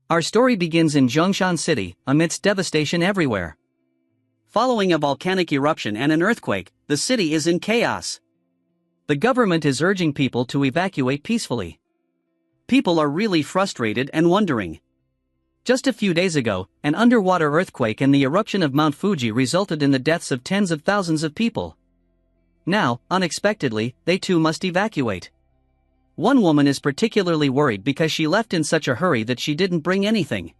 Our story begins in Zhongshan City, amidst devastation everywhere. Following a volcanic eruption and an earthquake, the city is in chaos. The government is urging people to evacuate peacefully. People are really frustrated and wondering. Just a few days ago, an underwater earthquake and the eruption of Mount Fuji resulted in the deaths of tens of thousands of people. Now, unexpectedly, they too must evacuate. One woman is particularly worried because she left in such a hurry that she didn't bring anything.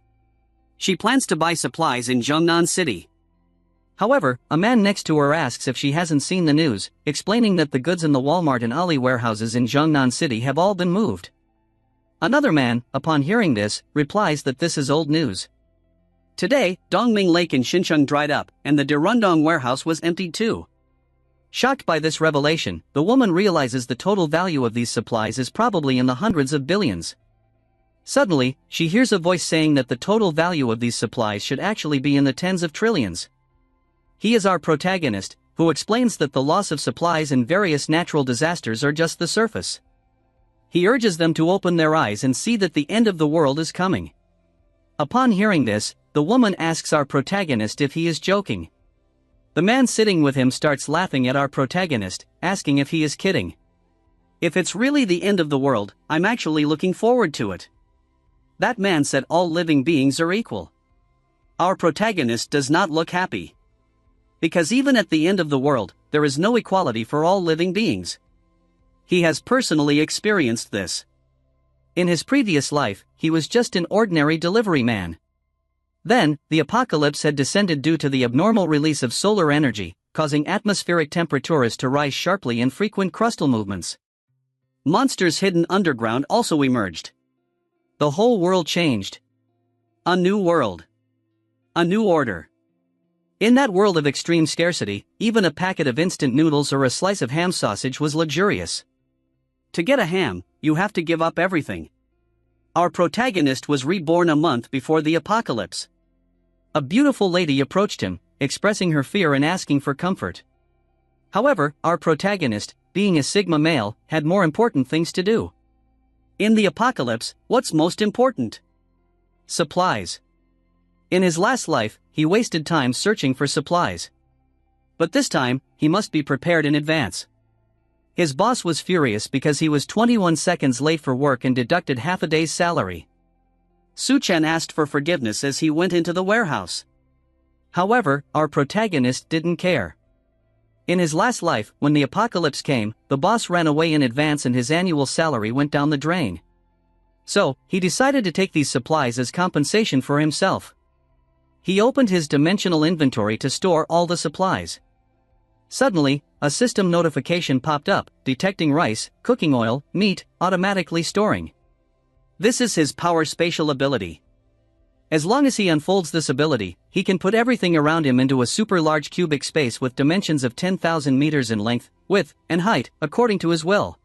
She plans to buy supplies in Zhongnan City. However, a man next to her asks if she hasn't seen the news, explaining that the goods in the Walmart and Ali warehouses in Zhongnan City have all been moved. Another man, upon hearing this, replies that this is old news. Today, Dongming Lake in Xincheng dried up, and the Derundong warehouse was emptied too. Shocked by this revelation, the woman realizes the total value of these supplies is probably in the hundreds of billions. Suddenly, she hears a voice saying that the total value of these supplies should actually be in the tens of trillions. He is our protagonist, who explains that the loss of supplies and various natural disasters are just the surface. He urges them to open their eyes and see that the end of the world is coming. Upon hearing this, the woman asks our protagonist if he is joking. The man sitting with him starts laughing at our protagonist, asking if he is kidding. If it's really the end of the world, I'm actually looking forward to it. That man said all living beings are equal. Our protagonist does not look happy. Because even at the end of the world, there is no equality for all living beings. He has personally experienced this. In his previous life, he was just an ordinary delivery man. Then, the apocalypse had descended due to the abnormal release of solar energy, causing atmospheric temperatures to rise sharply and frequent crustal movements. Monsters hidden underground also emerged. The whole world changed. A new world. A new order. In that world of extreme scarcity, even a packet of instant noodles or a slice of ham sausage was luxurious. To get a ham, you have to give up everything. Our protagonist was reborn a month before the apocalypse. A beautiful lady approached him, expressing her fear and asking for comfort. However, our protagonist, being a Sigma male, had more important things to do. In the apocalypse, what's most important? Supplies. In his last life, he wasted time searching for supplies. But this time, he must be prepared in advance. His boss was furious because he was 21 seconds late for work and deducted half a day's salary. Chen asked for forgiveness as he went into the warehouse. However, our protagonist didn't care. In his last life, when the apocalypse came, the boss ran away in advance and his annual salary went down the drain. So, he decided to take these supplies as compensation for himself. He opened his dimensional inventory to store all the supplies. Suddenly, a system notification popped up, detecting rice, cooking oil, meat, automatically storing. This is his power spatial ability. As long as he unfolds this ability, he can put everything around him into a super large cubic space with dimensions of 10,000 meters in length, width, and height, according to his will.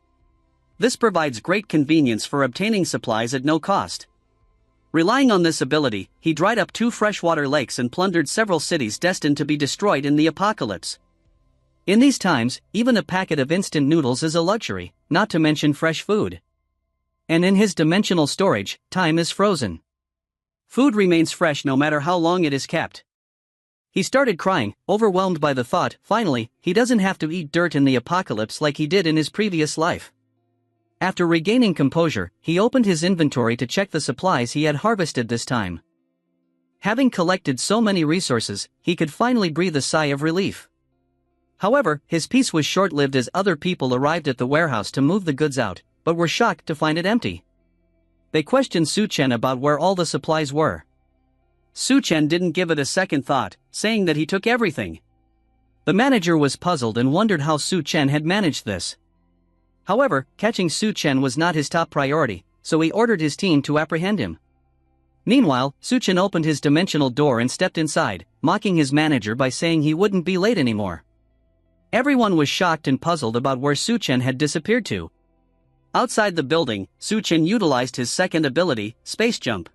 This provides great convenience for obtaining supplies at no cost. Relying on this ability, he dried up 2 freshwater lakes and plundered several cities destined to be destroyed in the apocalypse. In these times, even a packet of instant noodles is a luxury, not to mention fresh food. And in his dimensional storage, time is frozen. Food remains fresh no matter how long it is kept. He started crying, overwhelmed by the thought, finally, he doesn't have to eat dirt in the apocalypse like he did in his previous life. After regaining composure, he opened his inventory to check the supplies he had harvested this time. Having collected so many resources, he could finally breathe a sigh of relief. However, his peace was short-lived as other people arrived at the warehouse to move the goods out, but were shocked to find it empty. They questioned Chen about where all the supplies were. Chen didn't give it a second thought, saying that he took everything. The manager was puzzled and wondered how Chen had managed this. However, catching Chen was not his top priority, so he ordered his team to apprehend him. Meanwhile, Chen opened his dimensional door and stepped inside, mocking his manager by saying he wouldn't be late anymore. Everyone was shocked and puzzled about where Chen had disappeared to. Outside the building, Chen utilized his second ability, Space Jump.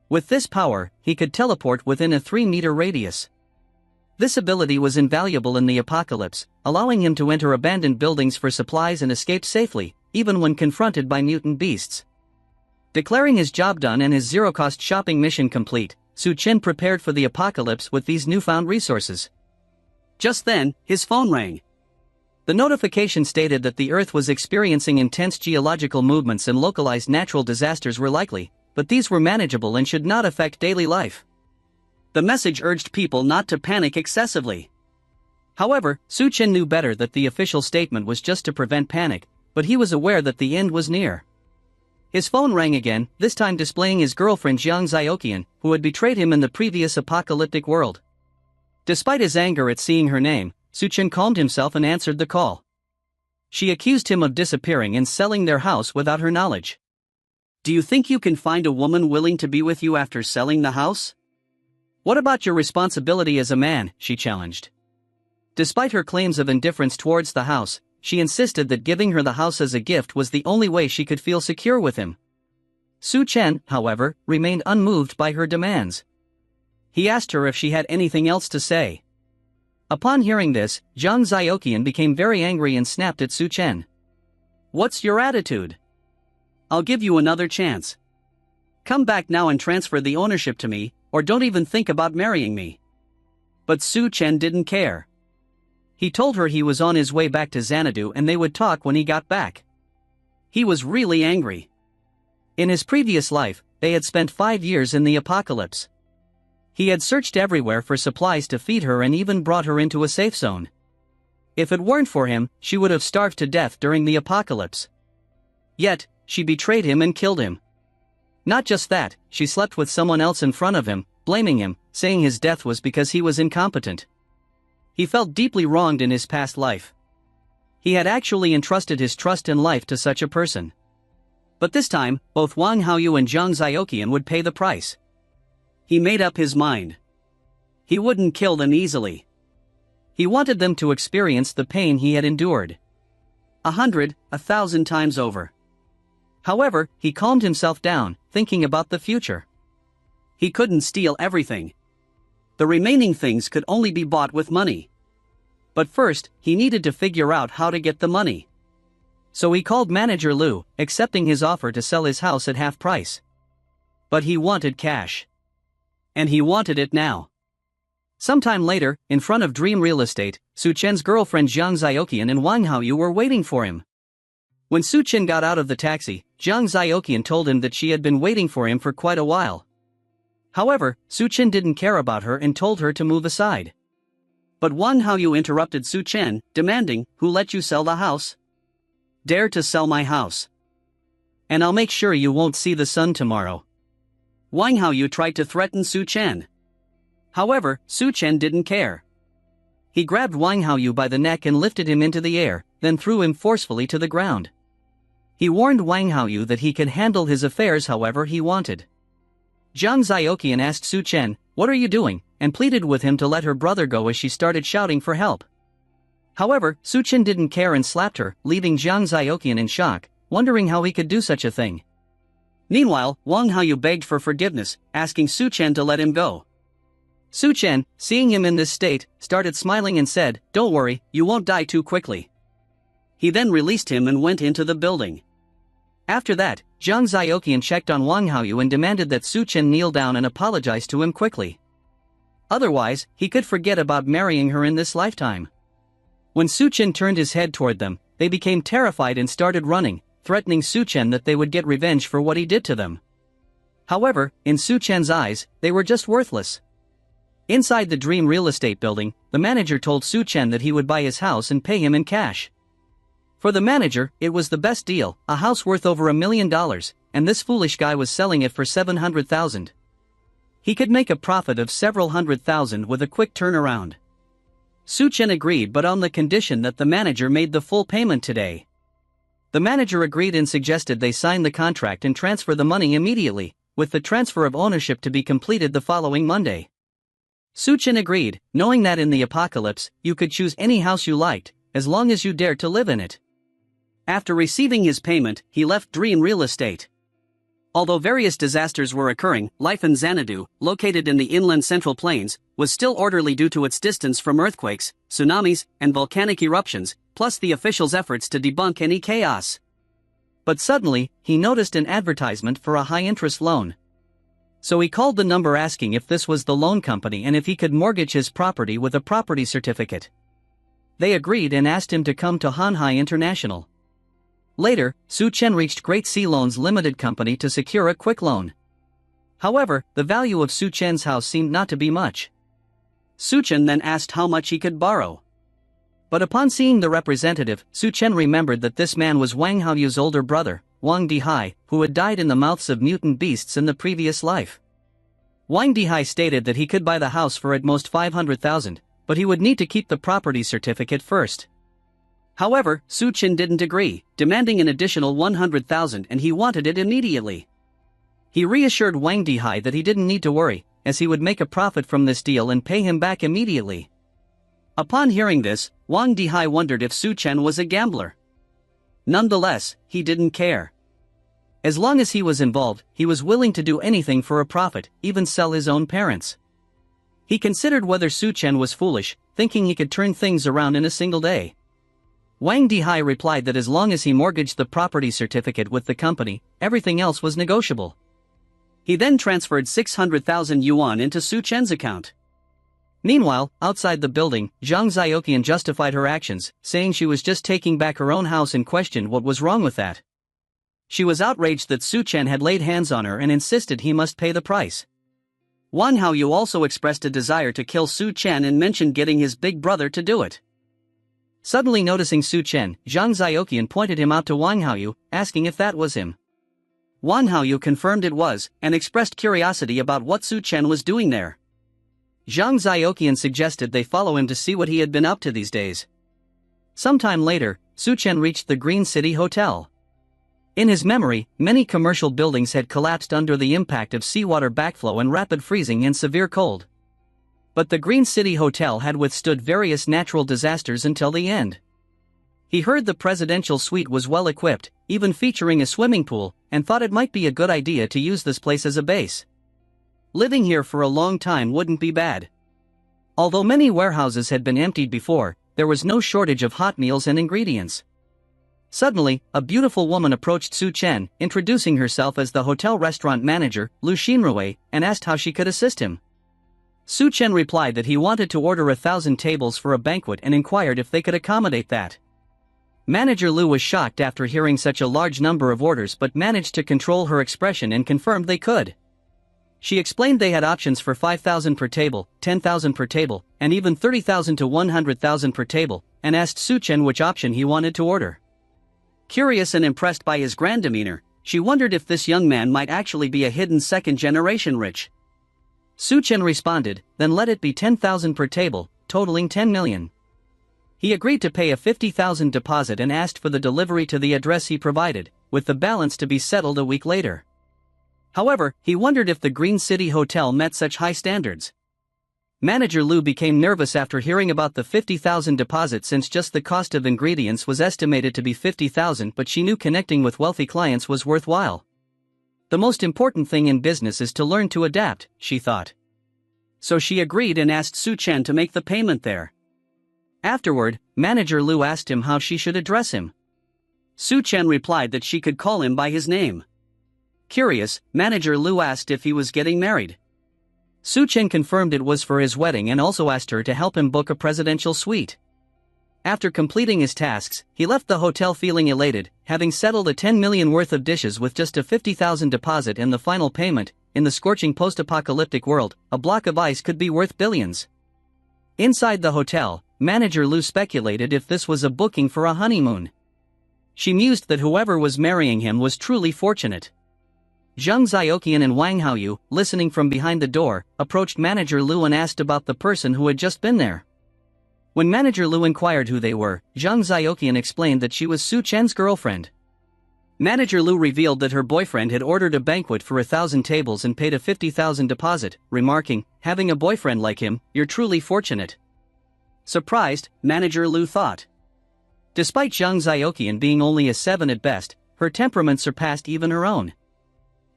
With this power, he could teleport within a 3-meter radius. This ability was invaluable in the apocalypse, allowing him to enter abandoned buildings for supplies and escape safely, even when confronted by mutant beasts. Declaring his job done and his zero-cost shopping mission complete, Chen prepared for the apocalypse with these newfound resources. Just then, his phone rang. The notification stated that the Earth was experiencing intense geological movements and localized natural disasters were likely, but these were manageable and should not affect daily life. The message urged people not to panic excessively. However, Chen knew better that the official statement was just to prevent panic, but he was aware that the end was near. His phone rang again, this time displaying his girlfriend Jiang Zioqian, who had betrayed him in the previous apocalyptic world. Despite his anger at seeing her name, Chen calmed himself and answered the call. She accused him of disappearing and selling their house without her knowledge. Do you think you can find a woman willing to be with you after selling the house? What about your responsibility as a man? She challenged. Despite her claims of indifference towards the house, she insisted that giving her the house as a gift was the only way she could feel secure with him. Chen, however, remained unmoved by her demands. He asked her if she had anything else to say. Upon hearing this, Jiang Zioqian became very angry and snapped at Chen. What's your attitude? I'll give you another chance. Come back now and transfer the ownership to me, or don't even think about marrying me. But Chen didn't care. He told her he was on his way back to Xanadu and they would talk when he got back. He was really angry. In his previous life, they had spent 5 years in the apocalypse. He had searched everywhere for supplies to feed her and even brought her into a safe zone. If it weren't for him, she would have starved to death during the apocalypse. Yet, she betrayed him and killed him. Not just that, she slept with someone else in front of him, blaming him, saying his death was because he was incompetent. He felt deeply wronged in his past life. He had actually entrusted his trust and life to such a person. But this time, both Wang Haoyu and Jiang Zioqian would pay the price. He made up his mind. He wouldn't kill them easily. He wanted them to experience the pain he had endured. 100, 1,000 times over. However, he calmed himself down, thinking about the future. He couldn't steal everything. The remaining things could only be bought with money. But first, he needed to figure out how to get the money. So he called manager Lu, accepting his offer to sell his house at half price. But he wanted cash. And he wanted it now. Sometime later, in front of Dream Real Estate, Chen's girlfriend Jiang Zioqian and Wang Haoyu were waiting for him. When Chen got out of the taxi, Jiang Zioqian told him that she had been waiting for him for quite a while. However, Chen didn't care about her and told her to move aside. But Wang Haoyu interrupted Chen, demanding, "Who let you sell the house? Dare to sell my house. And I'll make sure you won't see the sun tomorrow." Wang Haoyu tried to threaten Chen. However, Chen didn't care. He grabbed Wang Haoyu by the neck and lifted him into the air, then threw him forcefully to the ground. He warned Wang Haoyu that he could handle his affairs however he wanted. Jiang Zioqian asked Chen, "What are you doing?" and pleaded with him to let her brother go as she started shouting for help. However, Chen didn't care and slapped her, leaving Jiang Zioqian in shock, wondering how he could do such a thing. Meanwhile, Wang Haoyu begged for forgiveness, asking Chen to let him go. Chen, seeing him in this state, started smiling and said, "Don't worry, you won't die too quickly." He then released him and went into the building. After that, Jiang Zioqian checked on Wang Haoyu and demanded that Chen kneel down and apologize to him quickly. Otherwise, he could forget about marrying her in this lifetime. When Chen turned his head toward them, they became terrified and started running, threatening Chen that they would get revenge for what he did to them. However, in Chen's eyes, they were just worthless. Inside the Dream Real Estate building, the manager told Chen that he would buy his house and pay him in cash. For the manager, it was the best deal, a house worth over $1 million, and this foolish guy was selling it for $700,000. He could make a profit of several $100,000 with a quick turnaround. Chen agreed, but on the condition that the manager made the full payment today. The manager agreed and suggested they sign the contract and transfer the money immediately, with the transfer of ownership to be completed the following Monday. Chen agreed, knowing that in the apocalypse, you could choose any house you liked, as long as you dared to live in it. After receiving his payment, he left Dream Real Estate. Although various disasters were occurring, life in Xanadu, located in the inland Central Plains, was still orderly due to its distance from earthquakes, tsunamis, and volcanic eruptions, plus the officials' efforts to debunk any chaos. But suddenly, he noticed an advertisement for a high-interest loan. So he called the number asking if this was the loan company and if he could mortgage his property with a property certificate. They agreed and asked him to come to Hanhai International. Later, Su Chen reached Great Sea Loans Limited Company to secure a quick loan. However, the value of Su Chen's house seemed not to be much. Su Chen then asked how much he could borrow. But upon seeing the representative, Su Chen remembered that this man was Wang Haoyu's older brother, Wang Dihai, who had died in the mouths of mutant beasts in the previous life. Wang Dihai stated that he could buy the house for at most 500,000, but he would need to keep the property certificate first. However, Su Chen didn't agree, demanding an additional 100,000 and he wanted it immediately. He reassured Wang Dihai that he didn't need to worry, as he would make a profit from this deal and pay him back immediately. Upon hearing this, Wang Dihai wondered if Su Chen was a gambler. Nonetheless, he didn't care. As long as he was involved, he was willing to do anything for a profit, even sell his own parents. He considered whether Su Chen was foolish, thinking he could turn things around in a single day. Wang Dihai replied that as long as he mortgaged the property certificate with the company, everything else was negotiable. He then transferred 600,000 yuan into Su Chen's account. Meanwhile, outside the building, Zhang Zioqian justified her actions, saying she was just taking back her own house and questioned what was wrong with that. She was outraged that Su Chen had laid hands on her and insisted he must pay the price. Wang Haoyu also expressed a desire to kill Su Chen and mentioned getting his big brother to do it. Suddenly noticing Su Chen, Zhang Zioqian pointed him out to Wang Haoyu, asking if that was him. Wang Haoyu confirmed it was, and expressed curiosity about what Su Chen was doing there. Zhang Zioqian suggested they follow him to see what he had been up to these days. Sometime later, Su Chen reached the Green City Hotel. In his memory, many commercial buildings had collapsed under the impact of seawater backflow and rapid freezing and severe cold. But the Green City Hotel had withstood various natural disasters until the end. He heard the presidential suite was well equipped, even featuring a swimming pool, and thought it might be a good idea to use this place as a base. Living here for a long time wouldn't be bad. Although many warehouses had been emptied before, there was no shortage of hot meals and ingredients. Suddenly, a beautiful woman approached Su Chen, introducing herself as the hotel restaurant manager, Lu Xinrui, and asked how she could assist him. Su Chen replied that he wanted to order 1,000 tables for a banquet and inquired if they could accommodate that. Manager Lu was shocked after hearing such a large number of orders but managed to control her expression and confirmed they could. She explained they had options for 5,000 per table, 10,000 per table, and even 30,000 to 100,000 per table, and asked Su Chen which option he wanted to order. Curious and impressed by his grand demeanor, she wondered if this young man might actually be a hidden second-generation rich. Su Chen responded, then let it be 10,000 per table, totaling 10 million. He agreed to pay a 50,000 deposit and asked for the delivery to the address he provided, with the balance to be settled a week later. However, he wondered if the Green City Hotel met such high standards. Manager Lu became nervous after hearing about the 50,000 deposit since just the cost of ingredients was estimated to be 50,000, but she knew connecting with wealthy clients was worthwhile. The most important thing in business is to learn to adapt, she thought. So she agreed and asked Su Chen to make the payment there. Afterward, Manager Lu asked him how she should address him. Su Chen replied that she could call him by his name. Curious, Manager Lu asked if he was getting married. Su Chen confirmed it was for his wedding and also asked her to help him book a presidential suite. After completing his tasks, he left the hotel feeling elated, having settled a 10 million worth of dishes with just a 50,000 deposit and the final payment. In the scorching post-apocalyptic world, a block of ice could be worth billions. Inside the hotel, Manager Lu speculated if this was a booking for a honeymoon. She mused that whoever was marrying him was truly fortunate. Zhang Zioqian and Wang Haoyu, listening from behind the door, approached Manager Lu and asked about the person who had just been there. When Manager Lu inquired who they were, Zhang Zioqian explained that she was Su Chen's girlfriend. Manager Lu revealed that her boyfriend had ordered a banquet for 1,000 tables and paid a 50,000 deposit, remarking, "Having a boyfriend like him, you're truly fortunate." Surprised, Manager Lu thought. Despite Zhang Zioqian being only a 7 at best, her temperament surpassed even her own.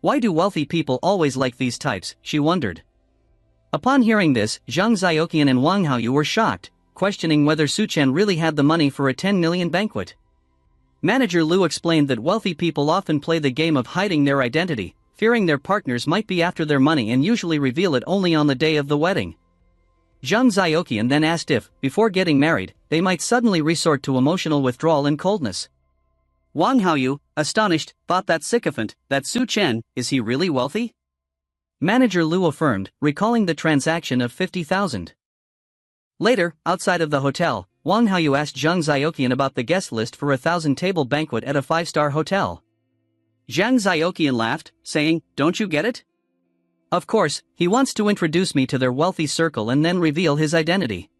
Why do wealthy people always like these types, she wondered. Upon hearing this, Zhang Zioqian and Wang Haoyu were shocked, questioning whether Su Chen really had the money for a 10 million banquet. Manager Lu explained that wealthy people often play the game of hiding their identity, fearing their partners might be after their money and usually reveal it only on the day of the wedding. Zhang Xiaoqian then asked if, before getting married, they might suddenly resort to emotional withdrawal and coldness. Wang Haoyu, astonished, thought that sycophant, that Su Chen, is he really wealthy? Manager Lu affirmed, recalling the transaction of 50,000. Later, outside of the hotel, Wang Haoyu asked Zhang Xiaoqian about the guest list for a 1,000-table banquet at a 5-star hotel. Zhang Xiaoqian laughed, saying, "Don't you get it? Of course, he wants to introduce me to their wealthy circle and then reveal his identity."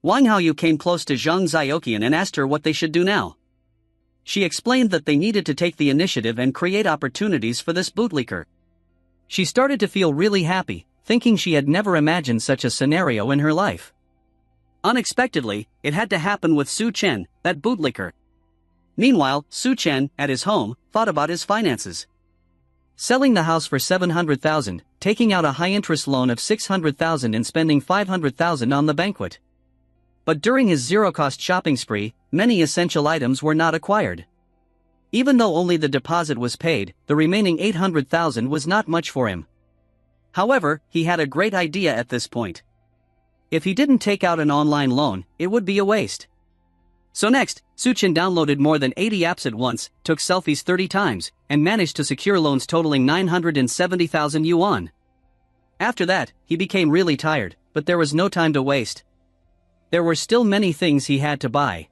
Wang Haoyu came close to Zhang Xiaoqian and asked her what they should do now. She explained that they needed to take the initiative and create opportunities for this bootlicker. She started to feel really happy, thinking she had never imagined such a scenario in her life. Unexpectedly, it had to happen with Su Chen, that bootlicker. Meanwhile, Su Chen, at his home, thought about his finances. Selling the house for 700,000, taking out a high-interest loan of 600,000 and spending 500,000 on the banquet. But during his zero-cost shopping spree, many essential items were not acquired. Even though only the deposit was paid, the remaining 800,000 was not much for him. However, he had a great idea at this point. If he didn't take out an online loan, it would be a waste. So next, Su Chen downloaded more than 80 apps at once, took selfies 30 times, and managed to secure loans totaling 970,000 yuan. After that, he became really tired, but there was no time to waste. There were still many things he had to buy.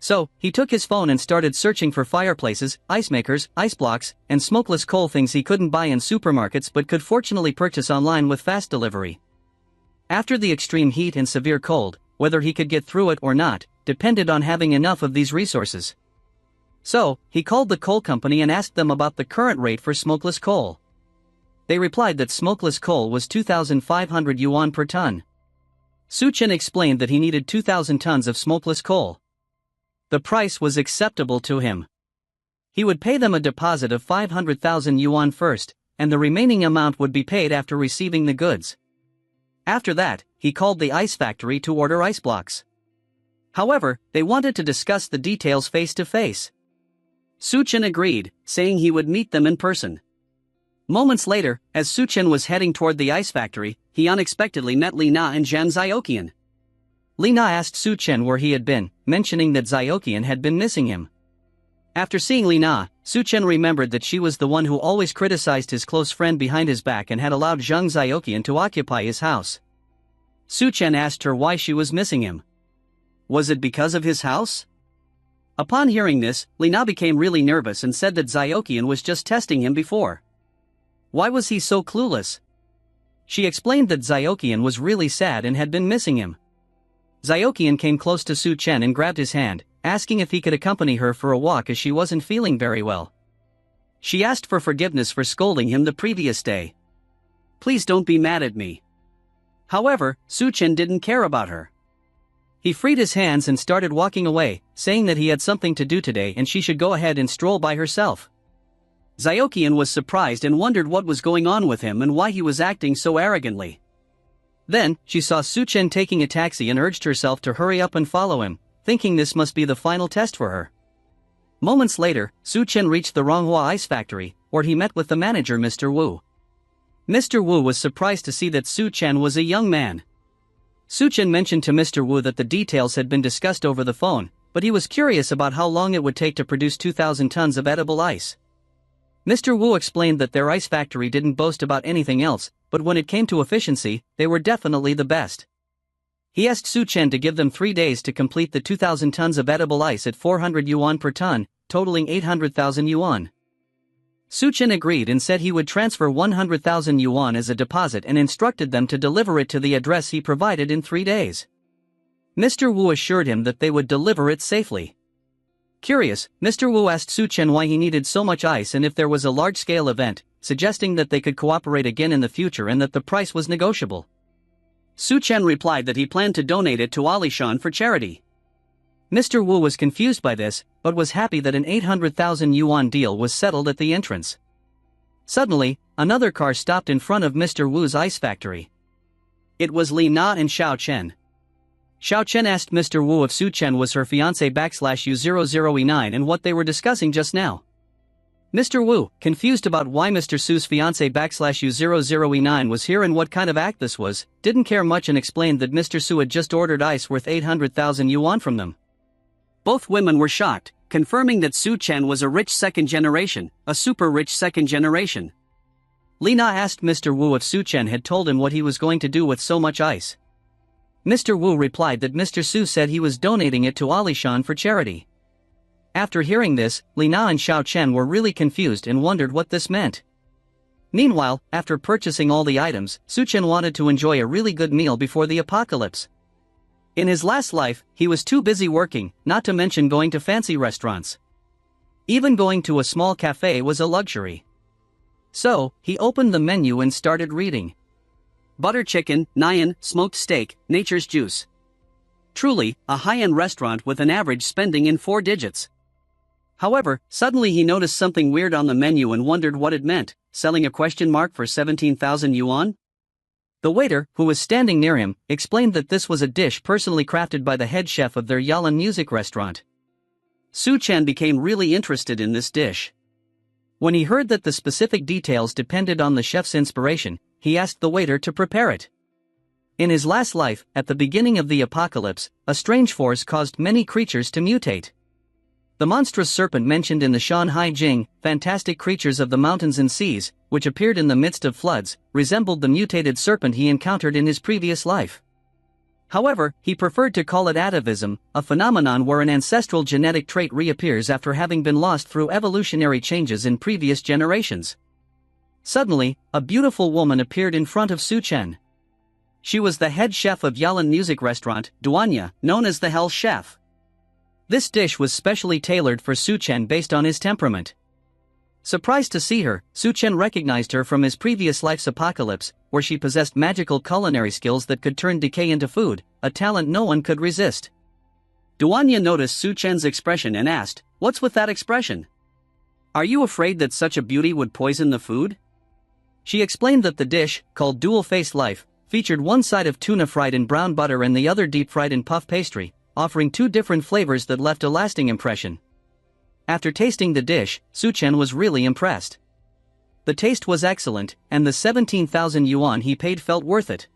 So, he took his phone and started searching for fireplaces, ice makers, ice blocks, and smokeless coal, things he couldn't buy in supermarkets but could fortunately purchase online with fast delivery. After the extreme heat and severe cold, whether he could get through it or not, depended on having enough of these resources. So, he called the coal company and asked them about the current rate for smokeless coal. They replied that smokeless coal was 2,500 yuan per ton. Su Chen explained that he needed 2,000 tons of smokeless coal. The price was acceptable to him. He would pay them a deposit of 500,000 yuan first, and the remaining amount would be paid after receiving the goods. After that, he called the ice factory to order ice blocks. However, they wanted to discuss the details face to face. Su Chen agreed, saying he would meet them in person. Moments later, as Su Chen was heading toward the ice factory, he unexpectedly met Li Na and Zhang Xiaoqian. Li Na asked Su Chen where he had been, mentioning that Xiaoqian had been missing him. After seeing Li Na, Su Chen remembered that she was the one who always criticized his close friend behind his back and had allowed Zhang Xiaoqian to occupy his house. Su Chen asked her why she was missing him. Was it because of his house? Upon hearing this, Li Na became really nervous and said that Xiaoqian was just testing him before. Why was he so clueless? She explained that Xiaoqian was really sad and had been missing him. Xiaoqian came close to Su Chen and grabbed his hand, asking if he could accompany her for a walk as she wasn't feeling very well. She asked for forgiveness for scolding him the previous day. Please don't be mad at me. However, Su Chen didn't care about her. He freed his hands and started walking away, saying that he had something to do today and she should go ahead and stroll by herself. Xiaoqian was surprised and wondered what was going on with him and why he was acting so arrogantly. Then, she saw Su Chen taking a taxi and urged herself to hurry up and follow him, thinking this must be the final test for her. Moments later, Su Chen reached the Manhwa ice factory, where he met with the manager Mr. Wu. Mr. Wu was surprised to see that Su Chen was a young man. Su Chen mentioned to Mr. Wu that the details had been discussed over the phone, but he was curious about how long it would take to produce 2,000 tons of edible ice. Mr. Wu explained that their ice factory didn't boast about anything else, but when it came to efficiency, they were definitely the best. He asked Su Chen to give them 3 days to complete the 2,000 tons of edible ice at 400 yuan per ton, totaling 800,000 yuan. Su Chen agreed and said he would transfer 100,000 yuan as a deposit and instructed them to deliver it to the address he provided in 3 days. Mr. Wu assured him that they would deliver it safely. Curious, Mr. Wu asked Su Chen why he needed so much ice and if there was a large-scale event, suggesting that they could cooperate again in the future and that the price was negotiable. Su Chen replied that he planned to donate it to Alishan for charity. Mr. Wu was confused by this, but was happy that an 800,000 yuan deal was settled at the entrance. Suddenly, another car stopped in front of Mr. Wu's ice factory. It was Li Na and Xiao Chen. Xiao Chen asked Mr. Wu if Su Chen was her fiancé /U00E9 and what they were discussing just now. Mr. Wu, confused about why Mr. Su's fiancé /U00E9 was here and what kind of act this was, didn't care much and explained that Mr. Su had just ordered ice worth 800,000 yuan from them. Both women were shocked, confirming that Su Chen was a rich second generation, a super rich second generation. Li Na asked Mr. Wu if Su Chen had told him what he was going to do with so much ice. Mr. Wu replied that Mr. Su said he was donating it to Alishan for charity. After hearing this, Li Na and Xiao Chen were really confused and wondered what this meant. Meanwhile, after purchasing all the items, Su Chen wanted to enjoy a really good meal before the apocalypse. In his last life, he was too busy working, not to mention going to fancy restaurants. Even going to a small cafe was a luxury. So, he opened the menu and started reading. Butter chicken, nyan, smoked steak, nature's juice. Truly, a high-end restaurant with an average spending in 4 digits. However, suddenly he noticed something weird on the menu and wondered what it meant, selling a question mark for 17,000 yuan? The waiter, who was standing near him, explained that this was a dish personally crafted by the head chef of their Yalan music restaurant. Su Chen became really interested in this dish. When he heard that the specific details depended on the chef's inspiration, he asked the waiter to prepare it. In his last life, at the beginning of the apocalypse, a strange force caused many creatures to mutate. The monstrous serpent mentioned in the Shanhai Jing, fantastic creatures of the mountains and seas, which appeared in the midst of floods, resembled the mutated serpent he encountered in his previous life. However, he preferred to call it atavism, a phenomenon where an ancestral genetic trait reappears after having been lost through evolutionary changes in previous generations. Suddenly, a beautiful woman appeared in front of Su Chen. She was the head chef of Yalan music restaurant, Duanya, known as the Hell Chef. This dish was specially tailored for Su Chen based on his temperament. Surprised to see her, Su Chen recognized her from his previous life's apocalypse, where she possessed magical culinary skills that could turn decay into food, a talent no one could resist. Duanya noticed Su Chen's expression and asked, "What's with that expression? Are you afraid that such a beauty would poison the food?" She explained that the dish, called dual-faced life, featured one side of tuna fried in brown butter and the other deep-fried in puff pastry, offering 2 different flavors that left a lasting impression. After tasting the dish, Su Chen was really impressed. The taste was excellent, and the 17,000 yuan he paid felt worth it.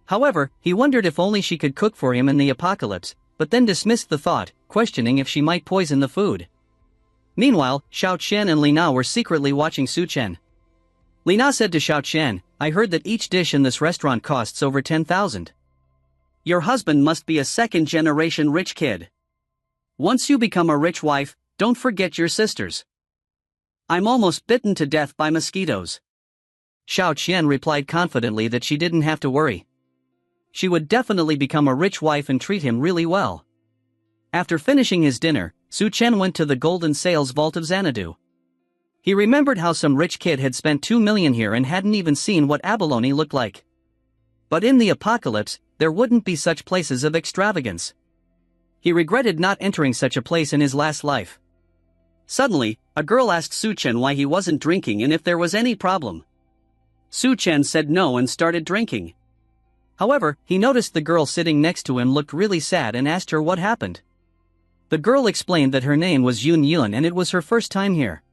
However, he wondered if only she could cook for him in the apocalypse, but then dismissed the thought, questioning if she might poison the food. Meanwhile, Xiao Chen and Li Na were secretly watching Su Chen. Li Na said to Xiao Chen, "I heard that each dish in this restaurant costs over 10,000. Your husband must be a second-generation rich kid. Once you become a rich wife, don't forget your sisters." "I'm almost bitten to death by mosquitoes." Xiao Qian replied confidently that she didn't have to worry. She would definitely become a rich wife and treat him really well. After finishing his dinner, Su Chen went to the golden sales vault of Xanadu. He remembered how some rich kid had spent 2 million here and hadn't even seen what abalone looked like. But in the apocalypse, there wouldn't be such places of extravagance. He regretted not entering such a place in his last life. Suddenly, a girl asked Su Chen why he wasn't drinking and if there was any problem. Su Chen said no and started drinking. However, he noticed the girl sitting next to him looked really sad and asked her what happened. The girl explained that her name was Yun Yun and it was her first time here.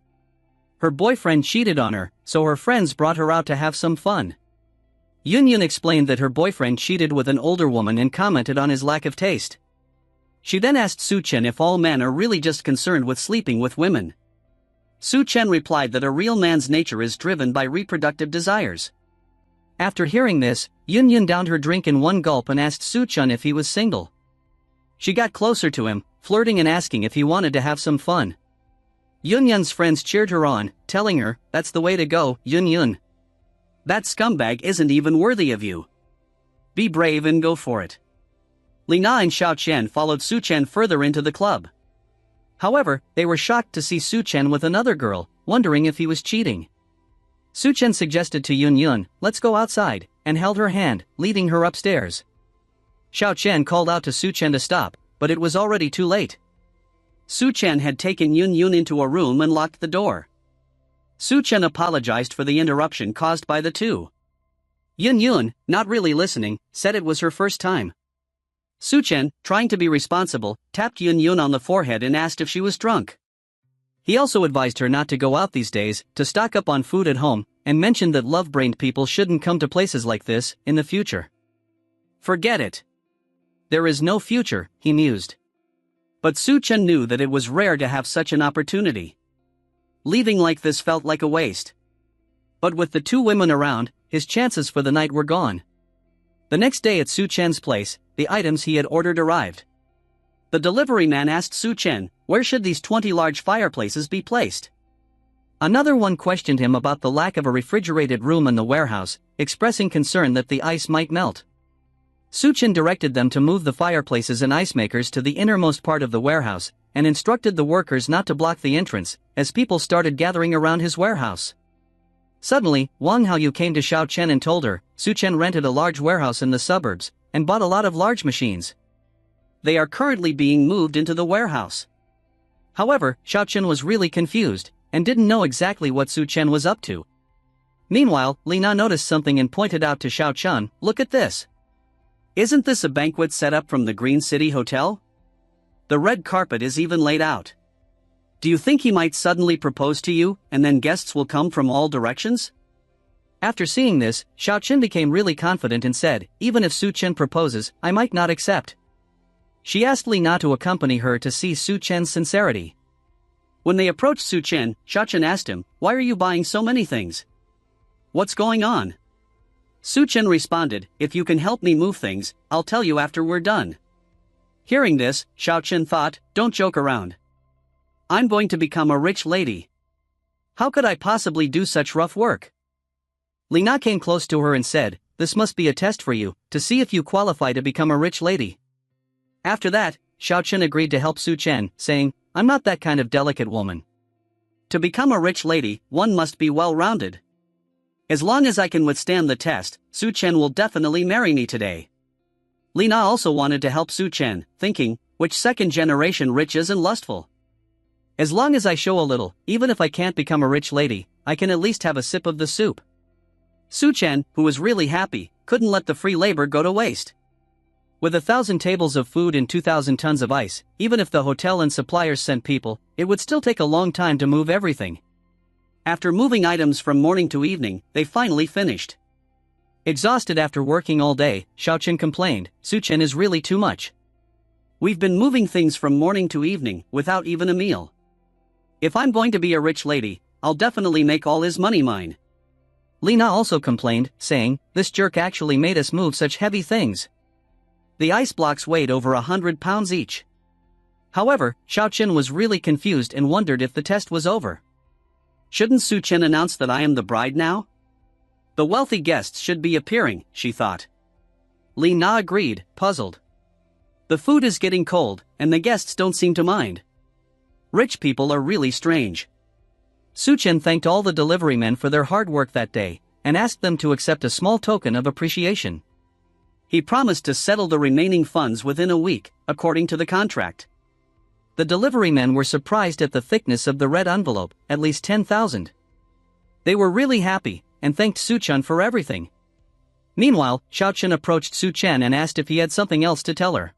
Her boyfriend cheated on her, so her friends brought her out to have some fun. Yun Yun explained that her boyfriend cheated with an older woman and commented on his lack of taste. She then asked Su Chen if all men are really just concerned with sleeping with women. Su Chen replied that a real man's nature is driven by reproductive desires. After hearing this, Yun Yun downed her drink in one gulp and asked Su Chen if he was single. She got closer to him, flirting and asking if he wanted to have some fun. Yun Yun's friends cheered her on, telling her, "That's the way to go, Yun Yun. That scumbag isn't even worthy of you. Be brave and go for it." Li Na and Xiao Chen followed Su Chen further into the club. However, they were shocked to see Su Chen with another girl, wondering if he was cheating. Su Chen suggested to Yun Yun, "Let's go outside," and held her hand, leading her upstairs. Xiao Chen called out to Su Chen to stop, but it was already too late. Su Chen had taken Yun Yun into a room and locked the door. Su Chen apologized for the interruption caused by the two. Yun Yun, not really listening, said it was her first time. Su Chen, trying to be responsible, tapped Yun Yun on the forehead and asked if she was drunk. He also advised her not to go out these days, to stock up on food at home, and mentioned that love-brained people shouldn't come to places like this in the future. Forget it. There is no future, he mused. But Su Chen knew that it was rare to have such an opportunity. Leaving like this felt like a waste. But with the two women around, his chances for the night were gone. The next day at Su Chen's place, the items he had ordered arrived. The delivery man asked Su Chen, where should these 20 large fireplaces be placed? Another one questioned him about the lack of a refrigerated room in the warehouse, expressing concern that the ice might melt. Su Chen directed them to move the fireplaces and ice makers to the innermost part of the warehouse, and instructed the workers not to block the entrance, as people started gathering around his warehouse. Suddenly, Wang Haoyu came to Xiao Chen and told her, Su Chen rented a large warehouse in the suburbs, and bought a lot of large machines. They are currently being moved into the warehouse. However, Xiao Chen was really confused, and didn't know exactly what Su Chen was up to. Meanwhile, Li Na noticed something and pointed out to Xiao Chen, look at this. Isn't this a banquet set up from the Green City Hotel? The red carpet is even laid out. Do you think he might suddenly propose to you, and then guests will come from all directions? After seeing this, Xiao Chen became really confident and said, even if Su Chen proposes, I might not accept. She asked Li Na to accompany her to see Su Chen's sincerity. When they approached Su Chen, Xiao Chen asked him, why are you buying so many things? What's going on? Su Chen responded, if you can help me move things, I'll tell you after we're done. Hearing this, Xiao Chen thought, don't joke around. I'm going to become a rich lady. How could I possibly do such rough work? Li Na came close to her and said, this must be a test for you, to see if you qualify to become a rich lady. After that, Xiao Chen agreed to help Su Chen, saying, I'm not that kind of delicate woman. To become a rich lady, one must be well-rounded. As long as I can withstand the test, Su Chen will definitely marry me today. Li Na also wanted to help Su Chen, thinking, which second-generation rich isn't lustful? As long as I show a little, even if I can't become a rich lady, I can at least have a sip of the soup. Su Chen, who was really happy, couldn't let the free labor go to waste. With 1,000 tables of food and 2,000 tons of ice, even if the hotel and suppliers sent people, it would still take a long time to move everything. After moving items from morning to evening, they finally finished. Exhausted after working all day, Xiao Chen complained, Su Chen is really too much. We've been moving things from morning to evening, without even a meal. If I'm going to be a rich lady, I'll definitely make all his money mine. Li Na also complained, saying, this jerk actually made us move such heavy things. The ice blocks weighed over 100 pounds each. However, Xiao Chen was really confused and wondered if the test was over. Shouldn't Su Chen announce that I am the bride now? The wealthy guests should be appearing, she thought. Li Na agreed, puzzled. The food is getting cold, and the guests don't seem to mind. Rich people are really strange. Su Chen thanked all the delivery men for their hard work that day, and asked them to accept a small token of appreciation. He promised to settle the remaining funds within a week, according to the contract. The delivery men were surprised at the thickness of the red envelope, at least 10,000. They were really happy, and thanked Su Chen for everything. Meanwhile, Xiao Chen approached Su Chen and asked if he had something else to tell her.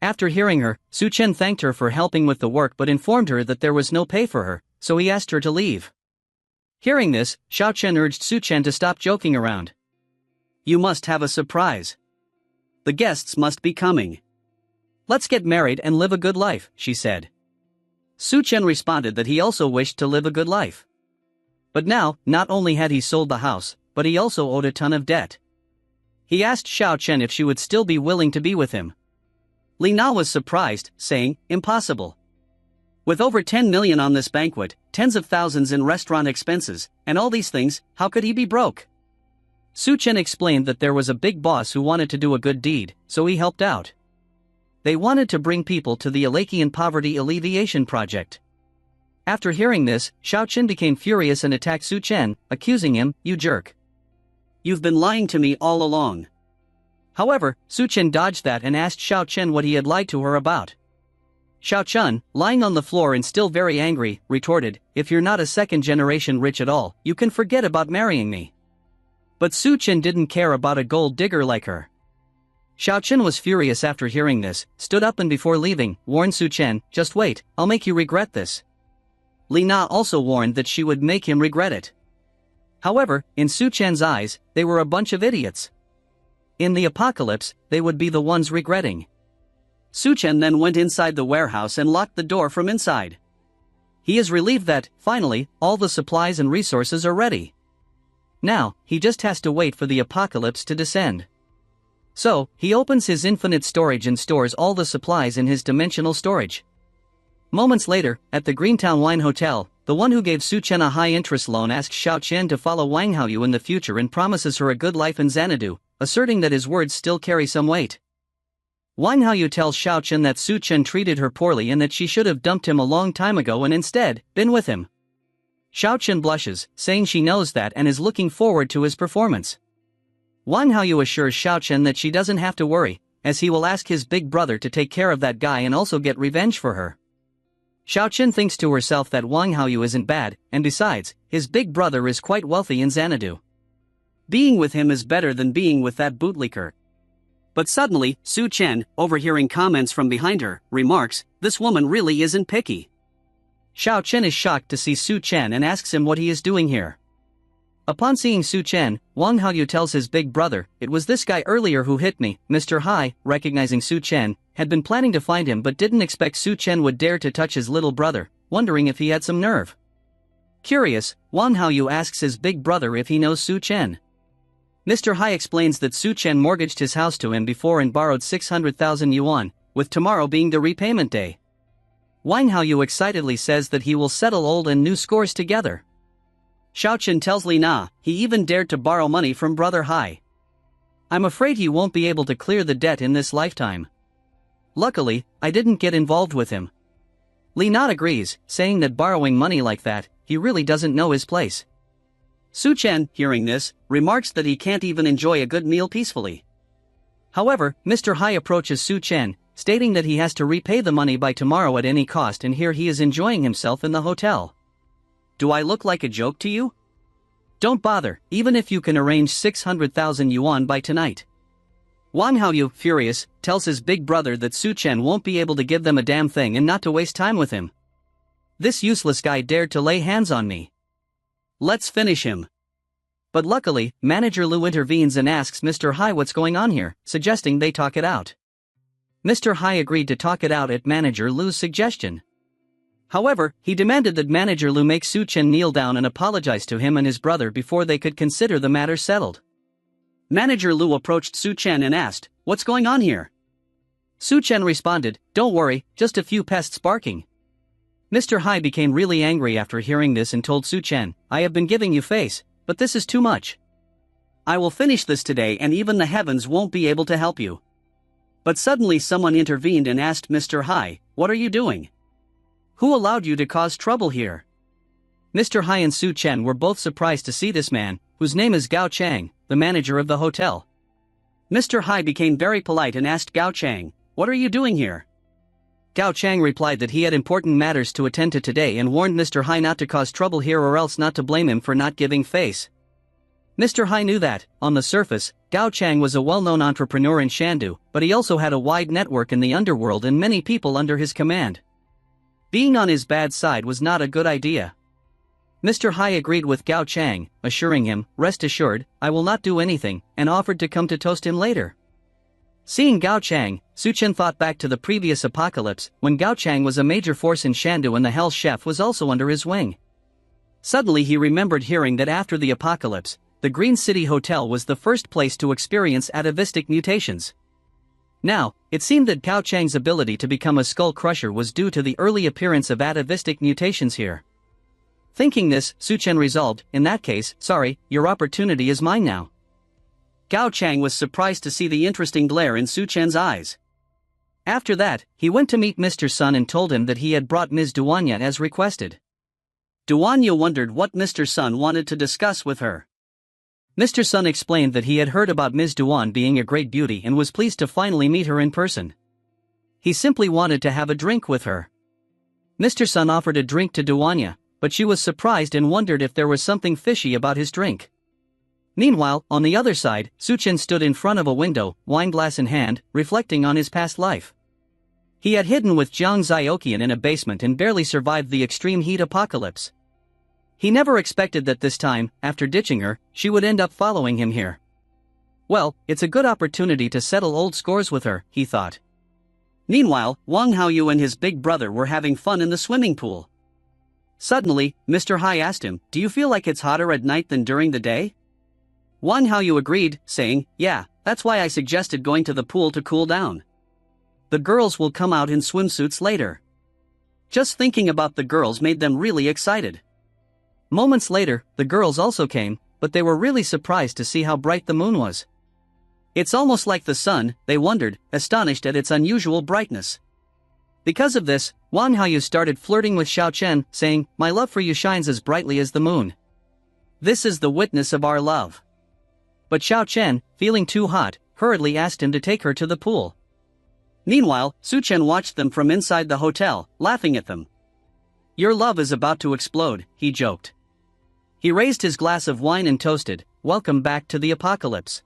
After hearing her, Su Chen thanked her for helping with the work but informed her that there was no pay for her, so he asked her to leave. Hearing this, Xiao Chen urged Su Chen to stop joking around. You must have a surprise. The guests must be coming. Let's get married and live a good life, she said. Su Chen responded that he also wished to live a good life. But now, not only had he sold the house, but he also owed a ton of debt. He asked Xiao Chen if she would still be willing to be with him. Li Na was surprised, saying, impossible. With over 10 million on this banquet, tens of thousands in restaurant expenses, and all these things, how could he be broke? Su Chen explained that there was a big boss who wanted to do a good deed, so he helped out. They wanted to bring people to the Alakian Poverty Alleviation Project. After hearing this, Xiao Chen became furious and attacked Su Chen, accusing him, you jerk. You've been lying to me all along. However, Su Chen dodged that and asked Xiao Chen what he had lied to her about. Xiao Chen, lying on the floor and still very angry, retorted, if you're not a second-generation rich at all, you can forget about marrying me. But Su Chen didn't care about a gold digger like her. Xiao Chen was furious after hearing this, stood up and before leaving, warned Su Chen, "Just wait, I'll make you regret this." Li Na also warned that she would make him regret it. However, in Su Chen's eyes, they were a bunch of idiots. In the apocalypse, they would be the ones regretting. Su Chen then went inside the warehouse and locked the door from inside. He is relieved that, finally, all the supplies and resources are ready. Now, he just has to wait for the apocalypse to descend. So, he opens his infinite storage and stores all the supplies in his dimensional storage. Moments later, at the Greentown Wine Hotel, the one who gave Su Chen a high-interest loan asks Xiao Chen to follow Wang Haoyu in the future and promises her a good life in Xanadu, asserting that his words still carry some weight. Wang Haoyu tells Xiao Chen that Su Chen treated her poorly and that she should have dumped him a long time ago and instead, been with him. Xiao Chen blushes, saying she knows that and is looking forward to his performance. Wang Haoyu assures Xiao Chen that she doesn't have to worry, as he will ask his big brother to take care of that guy and also get revenge for her. Xiao Chen thinks to herself that Wang Haoyu isn't bad, and besides, his big brother is quite wealthy in Xanadu. Being with him is better than being with that bootlicker. But suddenly, Su Chen, overhearing comments from behind her, remarks, "This woman really isn't picky." Xiao Chen is shocked to see Su Chen and asks him what he is doing here. Upon seeing Su Chen, Wang Haoyu tells his big brother, "It was this guy earlier who hit me." Mr. Hai, recognizing Su Chen, had been planning to find him but didn't expect Su Chen would dare to touch his little brother, wondering if he had some nerve. Curious, Wang Haoyu asks his big brother if he knows Su Chen. Mr. Hai explains that Su Chen mortgaged his house to him before and borrowed 600,000 yuan, with tomorrow being the repayment day. Wang Haoyu excitedly says that he will settle old and new scores together. Xiao Chen tells Li Na, he even dared to borrow money from Brother Hai. "I'm afraid he won't be able to clear the debt in this lifetime. Luckily, I didn't get involved with him." Li Na agrees, saying that borrowing money like that, he really doesn't know his place. Su Chen, hearing this, remarks that he can't even enjoy a good meal peacefully. However, Mr. Hai approaches Su Chen, stating that he has to repay the money by tomorrow at any cost, and here he is enjoying himself in the hotel. "Do I look like a joke to you? Don't bother, even if you can arrange 600,000 yuan by tonight." Wang Haoyu, furious, tells his big brother that Su Chen won't be able to give them a damn thing and not to waste time with him. "This useless guy dared to lay hands on me. Let's finish him." But luckily, Manager Lu intervenes and asks Mr. Hai what's going on here, suggesting they talk it out. Mr. Hai agreed to talk it out at Manager Lu's suggestion. However, he demanded that Manager Lu make Su Chen kneel down and apologize to him and his brother before they could consider the matter settled. Manager Lu approached Su Chen and asked, "What's going on here?" Su Chen responded, "Don't worry, just a few pests barking." Mr. Hai became really angry after hearing this and told Su Chen, "I have been giving you face, but this is too much. I will finish this today and even the heavens won't be able to help you." But suddenly someone intervened and asked Mr. Hai, "What are you doing? Who allowed you to cause trouble here?" Mr. Hai and Su Chen were both surprised to see this man, whose name is Gao Chang, the manager of the hotel. Mr. Hai became very polite and asked Gao Chang, "What are you doing here?" Gao Chang replied that he had important matters to attend to today and warned Mr. Hai not to cause trouble here or else not to blame him for not giving face. Mr. Hai knew that, on the surface, Gao Chang was a well-known entrepreneur in Shandu, but he also had a wide network in the underworld and many people under his command. Being on his bad side was not a good idea. Mr. Hai agreed with Gao Chang, assuring him, "Rest assured, I will not do anything," and offered to come to toast him later. Seeing Gao Chang, Su Chen thought back to the previous apocalypse, when Gao Chang was a major force in Shandu and the Hell Chef was also under his wing. Suddenly he remembered hearing that after the apocalypse, the Green City Hotel was the first place to experience atavistic mutations. Now, it seemed that Gao Chang's ability to become a skull crusher was due to the early appearance of atavistic mutations here. Thinking this, Su Chen resolved, "In that case, sorry, your opportunity is mine now." Gao Chang was surprised to see the interesting glare in Su Chen's eyes. After that, he went to meet Mr. Sun and told him that he had brought Ms. Duanya as requested. Duanya wondered what Mr. Sun wanted to discuss with her. Mr. Sun explained that he had heard about Ms. Duan being a great beauty and was pleased to finally meet her in person. He simply wanted to have a drink with her. Mr. Sun offered a drink to Duanya, but she was surprised and wondered if there was something fishy about his drink. Meanwhile, on the other side, Chen stood in front of a window, wine glass in hand, reflecting on his past life. He had hidden with Jiang Zioqian in a basement and barely survived the extreme heat apocalypse. He never expected that this time, after ditching her, she would end up following him here. Well, it's a good opportunity to settle old scores with her, he thought. Meanwhile, Wang Haoyu and his big brother were having fun in the swimming pool. Suddenly, Mr. Hai asked him, "Do you feel like it's hotter at night than during the day?" Wang Haoyu agreed, saying, "Yeah, that's why I suggested going to the pool to cool down. The girls will come out in swimsuits later." Just thinking about the girls made them really excited. Moments later, the girls also came, but they were really surprised to see how bright the moon was. "It's almost like the sun," they wondered, astonished at its unusual brightness. Because of this, Wang Haoyu started flirting with Xiao Chen, saying, "My love for you shines as brightly as the moon. This is the witness of our love." But Xiao Chen, feeling too hot, hurriedly asked him to take her to the pool. Meanwhile, Chen watched them from inside the hotel, laughing at them. "Your love is about to explode," he joked. He raised his glass of wine and toasted, "Welcome back to the apocalypse."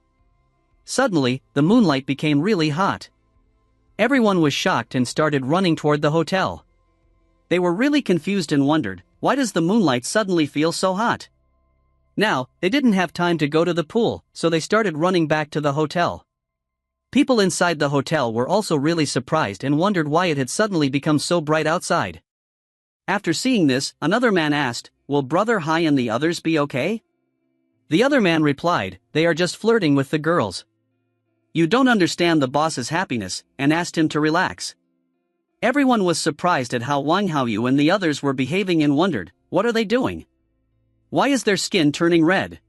Suddenly, the moonlight became really hot. Everyone was shocked and started running toward the hotel. They were really confused and wondered, why does the moonlight suddenly feel so hot? Now, they didn't have time to go to the pool, so they started running back to the hotel. People inside the hotel were also really surprised and wondered why it had suddenly become so bright outside. After seeing this, another man asked, "Will Brother Hai and the others be okay?" The other man replied, "They are just flirting with the girls. You don't understand the boss's happiness," and asked him to relax. Everyone was surprised at how Wang Haoyu and the others were behaving and wondered, what are they doing? Why is their skin turning red?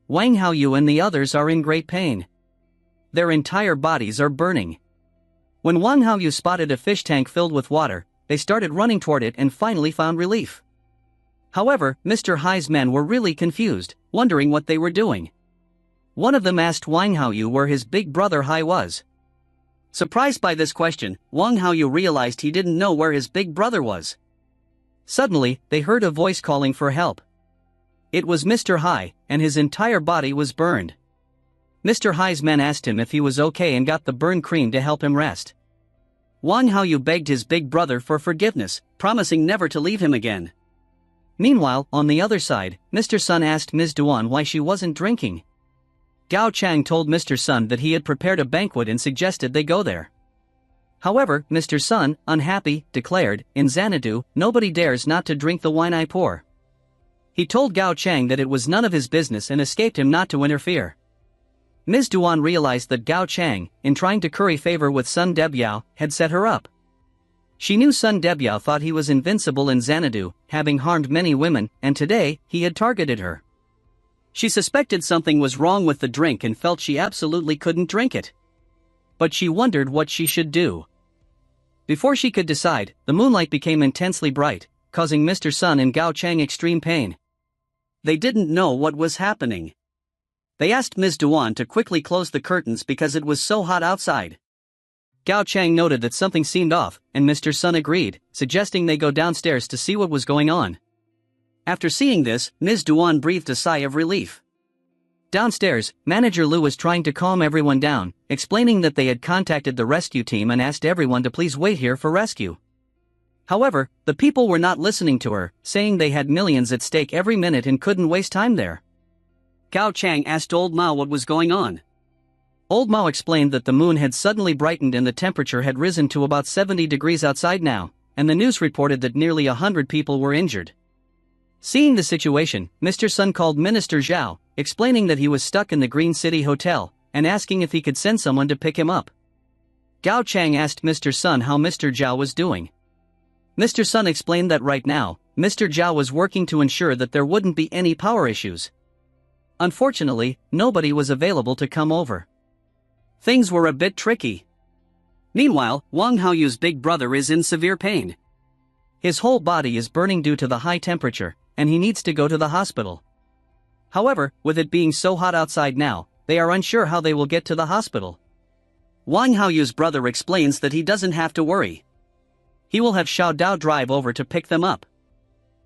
Wang Haoyu and the others are in great pain. Their entire bodies are burning. When Wang Haoyu spotted a fish tank filled with water, they started running toward it and finally found relief. However, Mr. Hai's men were really confused, wondering what they were doing. One of them asked Wang Haoyu where his big brother Hai was. Surprised by this question, Wang Haoyu realized he didn't know where his big brother was. Suddenly, they heard a voice calling for help. It was Mr. Hai, and his entire body was burned. Mr. Hai's men asked him if he was okay and got the burn cream to help him rest. Wang Haoyu begged his big brother for forgiveness, promising never to leave him again. Meanwhile, on the other side, Mr. Sun asked Ms. Duan why she wasn't drinking. Gao Chang told Mr. Sun that he had prepared a banquet and suggested they go there. However, Mr. Sun, unhappy, declared, "In Xanadu, nobody dares not to drink the wine I pour." He told Gao Chang that it was none of his business and escaped him not to interfere. Ms. Duan realized that Gao Chang, in trying to curry favor with Sun Debiao, had set her up. She knew Sun Debiao thought he was invincible in Xanadu, having harmed many women, and today, he had targeted her. She suspected something was wrong with the drink and felt she absolutely couldn't drink it. But she wondered what she should do. Before she could decide, the moonlight became intensely bright, causing Mr. Sun and Gao Chang extreme pain. They didn't know what was happening. They asked Ms. Duan to quickly close the curtains because it was so hot outside. Gao Chang noted that something seemed off, and Mr. Sun agreed, suggesting they go downstairs to see what was going on. After seeing this, Ms. Duan breathed a sigh of relief. Downstairs, Manager Lu was trying to calm everyone down, explaining that they had contacted the rescue team and asked everyone to please wait here for rescue. However, the people were not listening to her, saying they had millions at stake every minute and couldn't waste time there. Gao Chang asked Old Mao what was going on. Old Mao explained that the moon had suddenly brightened and the temperature had risen to about 70 degrees outside now, and the news reported that nearly 100 people were injured. Seeing the situation, Mr. Sun called Minister Zhao, explaining that he was stuck in the Green City Hotel, and asking if he could send someone to pick him up. Gao Chang asked Mr. Sun how Mr. Zhao was doing. Mr. Sun explained that right now, Mr. Zhao was working to ensure that there wouldn't be any power issues. Unfortunately, nobody was available to come over. Things were a bit tricky. Meanwhile, Wang Haoyu's big brother is in severe pain. His whole body is burning due to the high temperature, and he needs to go to the hospital. However, with it being so hot outside now, they are unsure how they will get to the hospital. Wang Haoyu's brother explains that he doesn't have to worry. He will have Xiao Dao drive over to pick them up.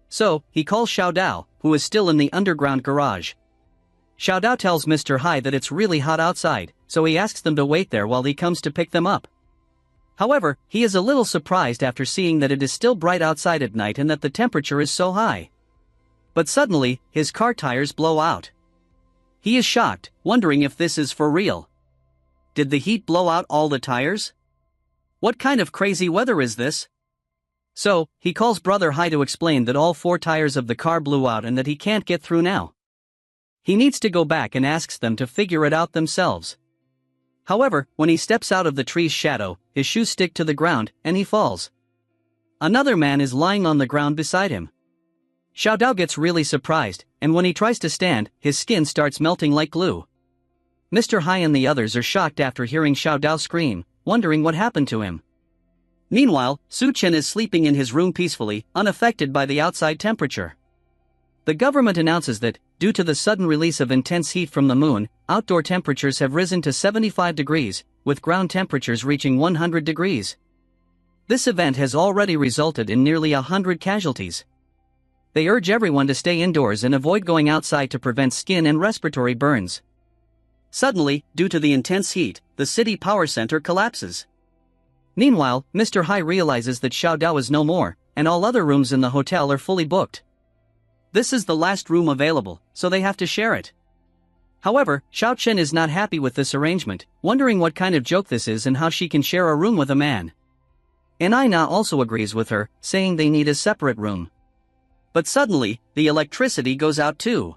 So, he calls Xiao Dao, who is still in the underground garage. Xiao Dao tells Mr. Hai that it's really hot outside, so he asks them to wait there while he comes to pick them up. However, he is a little surprised after seeing that it is still bright outside at night and that the temperature is so high. But suddenly, his car tires blow out. He is shocked, wondering if this is for real. Did the heat blow out all the tires? What kind of crazy weather is this? So, he calls Brother Hai to explain that all 4 tires of the car blew out and that he can't get through now. He needs to go back and asks them to figure it out themselves. However, when he steps out of the tree's shadow, his shoes stick to the ground, and he falls. Another man is lying on the ground beside him. Xiao Dao gets really surprised, and when he tries to stand, his skin starts melting like glue. Mr. Hai and the others are shocked after hearing Xiao Dao scream, wondering what happened to him. Meanwhile, Chen is sleeping in his room peacefully, unaffected by the outside temperature. The government announces that, due to the sudden release of intense heat from the moon, outdoor temperatures have risen to 75 degrees, with ground temperatures reaching 100 degrees. This event has already resulted in nearly 100 casualties. They urge everyone to stay indoors and avoid going outside to prevent skin and respiratory burns. Suddenly, due to the intense heat, the city power center collapses. Meanwhile, Mr. Hai realizes that Xiao Dao is no more, and all other rooms in the hotel are fully booked. This is the last room available, so they have to share it. However, Chen is not happy with this arrangement, wondering what kind of joke this is and how she can share a room with a man. And Aina also agrees with her, saying they need a separate room. But suddenly, the electricity goes out too.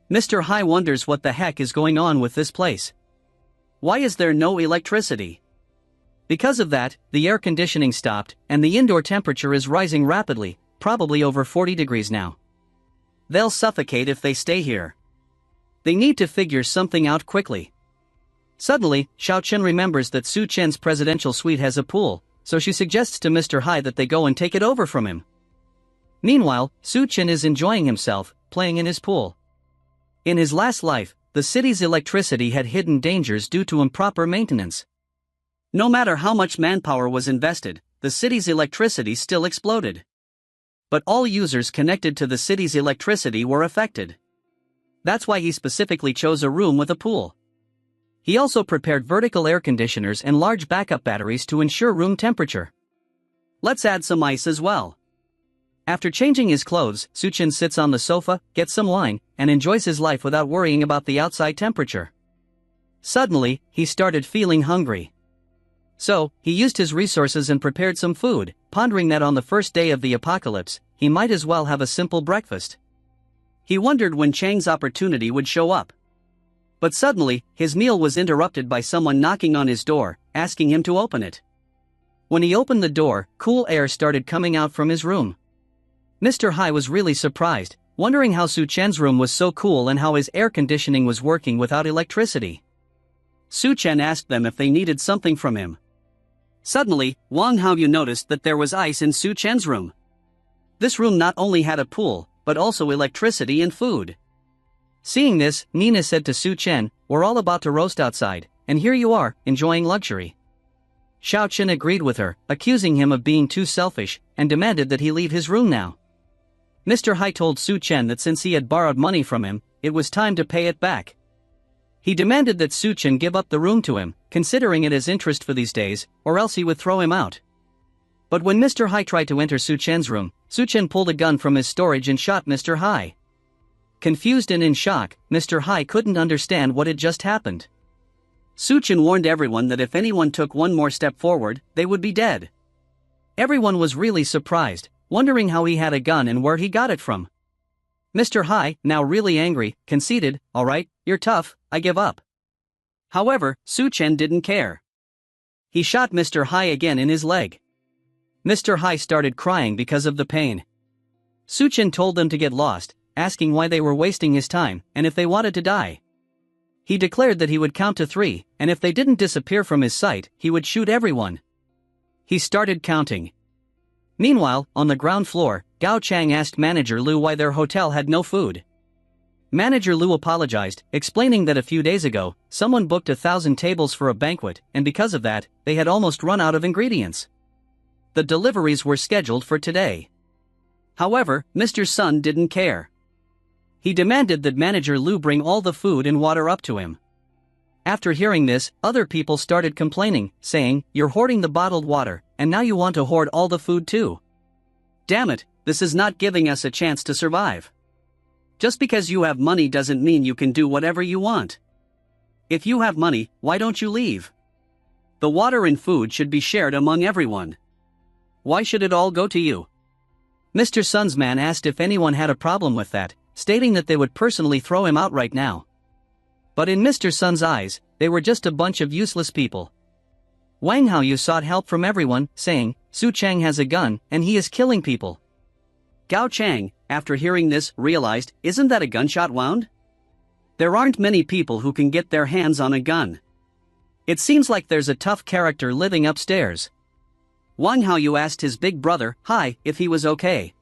Mr. Hai wonders what the heck is going on with this place. Why is there no electricity? Because of that, the air conditioning stopped, and the indoor temperature is rising rapidly, probably over 40 degrees now. They'll suffocate if they stay here. They need to figure something out quickly. Suddenly, Chen remembers that Chen's presidential suite has a pool, so she suggests to Mr. Hai that they go and take it over from him. Meanwhile, Chen is enjoying himself, playing in his pool. In his last life, the city's electricity had hidden dangers due to improper maintenance. No matter how much manpower was invested, the city's electricity still exploded. But all users connected to the city's electricity were affected. That's why he specifically chose a room with a pool. He also prepared vertical air conditioners and large backup batteries to ensure room temperature. Let's add some ice as well. After changing his clothes, Chen sits on the sofa, gets some wine, and enjoys his life without worrying about the outside temperature. Suddenly, he started feeling hungry. So, he used his resources and prepared some food, pondering that on the first day of the apocalypse, he might as well have a simple breakfast. He wondered when Chang's opportunity would show up. But suddenly, his meal was interrupted by someone knocking on his door, asking him to open it. When he opened the door, cool air started coming out from his room. Mr. Hai was really surprised, wondering how Chen's room was so cool and how his air conditioning was working without electricity. Chen asked them if they needed something from him. Suddenly, Wang Haoyu noticed that there was ice in Chen's room. This room not only had a pool, but also electricity and food. Seeing this, Nina said to Chen, "We're all about to roast outside, and here you are, enjoying luxury." Chen agreed with her, accusing him of being too selfish, and demanded that he leave his room now. Mr. Hai told Chen that since he had borrowed money from him, it was time to pay it back. He demanded that Chen give up the room to him, considering it as interest for these days, or else he would throw him out. But when Mr. Hai tried to enter Chen's room, Chen pulled a gun from his storage and shot Mr. Hai. Confused and in shock, Mr. Hai couldn't understand what had just happened. Chen warned everyone that if anyone took one more step forward, they would be dead. Everyone was really surprised, wondering how he had a gun and where he got it from. Mr. Hai, now really angry, conceded, "All right, you're tough, I give up." However, Chen didn't care. He shot Mr. Hai again in his leg. Mr. Hai started crying because of the pain. Chen told them to get lost, asking why they were wasting his time, and if they wanted to die. He declared that he would count to 3, and if they didn't disappear from his sight, he would shoot everyone. He started counting. Meanwhile, on the ground floor, Gao Chang asked Manager Lu why their hotel had no food. Manager Lu apologized, explaining that a few days ago, someone booked 1,000 tables for a banquet, and because of that, they had almost run out of ingredients. The deliveries were scheduled for today. However, Mr. Sun didn't care. He demanded that manager Lu bring all the food and water up to him. After hearing this, other people started complaining, saying, "You're hoarding the bottled water, and now you want to hoard all the food too. Damn it, this is not giving us a chance to survive. Just because you have money doesn't mean you can do whatever you want. If you have money, why don't you leave? The water and food should be shared among everyone. Why should it all go to you?" Mr. Sun's man asked if anyone had a problem with that, stating that they would personally throw him out right now. But in Mr. Sun's eyes, they were just a bunch of useless people. Wang Haoyu sought help from everyone, saying, "Su Chang has a gun, and he is killing people." Gao Chang, after hearing this, realized, "Isn't that a gunshot wound? There aren't many people who can get their hands on a gun. It seems like there's a tough character living upstairs." Wang Haoyu asked his big brother, Hai, if he was okay.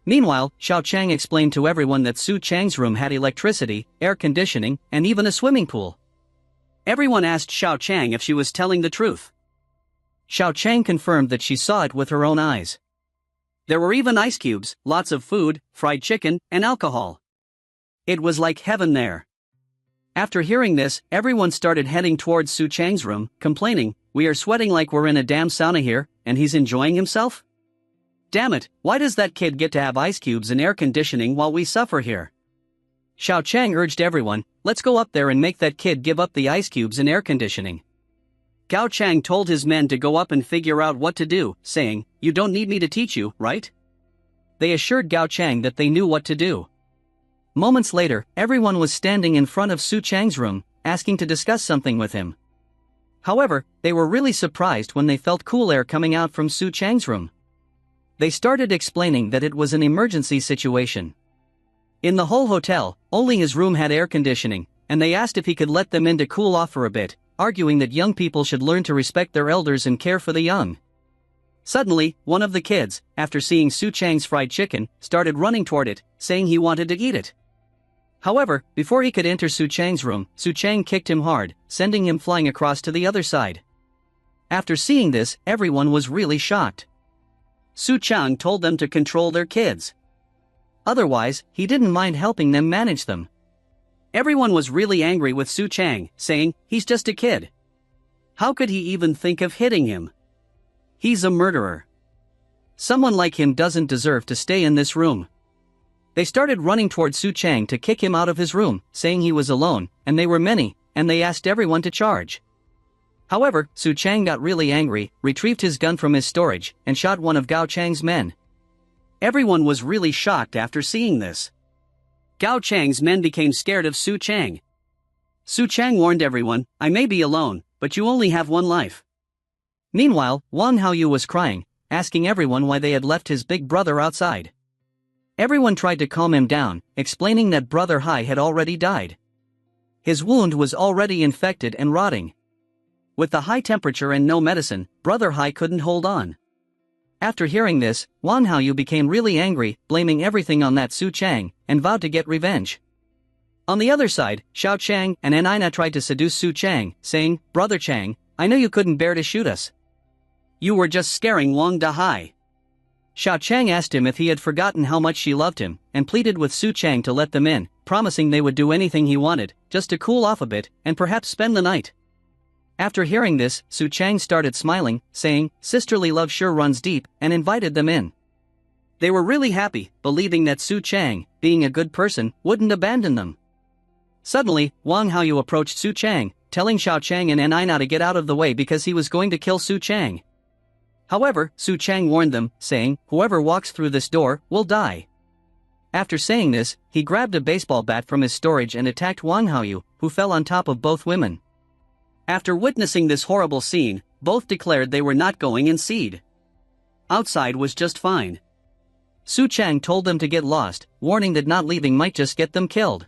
Meanwhile, Xiao Chang explained to everyone that Su Chang's room had electricity, air conditioning, and even a swimming pool. Everyone asked Xiao Chang if she was telling the truth. Xiao Chang confirmed that she saw it with her own eyes. There were even ice cubes, lots of food, fried chicken, and alcohol. It was like heaven there. After hearing this, everyone started heading towards Su Chang's room, complaining, "We are sweating like we're in a damn sauna here, and he's enjoying himself? Damn it, why does that kid get to have ice cubes and air conditioning while we suffer here?" Xiao Chang urged everyone, "Let's go up there and make that kid give up the ice cubes and air conditioning." Gao Chang told his men to go up and figure out what to do, saying, "You don't need me to teach you, right?" They assured Gao Chang that they knew what to do. Moments later, everyone was standing in front of Su Chang's room, asking to discuss something with him. However, they were really surprised when they felt cool air coming out from Su Chang's room. They started explaining that it was an emergency situation. In the whole hotel, only his room had air conditioning, and they asked if he could let them in to cool off for a bit, arguing that young people should learn to respect their elders and care for the young. Suddenly, one of the kids, after seeing Su Chang's fried chicken, started running toward it, saying he wanted to eat it. However, before he could enter Su Chang's room, Su Chang kicked him hard, sending him flying across to the other side. After seeing this, everyone was really shocked. Su Chang told them to control their kids. Otherwise, he didn't mind helping them manage them. Everyone was really angry with Su Chang, saying, "He's just a kid. How could he even think of hitting him? He's a murderer. Someone like him doesn't deserve to stay in this room." They started running toward Su Chang to kick him out of his room, saying he was alone, and they were many, and they asked everyone to charge. However, Su Chang got really angry, retrieved his gun from his storage, and shot one of Gao Chang's men. Everyone was really shocked after seeing this. Gao Chang's men became scared of Su Chang. Su Chang warned everyone, "I may be alone, but you only have one life." Meanwhile, Wang Haoyu was crying, asking everyone why they had left his big brother outside. Everyone tried to calm him down, explaining that Brother Hai had already died. His wound was already infected and rotting. With the high temperature and no medicine, Brother Hai couldn't hold on. After hearing this, Wang Haoyu became really angry, blaming everything on that Su Chang, and vowed to get revenge. On the other side, Xiao Chang and Anina tried to seduce Su Chang, saying, "Brother Chang, I know you couldn't bear to shoot us. You were just scaring Wang Da Hai." Xiao Chang asked him if he had forgotten how much she loved him, and pleaded with Su Chang to let them in, promising they would do anything he wanted, just to cool off a bit, and perhaps spend the night. After hearing this, Su Chang started smiling, saying, "Sisterly love sure runs deep," and invited them in. They were really happy, believing that Su Chang, being a good person, wouldn't abandon them. Suddenly, Wang Haoyu approached Su Chang, telling Xiao Chang and Anina to get out of the way because he was going to kill Su Chang. However, Su Chang warned them, saying, "Whoever walks through this door will die." After saying this, he grabbed a baseball bat from his storage and attacked Wang Haoyu, who fell on top of both women. After witnessing this horrible scene, both declared they were not going inside. Outside was just fine. Su Chang told them to get lost, warning that not leaving might just get them killed.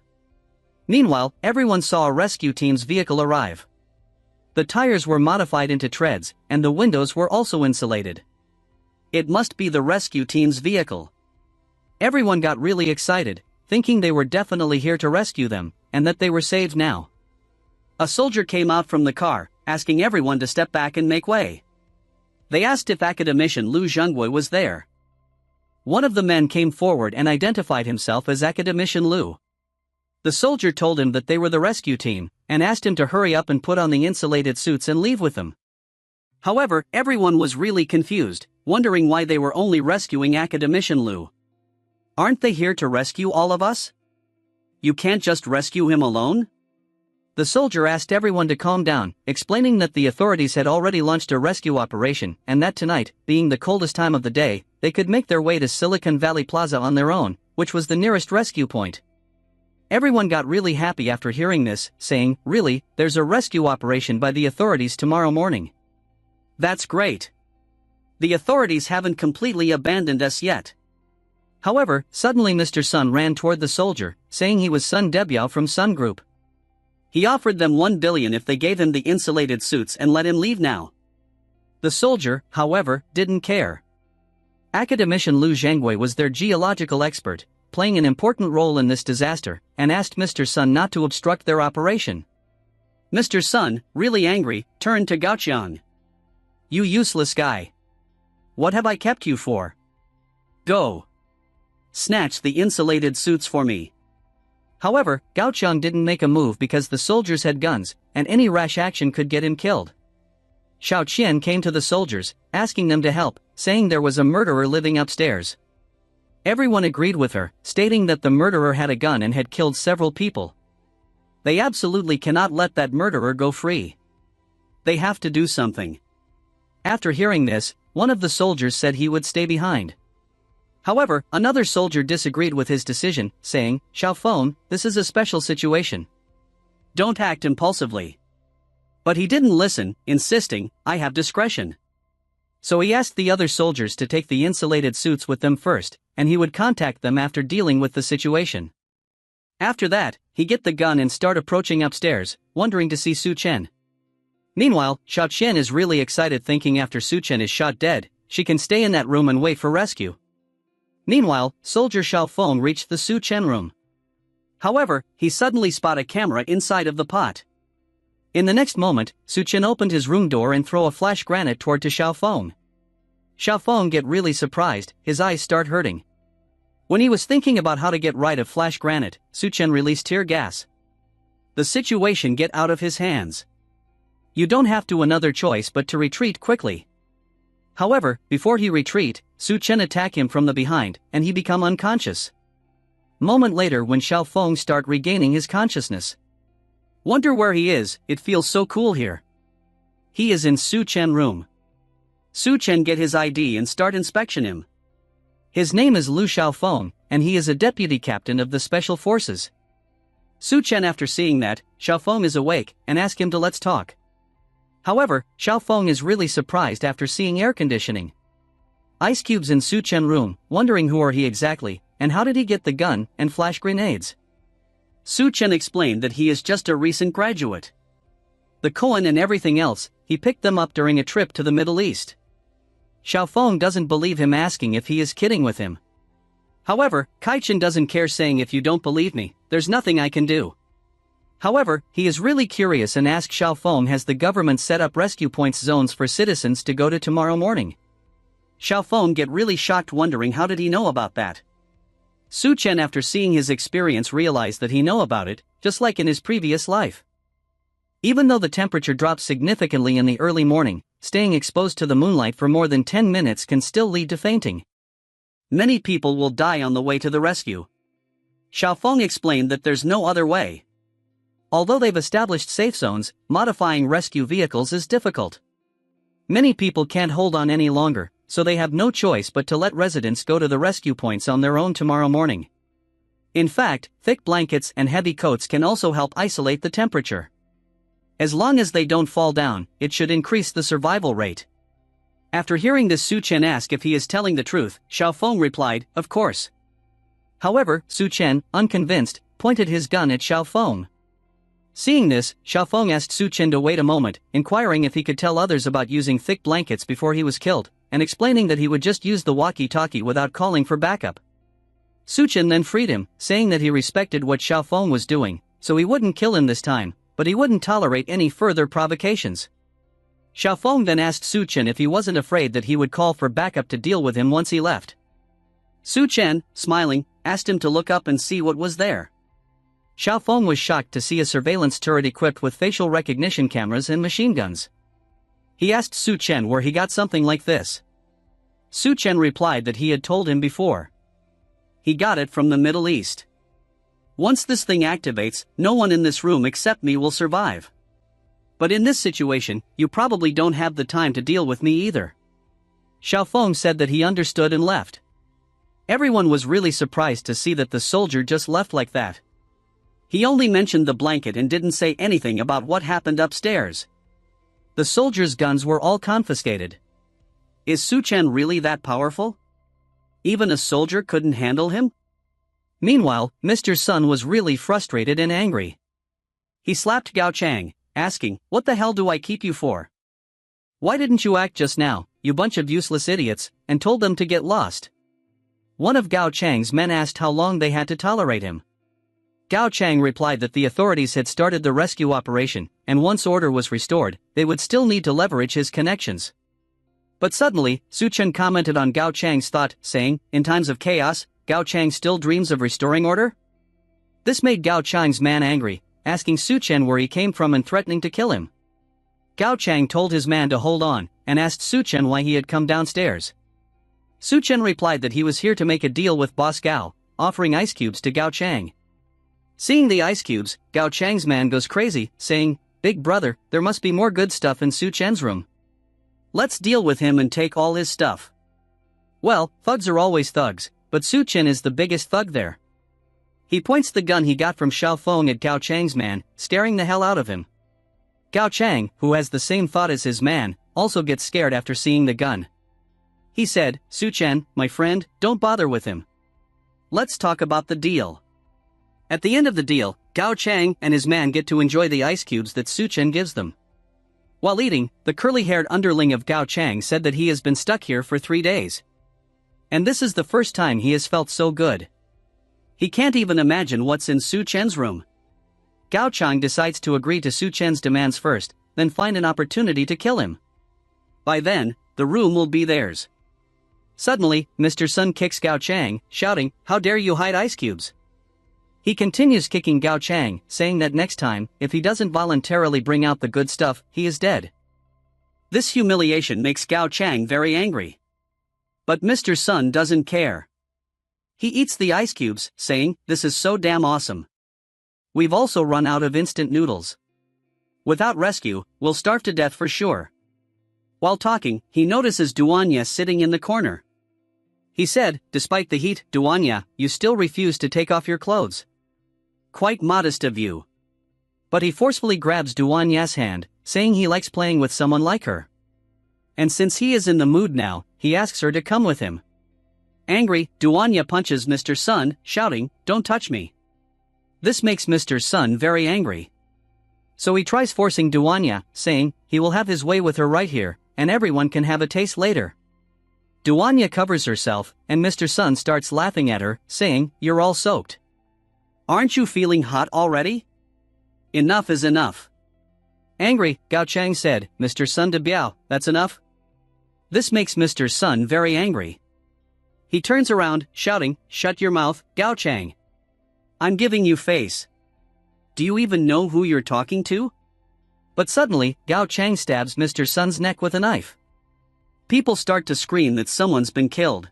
Meanwhile, everyone saw a rescue team's vehicle arrive. The tires were modified into treads, and the windows were also insulated. It must be the rescue team's vehicle. Everyone got really excited, thinking they were definitely here to rescue them, and that they were saved now. A soldier came out from the car, asking everyone to step back and make way. They asked if academician Lu Zhengwei was there. One of the men came forward and identified himself as Academician Lu. The soldier told him that they were the rescue team, and asked him to hurry up and put on the insulated suits and leave with them. However, everyone was really confused, wondering why they were only rescuing Academician Lu. Aren't they here to rescue all of us? You can't just rescue him alone? The soldier asked everyone to calm down, explaining that the authorities had already launched a rescue operation and that tonight, being the coldest time of the day, they could make their way to Silicon Valley Plaza on their own, which was the nearest rescue point. Everyone got really happy after hearing this, saying, "Really, there's a rescue operation by the authorities tomorrow morning. That's great. The authorities haven't completely abandoned us yet." However, suddenly Mr. Sun ran toward the soldier, saying he was Sun Debiao from Sun Group. He offered them 1 billion if they gave him the insulated suits and let him leave now. The soldier, however, didn't care. Academician Lu Zhengwei was their geological expert, playing an important role in this disaster, and asked Mr. Sun not to obstruct their operation. Mr. Sun, really angry, turned to Gaoqiang. "You useless guy. What have I kept you for? Go. Snatch the insulated suits for me." However, Gaoqiang didn't make a move because the soldiers had guns, and any rash action could get him killed. Xiao Qian came to the soldiers, asking them to help, saying there was a murderer living upstairs. Everyone agreed with her, stating that the murderer had a gun and had killed several people. They absolutely cannot let that murderer go free. They have to do something. After hearing this, one of the soldiers said he would stay behind. However, another soldier disagreed with his decision, saying, "Xiao Feng, this is a special situation. Don't act impulsively." But he didn't listen, insisting, "I have discretion." So he asked the other soldiers to take the insulated suits with them first, and he would contact them after dealing with the situation. After that, he get the gun and start approaching upstairs, wondering to see Su Chen. Meanwhile, Xiao Qian is really excited, thinking after Su Chen is shot dead, she can stay in that room and wait for rescue. Meanwhile, soldier Xiao Feng reached the Su Chen room. However, he suddenly spot a camera inside of the pot. In the next moment, Su Chen opened his room door and throw a flash granite toward to Xiao Feng. Xiao Feng get really surprised, his eyes start hurting. When he was thinking about how to get rid of flash granite, Su Chen released tear gas. The situation get out of his hands. You don't have to another choice but to retreat quickly. However, before he retreat, Su Chen attack him from the behind, and he become unconscious. Moment later when Xiao Feng start regaining his consciousness. Wonder where he is, it feels so cool here. He is in Su Chen room. Su Chen get his ID and start inspection him. His name is Lu Xiaofeng, and he is a deputy captain of the special forces. Su Chen after seeing that, Xiaofeng is awake, and ask him to let's talk. However, Xiaofeng is really surprised after seeing air conditioning. Ice cubes in Su Chen room, wondering who are he exactly, and how did he get the gun and flash grenades. Su Chen explained that he is just a recent graduate. The koan and everything else, he picked them up during a trip to the Middle East. Xiaofeng doesn't believe him, asking if he is kidding with him. However, Kai-Chen doesn't care, saying if you don't believe me, there's nothing I can do. However, he is really curious and asks Xiaofeng has the government set up rescue points zones for citizens to go to tomorrow morning. Xiaofeng get really shocked, wondering how did he know about that. Su Chen after seeing his experience realized that he know about it, just like in his previous life. Even though the temperature drops significantly in the early morning, staying exposed to the moonlight for more than 10 minutes can still lead to fainting. Many people will die on the way to the rescue. Xiaofeng explained that there's no other way. Although they've established safe zones, modifying rescue vehicles is difficult. Many people can't hold on any longer, so they have no choice but to let residents go to the rescue points on their own tomorrow morning. In fact, thick blankets and heavy coats can also help isolate the temperature. As long as they don't fall down, it should increase the survival rate. After hearing this, Su Chen asked if he is telling the truth. Xiaofeng replied, of course. However, Su Chen, unconvinced, pointed his gun at Xiaofeng. Seeing this, Xiaofeng asked Su Chen to wait a moment, inquiring if he could tell others about using thick blankets before he was killed, and explaining that he would just use the walkie-talkie without calling for backup. Su Chen then freed him, saying that he respected what Xiaofeng was doing, so he wouldn't kill him this time, but he wouldn't tolerate any further provocations. Xiaofeng then asked Su Chen if he wasn't afraid that he would call for backup to deal with him once he left. Su Chen, smiling, asked him to look up and see what was there. Xiao Feng was shocked to see a surveillance turret equipped with facial recognition cameras and machine guns. He asked Su Chen where he got something like this. Su Chen replied that he had told him before. He got it from the Middle East. Once this thing activates, no one in this room except me will survive. But in this situation, you probably don't have the time to deal with me either. Xiao Feng said that he understood and left. Everyone was really surprised to see that the soldier just left like that. He only mentioned the blanket and didn't say anything about what happened upstairs. The soldier's guns were all confiscated. Is Su Chen really that powerful? Even a soldier couldn't handle him? Meanwhile, Mr. Sun was really frustrated and angry. He slapped Gao Chang, asking, "What the hell do I keep you for? Why didn't you act just now, you bunch of useless idiots," and told them to get lost. One of Gao Chang's men asked how long they had to tolerate him. Gao Chang replied that the authorities had started the rescue operation, and once order was restored, they would still need to leverage his connections. But suddenly, Su Chen commented on Gao Chang's thought, saying, "In times of chaos, Gao Chang still dreams of restoring order?" This made Gao Chang's man angry, asking Su Chen where he came from and threatening to kill him. Gao Chang told his man to hold on, and asked Su Chen why he had come downstairs. Su Chen replied that he was here to make a deal with Boss Gao, offering ice cubes to Gao Chang. Seeing the ice cubes, Gao Chang's man goes crazy, saying, "Big brother, there must be more good stuff in Su Chen's room. Let's deal with him and take all his stuff." Well, thugs are always thugs, but Su Chen is the biggest thug there. He points the gun he got from Xiao Feng at Gao Chang's man, staring the hell out of him. Gao Chang, who has the same thought as his man, also gets scared after seeing the gun. He said, "Su Chen, my friend, don't bother with him. Let's talk about the deal." At the end of the deal, Gao Chang and his man get to enjoy the ice cubes that Su Chen gives them. While eating, the curly-haired underling of Gao Chang said that he has been stuck here for 3 days. And this is the first time he has felt so good. He can't even imagine what's in Su Chen's room. Gao Chang decides to agree to Su Chen's demands first, then find an opportunity to kill him. By then, the room will be theirs. Suddenly, Mr. Sun kicks Gao Chang, shouting, "How dare you hide ice cubes?" He continues kicking Gao Chang, saying that next time, if he doesn't voluntarily bring out the good stuff, he is dead. This humiliation makes Gao Chang very angry. But Mr. Sun doesn't care. He eats the ice cubes, saying, "This is so damn awesome. We've also run out of instant noodles. Without rescue, we'll starve to death for sure." While talking, he notices Duanya sitting in the corner. He said, "Despite the heat, Duanya, you still refuse to take off your clothes. Quite modest of you." But he forcefully grabs Duanya's hand, saying he likes playing with someone like her. And since he is in the mood now, he asks her to come with him. Angry, Duanya punches Mr. Sun, shouting, "Don't touch me." This makes Mr. Sun very angry. So he tries forcing Duanya, saying, he will have his way with her right here, and everyone can have a taste later. Duanya covers herself, and Mr. Sun starts laughing at her, saying, "You're all soaked. Aren't you feeling hot already? Enough is enough." Angry, Gao Chang said, "Mr. Sun de Biao, that's enough?" This makes Mr. Sun very angry. He turns around, shouting, "Shut your mouth, Gao Chang. I'm giving you face. Do you even know who you're talking to?" But suddenly, Gao Chang stabs Mr. Sun's neck with a knife. People start to scream that someone's been killed.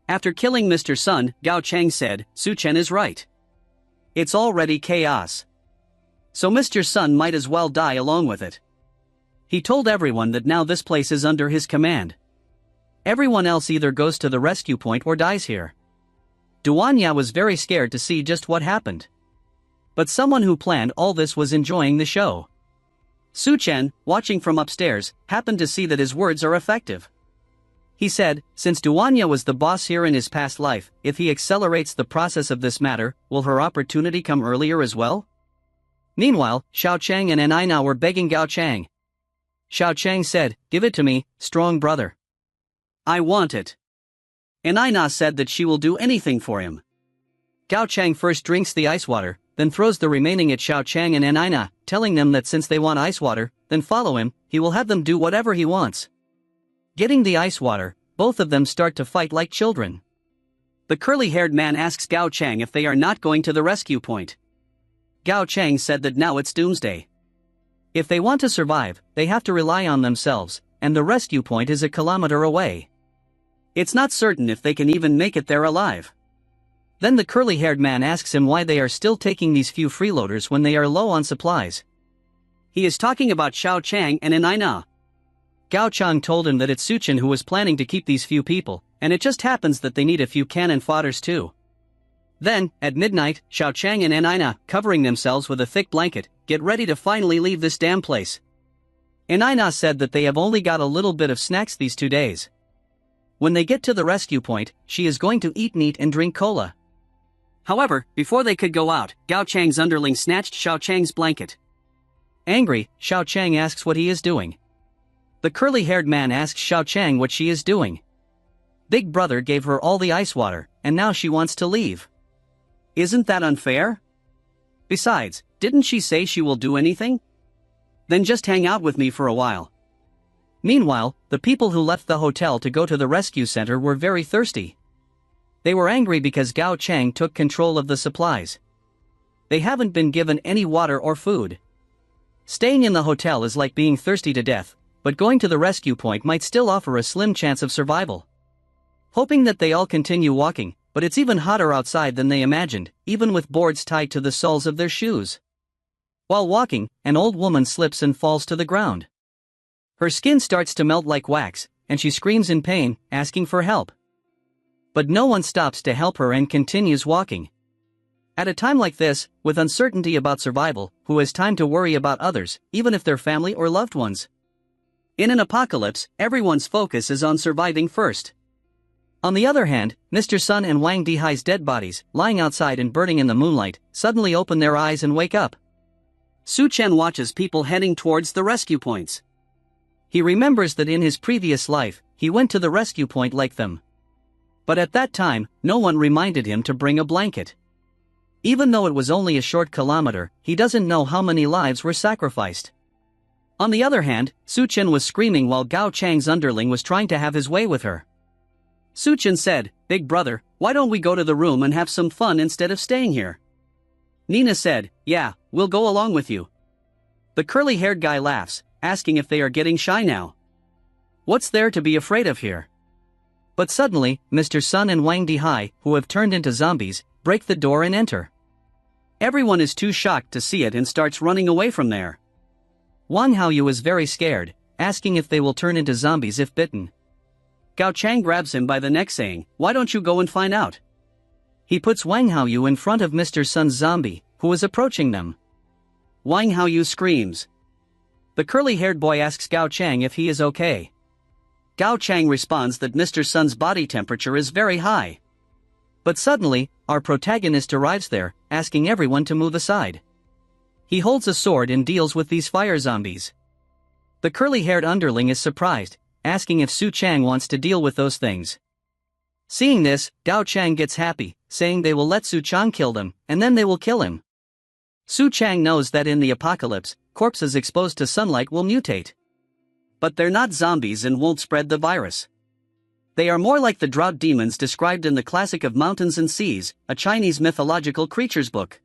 After killing Mr. Sun, Gao Chang said, "Su Chen is right. It's already chaos. So Mr. Sun might as well die along with it." He told everyone that now this place is under his command. Everyone else either goes to the rescue point or dies here. Duanya was very scared to see just what happened. But someone who planned all this was enjoying the show. Su Chen, watching from upstairs, happened to see that his words are effective. He said, "Since Duanya was the boss here in his past life, if he accelerates the process of this matter, will her opportunity come earlier as well?" Meanwhile, Xiao Chang and Anina were begging Gao Chang. Xiao Chang said, "Give it to me, strong brother. I want it." Anina said that she will do anything for him. Gao Chang first drinks the ice water, then throws the remaining at Xiao Chang and Anina, telling them that since they want ice water, then follow him, he will have them do whatever he wants. Getting the ice water, both of them start to fight like children. The curly-haired man asks Gao Chang if they are not going to the rescue point. Gao Chang said that now it's Doomsday. If they want to survive, they have to rely on themselves, and the rescue point is a kilometer away. It's not certain if they can even make it there alive. Then the curly-haired man asks him why they are still taking these few freeloaders when they are low on supplies. He is talking about Xiao Chang and Inaina. Gao Chang told him that it's Su Chen who was planning to keep these few people, and it just happens that they need a few cannon fodders too. Then, at midnight, Xiao Chang and Inaina, covering themselves with a thick blanket, get ready to finally leave this damn place. Inaina said that they have only got a little bit of snacks these 2 days. When they get to the rescue point, she is going to eat meat and drink cola. However, before they could go out, Gao Chang's underling snatched Xiao Chang's blanket. Angry, Xiao Chang asks what he is doing. The curly-haired man asks Xiao Chang what she is doing. Big brother gave her all the ice water, and now she wants to leave. Isn't that unfair? Besides, didn't she say she will do anything? Then just hang out with me for a while. Meanwhile, the people who left the hotel to go to the rescue center were very thirsty. They were angry because Gao Chang took control of the supplies. They haven't been given any water or food. Staying in the hotel is like being thirsty to death, but going to the rescue point might still offer a slim chance of survival. Hoping that they all continue walking, but it's even hotter outside than they imagined, even with boards tied to the soles of their shoes. While walking, an old woman slips and falls to the ground. Her skin starts to melt like wax, and she screams in pain, asking for help. But no one stops to help her and continues walking. At a time like this, with uncertainty about survival, who has time to worry about others, even if they're family or loved ones? In an apocalypse, everyone's focus is on surviving first. On the other hand, Mr. Sun and Wang Dihai's dead bodies, lying outside and burning in the moonlight, suddenly open their eyes and wake up. Su Chen watches people heading towards the rescue points. He remembers that in his previous life, he went to the rescue point like them. But at that time, no one reminded him to bring a blanket. Even though it was only a short kilometer, he doesn't know how many lives were sacrificed. On the other hand, Su Chen was screaming while Gao Chang's underling was trying to have his way with her. Su Chen said, "Big brother, why don't we go to the room and have some fun instead of staying here?" Nina said, "Yeah, we'll go along with you." The curly-haired guy laughs, asking if they are getting shy now. What's there to be afraid of here? But suddenly, Mr. Sun and Wang Dihai, who have turned into zombies, break the door and enter. Everyone is too shocked to see it and starts running away from there. Wang Haoyu is very scared, asking if they will turn into zombies if bitten. Gao Chang grabs him by the neck saying, "Why don't you go and find out?" He puts Wang Haoyu in front of Mr. Sun's zombie, who is approaching them. Wang Haoyu screams. The curly-haired boy asks Gao Chang if he is okay. Gao Chang responds that Mr. Sun's body temperature is very high. But suddenly, our protagonist arrives there, asking everyone to move aside. He holds a sword and deals with these fire zombies. The curly-haired underling is surprised, asking if Su Chang wants to deal with those things. Seeing this, Gao Chang gets happy, saying they will let Su Chang kill them, and then they will kill him. Su Chang knows that in the apocalypse, corpses exposed to sunlight will mutate. But they're not zombies and won't spread the virus. They are more like the drought demons described in the classic of Mountains and Seas, a Chinese mythological creatures book.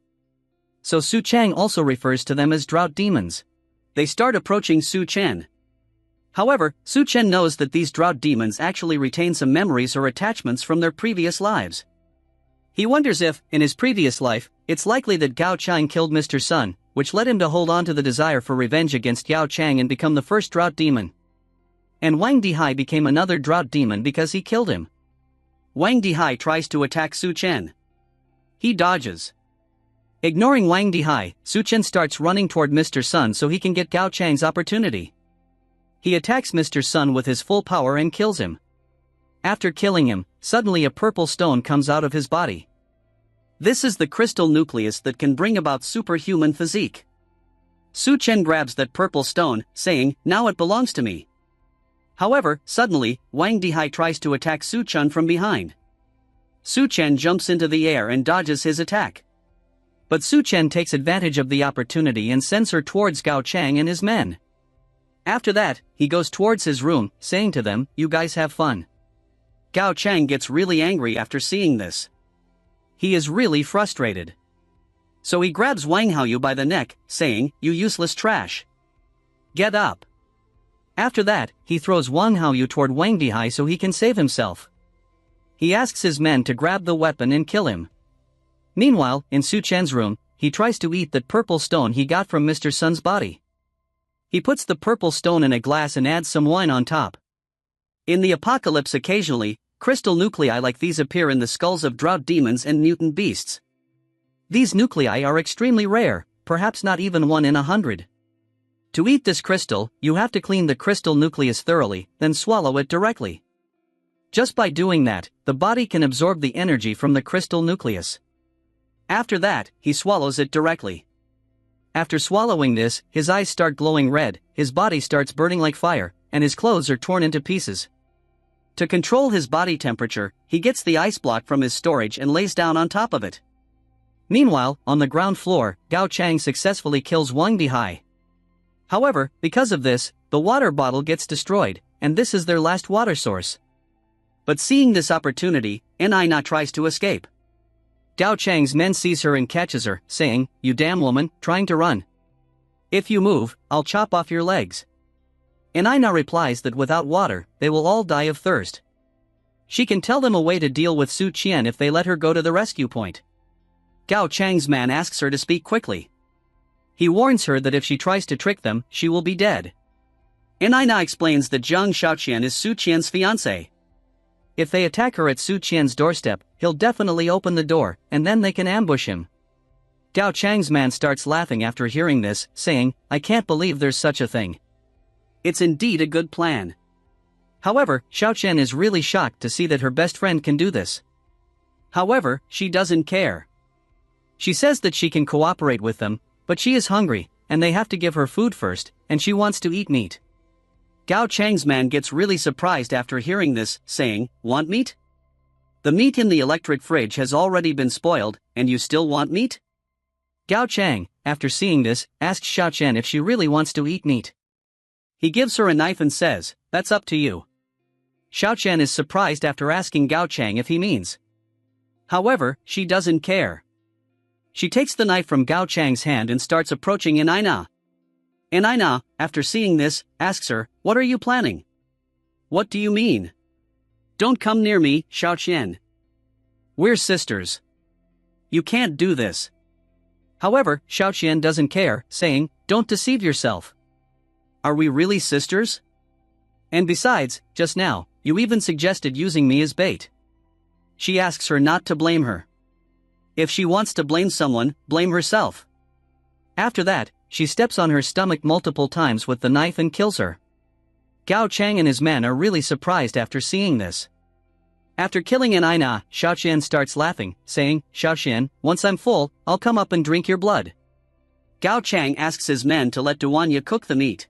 So Su Chang also refers to them as drought demons. They start approaching Su Chen. However, Su Chen knows that these drought demons actually retain some memories or attachments from their previous lives. He wonders if, in his previous life, it's likely that Gao Chang killed Mr. Sun, which led him to hold on to the desire for revenge against Gao Chang and become the first drought demon. And Wang Dihai became another drought demon because he killed him. Wang Dihai tries to attack Su Chen. He dodges. Ignoring Wang Dihai, Su Chen starts running toward Mr. Sun so he can get Gao Chang's opportunity. He attacks Mr. Sun with his full power and kills him. After killing him, suddenly a purple stone comes out of his body. This is the crystal nucleus that can bring about superhuman physique. Su Chen grabs that purple stone, saying, "Now it belongs to me." However, suddenly, Wang Dihai tries to attack Su Chen from behind. Su Chen jumps into the air and dodges his attack. But Su Chen takes advantage of the opportunity and sends her towards Gao Chang and his men. After that, he goes towards his room, saying to them, "You guys have fun." Gao Chang gets really angry after seeing this. He is really frustrated. So he grabs Wang Haoyu by the neck, saying, "You useless trash. Get up." After that, he throws Wang Haoyu toward Wang Dihai so he can save himself. He asks his men to grab the weapon and kill him. Meanwhile, in Su Chen's room, he tries to eat that purple stone he got from Mr. Sun's body. He puts the purple stone in a glass and adds some wine on top. In the apocalypse occasionally, crystal nuclei like these appear in the skulls of drought demons and mutant beasts. These nuclei are extremely rare, perhaps not even 1 in 100. To eat this crystal, you have to clean the crystal nucleus thoroughly, then swallow it directly. Just by doing that, the body can absorb the energy from the crystal nucleus. After that, he swallows it directly. After swallowing this, his eyes start glowing red, his body starts burning like fire, and his clothes are torn into pieces. To control his body temperature, he gets the ice block from his storage and lays down on top of it. Meanwhile, on the ground floor, Gao Chang successfully kills Wang Dihai. However, because of this, the water bottle gets destroyed, and this is their last water source. But seeing this opportunity, Nina tries to escape. Gao Chang's men sees her and catches her, saying, "You damn woman, trying to run. If you move, I'll chop off your legs." Nina replies that without water, they will all die of thirst. She can tell them a way to deal with Su Qian if they let her go to the rescue point. Gao Chang's man asks her to speak quickly. He warns her that if she tries to trick them, she will be dead. Nina explains that Zhang Shaoqian is Su Qian's fiancé. If they attack her at Su Qian's doorstep, he'll definitely open the door, and then they can ambush him. Gao Chang's man starts laughing after hearing this, saying, "I can't believe there's such a thing. It's indeed a good plan." However, Shaoqian is really shocked to see that her best friend can do this. However, she doesn't care. She says that she can cooperate with them, but she is hungry, and they have to give her food first, and she wants to eat meat. Gao Chang's man gets really surprised after hearing this, saying, "Want meat? The meat in the electric fridge has already been spoiled, and you still want meat?" Gao Chang, after seeing this, asks Shaoqian if she really wants to eat meat. He gives her a knife and says, "That's up to you." Shaoqian is surprised after asking Gao Chang if he means. However, she doesn't care. She takes the knife from Gao Chang's hand and starts approaching Nina. Nina, after seeing this, asks her, "What are you planning?" "What do you mean?" "Don't come near me, Shaoqian. We're sisters. You can't do this." However, Shaoqian doesn't care, saying, "Don't deceive yourself. Are we really sisters? And besides, just now, you even suggested using me as bait." She asks her not to blame her. If she wants to blame someone, blame herself. After that, she steps on her stomach multiple times with the knife and kills her. Gao Chang and his men are really surprised after seeing this. After killing Nina, Shaoqian starts laughing, saying, "Shaoqian, once I'm full, I'll come up and drink your blood." Gao Chang asks his men to let Duanya cook the meat.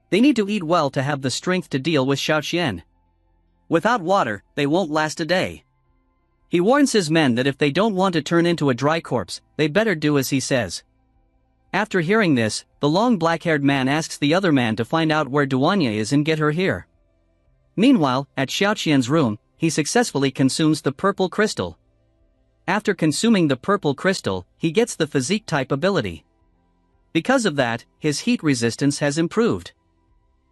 They need to eat well to have the strength to deal with Shaoqian. Without water, they won't last a day. He warns his men that if they don't want to turn into a dry corpse, they better do as he says. After hearing this, the long black-haired man asks the other man to find out where Duanya is and get her here. Meanwhile, at Shaoqian's room, he successfully consumes the purple crystal. After consuming the purple crystal, he gets the physique type ability. Because of that, his heat resistance has improved.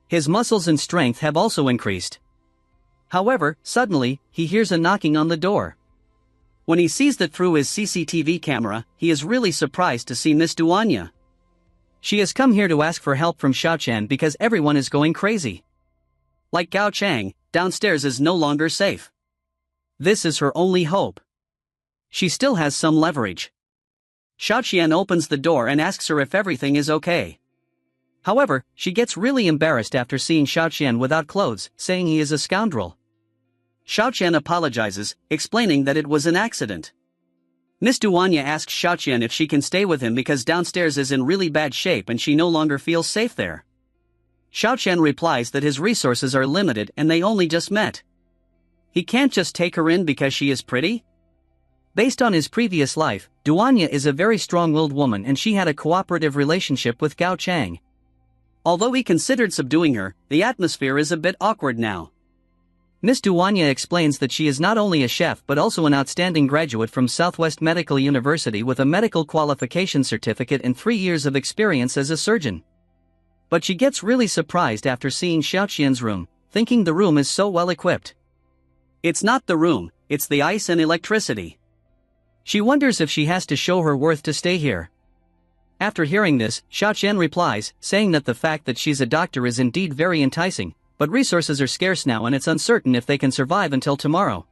His muscles and strength have also increased. However, suddenly, he hears a knocking on the door. When he sees that through his CCTV camera, he is really surprised to see Miss Duanya. She has come here to ask for help from Shaoqian because everyone is going crazy. Like Gao Chang, downstairs is no longer safe. This is her only hope. She still has some leverage. Shaoqian opens the door and asks her if everything is okay. However, she gets really embarrassed after seeing Shaoqian without clothes, saying he is a scoundrel. Shaoqian apologizes, explaining that it was an accident. Miss Duanya asks Shaoqian if she can stay with him because downstairs is in really bad shape and she no longer feels safe there. Shaoqian replies that his resources are limited and they only just met. He can't just take her in because she is pretty? Based on his previous life, Duanya is a very strong-willed woman and she had a cooperative relationship with Gao Chang. Although he considered subduing her, the atmosphere is a bit awkward now. Miss Duanya explains that she is not only a chef but also an outstanding graduate from Southwest Medical University with a medical qualification certificate and 3 years of experience as a surgeon. But she gets really surprised after seeing Xiaoqian's room, thinking the room is so well equipped. It's not the room, it's the ice and electricity. She wonders if she has to show her worth to stay here. After hearing this, Xiaoqian replies, saying that the fact that she's a doctor is indeed very enticing, but resources are scarce now and it's uncertain if they can survive until tomorrow.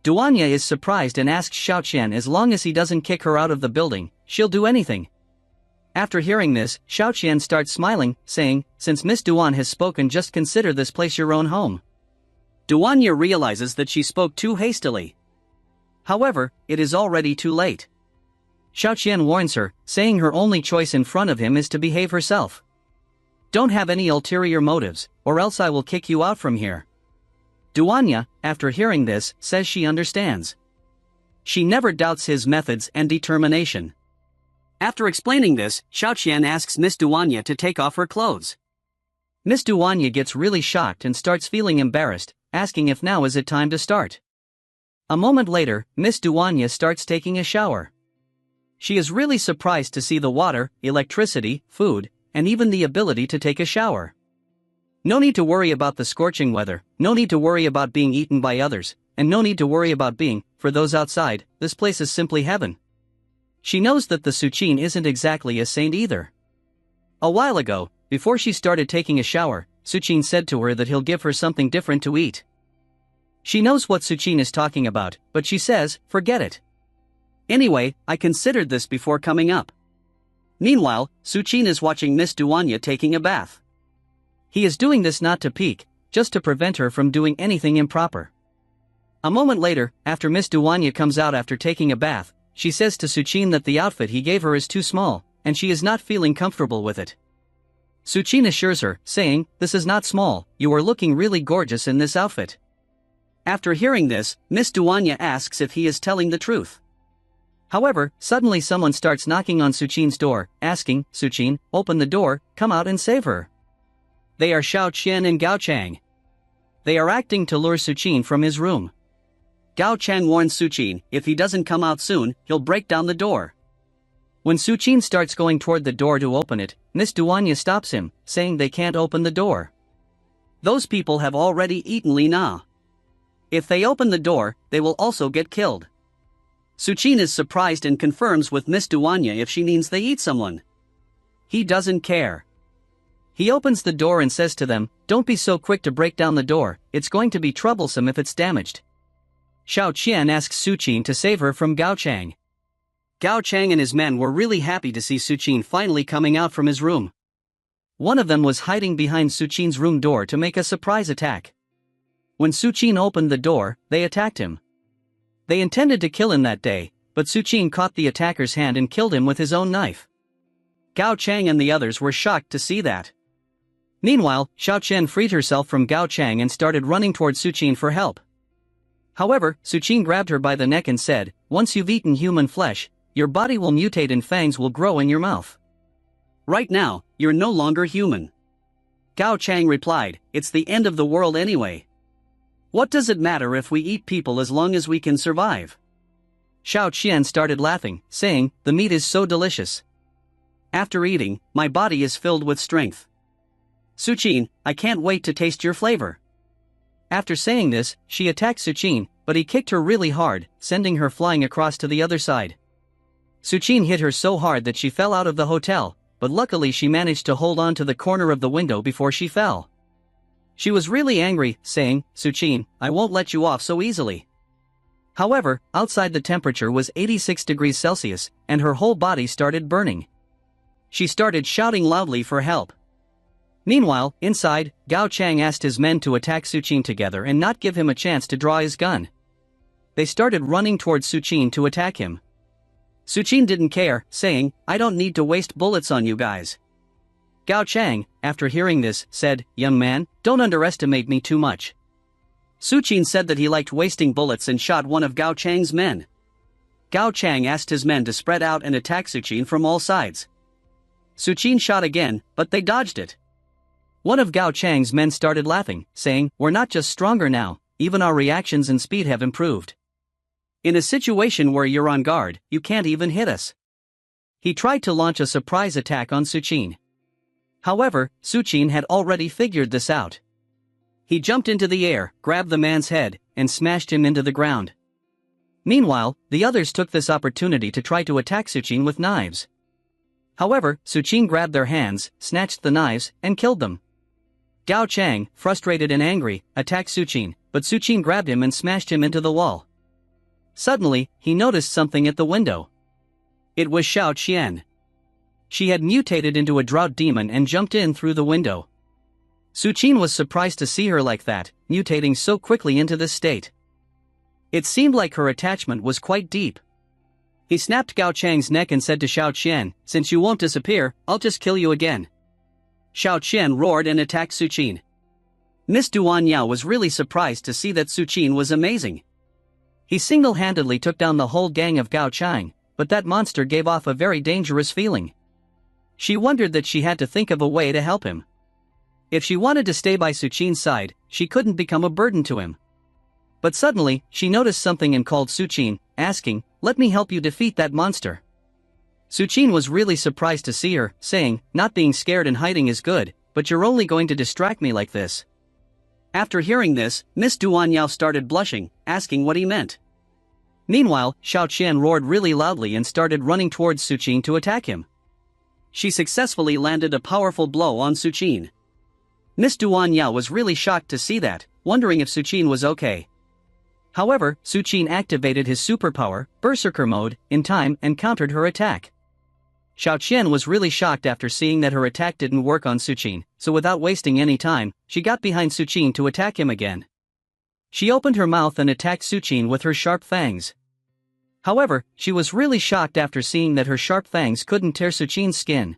Duanya is surprised and asks Xiaoqian as long as he doesn't kick her out of the building, she'll do anything. After hearing this, Xiaoqian starts smiling, saying, since Miss Duan has spoken, just consider this place your own home. Duanya realizes that she spoke too hastily. However, it is already too late. Xiaoqian warns her, saying her only choice in front of him is to behave herself. Don't have any ulterior motives, or else I will kick you out from here. Duanya, after hearing this, says she understands. She never doubts his methods and determination. After explaining this, Xiaoqian asks Miss Duanya to take off her clothes. Miss Duanya gets really shocked and starts feeling embarrassed, asking if now is it time to start. A moment later, Miss Duanya starts taking a shower. She is really surprised to see the water, electricity, food, and even the ability to take a shower. No need to worry about the scorching weather, no need to worry about being eaten by others, and no need to worry about being, for those outside, this place is simply heaven. She knows that the Suqin isn't exactly a saint either. A while ago, before she started taking a shower, Suqin said to her that he'll give her something different to eat. She knows what Suqin is talking about, but she says, forget it. Anyway, I considered this before coming up. Meanwhile, Suqin is watching Miss Duanya taking a bath. He is doing this not to peek, just to prevent her from doing anything improper. A moment later, after Miss Duanya comes out after taking a bath, she says to Suqin that the outfit he gave her is too small, and she is not feeling comfortable with it. Suqin assures her, saying, this is not small, you are looking really gorgeous in this outfit. After hearing this, Miss Duanya asks if he is telling the truth. However, suddenly someone starts knocking on Suqin's door, asking, Suqin, open the door, come out and save her. They are Xiaoqian and Gao Chang. They are acting to lure Suqin from his room. Gao Chang warns Suqin, if he doesn't come out soon, he'll break down the door. When Suqin starts going toward the door to open it, Miss Duanya stops him, saying they can't open the door. Those people have already eaten Li Na. If they open the door, they will also get killed. Suqin is surprised and confirms with Miss Duanya if she means they eat someone. He doesn't care. He opens the door and says to them, don't be so quick to break down the door, it's going to be troublesome if it's damaged. Xiaoqian asks Suqin to save her from Gao Chang. Gao Chang and his men were really happy to see Suqin finally coming out from his room. One of them was hiding behind Suqin's room door to make a surprise attack. When Suqin opened the door, they attacked him. They intended to kill him that day, but Suqin caught the attacker's hand and killed him with his own knife. Gao Chang and the others were shocked to see that. Meanwhile, Xiaoqian freed herself from Gao Chang and started running toward Suqin for help. However, Suqin grabbed her by the neck and said, once you've eaten human flesh, your body will mutate and fangs will grow in your mouth. Right now, you're no longer human. Gao Chang replied, it's the end of the world anyway. What does it matter if we eat people as long as we can survive? Xiaoqian started laughing, saying, the meat is so delicious. After eating, my body is filled with strength. Suqin, I can't wait to taste your flavor. After saying this, she attacked Suqin, but he kicked her really hard, sending her flying across to the other side. Suqin hit her so hard that she fell out of the hotel, but luckily she managed to hold on to the corner of the window before she fell. She was really angry, saying, Suqin, I won't let you off so easily. However, outside the temperature was 86 degrees Celsius, and her whole body started burning. She started shouting loudly for help. Meanwhile, inside, Gao Chang asked his men to attack Suqin together and not give him a chance to draw his gun. They started running towards Suqin to attack him. Suqin didn't care, saying, I don't need to waste bullets on you guys. Gao Chang, after hearing this, said, young man, don't underestimate me too much. Suqin said that he liked wasting bullets and shot one of Gao Chang's men. Gao Chang asked his men to spread out and attack Suqin from all sides. Suqin shot again, but they dodged it. One of Gao Chang's men started laughing, saying, we're not just stronger now, even our reactions and speed have improved. In a situation where you're on guard, you can't even hit us." He tried to launch a surprise attack on Suchin. However, Suchin had already figured this out. He jumped into the air, grabbed the man's head, and smashed him into the ground. Meanwhile, the others took this opportunity to try to attack Suchin with knives. However, Suchin grabbed their hands, snatched the knives, and killed them. Gao Chang, frustrated and angry, attacked Suchin, but Suchin grabbed him and smashed him into the wall. Suddenly, he noticed something at the window. It was Xiao Qian. She had mutated into a drought demon and jumped in through the window. Suchin was surprised to see her like that, mutating so quickly into this state. It seemed like her attachment was quite deep. He snapped Gao Chang's neck and said to Xiao Qian, "Since you won't disappear, I'll just kill you again." Xiao Qian roared and attacked Suchin. Miss Duan Yao was really surprised to see that Suchin was amazing. He single-handedly took down the whole gang of Gao Chang, but that monster gave off a very dangerous feeling. She wondered that she had to think of a way to help him. If she wanted to stay by Suchin's side, she couldn't become a burden to him. But suddenly, she noticed something and called Suchin, asking, "Let me help you defeat that monster." Suchin was really surprised to see her, saying, "Not being scared and hiding is good, but you're only going to distract me like this." After hearing this, Miss Duan Yao started blushing, asking what he meant. Meanwhile, Xiao Qian roared really loudly and started running towards Suchin to attack him. She successfully landed a powerful blow on Suchin. Miss Duan Yao was really shocked to see that, wondering if Suchin was okay. However, Suchin activated his superpower, Berserker mode, in time and countered her attack. Xiao Qian was really shocked after seeing that her attack didn't work on Suchin, so without wasting any time, she got behind Suchin to attack him again. She opened her mouth and attacked Suchin with her sharp fangs. However, she was really shocked after seeing that her sharp fangs couldn't tear Suchin's skin.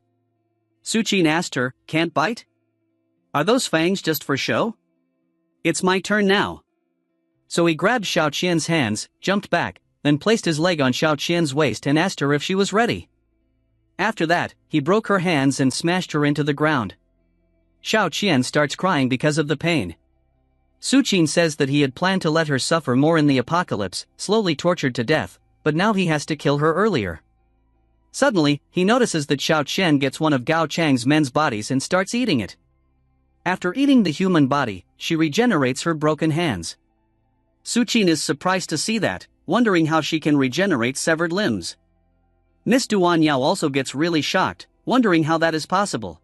Suchin asked her, "Can't bite? Are those fangs just for show? It's my turn now." So he grabbed Xiao Qian's hands, jumped back, then placed his leg on Xiao Qian's waist and asked her if she was ready. After that, he broke her hands and smashed her into the ground. Xiao Qian starts crying because of the pain. Suchin says that he had planned to let her suffer more in the apocalypse, slowly tortured to death, but now he has to kill her earlier. Suddenly, he notices that Xiao Qian gets one of Gao Chang's men's bodies and starts eating it. After eating the human body, she regenerates her broken hands. Suchin is surprised to see that, wondering how she can regenerate severed limbs. Miss Duan Yao also gets really shocked, wondering how that is possible.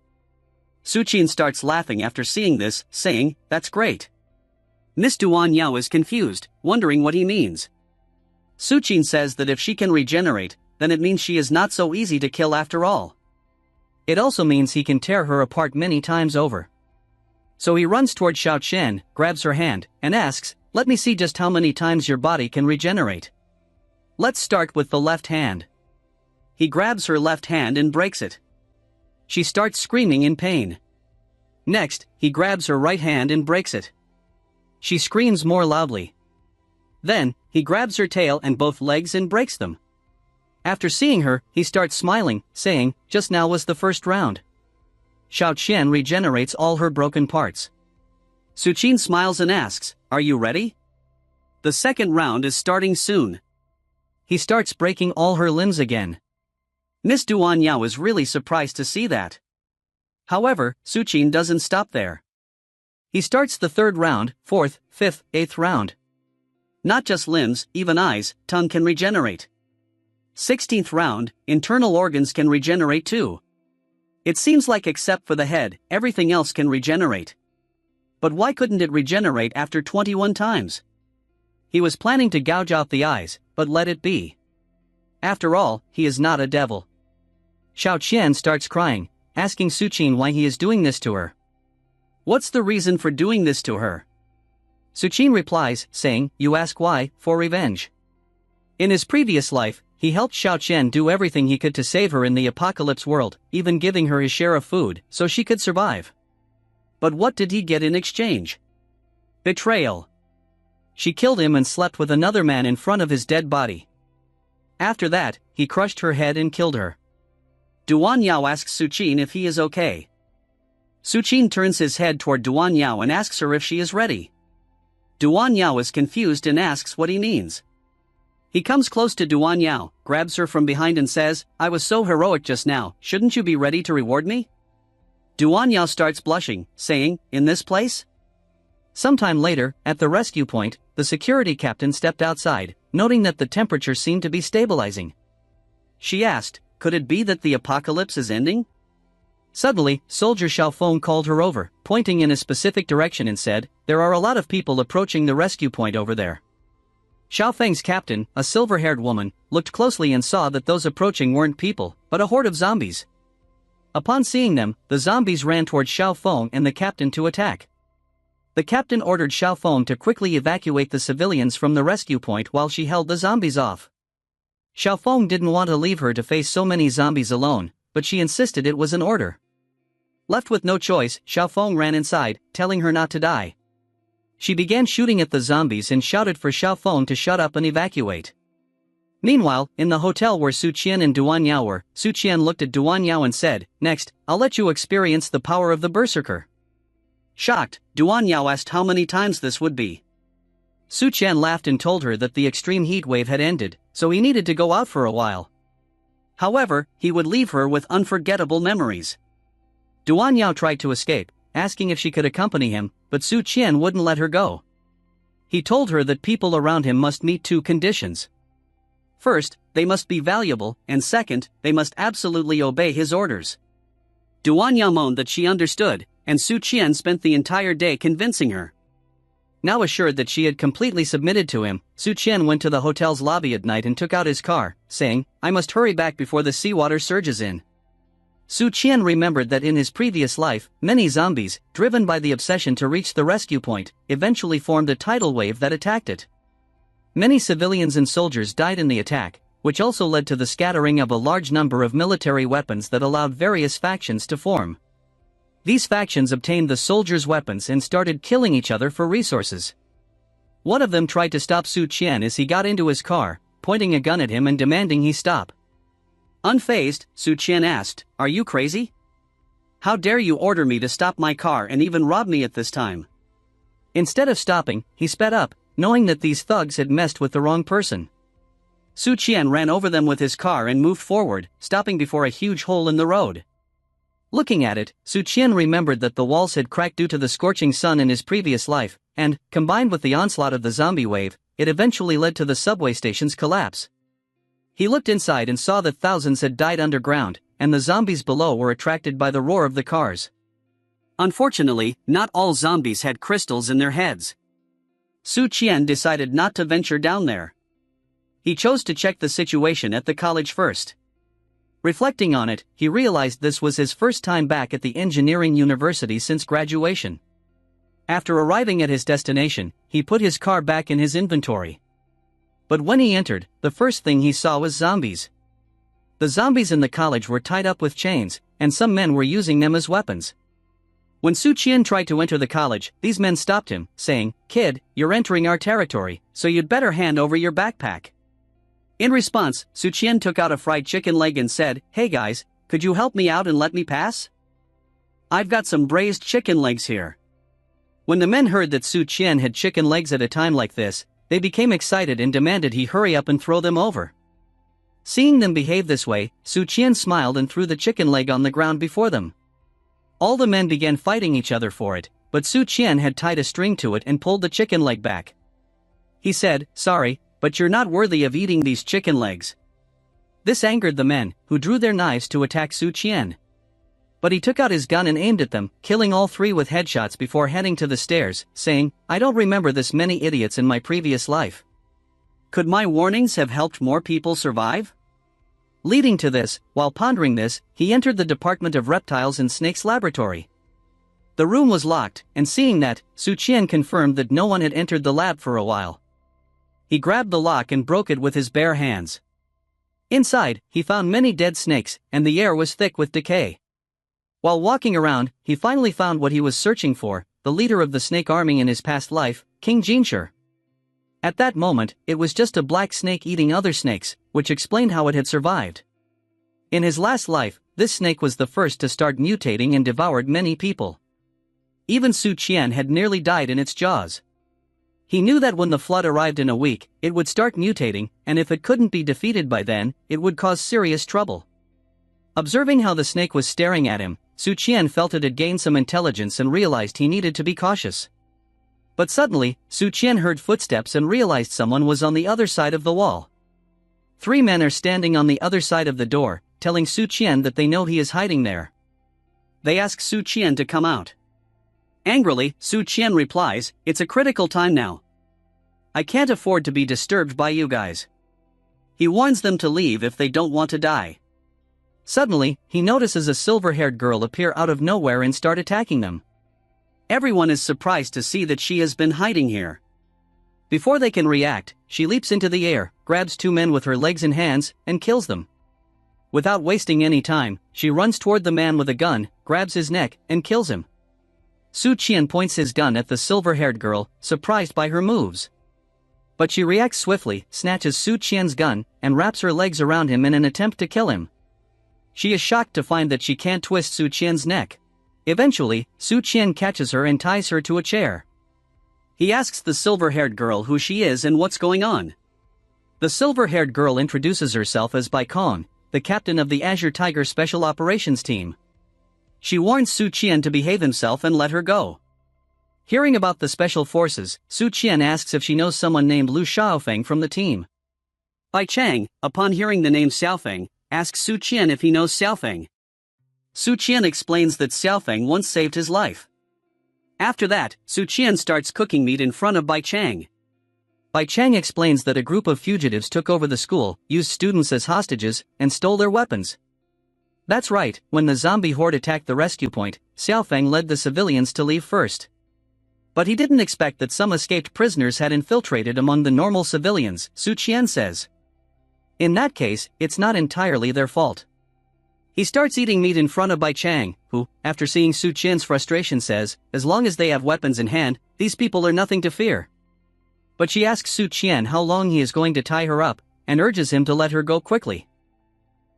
Suchin starts laughing after seeing this, saying, "That's great." Miss Duan Yao is confused, wondering what he means. Suchin says that if she can regenerate, then it means she is not so easy to kill after all. It also means he can tear her apart many times over. So he runs toward Xiao Qian, grabs her hand, and asks, "Let me see just how many times your body can regenerate. Let's start with the left hand." He grabs her left hand and breaks it. She starts screaming in pain. Next, he grabs her right hand and breaks it. She screams more loudly. Then, he grabs her tail and both legs and breaks them. After seeing her, he starts smiling, saying, "Just now was the first round." Xiao Qian regenerates all her broken parts. Suchin smiles and asks, "Are you ready? The second round is starting soon." He starts breaking all her limbs again. Miss Duan Yao is really surprised to see that. However, Suchin doesn't stop there. He starts the third round, fourth, fifth, eighth round. Not just limbs, even eyes, tongue can regenerate. 16th round, internal organs can regenerate too. It seems like except for the head, everything else can regenerate. But why couldn't it regenerate after 21 times? He was planning to gouge out the eyes, but let it be. After all, he is not a devil. Xiao Qian starts crying, asking Suchin why he is doing this to her. What's the reason for doing this to her? Suchin replies, saying, "You ask why, for revenge." In his previous life, he helped Xiao Qian do everything he could to save her in the apocalypse world, even giving her his share of food, so she could survive. But what did he get in exchange? Betrayal. She killed him and slept with another man in front of his dead body. After that, he crushed her head and killed her. Duan Yao asks Suchin if he is okay. Suchin turns his head toward Duan Yao and asks her if she is ready. Duan Yao is confused and asks what he means. He comes close to Duan Yao, grabs her from behind and says, "I was so heroic just now, shouldn't you be ready to reward me?" Duan Yao starts blushing, saying, "In this place?" Sometime later, at the rescue point, the security captain stepped outside, noting that the temperature seemed to be stabilizing. She asked, "Could it be that the apocalypse is ending?" Suddenly, Soldier Xiaofeng called her over, pointing in a specific direction and said, "There are a lot of people approaching the rescue point over there." Xiaofeng's captain, a silver-haired woman, looked closely and saw that those approaching weren't people, but a horde of zombies. Upon seeing them, the zombies ran towards Xiaofeng and the captain to attack. The captain ordered Xiaofeng to quickly evacuate the civilians from the rescue point while she held the zombies off. Xiaofeng didn't want to leave her to face so many zombies alone, but she insisted it was an order. Left with no choice, Xiaofeng ran inside, telling her not to die. She began shooting at the zombies and shouted for Xiaofeng to shut up and evacuate. Meanwhile, in the hotel where Su Qian and Duan Yao were, Su Qian looked at Duan Yao and said, "Next, I'll let you experience the power of the berserker." Shocked, Duan Yao asked how many times this would be. Su Qian laughed and told her that the extreme heat wave had ended, so he needed to go out for a while. However, he would leave her with unforgettable memories. Duan Yao tried to escape, asking if she could accompany him, but Su Qian wouldn't let her go. He told her that people around him must meet two conditions. First, they must be valuable, and second, they must absolutely obey his orders. Duan Yao moaned that she understood, and Su Qian spent the entire day convincing her. Now assured that she had completely submitted to him, Su Qian went to the hotel's lobby at night and took out his car, saying, "I must hurry back before the seawater surges in." Su Qian remembered that in his previous life, many zombies, driven by the obsession to reach the rescue point, eventually formed a tidal wave that attacked it. Many civilians and soldiers died in the attack, which also led to the scattering of a large number of military weapons that allowed various factions to form. These factions obtained the soldiers' weapons and started killing each other for resources. One of them tried to stop Su Qian as he got into his car, pointing a gun at him and demanding he stop. Unfazed, Su Qian asked, "Are you crazy? How dare you order me to stop my car and even rob me at this time?" Instead of stopping, he sped up, knowing that these thugs had messed with the wrong person. Su Qian ran over them with his car and moved forward, stopping before a huge hole in the road. Looking at it, Su Qian remembered that the walls had cracked due to the scorching sun in his previous life, and, combined with the onslaught of the zombie wave, it eventually led to the subway station's collapse. He looked inside and saw that thousands had died underground, and the zombies below were attracted by the roar of the cars. Unfortunately, not all zombies had crystals in their heads. Su Qian decided not to venture down there. He chose to check the situation at the college first. Reflecting on it, he realized this was his first time back at the engineering university since graduation. After arriving at his destination, he put his car back in his inventory. But when he entered, the first thing he saw was zombies. The zombies in the college were tied up with chains, and some men were using them as weapons. When Su Qian tried to enter the college, these men stopped him, saying, "Kid, you're entering our territory, so you'd better hand over your backpack." In response, Su Qian took out a fried chicken leg and said, "Hey guys, could you help me out and let me pass? I've got some braised chicken legs here." When the men heard that Su Qian had chicken legs at a time like this, they became excited and demanded he hurry up and throw them over. Seeing them behave this way, Su Qian smiled and threw the chicken leg on the ground before them. All the men began fighting each other for it, but Su Qian had tied a string to it and pulled the chicken leg back. He said, "Sorry, but you're not worthy of eating these chicken legs." This angered the men, who drew their knives to attack Su Qian. But he took out his gun and aimed at them, killing all three with headshots before heading to the stairs, saying, "I don't remember this many idiots in my previous life. Could my warnings have helped more people survive?" Leading to this, while pondering this, he entered the Department of Reptiles and Snakes laboratory. The room was locked, and seeing that, Su Qian confirmed that no one had entered the lab for a while. He grabbed the lock and broke it with his bare hands. Inside, he found many dead snakes, and the air was thick with decay. While walking around, he finally found what he was searching for, the leader of the snake army in his past life, King Jinshi. At that moment, it was just a black snake eating other snakes, which explained how it had survived. In his last life, this snake was the first to start mutating and devoured many people. Even Su Qian had nearly died in its jaws. He knew that when the flood arrived in a week, it would start mutating, and if it couldn't be defeated by then, it would cause serious trouble. Observing how the snake was staring at him, Su Qian felt it had gained some intelligence and realized he needed to be cautious. But suddenly, Su Qian heard footsteps and realized someone was on the other side of the wall. 3 men are standing on the other side of the door, telling Su Qian that they know he is hiding there. They ask Su Qian to come out. Angrily, Su Qian replies, "It's a critical time now. I can't afford to be disturbed by you guys." He warns them to leave if they don't want to die. Suddenly, he notices a silver-haired girl appear out of nowhere and start attacking them. Everyone is surprised to see that she has been hiding here. Before they can react, she leaps into the air, grabs 2 men with her legs and hands, and kills them. Without wasting any time, she runs toward the man with a gun, grabs his neck, and kills him. Su Qian points his gun at the silver-haired girl, surprised by her moves. But she reacts swiftly, snatches Su Qian's gun, and wraps her legs around him in an attempt to kill him. She is shocked to find that she can't twist Su Qian's neck. Eventually, Su Qian catches her and ties her to a chair. He asks the silver-haired girl who she is and what's going on. The silver-haired girl introduces herself as Bai Kong, the captain of the Azure Tiger Special Operations Team. She warns Su Qian to behave himself and let her go. Hearing about the special forces, Su Qian asks if she knows someone named Lu Xiaofeng from the team. Bai Chang, upon hearing the name Xiaofeng, asks Su Qian if he knows Xiaofeng. Su Qian explains that Xiaofeng once saved his life. After that, Su Qian starts cooking meat in front of Bai Chang. Bai Chang explains that a group of fugitives took over the school, used students as hostages, and stole their weapons. That's right, when the zombie horde attacked the rescue point, Xiaofeng led the civilians to leave first. But he didn't expect that some escaped prisoners had infiltrated among the normal civilians, Su Qian says. In that case, it's not entirely their fault. He starts eating meat in front of Bai Chang, who, after seeing Su Qian's frustration says, as long as they have weapons in hand, these people are nothing to fear. But she asks Su Qian how long he is going to tie her up, and urges him to let her go quickly.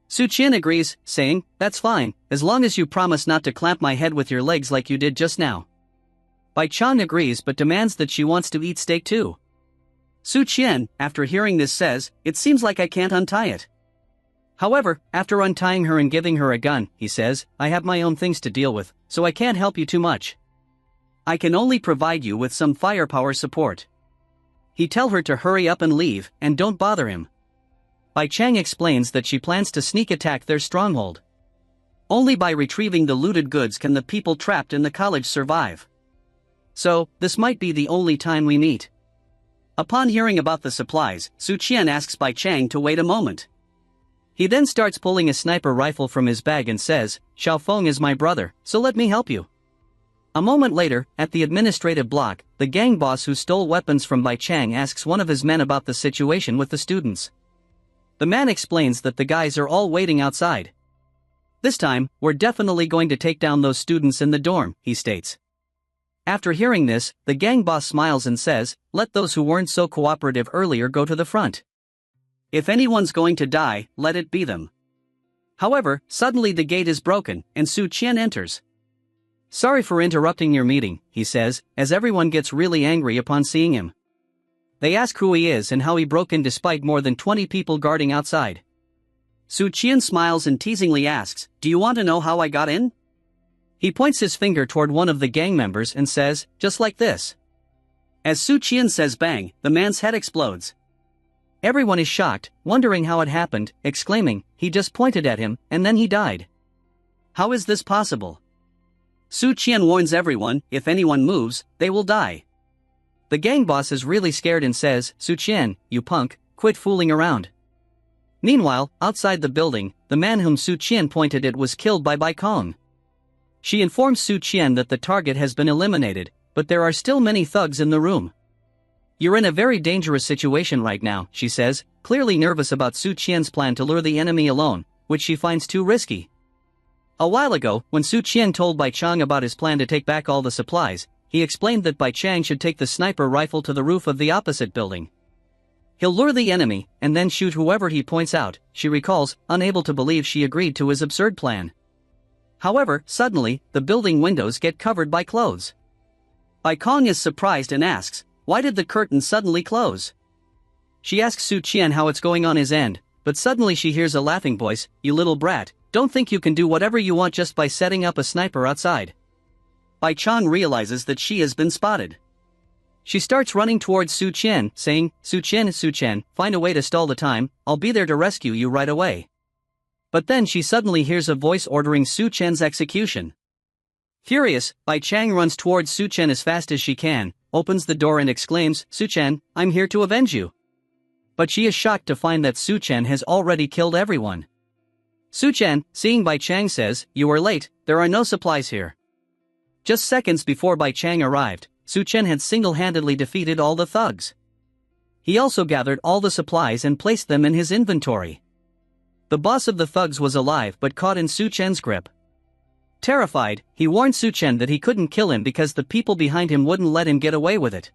Su Qian agrees, saying, "That's fine, as long as you promise not to clamp my head with your legs like you did just now." Bai Chang agrees but demands that she wants to eat steak too. Su Qian, after hearing this says, "It seems like I can't untie it." However, after untying her and giving her a gun, he says, "I have my own things to deal with, so I can't help you too much. I can only provide you with some firepower support." He tells her to hurry up and leave, and don't bother him. Bai Chang explains that she plans to sneak attack their stronghold. Only by retrieving the looted goods can the people trapped in the college survive. So, this might be the only time we meet. Upon hearing about the supplies, Su Qian asks Bai Chang to wait a moment. He then starts pulling a sniper rifle from his bag and says, "Xiaofeng is my brother, so let me help you." A moment later, at the administrative block, the gang boss who stole weapons from Bai Chang asks one of his men about the situation with the students. The man explains that the guys are all waiting outside. "This time, we're definitely going to take down those students in the dorm," he states. After hearing this, the gang boss smiles and says, "Let those who weren't so cooperative earlier go to the front. If anyone's going to die, let it be them." However, suddenly the gate is broken, and Su Qian enters. "Sorry for interrupting your meeting," he says, as everyone gets really angry upon seeing him. They ask who he is and how he broke in despite more than 20 people guarding outside. Su Qian smiles and teasingly asks, "Do you want to know how I got in?" He points his finger toward one of the gang members and says, "Just like this." As Su Qian says bang, the man's head explodes. Everyone is shocked, wondering how it happened, exclaiming, "He just pointed at him, and then he died. How is this possible?" Su Qian warns everyone, if anyone moves, they will die. The gang boss is really scared and says, "Su Qian, you punk, quit fooling around." Meanwhile, outside the building, the man whom Su Qian pointed at was killed by Bai Kong. She informs Su Qian that the target has been eliminated, but there are still many thugs in the room. "You're in a very dangerous situation right now," she says, clearly nervous about Su Qian's plan to lure the enemy alone, which she finds too risky. A while ago, when Su Qian told Bai Chang about his plan to take back all the supplies, he explained that Bai Chang should take the sniper rifle to the roof of the opposite building. He'll lure the enemy, and then shoot whoever he points out, she recalls, unable to believe she agreed to his absurd plan. However, suddenly, the building windows get covered by clothes. Bai Kong is surprised and asks, why did the curtain suddenly close? She asks Su Qian how it's going on his end, but suddenly she hears a laughing voice, you little brat, don't think you can do whatever you want just by setting up a sniper outside. Bai Chang realizes that she has been spotted. She starts running towards Su Qian, saying, Su Qian, find a way to stall the time, I'll be there to rescue you right away. But then she suddenly hears a voice ordering Su Qian's execution. Furious, Bai Chang runs towards Su Qian as fast as she can, opens the door and exclaims, Su Qian, I'm here to avenge you. But she is shocked to find that Su Qian has already killed everyone. Su Qian, seeing Bai Chang, says, you are late, there are no supplies here. Just seconds before Bai Chang arrived, Su Qian had single-handedly defeated all the thugs. He also gathered all the supplies and placed them in his inventory. The boss of the thugs was alive but caught in Su Qian's grip. Terrified, he warned Su Qian that he couldn't kill him because the people behind him wouldn't let him get away with it.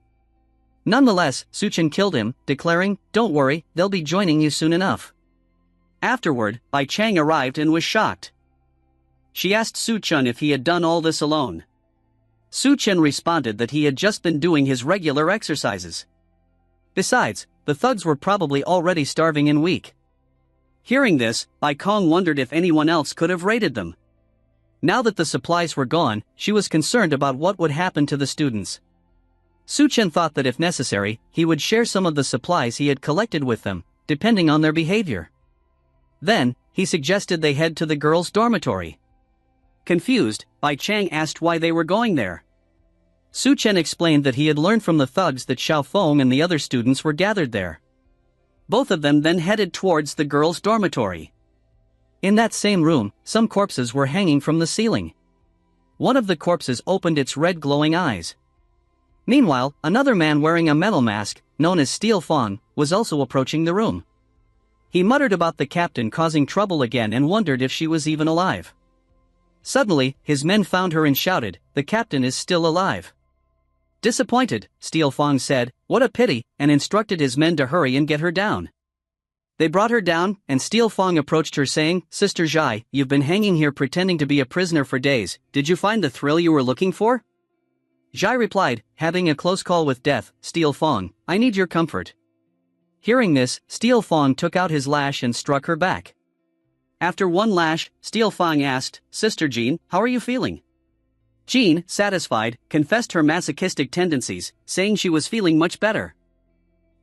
Nonetheless, Su Qian killed him, declaring, don't worry, they'll be joining you soon enough. Afterward, Bai Chang arrived and was shocked. She asked Su Qian if he had done all this alone. Su Qian responded that he had just been doing his regular exercises. Besides, the thugs were probably already starving and weak. Hearing this, Bai Kong wondered if anyone else could have raided them. Now that the supplies were gone, she was concerned about what would happen to the students. Su Qian thought that if necessary, he would share some of the supplies he had collected with them, depending on their behavior. Then, he suggested they head to the girls' dormitory. Confused, Bai Chang asked why they were going there. Su Qian explained that he had learned from the thugs that Xiao Feng and the other students were gathered there. Both of them then headed towards the girls' dormitory. In that same room, some corpses were hanging from the ceiling. One of the corpses opened its red glowing eyes. Meanwhile, another man wearing a metal mask, known as Steel Fang, was also approaching the room. He muttered about the captain causing trouble again and wondered if she was even alive. Suddenly, his men found her and shouted, the captain is still alive. Disappointed, Steel Fang said, what a pity, and instructed his men to hurry and get her down. They brought her down, and Steel Fang approached her saying, Sister Zhai, you've been hanging here pretending to be a prisoner for days, did you find the thrill you were looking for? Zhai replied, having a close call with death, Steel Fang, I need your comfort. Hearing this, Steel Fang took out his lash and struck her back. After one lash, Steel Fang asked, Sister Jean, how are you feeling? Jean, satisfied, confessed her masochistic tendencies, saying she was feeling much better.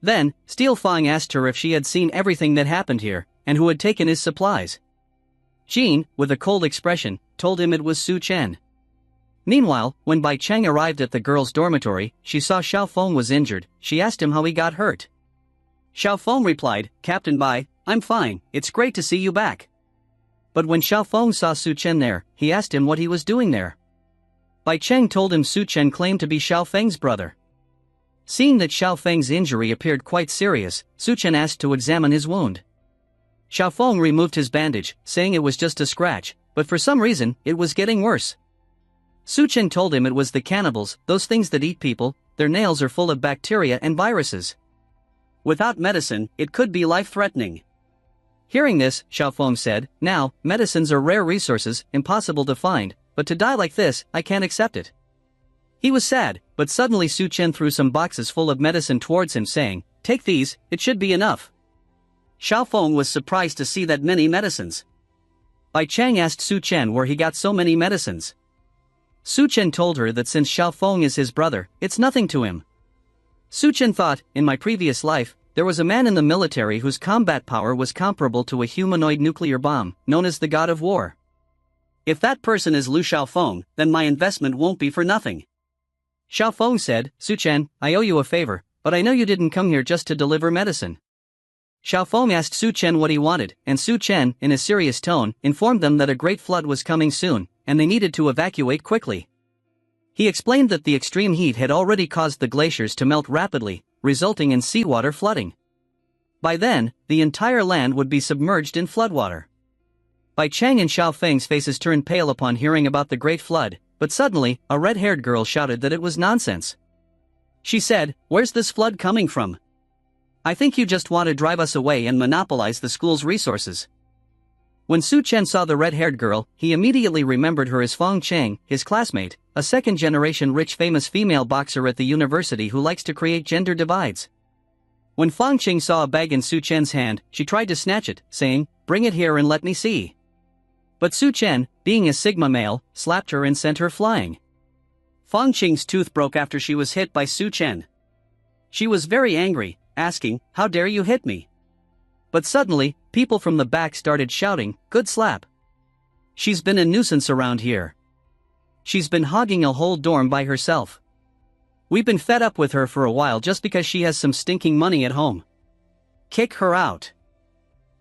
Then, Steel Fang asked her if she had seen everything that happened here, and who had taken his supplies. Jean, with a cold expression, told him it was Su Qian. Meanwhile, when Bai Chang arrived at the girls' dormitory, she saw Xiao Feng was injured. She asked him how he got hurt. Xiao Feng replied, Captain Bai, I'm fine, it's great to see you back. But when Xiao Feng saw Su Qian there, he asked him what he was doing there. Bai Chang told him Su Qian claimed to be Xiao Feng's brother. Seeing that Xiao Feng's injury appeared quite serious, Su Qian asked to examine his wound. Xiao Feng removed his bandage, saying it was just a scratch, but for some reason, it was getting worse. Su Qian told him it was the cannibals, those things that eat people, their nails are full of bacteria and viruses. Without medicine, it could be life-threatening. Hearing this, Xiao Feng said, now, medicines are rare resources, impossible to find, but to die like this, I can't accept it. He was sad, but suddenly Su Qian threw some boxes full of medicine towards him saying, take these, it should be enough. Xiao Feng was surprised to see that many medicines. Bai Chang asked Su Qian where he got so many medicines. Su Qian told her that since Xiao Feng is his brother, it's nothing to him. Su Qian thought, in my previous life, there was a man in the military whose combat power was comparable to a humanoid nuclear bomb, known as the God of War. If that person is Lu Xiaofeng, then my investment won't be for nothing. Xiaofeng said, Su Qian, I owe you a favor, but I know you didn't come here just to deliver medicine. Xiaofeng asked Su Qian what he wanted, and Su Qian, in a serious tone, informed them that a great flood was coming soon, and they needed to evacuate quickly. He explained that the extreme heat had already caused the glaciers to melt rapidly, resulting in seawater flooding. By then, the entire land would be submerged in floodwater. Bai Chang and Xiao Feng's faces turned pale upon hearing about the great flood, but suddenly, a red-haired girl shouted that it was nonsense. She said, where's this flood coming from? I think you just want to drive us away and monopolize the school's resources. When Su Chen saw the red-haired girl, he immediately remembered her as Fong Chang, his classmate, a second-generation rich famous female boxer at the university who likes to create gender divides. When Fong Chang saw a bag in Su Chen's hand, she tried to snatch it, saying, "Bring it here and let me see." But Su Chen, being a Sigma male, slapped her and sent her flying. Fong Chang's tooth broke after she was hit by Su Chen. She was very angry, asking, "How dare you hit me?" But suddenly, people from the back started shouting, "Good slap. She's been a nuisance around here. She's been hogging a whole dorm by herself. We've been fed up with her for a while just because she has some stinking money at home. Kick her out."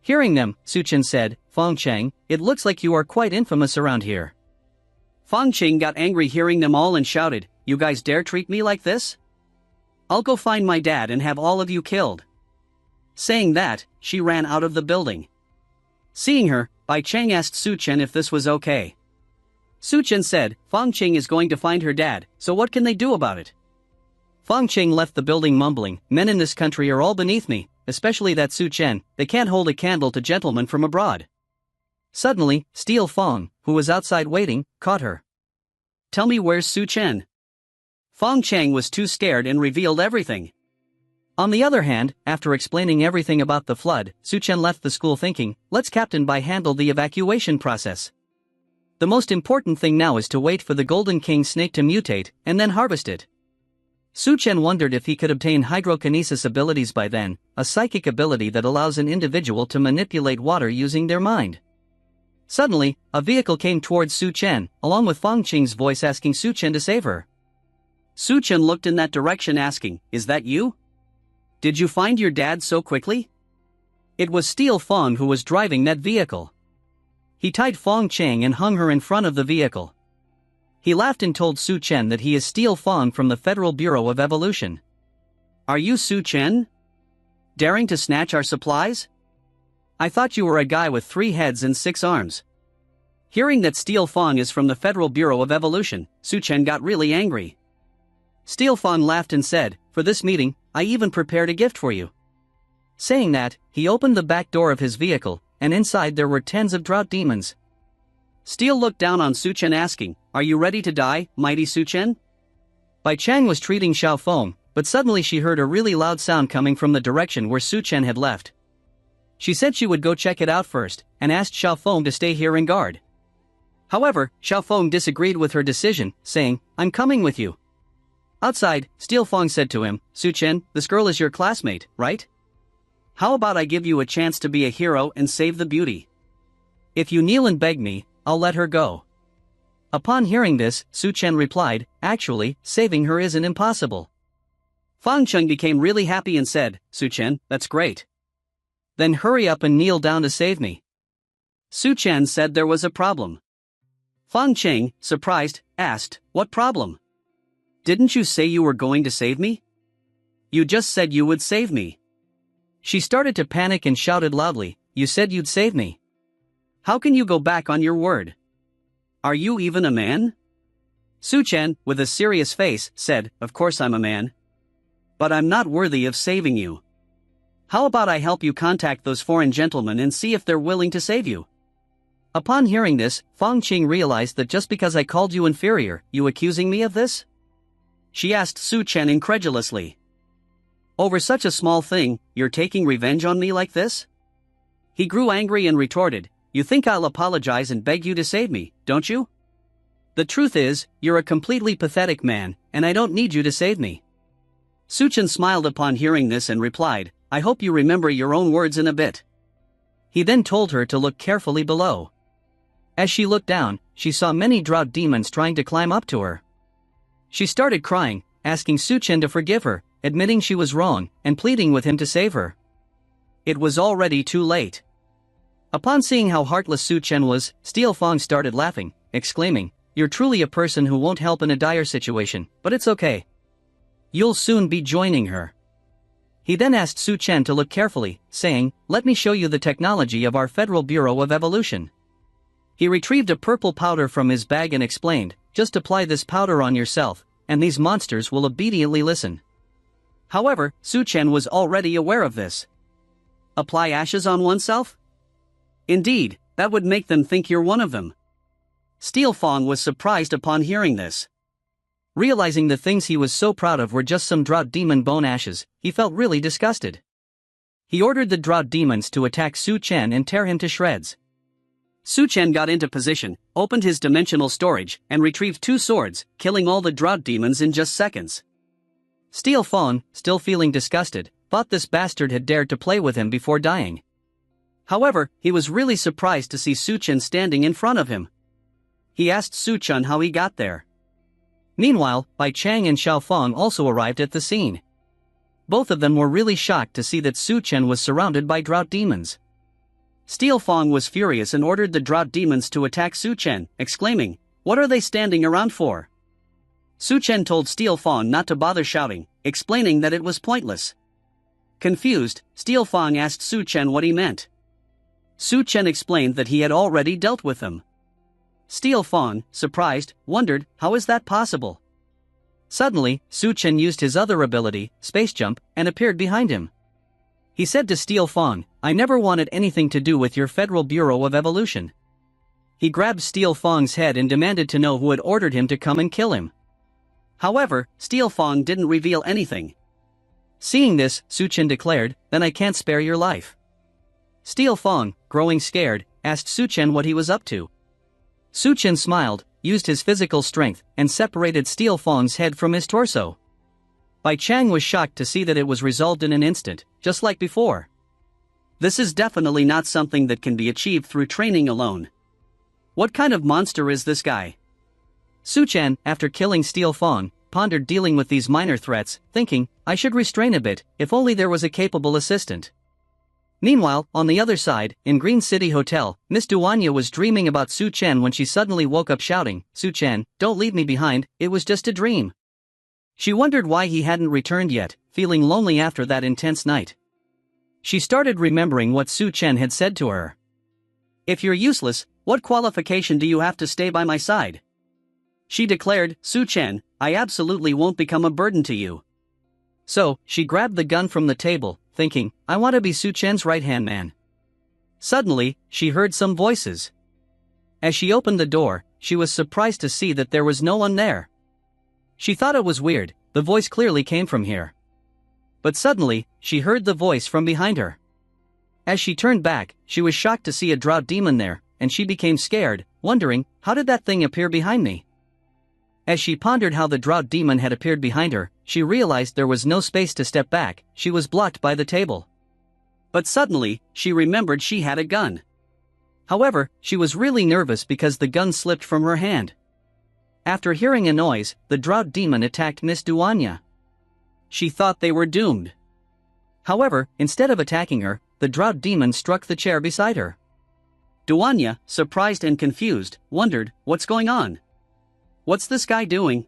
Hearing them, Su Chen said, "Fong Chang, it looks like you are quite infamous around here." Fong Chang got angry hearing them all and shouted, "You guys dare treat me like this? I'll go find my dad and have all of you killed." Saying that, she ran out of the building. Seeing her, Bai Chang asked Su Chen if this was okay. Su Chen said, "Fong Chang is going to find her dad, so what can they do about it?" Fong Chang left the building mumbling, "Men in this country are all beneath me, especially that Su Chen, they can't hold a candle to gentlemen from abroad." Suddenly, Steel Fong, who was outside waiting, caught her. "Tell me, where's Su Chen?" Fong Chang was too scared and revealed everything. On the other hand, after explaining everything about the flood, Su Chen left the school thinking, "Let's Captain Bai handle the evacuation process. The most important thing now is to wait for the Golden King snake to mutate, and then harvest it." Su Chen wondered if he could obtain hydrokinesis abilities by then, a psychic ability that allows an individual to manipulate water using their mind. Suddenly, a vehicle came towards Su Chen, along with Fong Ching's voice asking Su Chen to save her. Su Chen looked in that direction asking, "Is that you? Did you find your dad so quickly?" It was Steel Fong who was driving that vehicle. He tied Fong Chang and hung her in front of the vehicle. He laughed and told Su Chen that he is Steel Fong from the Federal Bureau of Evolution. "Are you Su Chen? Daring to snatch our supplies? I thought you were a guy with 3 heads and 6 arms." Hearing that Steel Fong is from the Federal Bureau of Evolution, Su Chen got really angry. Steel Fong laughed and said, "For this meeting, I even prepared a gift for you." Saying that, he opened the back door of his vehicle, and inside there were tens of drought demons. Steel looked down on Su Chen asking, "Are you ready to die, mighty Su Chen?" Bai Chang was treating Xiao Feng, but suddenly she heard a really loud sound coming from the direction where Su Chen had left. She said she would go check it out first, and asked Xiao Feng to stay here and guard. However, Xiao Feng disagreed with her decision, saying, "I'm coming with you." Outside, Steel Fong said to him, "Su Chen, this girl is your classmate, right? How about I give you a chance to be a hero and save the beauty? If you kneel and beg me, I'll let her go." Upon hearing this, Su Chen replied, "Actually, saving her isn't impossible." Fong Cheng became really happy and said, "Su Chen, that's great. Then hurry up and kneel down to save me." Su Chen said there was a problem. Fong Cheng, surprised, asked, "What problem? Didn't you say you were going to save me? You just said you would save me." She started to panic and shouted loudly, "You said you'd save me. How can you go back on your word? Are you even a man?" Su Chen, with a serious face, said, "Of course I'm a man. But I'm not worthy of saving you. How about I help you contact those foreign gentlemen and see if they're willing to save you?" Upon hearing this, Fong Qing realized that just because I called you inferior, you accusing me of this? She asked Su Chen incredulously. "Over such a small thing, you're taking revenge on me like this?" He grew angry and retorted, "You think I'll apologize and beg you to save me, don't you? The truth is, you're a completely pathetic man, and I don't need you to save me." Su Chen smiled upon hearing this and replied, "I hope you remember your own words in a bit." He then told her to look carefully below. As she looked down, she saw many drought demons trying to climb up to her. She started crying, asking Su Chen to forgive her, admitting she was wrong, and pleading with him to save her. It was already too late. Upon seeing how heartless Su Chen was, Steel Fong started laughing, exclaiming, "You're truly a person who won't help in a dire situation, but it's okay. You'll soon be joining her." He then asked Su Chen to look carefully, saying, "Let me show you the technology of our Federal Bureau of Evolution." He retrieved a purple powder from his bag and explained, "Just apply this powder on yourself, and these monsters will obediently listen." However, Su Chen was already aware of this. Apply ashes on oneself? Indeed, That would make them think you're one of them. Steel Fong was surprised upon hearing this. Realizing the things he was so proud of were just some drought demon bone ashes, he felt really disgusted. He ordered the drought demons to attack Su Chen and tear him to shreds. Su Chen got into position, opened his dimensional storage, and retrieved 2 swords, killing all the drought demons in just seconds. Steel Fong, still feeling disgusted, thought this bastard had dared to play with him before dying. However, he was really surprised to see Su Chen standing in front of him. He asked Su Chen how he got there. Meanwhile, Bai Chang and Xiao Feng also arrived at the scene. Both of them were really shocked to see that Su Chen was surrounded by drought demons. Steel Fong was furious and ordered the drought demons to attack Su Chen, exclaiming, "What are they standing around for?" Su Chen told Steel Fong not to bother shouting, explaining that it was pointless. Confused, Steel Fong asked Su Chen what he meant. Su Chen explained that he had already dealt with them. Steel Fong, surprised, wondered, how is that possible? Suddenly, Su Chen used his other ability, Space Jump, and appeared behind him. He said to Steel Fong, "I never wanted anything to do with your Federal Bureau of Evolution." He grabbed Steel Fong's head and demanded to know who had ordered him to come and kill him. However, Steel Fong didn't reveal anything. Seeing this, Su Chen declared, "Then I can't spare your life." Steel Fong, growing scared, asked Su Chen what he was up to. Su Chen smiled, used his physical strength, and separated Steel Fong's head from his torso. Bai Chang was shocked to see that it was resolved in an instant, just like before. This is definitely not something that can be achieved through training alone. What kind of monster is this guy? Su Chen, after killing Steel Fong, pondered dealing with these minor threats, thinking, I should restrain a bit, if only there was a capable assistant. Meanwhile, on the other side, in Green City Hotel, Miss Duanya was dreaming about Su Chen when she suddenly woke up shouting, "Su Chen, don't leave me behind, it was just a dream." She wondered why he hadn't returned yet, feeling lonely after that intense night. She started remembering what Su Chen had said to her. "If you're useless, what qualification do you have to stay by my side?" She declared, "Su Chen, I absolutely won't become a burden to you." So, she grabbed the gun from the table, thinking, I want to be Su Chen's right-hand man. Suddenly, she heard some voices. As she opened the door, she was surprised to see that there was no one there. She thought it was weird, the voice clearly came from here. But suddenly, she heard the voice from behind her. As she turned back, she was shocked to see a drought demon there, and she became scared, wondering, how did that thing appear behind me? As she pondered how the drought demon had appeared behind her, she realized there was no space to step back, she was blocked by the table. But suddenly, she remembered she had a gun. However, she was really nervous because the gun slipped from her hand. After hearing a noise, the drought demon attacked Miss Duanya. She thought they were doomed. However, instead of attacking her, the drought demon struck the chair beside her. Duanya, surprised and confused, wondered, what's going on? What's this guy doing?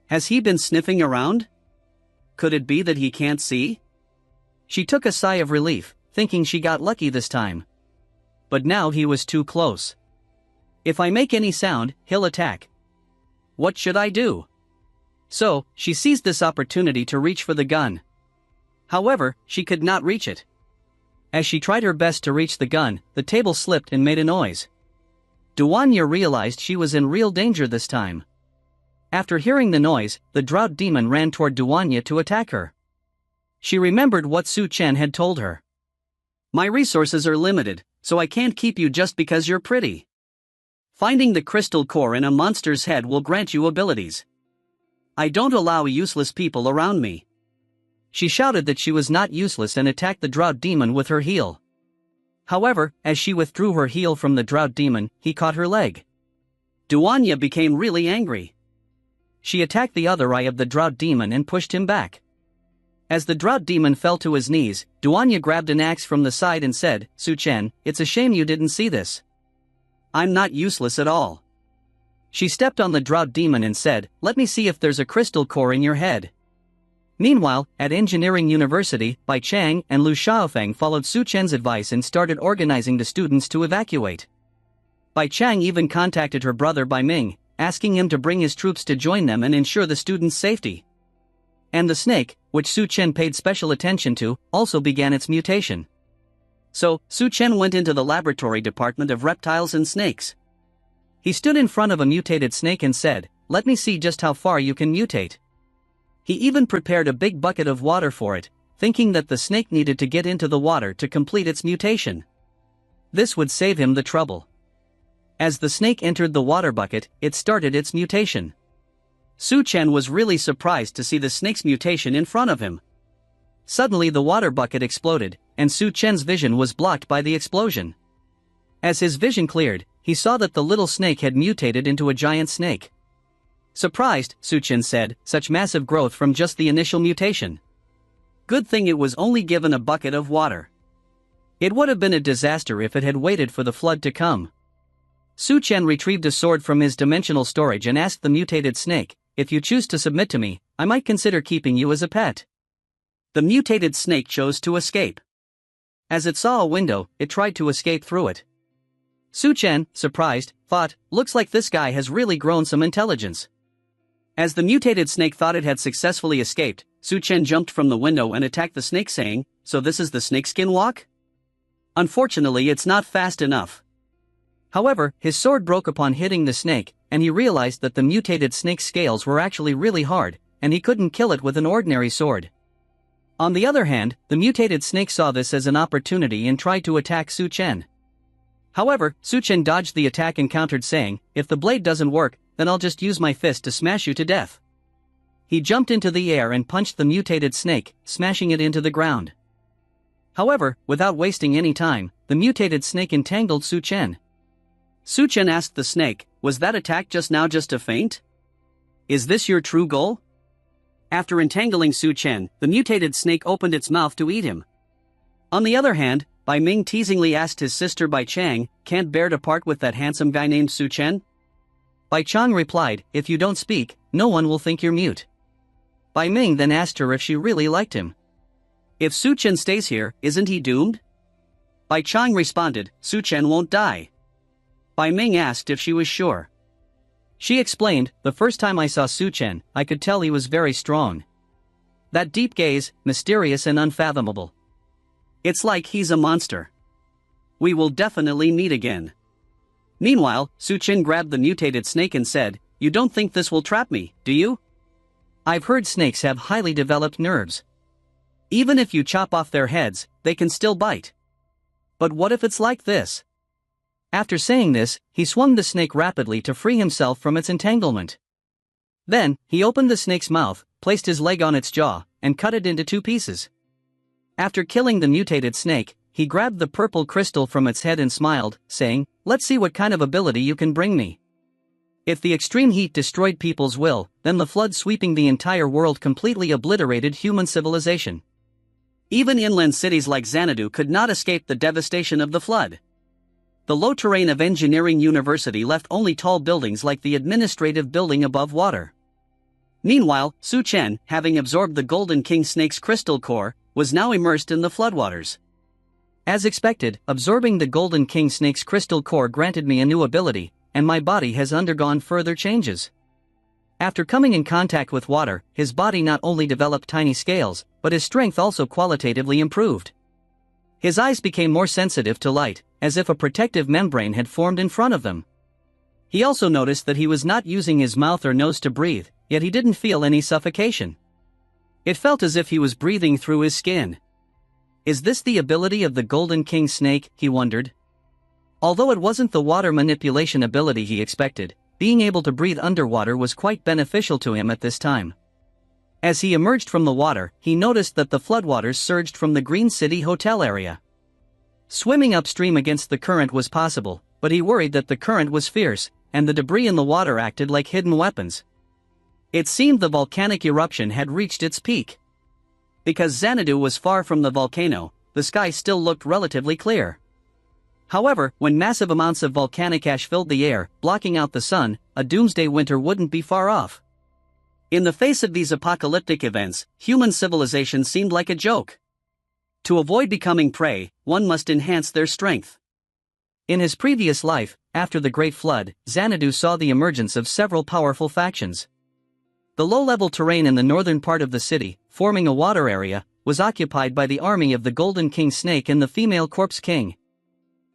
Has he been sniffing around? Could it be that he can't see? She took a sigh of relief, thinking she got lucky this time. But now he was too close. If I make any sound, he'll attack. What should I do? So, she seized this opportunity to reach for the gun. However, she could not reach it. As she tried her best to reach the gun, the table slipped and made a noise. Duanya realized she was in real danger this time. After hearing the noise, the drought demon ran toward Duanya to attack her. She remembered what Su Chen had told her. My resources are limited, so I can't keep you just because you're pretty. Finding the crystal core in a monster's head will grant you abilities. I don't allow useless people around me. She shouted that she was not useless and attacked the drought demon with her heel. However, as she withdrew her heel from the drought demon, he caught her leg. Duanya became really angry. She attacked the other eye of the drought demon and pushed him back. As the drought demon fell to his knees, Duanya grabbed an axe from the side and said, Su Chen, it's a shame you didn't see this. I'm not useless at all. She stepped on the drought demon and said, let me see if there's a crystal core in your head. Meanwhile, at Engineering University, Bai Chang and Lu Xiaofeng followed Su Chen's advice and started organizing the students to evacuate. Bai Chang even contacted her brother Bai Ming, asking him to bring his troops to join them and ensure the students' safety. And the snake, which Su Chen paid special attention to, also began its mutation. So, Chen went into the laboratory department of reptiles and snakes. He stood in front of a mutated snake and said, "Let me see just how far you can mutate." He even prepared a big bucket of water for it, thinking that the snake needed to get into the water to complete its mutation. This would save him the trouble. As the snake entered the water bucket, it started its mutation. Chen was really surprised to see the snake's mutation in front of him. Suddenly the water bucket exploded, and Chen's vision was blocked by the explosion. As his vision cleared, he saw that the little snake had mutated into a giant snake. Surprised, Chen said, "Such massive growth from just the initial mutation. Good thing it was only given a bucket of water. It would have been a disaster if it had waited for the flood to come." Chen retrieved a sword from his dimensional storage and asked the mutated snake, "If you choose to submit to me, I might consider keeping you as a pet." The mutated snake chose to escape. As it saw a window, it tried to escape through it. Chen, surprised, thought, "Looks like this guy has really grown some intelligence." As the mutated snake thought it had successfully escaped, Chen jumped from the window and attacked the snake, saying, "So this is the snakeskin walk? Unfortunately, it's not fast enough." However, his sword broke upon hitting the snake, and he realized that the mutated snake's scales were actually really hard, and he couldn't kill it with an ordinary sword. On the other hand, the mutated snake saw this as an opportunity and tried to attack Chen. However, Chen dodged the attack and countered, saying, "If the blade doesn't work, then I'll just use my fist to smash you to death." He jumped into the air and punched the mutated snake, smashing it into the ground. However, without wasting any time, the mutated snake entangled Chen. Chen asked the snake, "Was that attack just now just a feint? Is this your true goal?" After entangling Chen, the mutated snake opened its mouth to eat him. On the other hand, Bai Ming teasingly asked his sister Bai Chang, "Can't bear to part with that handsome guy named Chen?" Bai Chang replied, "If you don't speak, no one will think you're mute." Bai Ming then asked her if she really liked him. "If Chen stays here, isn't he doomed?" Bai Chang responded, "Chen won't die." Bai Ming asked if she was sure. She explained, "The first time I saw Chen, I could tell he was very strong. That deep gaze, mysterious and unfathomable. It's like he's a monster. We will definitely meet again." Meanwhile, Chen grabbed the mutated snake and said, "You don't think this will trap me, do you? I've heard snakes have highly developed nerves. Even if you chop off their heads, they can still bite. But what if it's like this?" After saying this, he swung the snake rapidly to free himself from its entanglement. Then, he opened the snake's mouth, placed his leg on its jaw, and cut it into 2 pieces. After killing the mutated snake, he grabbed the purple crystal from its head and smiled, saying, "Let's see what kind of ability you can bring me." If the extreme heat destroyed people's will, then the flood sweeping the entire world completely obliterated human civilization. Even inland cities like Xanadu could not escape the devastation of the flood. The low terrain of Engineering University left only tall buildings like the administrative building above water. Meanwhile, Chen, having absorbed the Golden King Snake's crystal core, was now immersed in the floodwaters. As expected, absorbing the Golden King Snake's crystal core granted me a new ability, and my body has undergone further changes. After coming in contact with water, his body not only developed tiny scales, but his strength also qualitatively improved. His eyes became more sensitive to light, as if a protective membrane had formed in front of them. He also noticed that he was not using his mouth or nose to breathe, yet he didn't feel any suffocation. It felt as if he was breathing through his skin. Is this the ability of the Golden King Snake, he wondered. Although it wasn't the water manipulation ability he expected, being able to breathe underwater was quite beneficial to him at this time. As he emerged from the water, he noticed that the floodwaters surged from the Green City Hotel area. Swimming upstream against the current was possible, but he worried that the current was fierce, and the debris in the water acted like hidden weapons. It seemed the volcanic eruption had reached its peak. Because Xanadu was far from the volcano, the sky still looked relatively clear. However, when massive amounts of volcanic ash filled the air, blocking out the sun, a doomsday winter wouldn't be far off. In the face of these apocalyptic events, human civilization seemed like a joke. To avoid becoming prey, one must enhance their strength. In his previous life, after the Great Flood, Xanadu saw the emergence of several powerful factions. The low-level terrain in the northern part of the city, forming a water area, was occupied by the army of the Golden King Snake and the female Corpse King.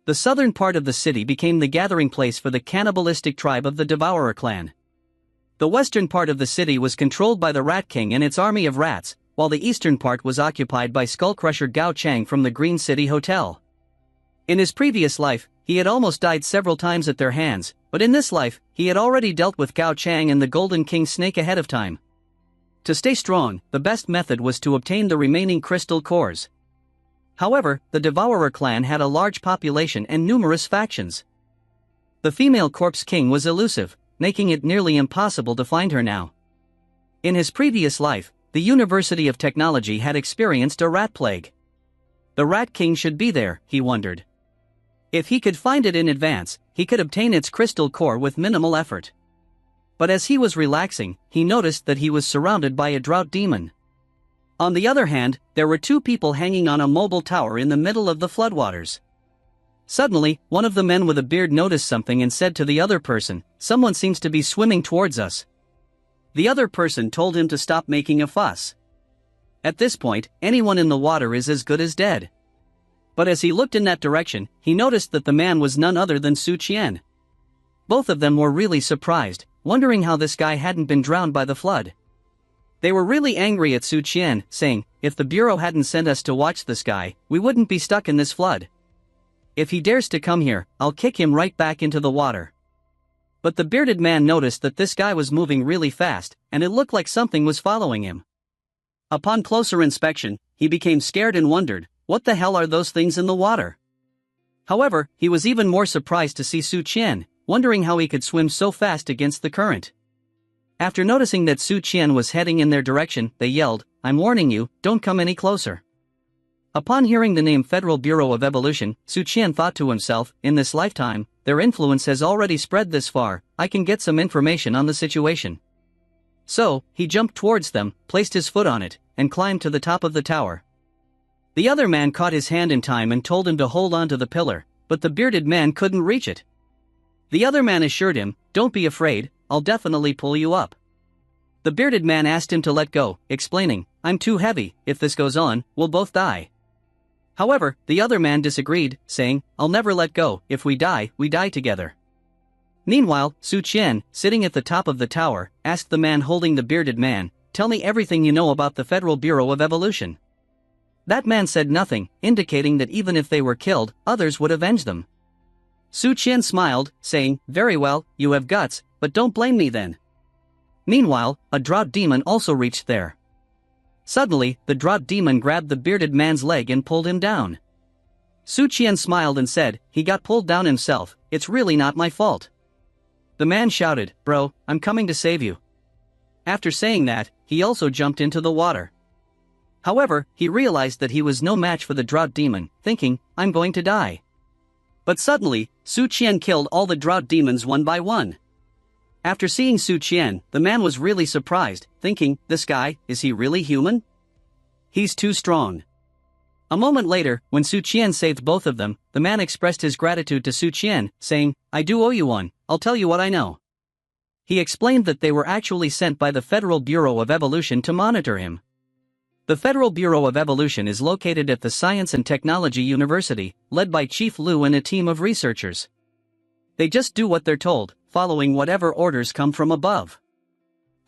The southern part of the city became the gathering place for the cannibalistic tribe of the Devourer clan. The western part of the city was controlled by the Rat King and its army of rats, while the eastern part was occupied by Skullcrusher Gao Chang from the Green City Hotel. In his previous life, he had almost died several times at their hands, but in this life, he had already dealt with Gao Chang and the Golden King Snake ahead of time. To stay strong, the best method was to obtain the remaining crystal cores. However, the Devourer clan had a large population and numerous factions. The female Corpse King was elusive, making it nearly impossible to find her now. In his previous life, the University of Technology had experienced a rat plague. The Rat King should be there, he wondered. If he could find it in advance, he could obtain its crystal core with minimal effort. But as he was relaxing, he noticed that he was surrounded by a drought demon. On the other hand, there were two people hanging on a mobile tower in the middle of the floodwaters. Suddenly, one of the men with a beard noticed something and said to the other person, "Someone seems to be swimming towards us." The other person told him to stop making a fuss. At this point, anyone in the water is as good as dead. But as he looked in that direction, he noticed that the man was none other than Su Qian. Both of them were really surprised, wondering how this guy hadn't been drowned by the flood. They were really angry at Su Qian, saying, "If the Bureau hadn't sent us to watch this guy, we wouldn't be stuck in this flood. If he dares to come here, I'll kick him right back into the water." But the bearded man noticed that this guy was moving really fast, and it looked like something was following him. Upon closer inspection, he became scared and wondered, what the hell are those things in the water? However, he was even more surprised to see Su Qian, wondering how he could swim so fast against the current. After noticing that Su Qian was heading in their direction, they yelled, "I'm warning you, don't come any closer." Upon hearing the name Federal Bureau of Evolution, Su Qian thought to himself, in this lifetime, their influence has already spread this far, I can get some information on the situation. So, he jumped towards them, placed his foot on it, and climbed to the top of the tower. The other man caught his hand in time and told him to hold on to the pillar, but the bearded man couldn't reach it. The other man assured him, "Don't be afraid, I'll definitely pull you up." The bearded man asked him to let go, explaining, "I'm too heavy, if this goes on, we'll both die." However, the other man disagreed, saying, "I'll never let go, if we die together." Meanwhile, Su Qian, sitting at the top of the tower, asked the man holding the bearded man, "Tell me everything you know about the Federal Bureau of Evolution." That man said nothing, indicating that even if they were killed, others would avenge them. Su Qian smiled, saying, "Very well, you have guts, but don't blame me then." Meanwhile, a drought demon also reached there. Suddenly, the drought demon grabbed the bearded man's leg and pulled him down. Su Qian smiled and said, "He got pulled down himself, it's really not my fault." The man shouted, "Bro, I'm coming to save you." After saying that, he also jumped into the water. However, he realized that he was no match for the drought demon, thinking, "I'm going to die." But suddenly, Su Qian killed all the drought demons one by one. After seeing Su Qian, the man was really surprised, thinking, "This guy, is he really human? He's too strong." A moment later, when Su Qian saved both of them, the man expressed his gratitude to Su Qian, saying, "I do owe you one, I'll tell you what I know." He explained that they were actually sent by the Federal Bureau of Evolution to monitor him. The Federal Bureau of Evolution is located at the Science and Technology University, led by Chief Liu and a team of researchers. They just do what they're told, following whatever orders come from above.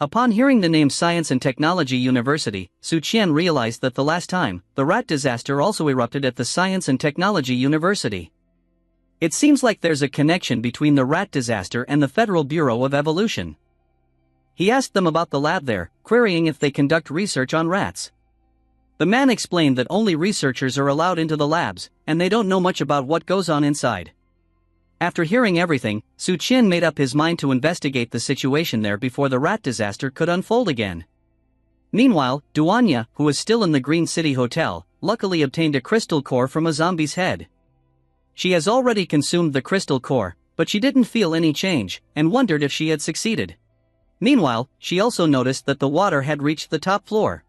Upon hearing the name Science and Technology University, Su Qian realized that the last time, the rat disaster also erupted at the Science and Technology University. It seems like there's a connection between the rat disaster and the Federal Bureau of Evolution. He asked them about the lab there, querying if they conduct research on rats. The man explained that only researchers are allowed into the labs, and they don't know much about what goes on inside. After hearing everything, Su Qian made up his mind to investigate the situation there before the rat disaster could unfold again. Meanwhile, Duanya, who was still in the Green City Hotel, luckily obtained a crystal core from a zombie's head. She has already consumed the crystal core, but she didn't feel any change, and wondered if she had succeeded. Meanwhile, she also noticed that the water had reached the top floor.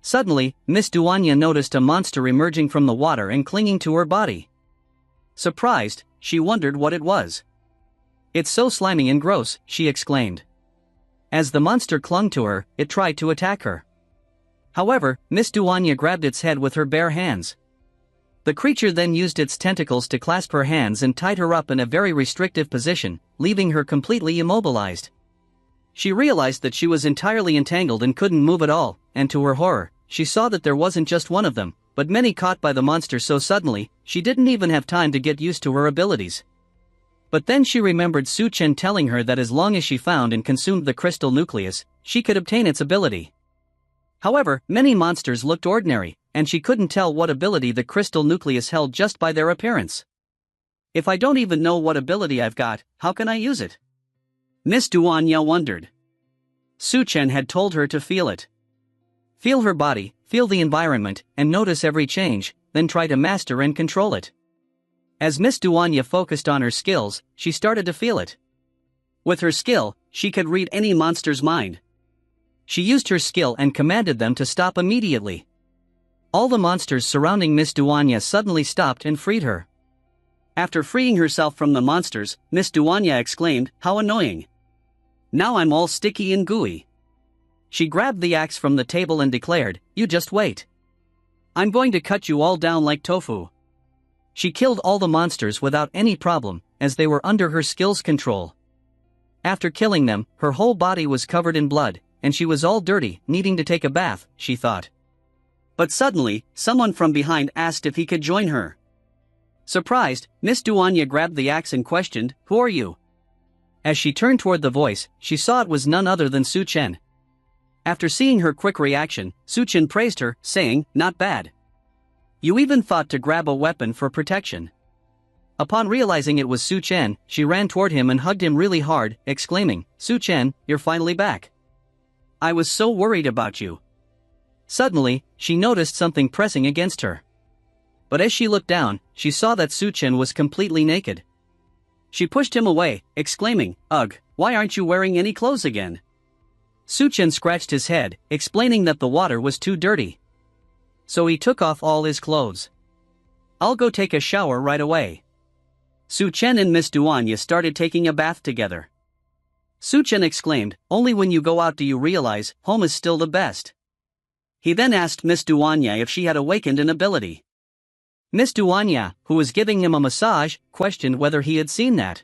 Suddenly, Miss Duanya noticed a monster emerging from the water and clinging to her body. Surprised, she wondered what it was. "It's so slimy and gross," she exclaimed. As the monster clung to her, it tried to attack her. However, Miss Duanya grabbed its head with her bare hands. The creature then used its tentacles to clasp her hands and tied her up in a very restrictive position, leaving her completely immobilized. She realized that she was entirely entangled and couldn't move at all, and to her horror, she saw that there wasn't just one of them, but many caught by the monster so suddenly, she didn't even have time to get used to her abilities. But then she remembered Chen telling her that as long as she found and consumed the crystal nucleus, she could obtain its ability. However, many monsters looked ordinary, and she couldn't tell what ability the crystal nucleus held just by their appearance. If I don't even know what ability I've got, how can I use it? Miss Duanya wondered. Chen had told her to feel it. Feel her body, feel the environment, and notice every change, then try to master and control it. As Miss Duanya focused on her skills, she started to feel it. With her skill, she could read any monster's mind. She used her skill and commanded them to stop immediately. All the monsters surrounding Miss Duanya suddenly stopped and freed her. After freeing herself from the monsters, Miss Duanya exclaimed, "How annoying! Now I'm all sticky and gooey." She grabbed the axe from the table and declared, "You just wait. I'm going to cut you all down like tofu." She killed all the monsters without any problem, as they were under her skill's control. After killing them, her whole body was covered in blood, and she was all dirty, needing to take a bath, she thought. But suddenly, someone from behind asked if he could join her. Surprised, Miss Duanya grabbed the axe and questioned, "Who are you?" As she turned toward the voice, she saw it was none other than Chen. After seeing her quick reaction, Chen praised her, saying, "Not bad. You even thought to grab a weapon for protection." Upon realizing it was Chen, she ran toward him and hugged him really hard, exclaiming, "Chen, you're finally back. I was so worried about you." Suddenly, she noticed something pressing against her. But as she looked down, she saw that Chen was completely naked. She pushed him away, exclaiming, "Ugh, why aren't you wearing any clothes again?" Chen scratched his head, explaining that the water was too dirty. So he took off all his clothes. "I'll go take a shower right away." Chen and Miss Duanya started taking a bath together. Chen exclaimed, "Only when you go out do you realize home is still the best." He then asked Miss Duanya if she had awakened an ability. Miss Duanya, who was giving him a massage, questioned whether he had seen that.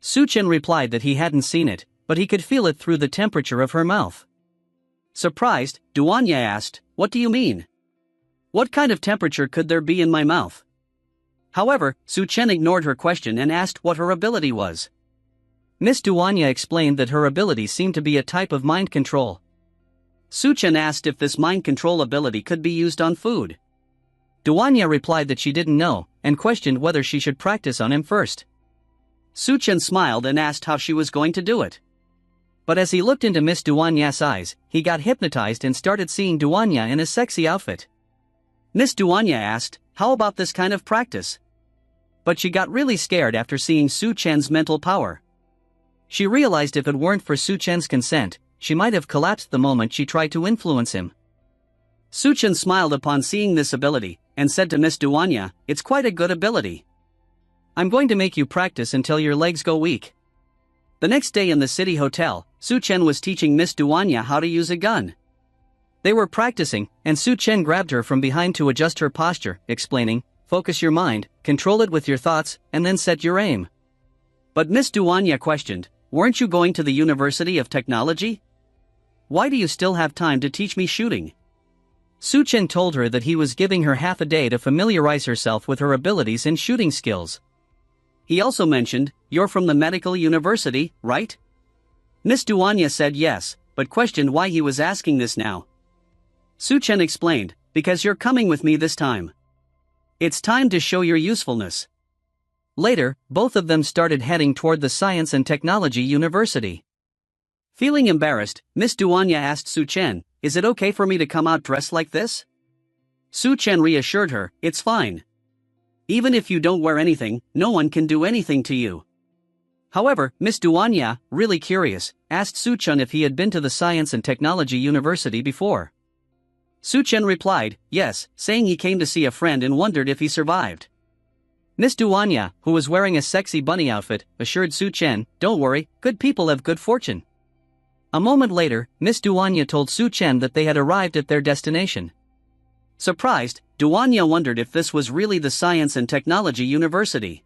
Chen replied that he hadn't seen it, but he could feel it through the temperature of her mouth. Surprised, Duanya asked, "What do you mean? What kind of temperature could there be in my mouth?" However, Chen ignored her question and asked what her ability was. Miss Duanya explained that her ability seemed to be a type of mind control. Chen asked if this mind control ability could be used on food. Duanya replied that she didn't know, and questioned whether she should practice on him first. Chen smiled and asked how she was going to do it. But as he looked into Miss Duanya's eyes, he got hypnotized and started seeing Duanya in a sexy outfit. Miss Duanya asked, "How about this kind of practice?" But she got really scared after seeing Chen's mental power. She realized if it weren't for Chen's consent, she might have collapsed the moment she tried to influence him. Chen smiled upon seeing this ability, and said to Miss Duanya, "It's quite a good ability. I'm going to make you practice until your legs go weak." The next day in the city hotel, Chen was teaching Miss Duanya how to use a gun. They were practicing, and Chen grabbed her from behind to adjust her posture, explaining, "Focus your mind, control it with your thoughts, and then set your aim." But Miss Duanya questioned, "Weren't you going to the University of Technology? Why do you still have time to teach me shooting?" Chen told her that he was giving her half a day to familiarize herself with her abilities and shooting skills. He also mentioned, "You're from the medical university, right?" Miss Duanya said yes, but questioned why he was asking this now. Chen explained, "Because you're coming with me this time. It's time to show your usefulness." Later, both of them started heading toward the Science and Technology University. Feeling embarrassed, Miss Duanya asked Chen, "Is it okay for me to come out dressed like this?" Chen reassured her, "It's fine. Even if you don't wear anything, no one can do anything to you." However, Miss Duanya, really curious, asked Chen if he had been to the Science and Technology University before. Chen replied, yes, saying he came to see a friend and wondered if he survived. Miss Duanya, who was wearing a sexy bunny outfit, assured Chen, "Don't worry, good people have good fortune." A moment later, Miss Duanya told Su Chen that they had arrived at their destination. Surprised, Duanya wondered if this was really the Science and Technology University.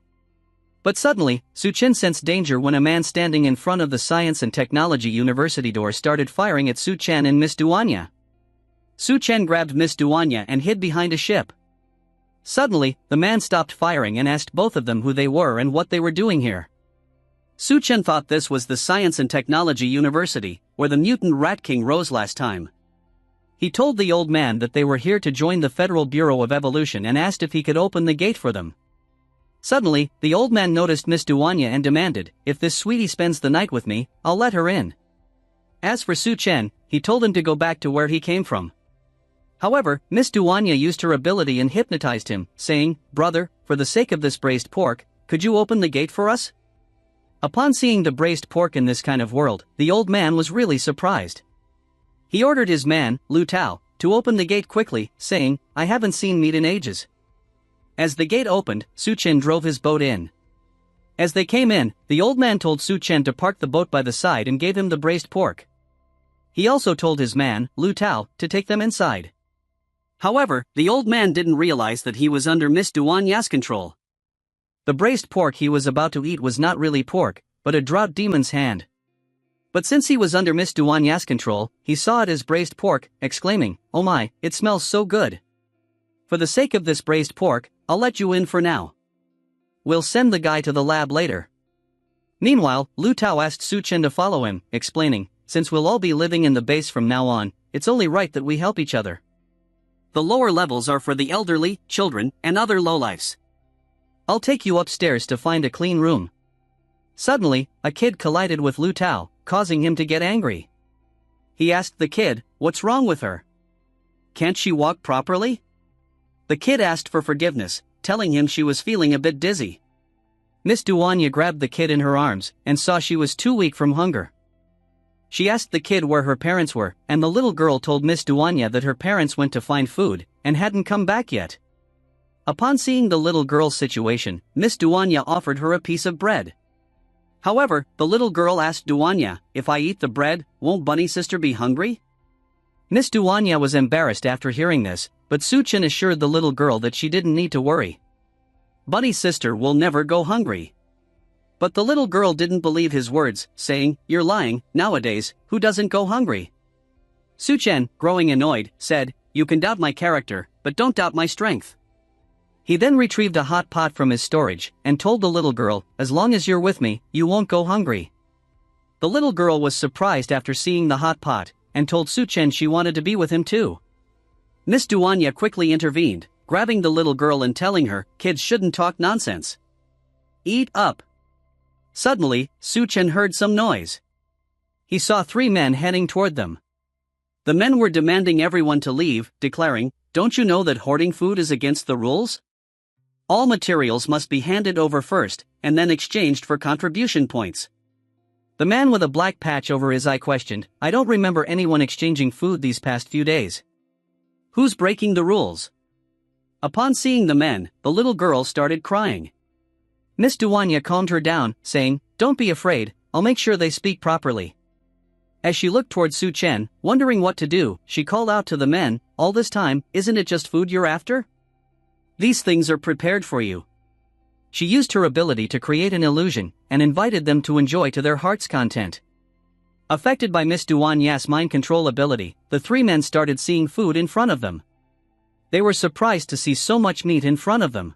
But suddenly, Su Chen sensed danger when a man standing in front of the Science and Technology University door started firing at Su Chen and Miss Duanya. Su Chen grabbed Miss Duanya and hid behind a ship. Suddenly, the man stopped firing and asked both of them who they were and what they were doing here. Su Chen thought this was the Science and Technology University, where the mutant Rat King rose last time. He told the old man that they were here to join the Federal Bureau of Evolution and asked if he could open the gate for them. Suddenly, the old man noticed Miss Duanya and demanded, "If this sweetie spends the night with me, I'll let her in." As for Su Chen, he told him to go back to where he came from. However, Miss Duanya used her ability and hypnotized him, saying, "Brother, for the sake of this braised pork, could you open the gate for us?" Upon seeing the braised pork in this kind of world, the old man was really surprised. He ordered his man, Lu Tao, to open the gate quickly, saying, "I haven't seen meat in ages." As the gate opened, Su Chen drove his boat in. As they came in, the old man told Su Chen to park the boat by the side and gave him the braised pork. He also told his man, Lu Tao, to take them inside. However, the old man didn't realize that he was under Miss Duanya's control. The braised pork he was about to eat was not really pork, but a drought demon's hand. But since he was under Miss Duanya's control, he saw it as braised pork, exclaiming, "Oh my, it smells so good. For the sake of this braised pork, I'll let you in for now. We'll send the guy to the lab later." Meanwhile, Lu Tao asked Su Chen to follow him, explaining, "Since we'll all be living in the base from now on, it's only right that we help each other. The lower levels are for the elderly, children, and other lowlifes. I'll take you upstairs to find a clean room." Suddenly, a kid collided with Lu Tao, causing him to get angry. He asked the kid, "What's wrong with her? Can't she walk properly?" The kid asked for forgiveness, telling him she was feeling a bit dizzy. Miss Duanya grabbed the kid in her arms and saw she was too weak from hunger. She asked the kid where her parents were, and the little girl told Miss Duanya that her parents went to find food and hadn't come back yet. Upon seeing the little girl's situation, Miss Duanya offered her a piece of bread. However, the little girl asked Duanya, "If I eat the bread, won't Bunny Sister be hungry?" Miss Duanya was embarrassed after hearing this, but Su Chen assured the little girl that she didn't need to worry. Bunny Sister will never go hungry. But the little girl didn't believe his words, saying, "You're lying, nowadays, who doesn't go hungry?" Su Chen, growing annoyed, said, "You can doubt my character, but don't doubt my strength." He then retrieved a hot pot from his storage, and told the little girl, "As long as you're with me, you won't go hungry." The little girl was surprised after seeing the hot pot, and told Su Chen she wanted to be with him too. Miss Duanya quickly intervened, grabbing the little girl and telling her, "Kids shouldn't talk nonsense. Eat up." Suddenly, Su Chen heard some noise. He saw 3 men heading toward them. The men were demanding everyone to leave, declaring, "Don't you know that hoarding food is against the rules? All materials must be handed over first, and then exchanged for contribution points." The man with a black patch over his eye questioned, "I don't remember anyone exchanging food these past few days. Who's breaking the rules?" Upon seeing the men, the little girl started crying. Miss Duanya calmed her down, saying, "Don't be afraid, I'll make sure they speak properly." As she looked toward Su Chen, wondering what to do, she called out to the men, "All this time, isn't it just food you're after? These things are prepared for you." She used her ability to create an illusion, and invited them to enjoy to their heart's content. Affected by Miss Duanya's mind control ability, the 3 men started seeing food in front of them. They were surprised to see so much meat in front of them.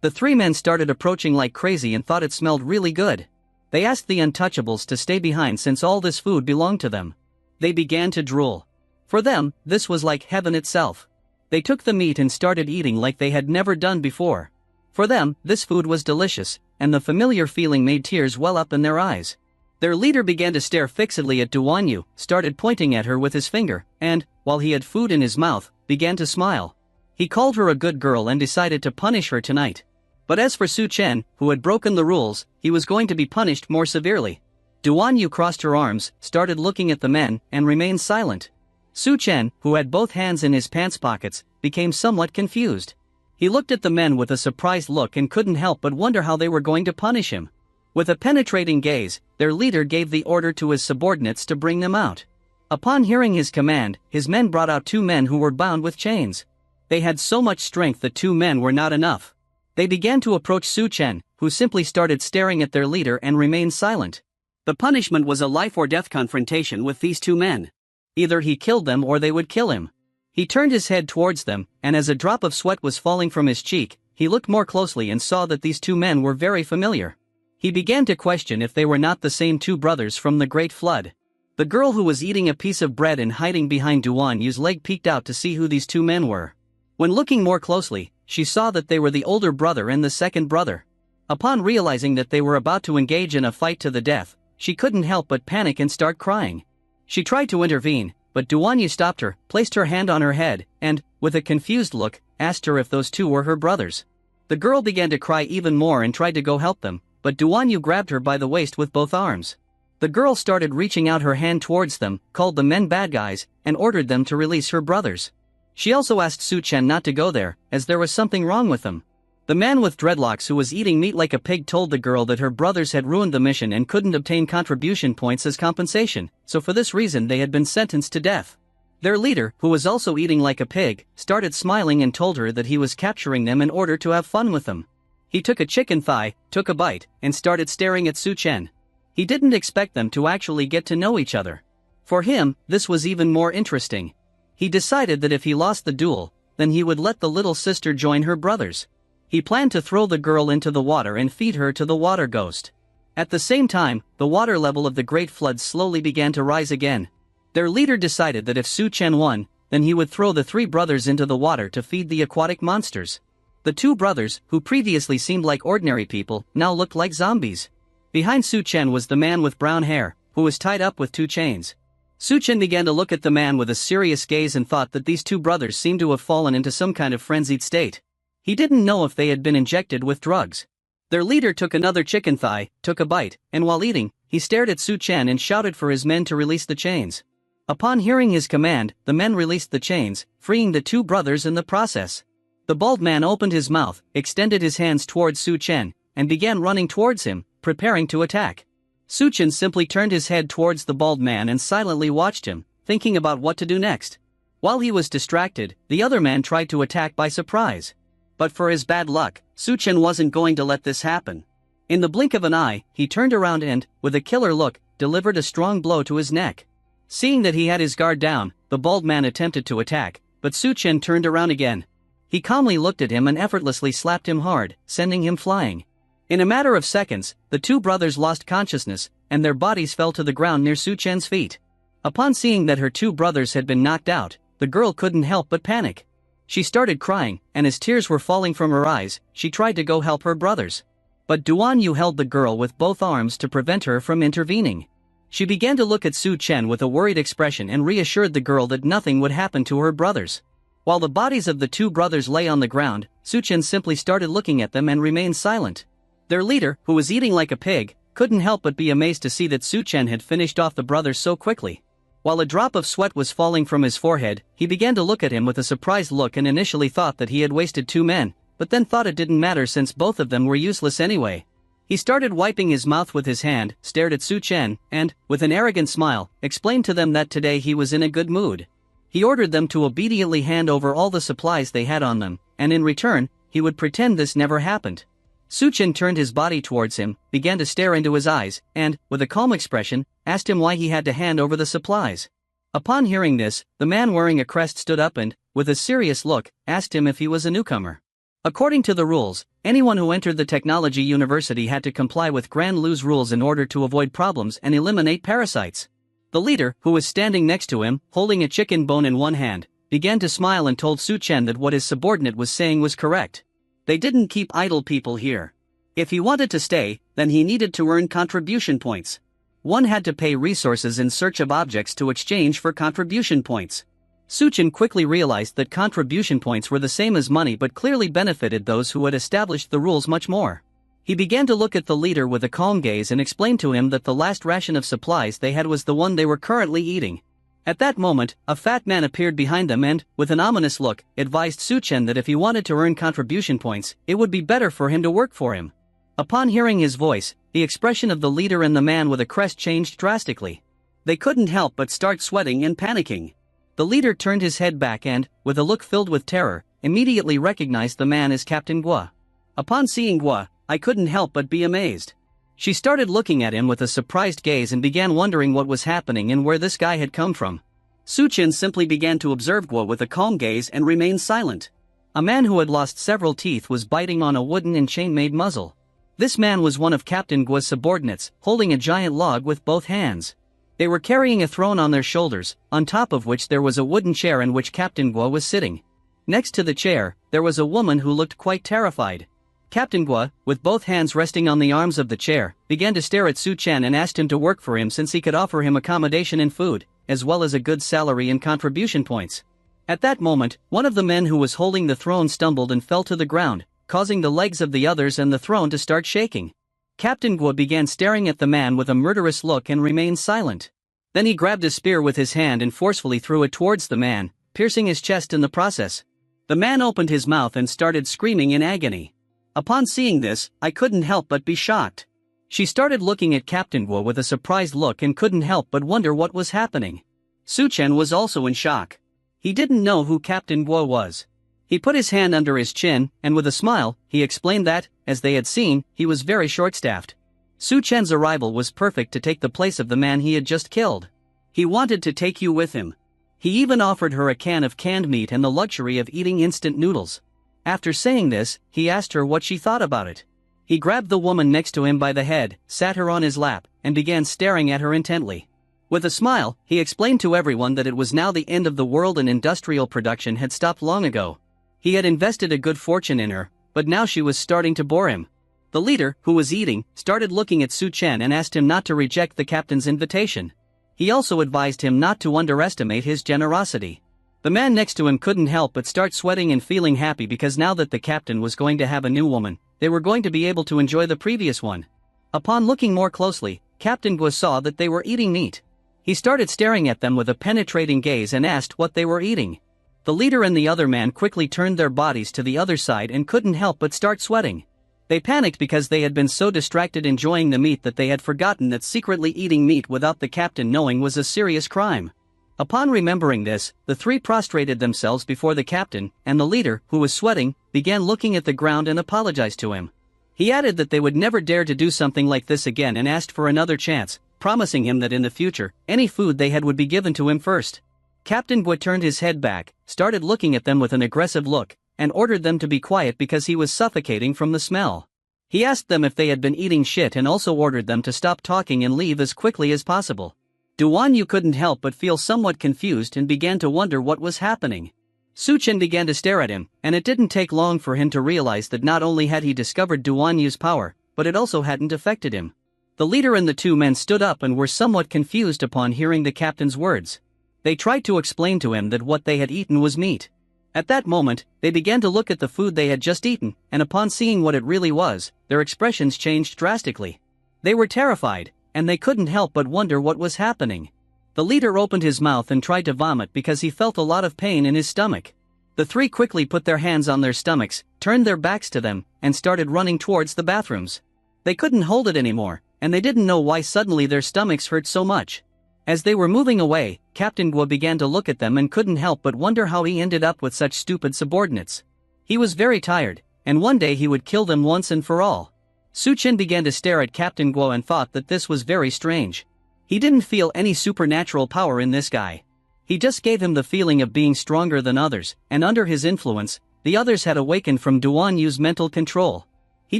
The 3 men started approaching like crazy and thought it smelled really good. They asked the untouchables to stay behind since all this food belonged to them. They began to drool. For them, this was like heaven itself. They took the meat and started eating like they had never done before. For them, this food was delicious, and the familiar feeling made tears well up in their eyes. Their leader began to stare fixedly at Duanyu, started pointing at her with his finger, and, while he had food in his mouth, began to smile. He called her a good girl and decided to punish her tonight. But as for Su Chen, who had broken the rules, he was going to be punished more severely. Duanyu crossed her arms, started looking at the men, and remained silent. Su Chen, who had both hands in his pants pockets, became somewhat confused. He looked at the men with a surprised look and couldn't help but wonder how they were going to punish him. With a penetrating gaze, their leader gave the order to his subordinates to bring them out. Upon hearing his command, his men brought out 2 men who were bound with chains. They had so much strength that 2 men were not enough. They began to approach Chen, who simply started staring at their leader and remained silent. The punishment was a life-or-death confrontation with these 2 men. Either he killed them or they would kill him. He turned his head towards them, and as a drop of sweat was falling from his cheek, he looked more closely and saw that these 2 men were very familiar. He began to question if they were not the same 2 brothers from the Great Flood. The girl who was eating a piece of bread and hiding behind Duan Yu's leg peeked out to see who these 2 men were. When looking more closely, she saw that they were the older brother and the second brother. Upon realizing that they were about to engage in a fight to the death, she couldn't help but panic and start crying. She tried to intervene, but Duan Yu stopped her, placed her hand on her head, and, with a confused look, asked her if those 2 were her brothers. The girl began to cry even more and tried to go help them, but Duan Yu grabbed her by the waist with both arms. The girl started reaching out her hand towards them, called the men bad guys, and ordered them to release her brothers. She also asked Chen not to go there, as there was something wrong with them. The man with dreadlocks who was eating meat like a pig told the girl that her brothers had ruined the mission and couldn't obtain contribution points as compensation, so for this reason they had been sentenced to death. Their leader, who was also eating like a pig, started smiling and told her that he was capturing them in order to have fun with them. He took a chicken thigh, took a bite, and started staring at Chen. He didn't expect them to actually get to know each other. For him, this was even more interesting. He decided that if he lost the duel, then he would let the little sister join her brothers. He planned to throw the girl into the water and feed her to the water ghost. At the same time, the water level of the Great Flood slowly began to rise again. Their leader decided that if Chen won, then he would throw the 3 brothers into the water to feed the aquatic monsters. The 2 brothers, who previously seemed like ordinary people, now looked like zombies. Behind Chen was the man with brown hair, who was tied up with 2 chains. Chen began to look at the man with a serious gaze and thought that these 2 brothers seemed to have fallen into some kind of frenzied state. He didn't know if they had been injected with drugs. Their leader took another chicken thigh, took a bite, and while eating, he stared at Chen and shouted for his men to release the chains. Upon hearing his command, the men released the chains, freeing the 2 brothers in the process. The bald man opened his mouth, extended his hands towards Chen, and began running towards him, preparing to attack. Chen simply turned his head towards the bald man and silently watched him, thinking about what to do next. While he was distracted, the other man tried to attack by surprise. But for his bad luck, Chen wasn't going to let this happen. In the blink of an eye, he turned around and, with a killer look, delivered a strong blow to his neck. Seeing that he had his guard down, the bald man attempted to attack, but Chen turned around again. He calmly looked at him and effortlessly slapped him hard, sending him flying. In a matter of seconds, the 2 brothers lost consciousness, and their bodies fell to the ground near Chen's feet. Upon seeing that her 2 brothers had been knocked out, the girl couldn't help but panic. She started crying, and as tears were falling from her eyes, she tried to go help her brothers. But Duan Yu held the girl with both arms to prevent her from intervening. She began to look at Chen with a worried expression and reassured the girl that nothing would happen to her brothers. While the bodies of the 2 brothers lay on the ground, Chen simply started looking at them and remained silent. Their leader, who was eating like a pig, couldn't help but be amazed to see that Chen had finished off the brothers so quickly. While a drop of sweat was falling from his forehead, he began to look at him with a surprised look and initially thought that he had wasted 2 men, but then thought it didn't matter since both of them were useless anyway. He started wiping his mouth with his hand, stared at Chen, and, with an arrogant smile, explained to them that today he was in a good mood. He ordered them to obediently hand over all the supplies they had on them, and in return, he would pretend this never happened. Chen turned his body towards him, began to stare into his eyes, and, with a calm expression, asked him why he had to hand over the supplies. Upon hearing this, the man wearing a crest stood up and, with a serious look, asked him if he was a newcomer. According to the rules, anyone who entered the technology university had to comply with Grand Lu's rules in order to avoid problems and eliminate parasites. The leader, who was standing next to him, holding a chicken bone in one hand, began to smile and told Chen that what his subordinate was saying was correct. They didn't keep idle people here. If he wanted to stay, then he needed to earn contribution points. One had to pay resources in search of objects to exchange for contribution points. Chen quickly realized that contribution points were the same as money but clearly benefited those who had established the rules much more. He began to look at the leader with a calm gaze and explained to him that the last ration of supplies they had was the one they were currently eating. At that moment, a fat man appeared behind them and, with an ominous look, advised Chen that if he wanted to earn contribution points, it would be better for him to work for him. Upon hearing his voice, the expression of the leader and the man with a crest changed drastically. They couldn't help but start sweating and panicking. The leader turned his head back and, with a look filled with terror, immediately recognized the man as Captain Gua. Upon seeing Gua, I couldn't help but be amazed. She started looking at him with a surprised gaze and began wondering what was happening and where this guy had come from. Chen simply began to observe Gua with a calm gaze and remained silent. A man who had lost several teeth was biting on a wooden and chain-made muzzle. This man was one of Captain Gua's subordinates, holding a giant log with both hands. They were carrying a throne on their shoulders, on top of which there was a wooden chair in which Captain Gua was sitting. Next to the chair, there was a woman who looked quite terrified. Captain Gua, with both hands resting on the arms of the chair, began to stare at Chen and asked him to work for him since he could offer him accommodation and food, as well as a good salary and contribution points. At that moment, one of the men who was holding the throne stumbled and fell to the ground, causing the legs of the others and the throne to start shaking. Captain Gua began staring at the man with a murderous look and remained silent. Then he grabbed a spear with his hand and forcefully threw it towards the man, piercing his chest in the process. The man opened his mouth and started screaming in agony. Upon seeing this, I couldn't help but be shocked. She started looking at Captain Gua with a surprised look and couldn't help but wonder what was happening. Chen was also in shock. He didn't know who Captain Gua was. He put his hand under his chin, and with a smile, he explained that, as they had seen, he was very short-staffed. Chen's arrival was perfect to take the place of the man he had just killed. He wanted to take you with him. He even offered her a can of canned meat and the luxury of eating instant noodles. After saying this, he asked her what she thought about it. He grabbed the woman next to him by the head, sat her on his lap, and began staring at her intently. With a smile, he explained to everyone that it was now the end of the world and industrial production had stopped long ago. He had invested a good fortune in her, but now she was starting to bore him. The leader, who was eating, started looking at Chen and asked him not to reject the captain's invitation. He also advised him not to underestimate his generosity. The man next to him couldn't help but start sweating and feeling happy because now that the captain was going to have a new woman, they were going to be able to enjoy the previous one. Upon looking more closely, Captain Gua saw that they were eating meat. He started staring at them with a penetrating gaze and asked what they were eating. The leader and the other man quickly turned their bodies to the other side and couldn't help but start sweating. They panicked because they had been so distracted enjoying the meat that they had forgotten that secretly eating meat without the captain knowing was a serious crime. Upon remembering this, the three prostrated themselves before the captain, and the leader, who was sweating, began looking at the ground and apologized to him. He added that they would never dare to do something like this again and asked for another chance, promising him that in the future, any food they had would be given to him first. Captain Gua turned his head back, started looking at them with an aggressive look, and ordered them to be quiet because he was suffocating from the smell. He asked them if they had been eating shit and also ordered them to stop talking and leave as quickly as possible. Yu couldn't help but feel somewhat confused and began to wonder what was happening. Chen began to stare at him, and it didn't take long for him to realize that not only had he discovered Yu's power, but it also hadn't affected him. The leader and the two men stood up and were somewhat confused upon hearing the captain's words. They tried to explain to him that what they had eaten was meat. At that moment, they began to look at the food they had just eaten, and upon seeing what it really was, their expressions changed drastically. They were terrified, and they couldn't help but wonder what was happening. The leader opened his mouth and tried to vomit because he felt a lot of pain in his stomach. The three quickly put their hands on their stomachs, turned their backs to them, and started running towards the bathrooms. They couldn't hold it anymore, and they didn't know why suddenly their stomachs hurt so much. As they were moving away, Captain Gua began to look at them and couldn't help but wonder how he ended up with such stupid subordinates. He was very tired, and one day he would kill them once and for all. Chen began to stare at Captain Gua and thought that this was very strange. He didn't feel any supernatural power in this guy. He just gave him the feeling of being stronger than others, and under his influence, the others had awakened from Yu's mental control. He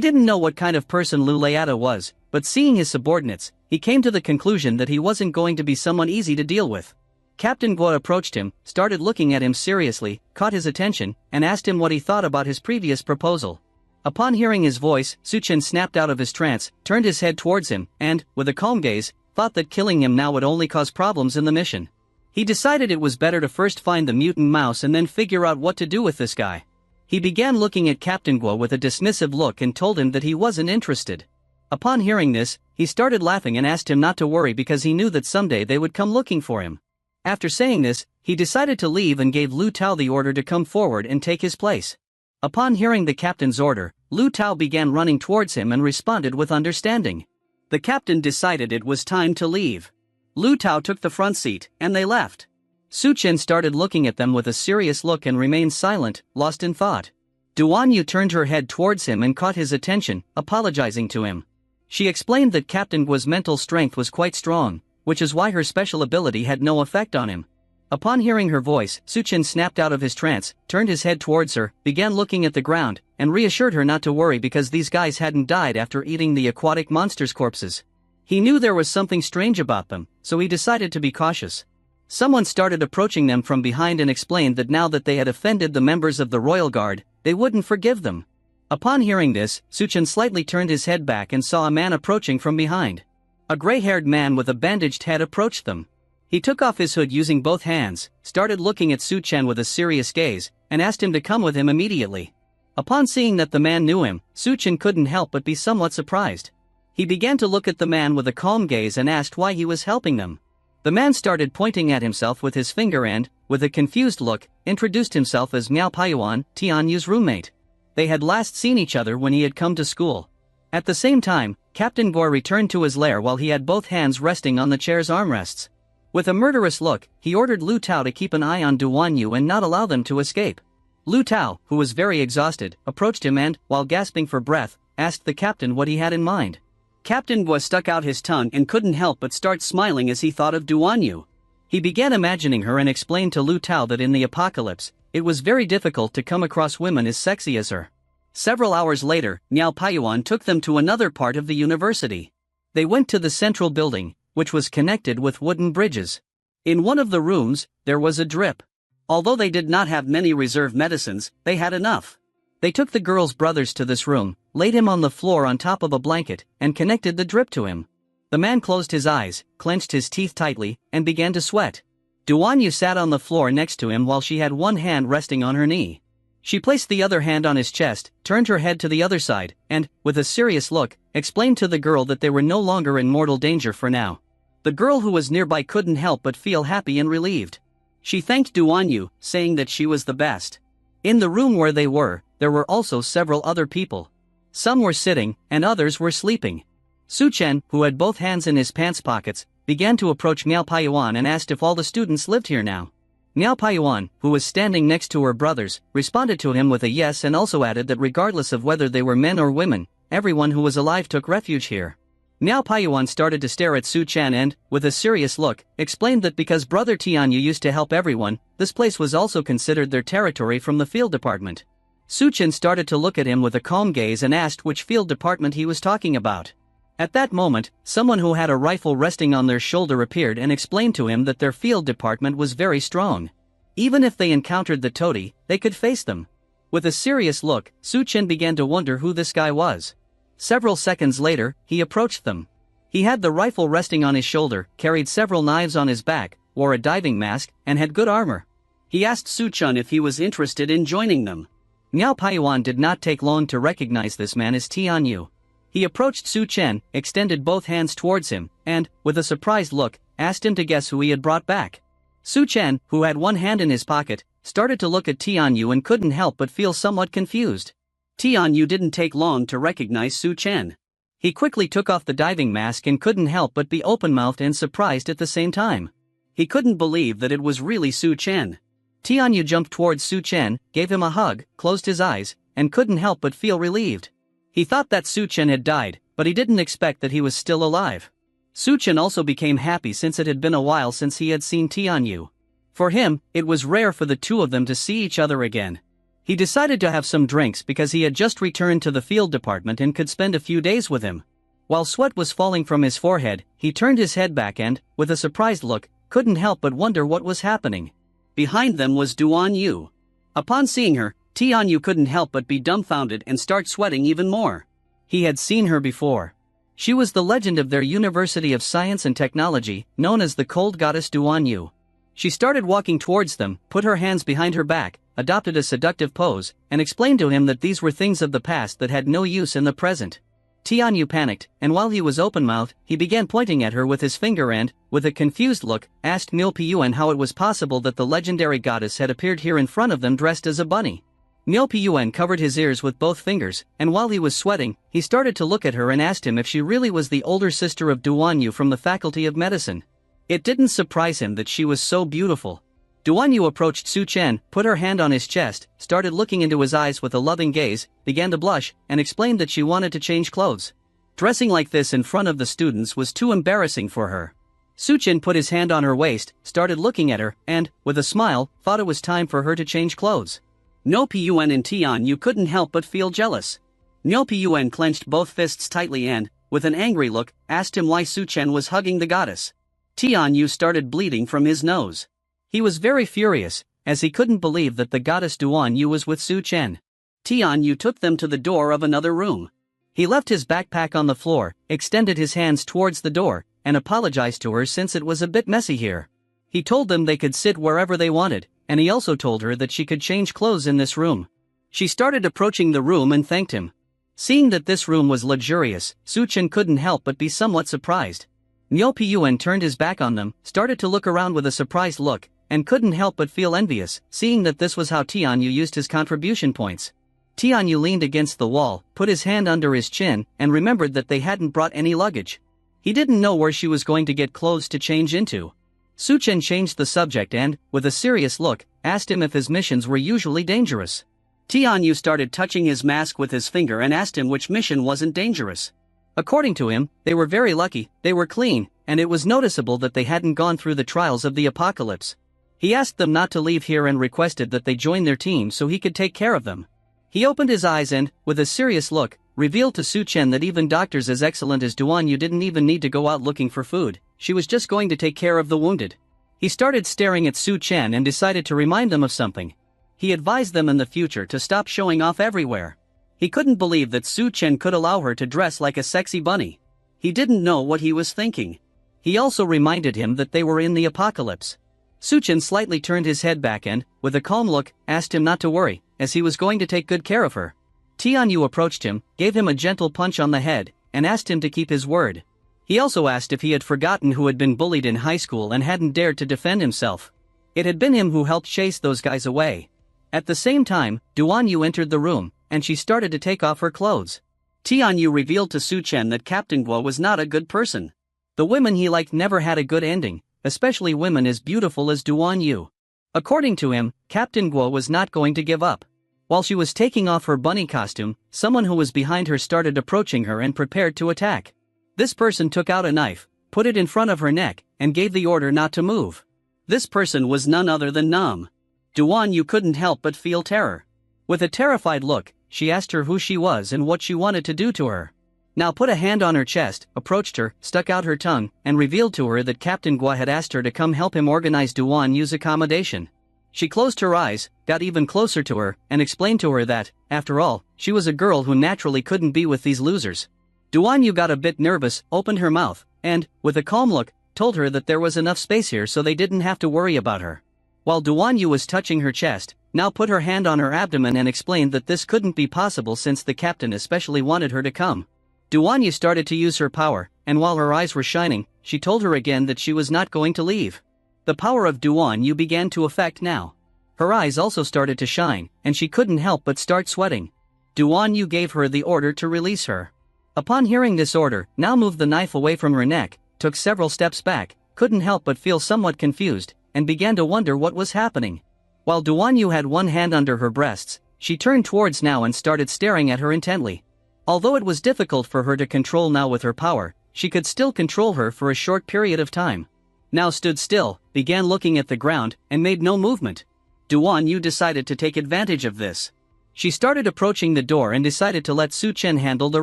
didn't know what kind of person Lu Leata was, but seeing his subordinates, he came to the conclusion that he wasn't going to be someone easy to deal with. Captain Gua approached him, started looking at him seriously, caught his attention, and asked him what he thought about his previous proposal. Upon hearing his voice, Chen snapped out of his trance, turned his head towards him, and, with a calm gaze, thought that killing him now would only cause problems in the mission. He decided it was better to first find the mutant mouse and then figure out what to do with this guy. He began looking at Captain Gua with a dismissive look and told him that he wasn't interested. Upon hearing this, he started laughing and asked him not to worry because he knew that someday they would come looking for him. After saying this, he decided to leave and gave Lu Tao the order to come forward and take his place. Upon hearing the captain's order, Lu Tao began running towards him and responded with understanding. The captain decided it was time to leave. Lu Tao took the front seat, and they left. Su Chen started looking at them with a serious look and remained silent, lost in thought. Duan Yu turned her head towards him and caught his attention, apologizing to him. She explained that Captain Guo's mental strength was quite strong, which is why her special ability had no effect on him. Upon hearing her voice, Su Chen snapped out of his trance, turned his head towards her, began looking at the ground, and reassured her not to worry because these guys hadn't died after eating the aquatic monsters' corpses. He knew there was something strange about them, so he decided to be cautious. Someone started approaching them from behind and explained that now that they had offended the members of the royal guard, they wouldn't forgive them. Upon hearing this, Su Chen slightly turned his head back and saw a man approaching from behind. A gray-haired man with a bandaged head approached them. He took off his hood using both hands, started looking at Su Chen with a serious gaze, and asked him to come with him immediately. Upon seeing that the man knew him, Su Chen couldn't help but be somewhat surprised. He began to look at the man with a calm gaze and asked why he was helping them. The man started pointing at himself with his finger and, with a confused look, introduced himself as Miao Paiyuan, Tian Yu's roommate. They had last seen each other when he had come to school. At the same time, Captain Guo returned to his lair while he had both hands resting on the chair's armrests. With a murderous look, he ordered Lu Tao to keep an eye on Duan Yu and not allow them to escape. Lu Tao, who was very exhausted, approached him and, while gasping for breath, asked the captain what he had in mind. Captain Guo stuck out his tongue and couldn't help but start smiling as he thought of Duan Yu. He began imagining her and explained to Lu Tao that in the apocalypse, it was very difficult to come across women as sexy as her. Several hours later, Miao Paiyuan took them to another part of the university. They went to the central building, which was connected with wooden bridges. In one of the rooms, there was a drip. Although they did not have many reserve medicines, they had enough. They took the girl's brothers to this room, laid him on the floor on top of a blanket, and connected the drip to him. The man closed his eyes, clenched his teeth tightly, and began to sweat. Duan Yu sat on the floor next to him while she had one hand resting on her knee. She placed the other hand on his chest, turned her head to the other side, and, with a serious look, explained to the girl that they were no longer in mortal danger for now. The girl who was nearby couldn't help but feel happy and relieved. She thanked Duan Yu, saying that she was the best. In the room where they were, there were also several other people. Some were sitting, and others were sleeping. Su Chen, who had both hands in his pants pockets, began to approach Miao Paiyuan and asked if all the students lived here now. Miao Paiyuan, who was standing next to her brothers, responded to him with a yes and also added that regardless of whether they were men or women, everyone who was alive took refuge here. Miao Paiyuan started to stare at Su Chen and, with a serious look, explained that because Brother Tian Yu used to help everyone, this place was also considered their territory from the field department. Su Chen started to look at him with a calm gaze and asked which field department he was talking about. At that moment, someone who had a rifle resting on their shoulder appeared and explained to him that their field department was very strong. Even if they encountered the toady, they could face them. With a serious look, Su Chen began to wonder who this guy was. Several seconds later, he approached them. He had the rifle resting on his shoulder, carried several knives on his back, wore a diving mask, and had good armor. He asked Su Chen if he was interested in joining them. Miao Paiyuan did not take long to recognize this man as Tian Yu. He approached Su Chen, extended both hands towards him, and, with a surprised look, asked him to guess who he had brought back. Su Chen, who had one hand in his pocket, started to look at Tian Yu and couldn't help but feel somewhat confused. Tian Yu didn't take long to recognize Su Chen. He quickly took off the diving mask and couldn't help but be open-mouthed and surprised at the same time. He couldn't believe that it was really Su Chen. Tian Yu jumped towards Su Chen, gave him a hug, closed his eyes, and couldn't help but feel relieved. He thought that Su Chen had died, but he didn't expect that he was still alive. Su Chen also became happy since it had been a while since he had seen Tian Yu. For him, it was rare for the two of them to see each other again. He decided to have some drinks because he had just returned to the field department and could spend a few days with him. While sweat was falling from his forehead, he turned his head back and, with a surprised look, couldn't help but wonder what was happening. Behind them was Duan Yu. Upon seeing her, Tian Yu couldn't help but be dumbfounded and start sweating even more. He had seen her before. She was the legend of their University of Science and Technology, known as the Cold Goddess Duan Yu. She started walking towards them, put her hands behind her back, adopted a seductive pose, and explained to him that these were things of the past that had no use in the present. Tian Yu panicked, and while he was open-mouthed, he began pointing at her with his finger and, with a confused look, asked Miao Paiyuan how it was possible that the legendary goddess had appeared here in front of them dressed as a bunny. Niu Piyuan covered his ears with both fingers, and while he was sweating, he started to look at her and asked him if she really was the older sister of Duan Yu from the Faculty of Medicine. It didn't surprise him that she was so beautiful. Duan Yu approached Su Chen, put her hand on his chest, started looking into his eyes with a loving gaze, began to blush, and explained that she wanted to change clothes. Dressing like this in front of the students was too embarrassing for her. Su Chen put his hand on her waist, started looking at her, and, with a smile, thought it was time for her to change clothes. Niu Piyuan and Tian Yu couldn't help but feel jealous. Niu Piyuan clenched both fists tightly and, with an angry look, asked him why Su Chen was hugging the goddess. Tian Yu started bleeding from his nose. He was very furious, as he couldn't believe that the goddess Duan Yu was with Su Chen. Tian Yu took them to the door of another room. He left his backpack on the floor, extended his hands towards the door, and apologized to her since it was a bit messy here. He told them they could sit wherever they wanted, and he also told her that she could change clothes in this room. She started approaching the room and thanked him. Seeing that this room was luxurious, Su Chen couldn't help but be somewhat surprised. Niu Piyuan turned his back on them, started to look around with a surprised look, and couldn't help but feel envious, seeing that this was how Tian Yu used his contribution points. Tian Yu leaned against the wall, put his hand under his chin, and remembered that they hadn't brought any luggage. He didn't know where she was going to get clothes to change into. Su Chen changed the subject and, with a serious look, asked him if his missions were usually dangerous. Tian Yu started touching his mask with his finger and asked him which mission wasn't dangerous. According to him, they were very lucky, they were clean, and it was noticeable that they hadn't gone through the trials of the apocalypse. He asked them not to leave here and requested that they join their team so he could take care of them. He opened his eyes and, with a serious look, revealed to Su Chen that even doctors as excellent as Duan Yu didn't even need to go out looking for food, she was just going to take care of the wounded. He started staring at Su Chen and decided to remind them of something. He advised them in the future to stop showing off everywhere. He couldn't believe that Su Chen could allow her to dress like a sexy bunny. He didn't know what he was thinking. He also reminded him that they were in the apocalypse. Su Chen slightly turned his head back and, with a calm look, asked him not to worry, as he was going to take good care of her. Tian Yu approached him, gave him a gentle punch on the head, and asked him to keep his word. He also asked if he had forgotten who had been bullied in high school and hadn't dared to defend himself. It had been him who helped chase those guys away. At the same time, Duan Yu entered the room, and she started to take off her clothes. Tian Yu revealed to Su Chen that Captain Guo was not a good person. The women he liked never had a good ending, especially women as beautiful as Duan Yu. According to him, Captain Guo was not going to give up. While she was taking off her bunny costume, someone who was behind her started approaching her and prepared to attack. This person took out a knife, put it in front of her neck, and gave the order not to move. This person was none other than Nam. Duan Yu couldn't help but feel terror. With a terrified look, she asked her who she was and what she wanted to do to her. Now put a hand on her chest, approached her, stuck out her tongue, and revealed to her that Captain Guo had asked her to come help him organize Duan Yu's accommodation. She closed her eyes, got even closer to her, and explained to her that, after all, she was a girl who naturally couldn't be with these losers. Duan Yu got a bit nervous, opened her mouth, and, with a calm look, told her that there was enough space here so they didn't have to worry about her. While Duan Yu was touching her chest, now put her hand on her abdomen and explained that this couldn't be possible since the captain especially wanted her to come. Duan Yu started to use her power, and while her eyes were shining, she told her again that she was not going to leave. The power of Duan Yu began to affect now. Her eyes also started to shine, and she couldn't help but start sweating. Duan Yu gave her the order to release her. Upon hearing this order, now moved the knife away from her neck, took several steps back, couldn't help but feel somewhat confused, and began to wonder what was happening. While Duan Yu had one hand under her breasts, she turned towards Now and started staring at her intently. Although it was difficult for her to control Now with her power, she could still control her for a short period of time. Now stood still, began looking at the ground, and made no movement. Duan Yu decided to take advantage of this. She started approaching the door and decided to let Su Chen handle the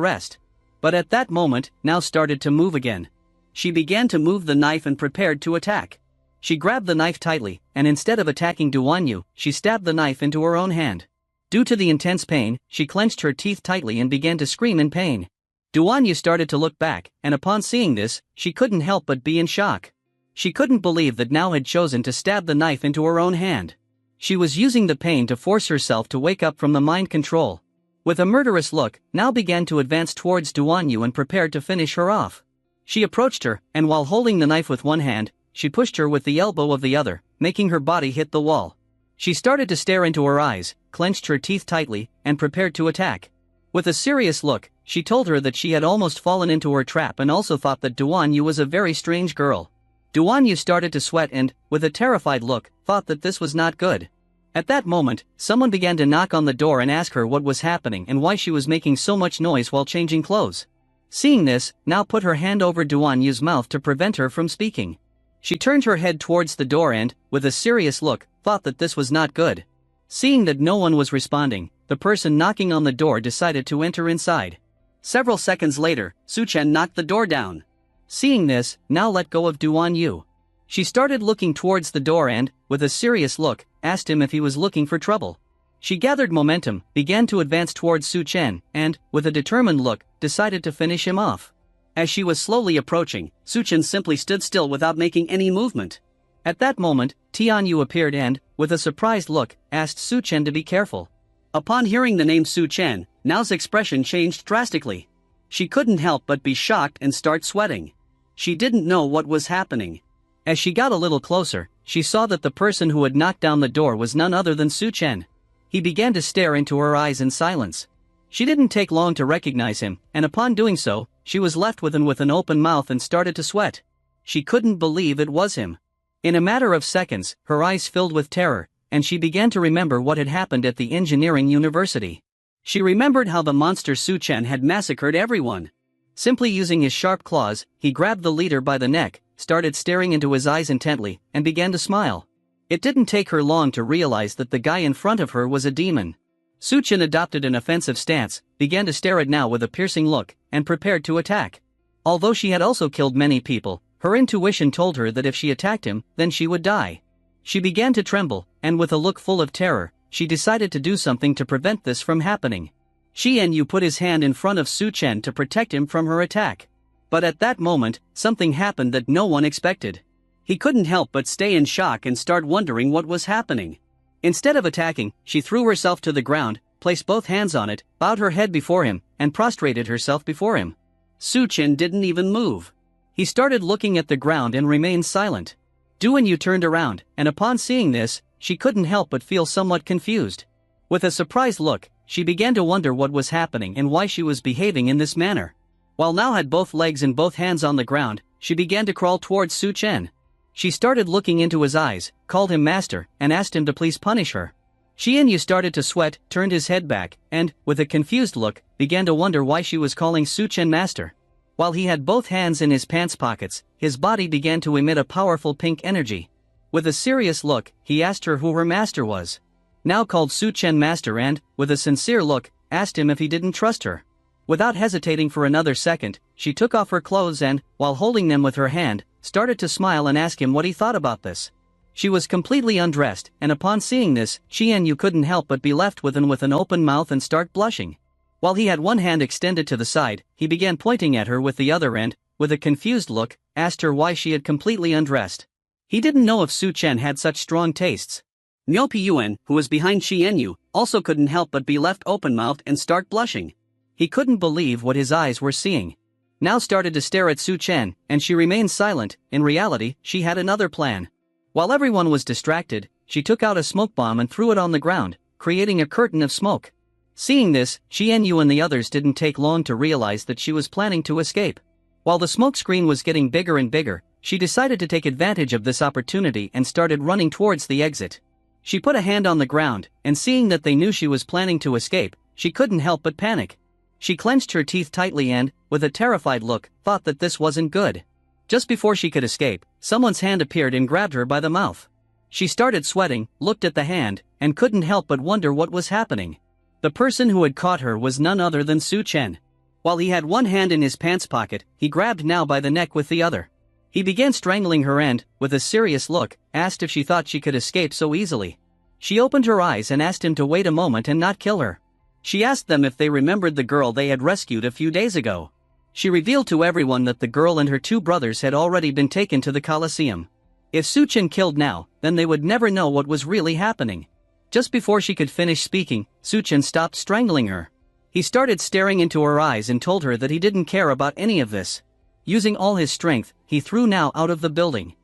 rest. But at that moment, Now started to move again. She began to move the knife and prepared to attack. She grabbed the knife tightly, and instead of attacking Duan Yu, she stabbed the knife into her own hand. Due to the intense pain, she clenched her teeth tightly and began to scream in pain. Duan Yu started to look back, and upon seeing this, she couldn't help but be in shock. She couldn't believe that Now had chosen to stab the knife into her own hand. She was using the pain to force herself to wake up from the mind control. With a murderous look, Now began to advance towards Duan Yu and prepared to finish her off. She approached her, and while holding the knife with one hand, she pushed her with the elbow of the other, making her body hit the wall. She started to stare into her eyes, clenched her teeth tightly, and prepared to attack. With a serious look, she told her that she had almost fallen into her trap and also thought that Duan Yu was a very strange girl. Duan Yu started to sweat and, with a terrified look, thought that this was not good. At that moment, someone began to knock on the door and ask her what was happening and why she was making so much noise while changing clothes. Seeing this, Now put her hand over Duan Yu's mouth to prevent her from speaking. She turned her head towards the door and, with a serious look, thought that this was not good. Seeing that no one was responding, the person knocking on the door decided to enter inside. Several seconds later, Chen knocked the door down. Seeing this, Now let go of Duan Yu. She started looking towards the door and, with a serious look, asked him if he was looking for trouble. She gathered momentum, began to advance towards Chen, and, with a determined look, decided to finish him off. As she was slowly approaching, Chen simply stood still without making any movement. At that moment, Tian Yu appeared and, with a surprised look, asked Chen to be careful. Upon hearing the name Chen, Nao's expression changed drastically. She couldn't help but be shocked and start sweating. She didn't know what was happening. As she got a little closer, she saw that the person who had knocked down the door was none other than Chen. He began to stare into her eyes in silence. She didn't take long to recognize him, and upon doing so, she was left with an open mouth and started to sweat. She couldn't believe it was him. In a matter of seconds, her eyes filled with terror, and she began to remember what had happened at the engineering university. She remembered how the monster Chen had massacred everyone. Simply using his sharp claws, he grabbed the leader by the neck, started staring into his eyes intently, and began to smile. It didn't take her long to realize that the guy in front of her was a demon. Chen adopted an offensive stance, began to stare at Now with a piercing look, and prepared to attack. Although she had also killed many people, her intuition told her that if she attacked him, then she would die. She began to tremble, and with a look full of terror, she decided to do something to prevent this from happening. Chen Yu put his hand in front of Chen to protect him from her attack. But at that moment, something happened that no one expected. He couldn't help but stay in shock and start wondering what was happening. Instead of attacking, she threw herself to the ground, placed both hands on it, bowed her head before him, and prostrated herself before him. Chen didn't even move. He started looking at the ground and remained silent. Duan Yu turned around, and upon seeing this, she couldn't help but feel somewhat confused. With a surprised look, she began to wonder what was happening and why she was behaving in this manner. While Now had both legs and both hands on the ground, she began to crawl towards Chen. She started looking into his eyes, called him master, and asked him to please punish her. Chen Yu started to sweat, turned his head back, and, with a confused look, began to wonder why she was calling Chen master. While he had both hands in his pants pockets, his body began to emit a powerful pink energy. With a serious look, he asked her who her master was. Now called Chen master and, with a sincere look, asked him if he didn't trust her. Without hesitating for another second, she took off her clothes and, while holding them with her hand, started to smile and ask him what he thought about this. She was completely undressed, and upon seeing this, Chen Yu couldn't help but be left with an open mouth and start blushing. While he had one hand extended to the side, he began pointing at her with the other and, with a confused look, asked her why she had completely undressed. He didn't know if Chen had such strong tastes. Niu Piyuan, who was behind Chen Yu, also couldn't help but be left open-mouthed and start blushing. He couldn't believe what his eyes were seeing. Now started to stare at Chen, and she remained silent. In reality, she had another plan. While everyone was distracted, she took out a smoke bomb and threw it on the ground, creating a curtain of smoke. Seeing this, Chen Yu and the others didn't take long to realize that she was planning to escape. While the smoke screen was getting bigger and bigger, she decided to take advantage of this opportunity and started running towards the exit. She put a hand on the ground, and seeing that they knew she was planning to escape, she couldn't help but panic. She clenched her teeth tightly and, with a terrified look, thought that this wasn't good. Just before she could escape, someone's hand appeared and grabbed her by the mouth. She started sweating, looked at the hand, and couldn't help but wonder what was happening. The person who had caught her was none other than Chen. While he had one hand in his pants pocket, he grabbed Now by the neck with the other. He began strangling her and, with a serious look, asked if she thought she could escape so easily. She opened her eyes and asked him to wait a moment and not kill her. She asked them if they remembered the girl they had rescued a few days ago. She revealed to everyone that the girl and her two brothers had already been taken to the Colosseum. If Chen killed Now, then they would never know what was really happening. Just before she could finish speaking, Chen stopped strangling her. He started staring into her eyes and told her that he didn't care about any of this. Using all his strength, he threw Now out of the building.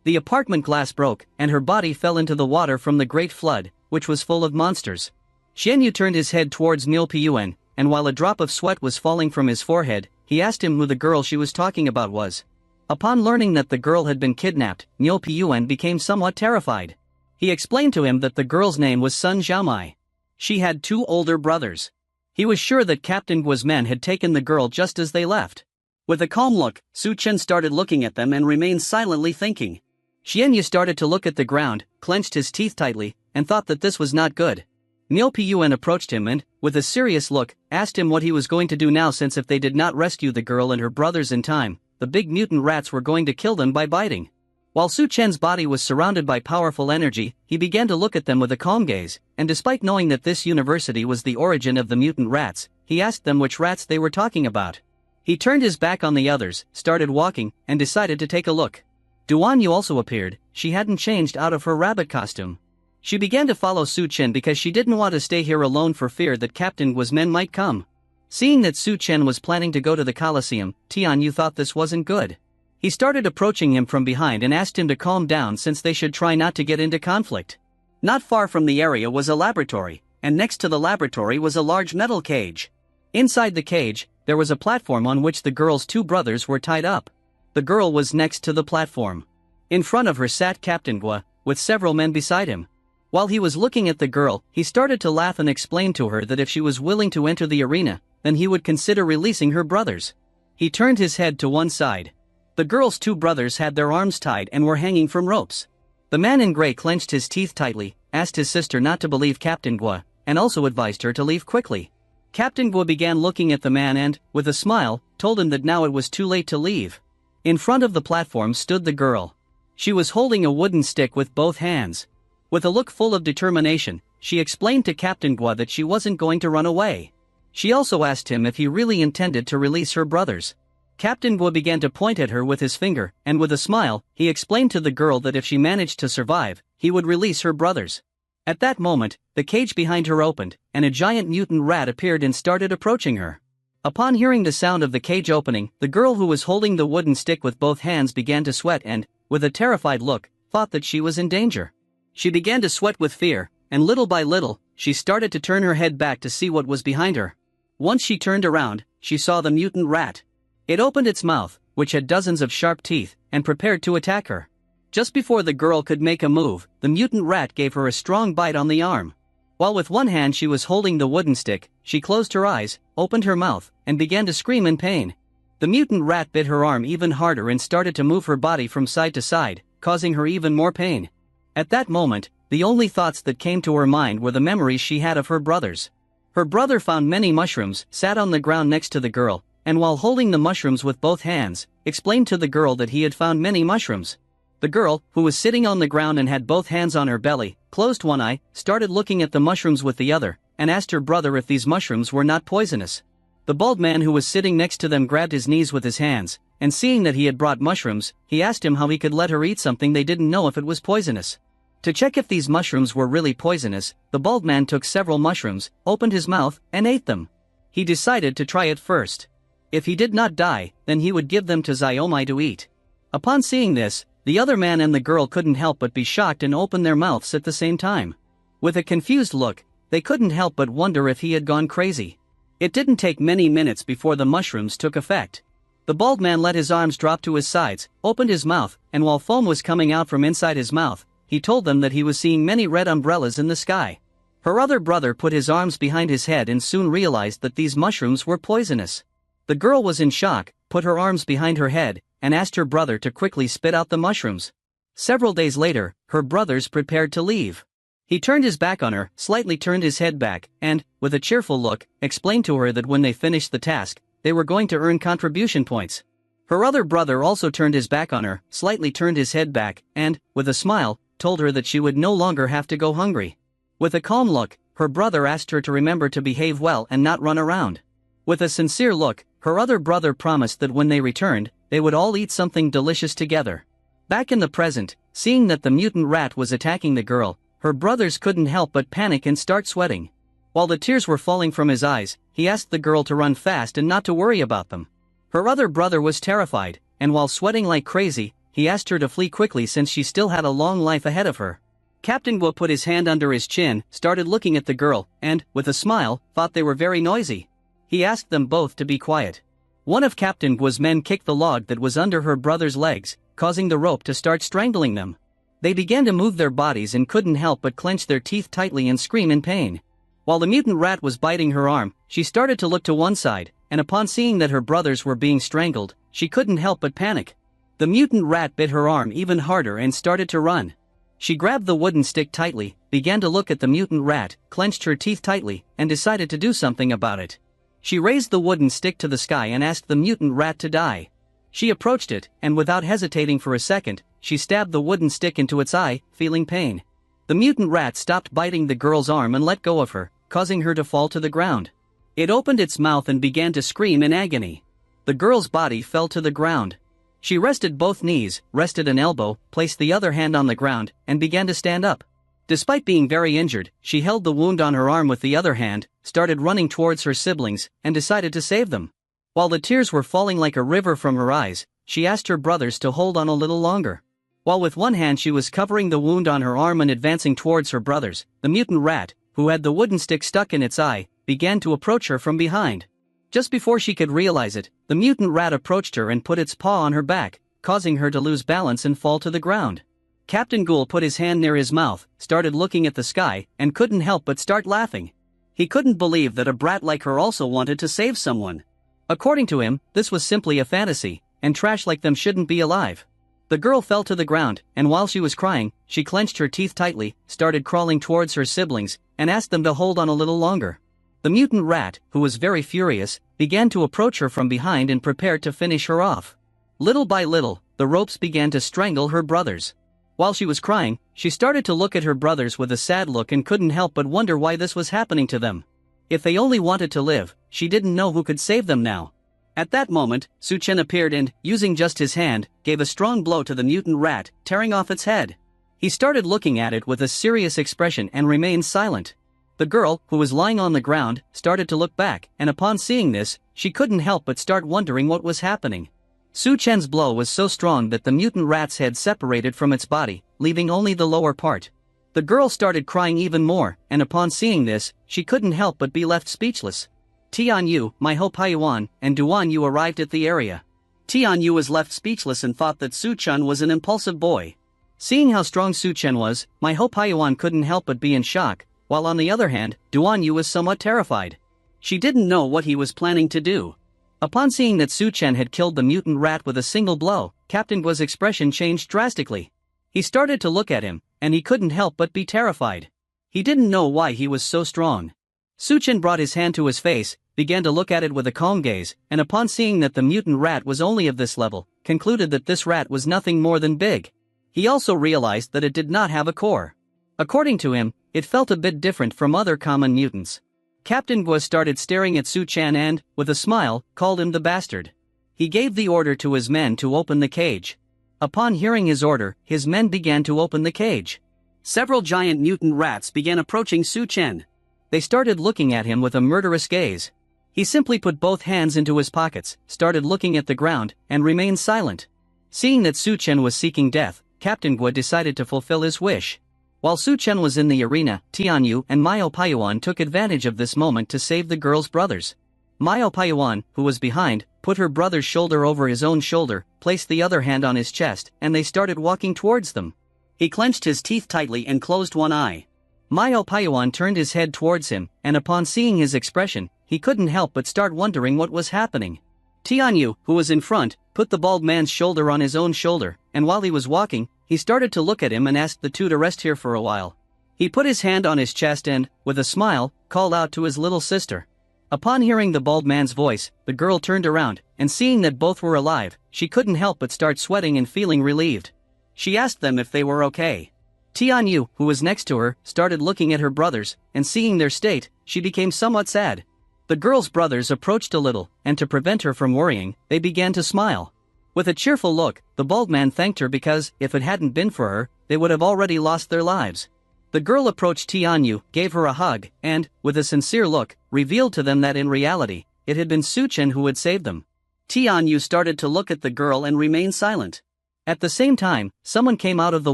The apartment glass broke, and her body fell into the water from the great flood, which was full of monsters. Xianyu turned his head towards Niu Piyuan, and while a drop of sweat was falling from his forehead, he asked him who the girl she was talking about was. Upon learning that the girl had been kidnapped, Niu Piyuan became somewhat terrified. He explained to him that the girl's name was Sun Xiaomai. She had 2 older brothers. He was sure that Captain Guo's men had taken the girl just as they left. With a calm look, Su Chen started looking at them and remained silently thinking. Xianyu started to look at the ground, clenched his teeth tightly, and thought that this was not good. Niu Piyuan approached him and, with a serious look, asked him what he was going to do now, since if they did not rescue the girl and her brothers in time, the big mutant rats were going to kill them by biting. While Su Chen's body was surrounded by powerful energy, he began to look at them with a calm gaze, and despite knowing that this university was the origin of the mutant rats, he asked them which rats they were talking about. He turned his back on the others, started walking, and decided to take a look. Duan Yu also appeared. She hadn't changed out of her rabbit costume. She began to follow Su Chen because she didn't want to stay here alone for fear that Captain Guo's men might come. Seeing that Su Chen was planning to go to the Colosseum, Tian Yu thought this wasn't good. He started approaching him from behind and asked him to calm down, since they should try not to get into conflict. Not far from the area was a laboratory, and next to the laboratory was a large metal cage. Inside the cage, there was a platform on which the girl's 2 brothers were tied up. The girl was next to the platform. In front of her sat Captain Guo, with several men beside him. While he was looking at the girl, he started to laugh and explained to her that if she was willing to enter the arena, then he would consider releasing her brothers. He turned his head to one side. The girl's 2 brothers had their arms tied and were hanging from ropes. The man in gray clenched his teeth tightly, asked his sister not to believe Captain Guo, and also advised her to leave quickly. Captain Guo began looking at the man and, with a smile, told him that now it was too late to leave. In front of the platform stood the girl. She was holding a wooden stick with both hands. With a look full of determination, she explained to Captain Guo that she wasn't going to run away. She also asked him if he really intended to release her brothers. Captain Guo began to point at her with his finger, and with a smile, he explained to the girl that if she managed to survive, he would release her brothers. At that moment, the cage behind her opened, and a giant mutant rat appeared and started approaching her. Upon hearing the sound of the cage opening, the girl who was holding the wooden stick with both hands began to sweat and, with a terrified look, thought that she was in danger. She began to sweat with fear, and little by little, she started to turn her head back to see what was behind her. Once she turned around, she saw the mutant rat. It opened its mouth, which had dozens of sharp teeth, and prepared to attack her. Just before the girl could make a move, the mutant rat gave her a strong bite on the arm. While with one hand she was holding the wooden stick, she closed her eyes, opened her mouth, and began to scream in pain. The mutant rat bit her arm even harder and started to move her body from side to side, causing her even more pain. At that moment, the only thoughts that came to her mind were the memories she had of her brothers. Her brother found many mushrooms, sat on the ground next to the girl, and while holding the mushrooms with both hands, explained to the girl that he had found many mushrooms. The girl, who was sitting on the ground and had both hands on her belly, closed one eye, started looking at the mushrooms with the other, and asked her brother if these mushrooms were not poisonous. The bald man who was sitting next to them grabbed his knees with his hands, and seeing that he had brought mushrooms, he asked him how he could let her eat something they didn't know if it was poisonous. To check if these mushrooms were really poisonous, the bald man took several mushrooms, opened his mouth, and ate them. He decided to try it first. If he did not die, then he would give them to Xiaomai to eat. Upon seeing this, the other man and the girl couldn't help but be shocked and open their mouths at the same time. With a confused look, they couldn't help but wonder if he had gone crazy. It didn't take many minutes before the mushrooms took effect. The bald man let his arms drop to his sides, opened his mouth, and while foam was coming out from inside his mouth, he told them that he was seeing many red umbrellas in the sky. Her other brother put his arms behind his head and soon realized that these mushrooms were poisonous. The girl was in shock, put her arms behind her head, and asked her brother to quickly spit out the mushrooms. Several days later, her brothers prepared to leave. He turned his back on her, slightly turned his head back, and, with a cheerful look, explained to her that when they finished the task, they were going to earn contribution points. Her other brother also turned his back on her, slightly turned his head back, and, with a smile, told her that she would no longer have to go hungry. With a calm look, her brother asked her to remember to behave well and not run around. With a sincere look, her other brother promised that when they returned, they would all eat something delicious together. Back in the present, seeing that the mutant rat was attacking the girl, her brothers couldn't help but panic and start sweating. While the tears were falling from his eyes, he asked the girl to run fast and not to worry about them. Her other brother was terrified, and while sweating like crazy, he asked her to flee quickly since she still had a long life ahead of her. Captain Guo put his hand under his chin, started looking at the girl, and, with a smile, thought they were very noisy. He asked them both to be quiet. One of Captain Guo's men kicked the log that was under her brother's legs, causing the rope to start strangling them. They began to move their bodies and couldn't help but clench their teeth tightly and scream in pain. While the mutant rat was biting her arm, she started to look to one side, and upon seeing that her brothers were being strangled, she couldn't help but panic. The mutant rat bit her arm even harder and started to run. She grabbed the wooden stick tightly, began to look at the mutant rat, clenched her teeth tightly, and decided to do something about it. She raised the wooden stick to the sky and asked the mutant rat to die. She approached it, and without hesitating for a second, she stabbed the wooden stick into its eye, feeling pain. The mutant rat stopped biting the girl's arm and let go of her, causing her to fall to the ground. It opened its mouth and began to scream in agony. The girl's body fell to the ground. She rested both knees, rested an elbow, placed the other hand on the ground, and began to stand up. Despite being very injured, she held the wound on her arm with the other hand, started running towards her siblings, and decided to save them. While the tears were falling like a river from her eyes, she asked her brothers to hold on a little longer. While with one hand she was covering the wound on her arm and advancing towards her brothers, the mutant rat, who had the wooden stick stuck in its eye, began to approach her from behind. Just before she could realize it, the mutant rat approached her and put its paw on her back, causing her to lose balance and fall to the ground. Captain Ghoul put his hand near his mouth, started looking at the sky, and couldn't help but start laughing. He couldn't believe that a brat like her also wanted to save someone. According to him, this was simply a fantasy, and trash like them shouldn't be alive. The girl fell to the ground, and while she was crying, she clenched her teeth tightly, started crawling towards her siblings, and asked them to hold on a little longer. The mutant rat, who was very furious, began to approach her from behind and prepared to finish her off. Little by little, the ropes began to strangle her brothers. While she was crying, she started to look at her brothers with a sad look and couldn't help but wonder why this was happening to them. If they only wanted to live, she didn't know who could save them now. At that moment, Chen appeared and, using just his hand, gave a strong blow to the mutant rat, tearing off its head. He started looking at it with a serious expression and remained silent. The girl, who was lying on the ground, started to look back, and upon seeing this, she couldn't help but start wondering what was happening. Chen's blow was so strong that the mutant rat's head separated from its body, leaving only the lower part. The girl started crying even more, and upon seeing this, she couldn't help but be left speechless. Tianyu, Maiho Paiwan, and Duan Yu arrived at the area. Tianyu was left speechless and thought that Chen was an impulsive boy. Seeing how strong Chen was, Maiho Paiwan couldn't help but be in shock, while on the other hand, Duan Yu was somewhat terrified. She didn't know what he was planning to do. Upon seeing that Chen had killed the mutant rat with a single blow, Captain Guo's expression changed drastically. He started to look at him, and he couldn't help but be terrified. He didn't know why he was so strong. Chen brought his hand to his face, began to look at it with a calm gaze, and upon seeing that the mutant rat was only of this level, concluded that this rat was nothing more than big. He also realized that it did not have a core. According to him, it felt a bit different from other common mutants. Captain Guo started staring at Chen and, with a smile, called him the bastard. He gave the order to his men to open the cage. Upon hearing his order, his men began to open the cage. Several giant mutant rats began approaching Chen. They started looking at him with a murderous gaze. He simply put both hands into his pockets, started looking at the ground, and remained silent. Seeing that Chen was seeking death, Captain Guo decided to fulfill his wish. While Chen was in the arena, Tianyu and Maiho Paiwan took advantage of this moment to save the girl's brothers. Maiho Paiwan, who was behind, put her brother's shoulder over his own shoulder, placed the other hand on his chest, and they started walking towards them. He clenched his teeth tightly and closed one eye. Maiho Paiwan turned his head towards him, and upon seeing his expression, he couldn't help but start wondering what was happening. Tianyu, who was in front, put the bald man's shoulder on his own shoulder, and while he was walking, he started to look at him and asked the two to rest here for a while. He put his hand on his chest and, with a smile, called out to his little sister. Upon hearing the bald man's voice, the girl turned around, and seeing that both were alive, she couldn't help but start sweating and feeling relieved. She asked them if they were okay. Tianyu, who was next to her, started looking at her brothers, and seeing their state, she became somewhat sad. The girl's brothers approached a little, and to prevent her from worrying, they began to smile. With a cheerful look, the bald man thanked her because, if it hadn't been for her, they would have already lost their lives. The girl approached Tianyu, gave her a hug, and, with a sincere look, revealed to them that in reality, it had been Chen who had saved them. Tianyu started to look at the girl and remained silent. At the same time, someone came out of the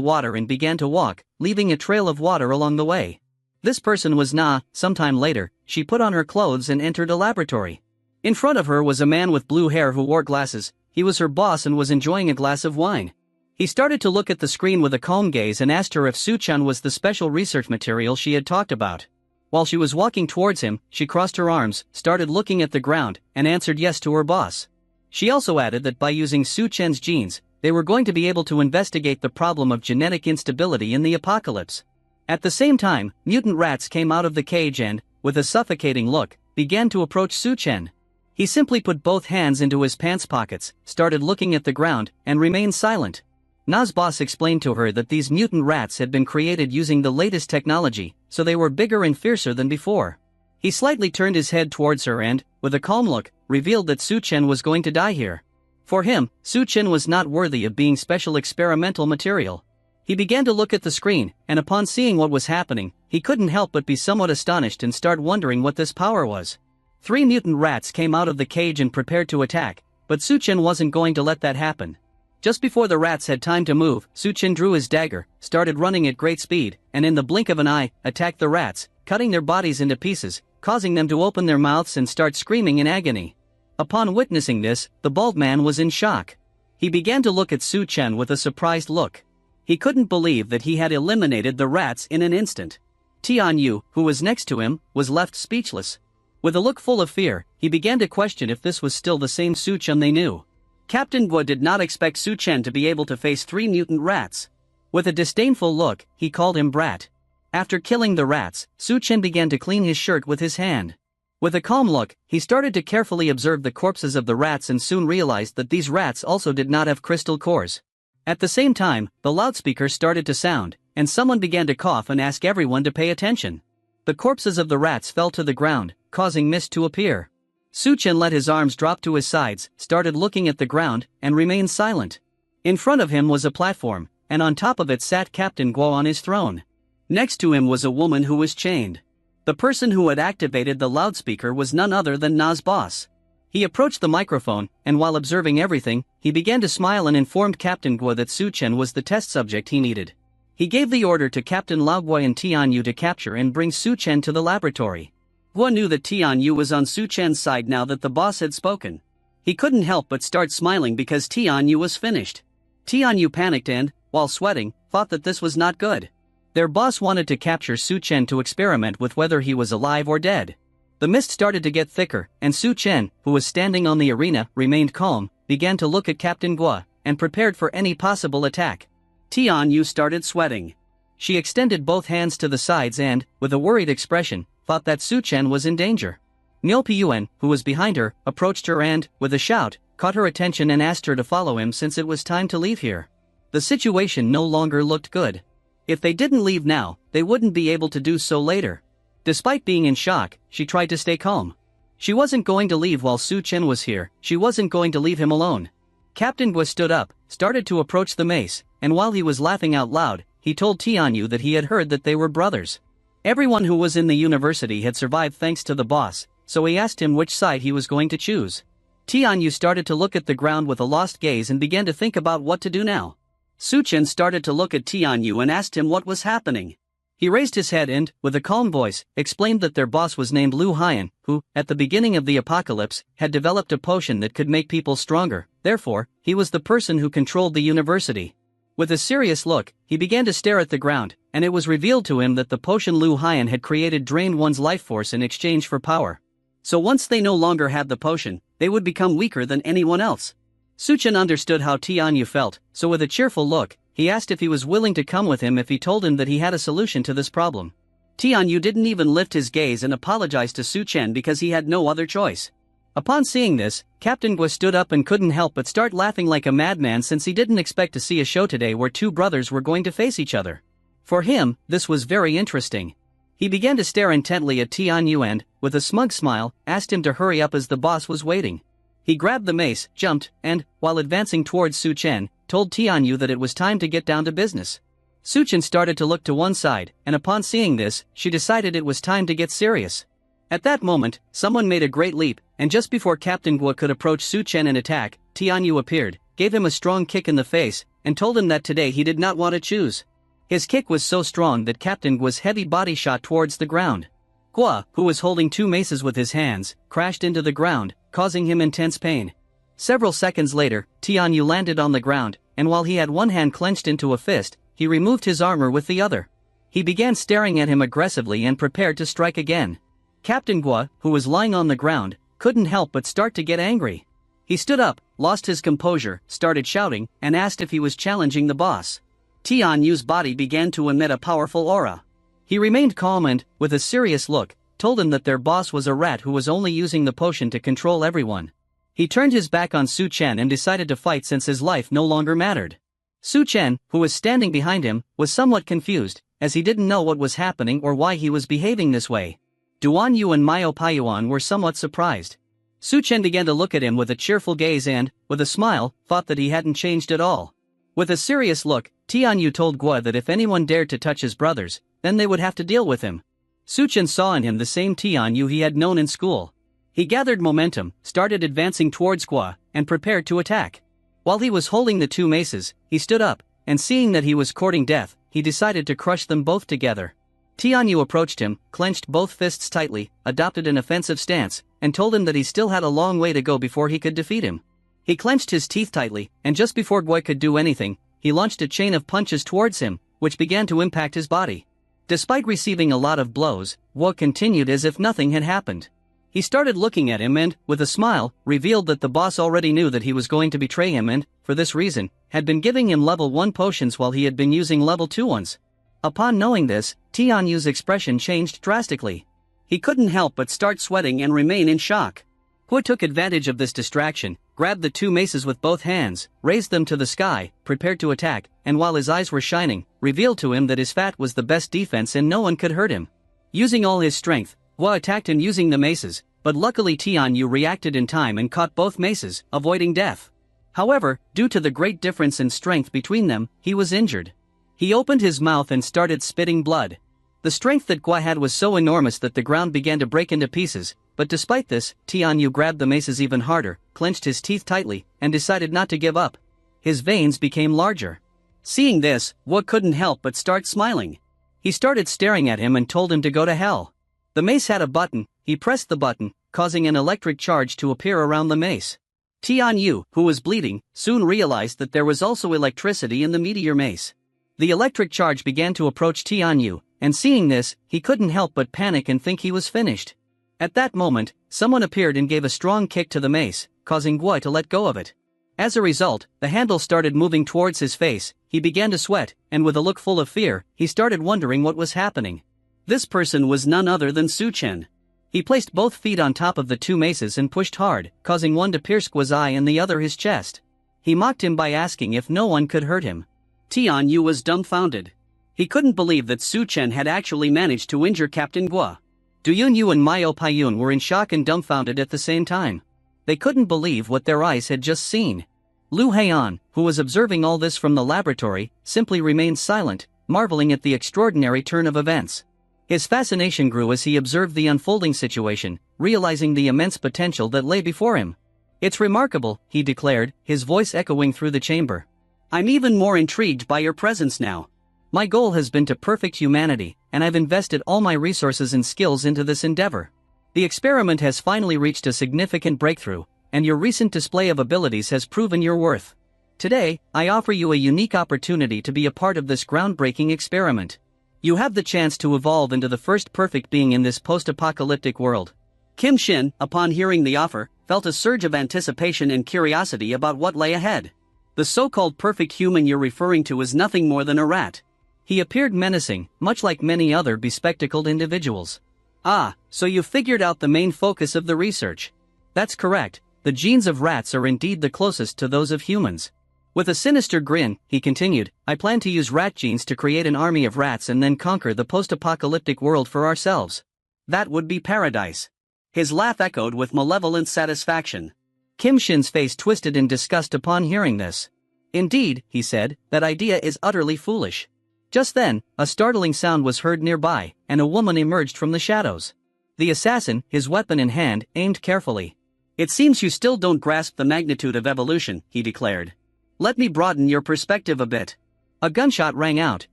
water and began to walk, leaving a trail of water along the way. This person was Na. Sometime later, she put on her clothes and entered a laboratory. In front of her was a man with blue hair who wore glasses. He was her boss and was enjoying a glass of wine. He started to look at the screen with a calm gaze and asked her if Su-chan was the special research material she had talked about. While she was walking towards him, she crossed her arms, started looking at the ground, and answered yes to her boss. She also added that by using Su-chan's genes, they were going to be able to investigate the problem of genetic instability in the apocalypse. At the same time, mutant rats came out of the cage and, with a suffocating look, began to approach Su-chan. He simply put both hands into his pants pockets, started looking at the ground, and remained silent. Na's boss explained to her that these mutant rats had been created using the latest technology, so they were bigger and fiercer than before. He slightly turned his head towards her and, with a calm look, revealed that Su-chan was going to die here. For him, Su-chan was not worthy of being special experimental material. He began to look at the screen, and upon seeing what was happening, he couldn't help but be somewhat astonished and start wondering what this power was. 3 mutant rats came out of the cage and prepared to attack, but Su-chan wasn't going to let that happen. Just before the rats had time to move, Su-chan drew his dagger, started running at great speed, and in the blink of an eye, attacked the rats, cutting their bodies into pieces, causing them to open their mouths and start screaming in agony. Upon witnessing this, the bald man was in shock. He began to look at Su-chan with a surprised look. He couldn't believe that he had eliminated the rats in an instant. Tianyu, who was next to him, was left speechless. With a look full of fear, he began to question if this was still the same Su-chan they knew. Captain Guo did not expect Su-chan to be able to face 3 mutant rats. With a disdainful look, he called him brat. After killing the rats, Su-chan began to clean his shirt with his hand. With a calm look, he started to carefully observe the corpses of the rats and soon realized that these rats also did not have crystal cores. At the same time, the loudspeaker started to sound, and someone began to cough and ask everyone to pay attention. The corpses of the rats fell to the ground, causing mist to appear. Su-chan let his arms drop to his sides, started looking at the ground, and remained silent. In front of him was a platform, and on top of it sat Captain Guo on his throne. Next to him was a woman who was chained. The person who had activated the loudspeaker was none other than Na's boss. He approached the microphone, and while observing everything, he began to smile and informed Captain Guo that Su-chan was the test subject he needed. He gave the order to Captain Laoguai and Tianyu to capture and bring Su-chan to the laboratory. Guo knew that Tianyu was on Su-chan's side now that the boss had spoken. He couldn't help but start smiling because Tianyu was finished. Tianyu panicked and, while sweating, thought that this was not good. Their boss wanted to capture Su-chan to experiment with whether he was alive or dead. The mist started to get thicker, and Su-chan, who was standing on the arena, remained calm, began to look at Captain Guo, and prepared for any possible attack. Tianyu started sweating. She extended both hands to the sides and, with a worried expression, thought that Su-chan was in danger. Niu Piyuan, who was behind her, approached her and, with a shout, caught her attention and asked her to follow him since it was time to leave here. The situation no longer looked good. If they didn't leave now, they wouldn't be able to do so later. Despite being in shock, she tried to stay calm. She wasn't going to leave while Su-chan was here, she wasn't going to leave him alone. Captain Guo stood up, started to approach the mace, and while he was laughing out loud, he told Tianyu that he had heard that they were brothers. Everyone who was in the university had survived thanks to the boss, so he asked him which side he was going to choose. Tianyu started to look at the ground with a lost gaze and began to think about what to do now. Su-chan started to look at Tianyu and asked him what was happening. He raised his head and, with a calm voice, explained that their boss was named Lu Haiyan, who, at the beginning of the apocalypse, had developed a potion that could make people stronger, therefore, he was the person who controlled the university. With a serious look, he began to stare at the ground, and it was revealed to him that the potion Lu Haiyan had created drained one's life force in exchange for power. So once they no longer had the potion, they would become weaker than anyone else. Su-chan understood how Tianyu felt, so with a cheerful look, he asked if he was willing to come with him if he told him that he had a solution to this problem. Tianyu didn't even lift his gaze and apologized to Su-chan because he had no other choice. Upon seeing this, Captain Guo stood up and couldn't help but start laughing like a madman since he didn't expect to see a show today where 2 brothers were going to face each other. For him, this was very interesting. He began to stare intently at Tianyu and, with a smug smile, asked him to hurry up as the boss was waiting. He grabbed the mace, jumped, and, while advancing towards Su-chan, told Tianyu that it was time to get down to business. Su-chan started to look to one side, and upon seeing this, she decided it was time to get serious. At that moment, someone made a great leap, and just before Captain Guo could approach Su-chan and attack, Tianyu appeared, gave him a strong kick in the face, and told him that today he did not want to choose. His kick was so strong that Captain Gua's heavy body shot towards the ground. Gua, who was holding two maces with his hands, crashed into the ground, causing him intense pain. Several seconds later, Tianyu landed on the ground, and while he had one hand clenched into a fist, he removed his armor with the other. He began staring at him aggressively and prepared to strike again. Captain Gua, who was lying on the ground, couldn't help but start to get angry. He stood up, lost his composure, started shouting, and asked if he was challenging the boss. Tianyu's body began to emit a powerful aura. He remained calm and, with a serious look, told him that their boss was a rat who was only using the potion to control everyone. He turned his back on Su Chen and decided to fight since his life no longer mattered. Su Chen, who was standing behind him, was somewhat confused, as he didn't know what was happening or why he was behaving this way. Duan Yu and Mio Paiyuan were somewhat surprised. Su Chen began to look at him with a cheerful gaze and, with a smile, thought that he hadn't changed at all. With a serious look, Tianyu told Gua that if anyone dared to touch his brothers, then they would have to deal with him. Su Chen saw in him the same Tianyu he had known in school. He gathered momentum, started advancing towards Gua, and prepared to attack. While he was holding the two maces, he stood up, and seeing that he was courting death, he decided to crush them both together. Tianyu approached him, clenched both fists tightly, adopted an offensive stance, and told him that he still had a long way to go before he could defeat him. He clenched his teeth tightly, and just before Gua could do anything, he launched a chain of punches towards him, which began to impact his body. Despite receiving a lot of blows, Gua continued as if nothing had happened. He started looking at him and, with a smile, revealed that the boss already knew that he was going to betray him and, for this reason, had been giving him level 1 potions while he had been using level 2 ones. Upon knowing this, Tianyu's expression changed drastically. He couldn't help but start sweating and remain in shock. Gua took advantage of this distraction, grabbed the two maces with both hands, raised them to the sky, prepared to attack, and while his eyes were shining, revealed to him that his fat was the best defense and no one could hurt him. Using all his strength, Gua attacked him using the maces, but luckily Tianyu reacted in time and caught both maces, avoiding death. However, due to the great difference in strength between them, he was injured. He opened his mouth and started spitting blood. The strength that Gua had was so enormous that the ground began to break into pieces, but despite this, Tianyu grabbed the maces even harder, clenched his teeth tightly, and decided not to give up. His veins became larger. Seeing this, Gua couldn't help but start smiling. He started staring at him and told him to go to hell. The mace had a button, he pressed the button, causing an electric charge to appear around the mace. Tianyu, who was bleeding, soon realized that there was also electricity in the meteor mace. The electric charge began to approach Tianyu, and seeing this, he couldn't help but panic and think he was finished. At that moment, someone appeared and gave a strong kick to the mace, causing Gua to let go of it. As a result, the handle started moving towards his face, he began to sweat, and with a look full of fear, he started wondering what was happening. This person was none other than Su Chen. He placed both feet on top of the two maces and pushed hard, causing one to pierce Gua's eye and the other his chest. He mocked him by asking if no one could hurt him. Tianyu was dumbfounded. He couldn't believe that Su Chen had actually managed to injure Captain Gua. Duyun Yu and Mio Paiyun were in shock and dumbfounded at the same time. They couldn't believe what their eyes had just seen. Lu Heian, who was observing all this from the laboratory, simply remained silent, marveling at the extraordinary turn of events. His fascination grew as he observed the unfolding situation, realizing the immense potential that lay before him. "It's remarkable," he declared, his voice echoing through the chamber. "I'm even more intrigued by your presence now. My goal has been to perfect humanity, and I've invested all my resources and skills into this endeavor. The experiment has finally reached a significant breakthrough, and your recent display of abilities has proven your worth. Today, I offer you a unique opportunity to be a part of this groundbreaking experiment. You have the chance to evolve into the first perfect being in this post-apocalyptic world." Kim Shin, upon hearing the offer, felt a surge of anticipation and curiosity about what lay ahead. The so-called perfect human you're referring to is nothing more than a rat. He appeared menacing, much like many other bespectacled individuals. "Ah, so you've figured out the main focus of the research." "That's correct, the genes of rats are indeed the closest to those of humans." With a sinister grin, he continued, "I plan to use rat genes to create an army of rats and then conquer the post-apocalyptic world for ourselves. That would be paradise." His laugh echoed with malevolent satisfaction. Kim Shin's face twisted in disgust upon hearing this. "Indeed," he said, "that idea is utterly foolish." Just then, a startling sound was heard nearby, and a woman emerged from the shadows. The assassin, his weapon in hand, aimed carefully. "It seems you still don't grasp the magnitude of evolution," he declared. Let me broaden your perspective a bit. A gunshot rang out,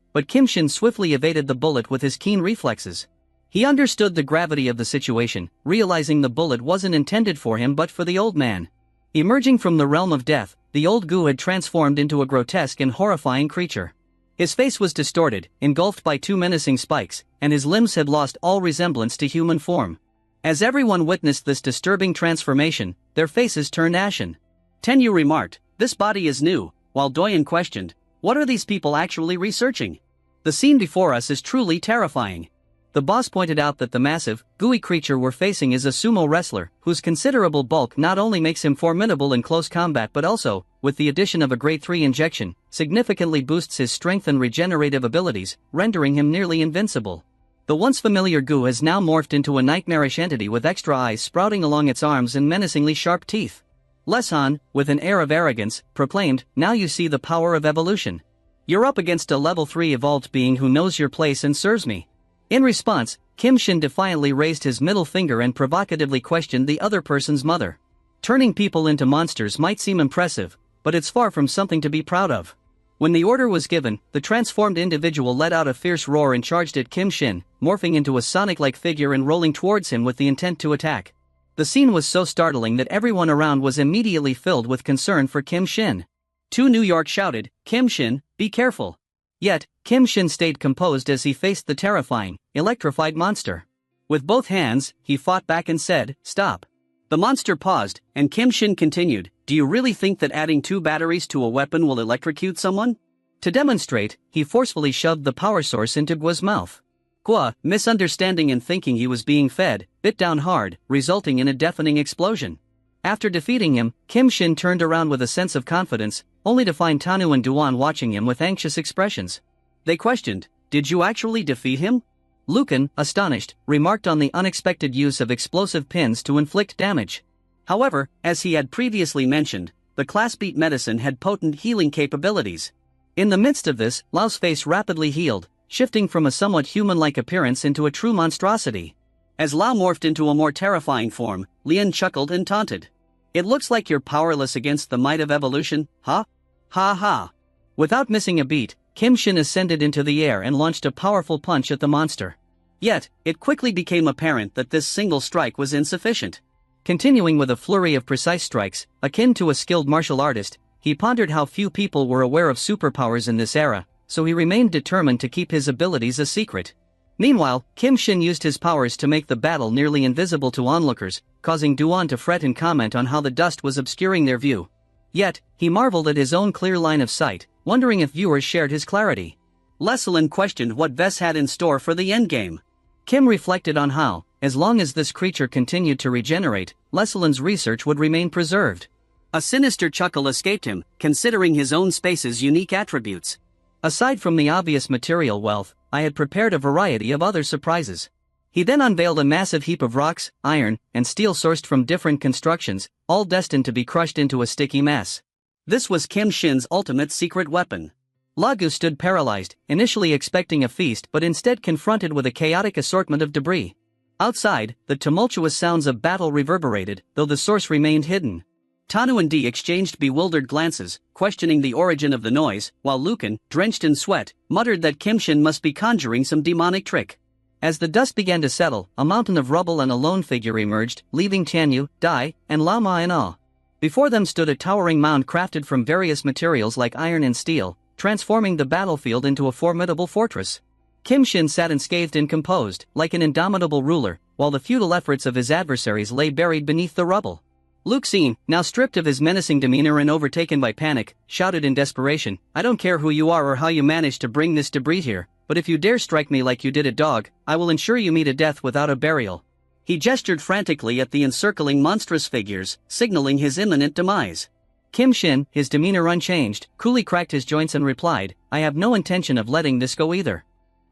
but Kim Shin swiftly evaded the bullet with his keen reflexes. He understood the gravity of the situation, realizing the bullet wasn't intended for him but for the old man. Emerging from the realm of death, the old goo had transformed into a grotesque and horrifying creature. His face was distorted, engulfed by two menacing spikes, and his limbs had lost all resemblance to human form. As everyone witnessed this disturbing transformation, their faces turned ashen. Tenyu remarked, "This body is new," while Doyen questioned, "What are these people actually researching? The scene before us is truly terrifying." The boss pointed out that the massive, gooey creature we're facing is a sumo wrestler, whose considerable bulk not only makes him formidable in close combat but also, with the addition of a grade 3 injection, significantly boosts his strength and regenerative abilities, rendering him nearly invincible. The once familiar goo has now morphed into a nightmarish entity with extra eyes sprouting along its arms and menacingly sharp teeth. Leshan, with an air of arrogance, proclaimed, "Now you see the power of evolution. You're up against a level 3 evolved being who knows your place and serves me." In response, Kim Shin defiantly raised his middle finger and provocatively questioned the other person's mother. Turning people into monsters might seem impressive, but it's far from something to be proud of. When the order was given, the transformed individual let out a fierce roar and charged at Kim Shin, morphing into a Sonic-like figure and rolling towards him with the intent to attack. The scene was so startling that everyone around was immediately filled with concern for Kim Shin. Two New York shouted, "Kim Shin, be careful." Yet, Kim Shin stayed composed as he faced the terrifying, electrified monster. With both hands, he fought back and said, "Stop." The monster paused, and Kim Shin continued, "Do you really think that adding 2 batteries to a weapon will electrocute someone?" To demonstrate, he forcefully shoved the power source into Gua's mouth. Gua, misunderstanding and thinking he was being fed, bit down hard, resulting in a deafening explosion. After defeating him, Kim Shin turned around with a sense of confidence, only to find Tanu and Duan watching him with anxious expressions. They questioned, "Did you actually defeat him?" Lucan, astonished, remarked on the unexpected use of explosive pins to inflict damage. However, as he had previously mentioned, the class beat medicine had potent healing capabilities. In the midst of this, Lao's face rapidly healed, shifting from a somewhat human-like appearance into a true monstrosity. As Lao morphed into a more terrifying form, Lian chuckled and taunted. "It looks like you're powerless against the might of evolution, huh? Ha ha." Without missing a beat, Kim Shin ascended into the air and launched a powerful punch at the monster. Yet, it quickly became apparent that this single strike was insufficient. Continuing with a flurry of precise strikes, akin to a skilled martial artist, he pondered how few people were aware of superpowers in this era, so he remained determined to keep his abilities a secret. Meanwhile, Kim Shin used his powers to make the battle nearly invisible to onlookers, causing Duan to fret and comment on how the dust was obscuring their view. Yet, he marveled at his own clear line of sight, wondering if viewers shared his clarity. Leslin questioned what Vess had in store for the endgame. Kim reflected on how, as long as this creature continued to regenerate, Leslin's research would remain preserved. A sinister chuckle escaped him, considering his own space's unique attributes. Aside from the obvious material wealth, I had prepared a variety of other surprises. He then unveiled a massive heap of rocks, iron, and steel sourced from different constructions, all destined to be crushed into a sticky mass. This was Kim Shin's ultimate secret weapon. Lagu stood paralyzed, initially expecting a feast but instead confronted with a chaotic assortment of debris. Outside, the tumultuous sounds of battle reverberated, though the source remained hidden. Tanu and Di exchanged bewildered glances, questioning the origin of the noise, while Lucan, drenched in sweat, muttered that Kim Shin must be conjuring some demonic trick. As the dust began to settle, a mountain of rubble and a lone figure emerged, leaving Tianyu, Dai, and Lama in awe. Before them stood a towering mound crafted from various materials like iron and steel, transforming the battlefield into a formidable fortress. Kim Shin sat unscathed and composed, like an indomitable ruler, while the futile efforts of his adversaries lay buried beneath the rubble. Luke Xing, now stripped of his menacing demeanor and overtaken by panic, shouted in desperation, "I don't care who you are or how you managed to bring this debris here, but if you dare strike me like you did a dog, I will ensure you meet a death without a burial." He gestured frantically at the encircling monstrous figures, signaling his imminent demise. Kim Shin, his demeanor unchanged, coolly cracked his joints and replied, "I have no intention of letting this go either."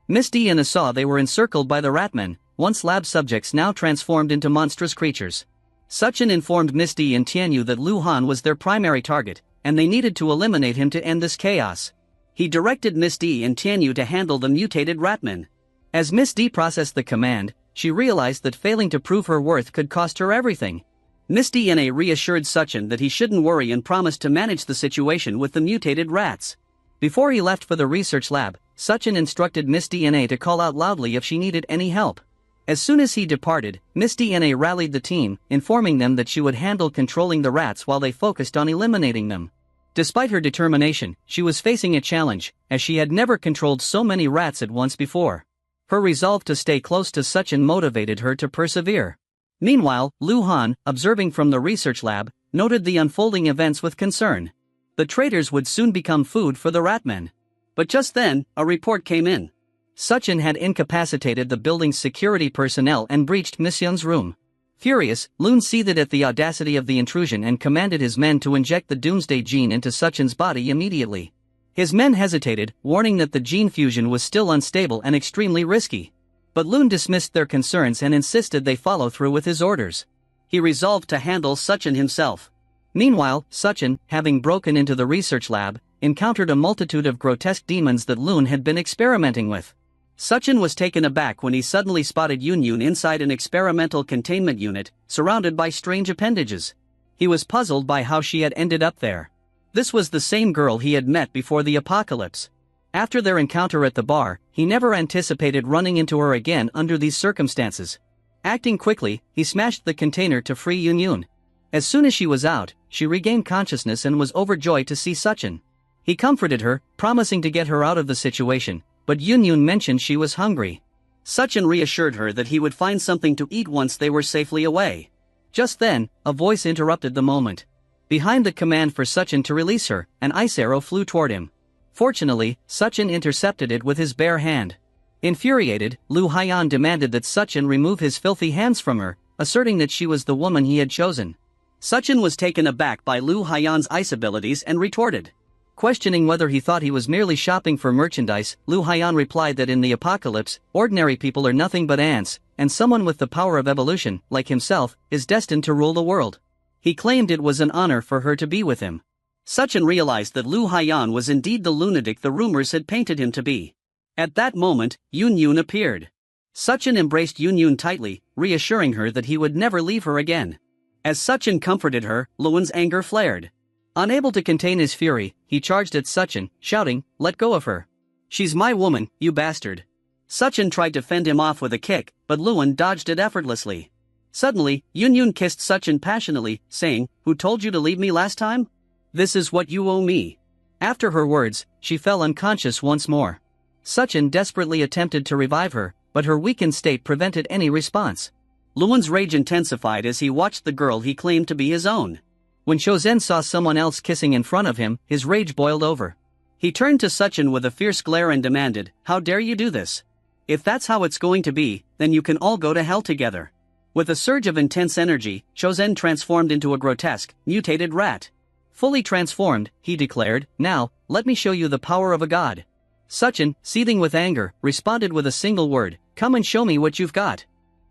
Miss D and Asa saw they were encircled by the Ratmen, once lab subjects now transformed into monstrous creatures. Such informed Miss D and Tianyu that Lu Han was their primary target, and they needed to eliminate him to end this chaos. He directed Miss D and Tianyu to handle the mutated Ratmen. As Miss D processed the command, she realized that failing to prove her worth could cost her everything. Miss DNA reassured Sachin that he shouldn't worry and promised to manage the situation with the mutated rats. Before he left for the research lab, Sachin instructed Miss DNA to call out loudly if she needed any help. As soon as he departed, Miss DNA rallied the team, informing them that she would handle controlling the rats while they focused on eliminating them. Despite her determination, she was facing a challenge, as she had never controlled so many rats at once before. Her resolve to stay close to Sachin motivated her to persevere. Meanwhile, Lu Han, observing from the research lab, noted the unfolding events with concern. The traitors would soon become food for the ratmen. But just then, a report came in. Sachin had incapacitated the building's security personnel and breached Miss Young's room. Furious, Loon seethed at the audacity of the intrusion and commanded his men to inject the Doomsday gene into Sachin's body immediately. His men hesitated, warning that the gene fusion was still unstable and extremely risky. But Loon dismissed their concerns and insisted they follow through with his orders. He resolved to handle Sachin himself. Meanwhile, Sachin, having broken into the research lab, encountered a multitude of grotesque demons that Loon had been experimenting with. Sachin was taken aback when he suddenly spotted Yun inside an experimental containment unit, surrounded by strange appendages. He was puzzled by how she had ended up there. This was the same girl he had met before the apocalypse. After their encounter at the bar, he never anticipated running into her again under these circumstances. Acting quickly, he smashed the container to free Yun. As soon as she was out, she regained consciousness and was overjoyed to see Sachin. He comforted her, promising to get her out of the situation, but Yun mentioned she was hungry. Sachin reassured her that he would find something to eat once they were safely away. Just then, a voice interrupted the moment. Behind the command for Sachin to release her, an ice arrow flew toward him. Fortunately, Sachin intercepted it with his bare hand. Infuriated, Lu Haiyan demanded that Sachin remove his filthy hands from her, asserting that she was the woman he had chosen. Sachin was taken aback by Lu Haiyan's ice abilities and retorted. Questioning whether he thought he was merely shopping for merchandise, Lu Haiyan replied that in the apocalypse, ordinary people are nothing but ants, and someone with the power of evolution, like himself, is destined to rule the world. He claimed it was an honor for her to be with him. Sachin realized that Lu Haiyan was indeed the lunatic the rumors had painted him to be. At that moment, Yun appeared. Sachin embraced Yun tightly, reassuring her that he would never leave her again. As Sachin comforted her, Luan's anger flared. Unable to contain his fury, he charged at Sachin, shouting, "Let go of her. She's my woman, you bastard." Sachin tried to fend him off with a kick, but Luan dodged it effortlessly. Suddenly, Yun kissed Sachin passionately, saying, "Who told you to leave me last time? This is what you owe me." After her words, she fell unconscious once more. Sachin desperately attempted to revive her, but her weakened state prevented any response. Luan's rage intensified as he watched the girl he claimed to be his own. When Shouzen saw someone else kissing in front of him, his rage boiled over. He turned to Sachin with a fierce glare and demanded, "How dare you do this? If that's how it's going to be, then you can all go to hell together." With a surge of intense energy, Shouzen transformed into a grotesque, mutated rat. Fully transformed, he declared, "Now, let me show you the power of a god." Sachin, seething with anger, responded with a single word, "Come and show me what you've got."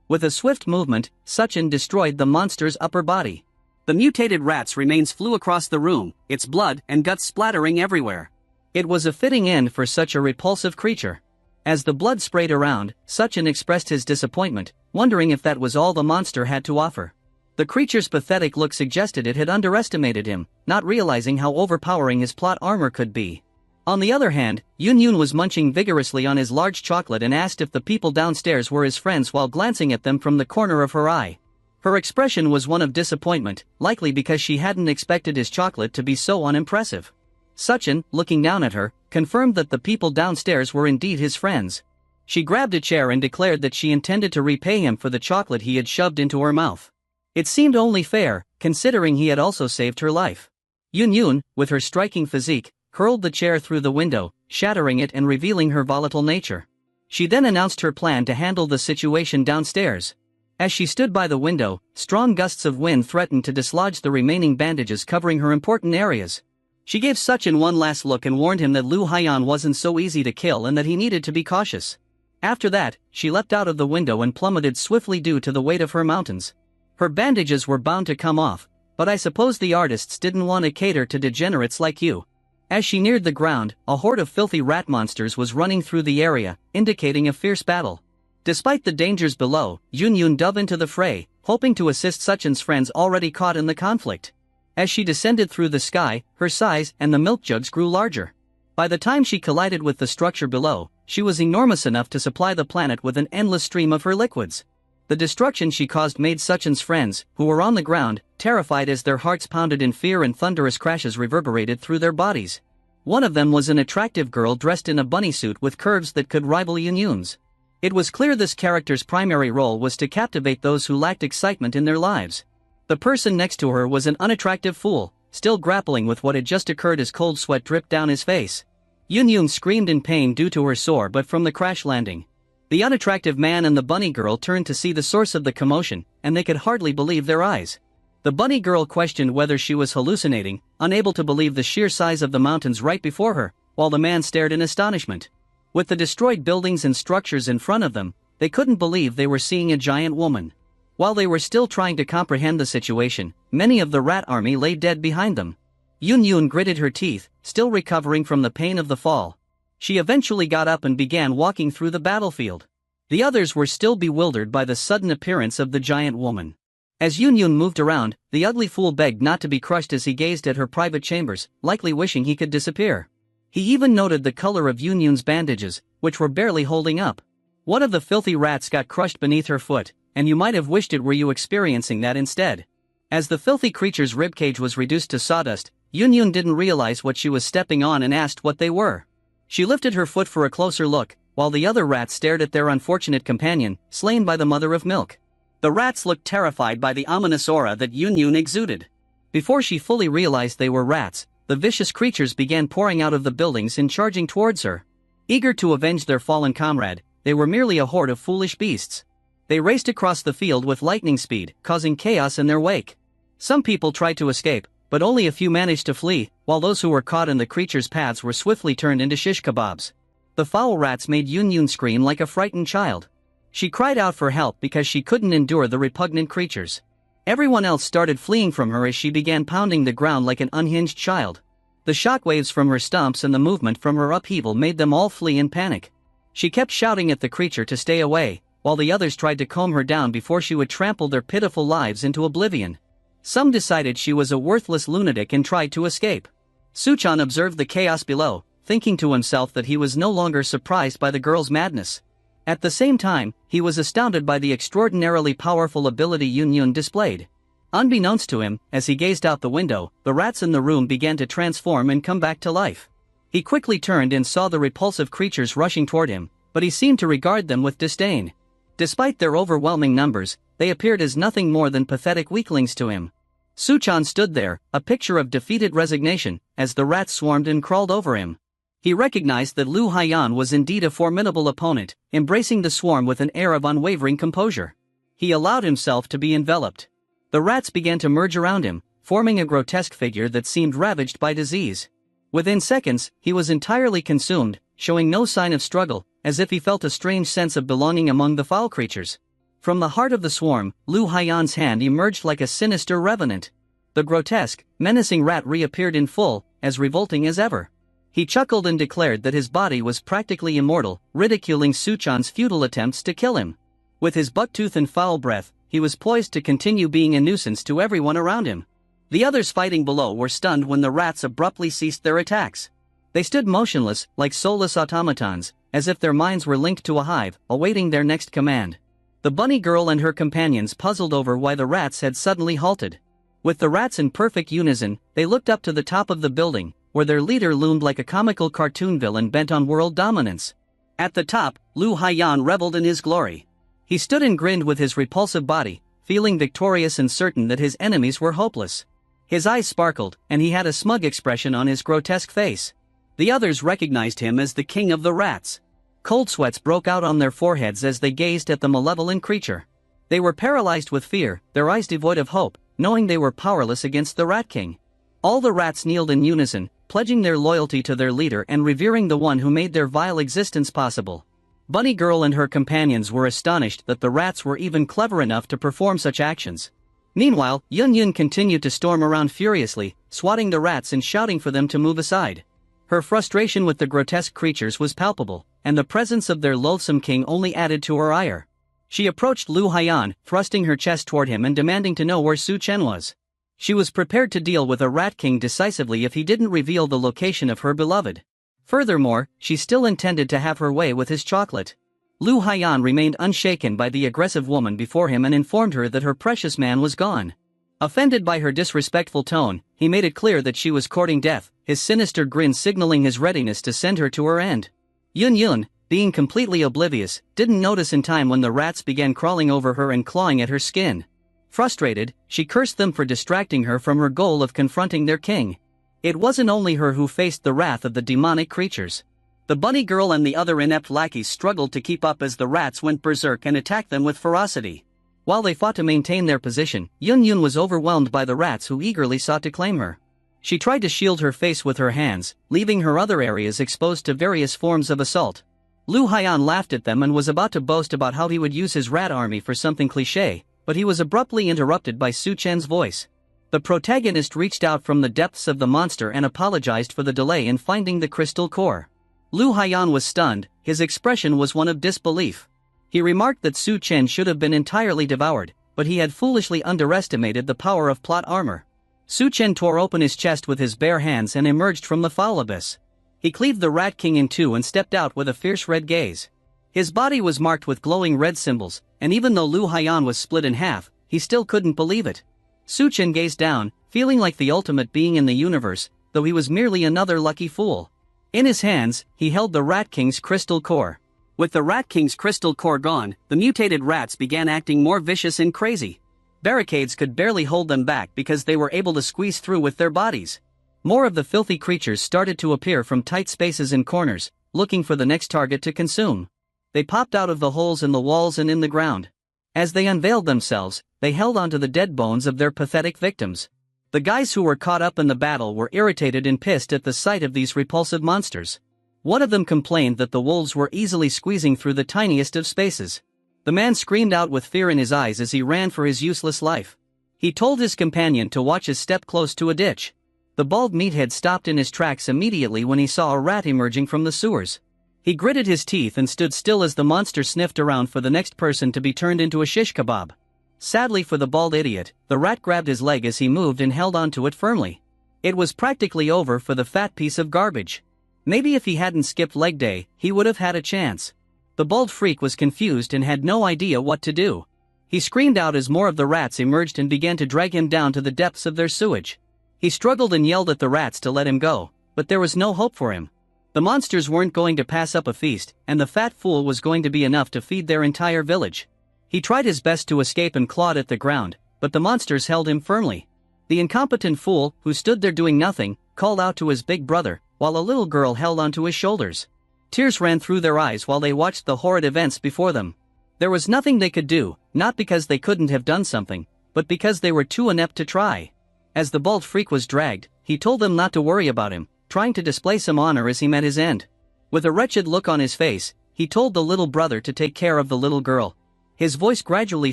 With a swift movement, Sachin destroyed the monster's upper body. The mutated rat's remains flew across the room, its blood and guts splattering everywhere. It was a fitting end for such a repulsive creature. As the blood sprayed around, Sachin expressed his disappointment, wondering if that was all the monster had to offer. The creature's pathetic look suggested it had underestimated him, not realizing how overpowering his plot armor could be. On the other hand, Yun was munching vigorously on his large chocolate and asked if the people downstairs were his friends while glancing at them from the corner of her eye. Her expression was one of disappointment, likely because she hadn't expected his chocolate to be so unimpressive. Sachin, looking down at her, confirmed that the people downstairs were indeed his friends. She grabbed a chair and declared that she intended to repay him for the chocolate he had shoved into her mouth. It seemed only fair, considering he had also saved her life. Yun, with her striking physique, hurled the chair through the window, shattering it and revealing her volatile nature. She then announced her plan to handle the situation downstairs. As she stood by the window, strong gusts of wind threatened to dislodge the remaining bandages covering her important areas. She gave Sachin one last look and warned him that Lu Haiyan wasn't so easy to kill and that he needed to be cautious. After that, she leapt out of the window and plummeted swiftly due to the weight of her mountains. Her bandages were bound to come off, but I suppose the artists didn't want to cater to degenerates like you. As she neared the ground, a horde of filthy rat monsters was running through the area, indicating a fierce battle. Despite the dangers below, Yun dove into the fray, hoping to assist Suchan's friends already caught in the conflict. As she descended through the sky, her size and the milk jugs grew larger. By the time she collided with the structure below, she was enormous enough to supply the planet with an endless stream of her liquids. The destruction she caused made Suchan's friends, who were on the ground, terrified as their hearts pounded in fear and thunderous crashes reverberated through their bodies. One of them was an attractive girl dressed in a bunny suit with curves that could rival Yun's. It was clear this character's primary role was to captivate those who lacked excitement in their lives. The person next to her was an unattractive fool, still grappling with what had just occurred as cold sweat dripped down his face. Yun screamed in pain due to her sore butt from the crash landing. The unattractive man and the bunny girl turned to see the source of the commotion, and they could hardly believe their eyes. The bunny girl questioned whether she was hallucinating, unable to believe the sheer size of the mountains right before her, while the man stared in astonishment. With the destroyed buildings and structures in front of them, they couldn't believe they were seeing a giant woman. While they were still trying to comprehend the situation, many of the rat army lay dead behind them. Yun gritted her teeth, still recovering from the pain of the fall. She eventually got up and began walking through the battlefield. The others were still bewildered by the sudden appearance of the giant woman. As Yun moved around, the ugly fool begged not to be crushed as he gazed at her private chambers, likely wishing he could disappear. He even noted the color of Yun's bandages, which were barely holding up. One of the filthy rats got crushed beneath her foot, and you might have wished it were you experiencing that instead. As the filthy creature's ribcage was reduced to sawdust, Yun didn't realize what she was stepping on and asked what they were. She lifted her foot for a closer look, while the other rats stared at their unfortunate companion, slain by the mother of milk. The rats looked terrified by the ominous aura that Yun exuded. Before she fully realized they were rats, the vicious creatures began pouring out of the buildings and charging towards her. Eager to avenge their fallen comrade, they were merely a horde of foolish beasts. They raced across the field with lightning speed, causing chaos in their wake. Some people tried to escape, but only a few managed to flee, while those who were caught in the creatures' paths were swiftly turned into shish kebabs. The foul rats made Yun scream like a frightened child. She cried out for help because she couldn't endure the repugnant creatures. Everyone else started fleeing from her as she began pounding the ground like an unhinged child. The shockwaves from her stomps and the movement from her upheaval made them all flee in panic. She kept shouting at the creature to stay away, while the others tried to calm her down before she would trample their pitiful lives into oblivion. Some decided she was a worthless lunatic and tried to escape. Suchan observed the chaos below, thinking to himself that he was no longer surprised by the girl's madness. At the same time, he was astounded by the extraordinarily powerful ability Yun displayed. Unbeknownst to him, as he gazed out the window, the rats in the room began to transform and come back to life. He quickly turned and saw the repulsive creatures rushing toward him, but he seemed to regard them with disdain. Despite their overwhelming numbers, they appeared as nothing more than pathetic weaklings to him. Suchan stood there, a picture of defeated resignation, as the rats swarmed and crawled over him. He recognized that Lu Haiyan was indeed a formidable opponent, embracing the swarm with an air of unwavering composure. He allowed himself to be enveloped. The rats began to merge around him, forming a grotesque figure that seemed ravaged by disease. Within seconds, he was entirely consumed, showing no sign of struggle, as if he felt a strange sense of belonging among the foul creatures. From the heart of the swarm, Lu Haiyan's hand emerged like a sinister revenant. The grotesque, menacing rat reappeared in full, as revolting as ever. He chuckled and declared that his body was practically immortal, ridiculing Suchan's futile attempts to kill him. With his bucktooth and foul breath, he was poised to continue being a nuisance to everyone around him. The others fighting below were stunned when the rats abruptly ceased their attacks. They stood motionless, like soulless automatons, as if their minds were linked to a hive, awaiting their next command. The bunny girl and her companions puzzled over why the rats had suddenly halted. With the rats in perfect unison, they looked up to the top of the building, where their leader loomed like a comical cartoon villain bent on world dominance. At the top, Lu Haiyan reveled in his glory. He stood and grinned with his repulsive body, feeling victorious and certain that his enemies were hopeless. His eyes sparkled, and he had a smug expression on his grotesque face. The others recognized him as the king of the rats. Cold sweats broke out on their foreheads as they gazed at the malevolent creature. They were paralyzed with fear, their eyes devoid of hope, knowing they were powerless against the Rat King. All the rats kneeled in unison, pledging their loyalty to their leader and revering the one who made their vile existence possible. Bunny Girl and her companions were astonished that the rats were even clever enough to perform such actions. Meanwhile, Yun continued to storm around furiously, swatting the rats and shouting for them to move aside. Her frustration with the grotesque creatures was palpable, and the presence of their loathsome king only added to her ire. She approached Lu Haiyan, thrusting her chest toward him and demanding to know where Su Chen was. She was prepared to deal with a rat king decisively if he didn't reveal the location of her beloved. Furthermore, she still intended to have her way with his chocolate. Lu Haiyan remained unshaken by the aggressive woman before him and informed her that her precious man was gone. Offended by her disrespectful tone, he made it clear that she was courting death, his sinister grin signaling his readiness to send her to her end. Yun Yun, being completely oblivious, didn't notice in time when the rats began crawling over her and clawing at her skin. Frustrated, she cursed them for distracting her from her goal of confronting their king. It wasn't only her who faced the wrath of the demonic creatures. The bunny girl and the other inept lackeys struggled to keep up as the rats went berserk and attacked them with ferocity. While they fought to maintain their position, Yun Yun was overwhelmed by the rats who eagerly sought to claim her. She tried to shield her face with her hands, leaving her other areas exposed to various forms of assault. Lu Haiyan laughed at them and was about to boast about how he would use his rat army for something cliché, but he was abruptly interrupted by Su Chen's voice. The protagonist reached out from the depths of the monster and apologized for the delay in finding the crystal core. Lu Haiyan was stunned, his expression was one of disbelief. He remarked that Su Chen should have been entirely devoured, but he had foolishly underestimated the power of plot armor. Su Chen tore open his chest with his bare hands and emerged from the foul abyss. He cleaved the Rat King in two and stepped out with a fierce red gaze. His body was marked with glowing red symbols, and even though Lu Haiyan was split in half, he still couldn't believe it. Su Chen gazed down, feeling like the ultimate being in the universe, though he was merely another lucky fool. In his hands, he held the Rat King's crystal core. With the Rat King's crystal core gone, the mutated rats began acting more vicious and crazy. Barricades could barely hold them back because they were able to squeeze through with their bodies. More of the filthy creatures started to appear from tight spaces and corners, looking for the next target to consume. They popped out of the holes in the walls and in the ground. As they unveiled themselves, they held onto the dead bones of their pathetic victims. The guys who were caught up in the battle were irritated and pissed at the sight of these repulsive monsters. One of them complained that the wolves were easily squeezing through the tiniest of spaces. The man screamed out with fear in his eyes as he ran for his useless life. He told his companion to watch his step close to a ditch. The bald meathead stopped in his tracks immediately when he saw a rat emerging from the sewers. He gritted his teeth and stood still as the monster sniffed around for the next person to be turned into a shish kebab. Sadly for the bald idiot, the rat grabbed his leg as he moved and held onto it firmly. It was practically over for the fat piece of garbage. Maybe if he hadn't skipped leg day, he would have had a chance. The bald freak was confused and had no idea what to do. He screamed out as more of the rats emerged and began to drag him down to the depths of their sewage. He struggled and yelled at the rats to let him go, but there was no hope for him. The monsters weren't going to pass up a feast, and the fat fool was going to be enough to feed their entire village. He tried his best to escape and clawed at the ground, but the monsters held him firmly. The incompetent fool, who stood there doing nothing, called out to his big brother, while a little girl held onto his shoulders. Tears ran through their eyes while they watched the horrid events before them. There was nothing they could do, not because they couldn't have done something, but because they were too inept to try. As the bald freak was dragged, he told them not to worry about him, trying to display some honor as he met his end. With a wretched look on his face, he told the little brother to take care of the little girl. His voice gradually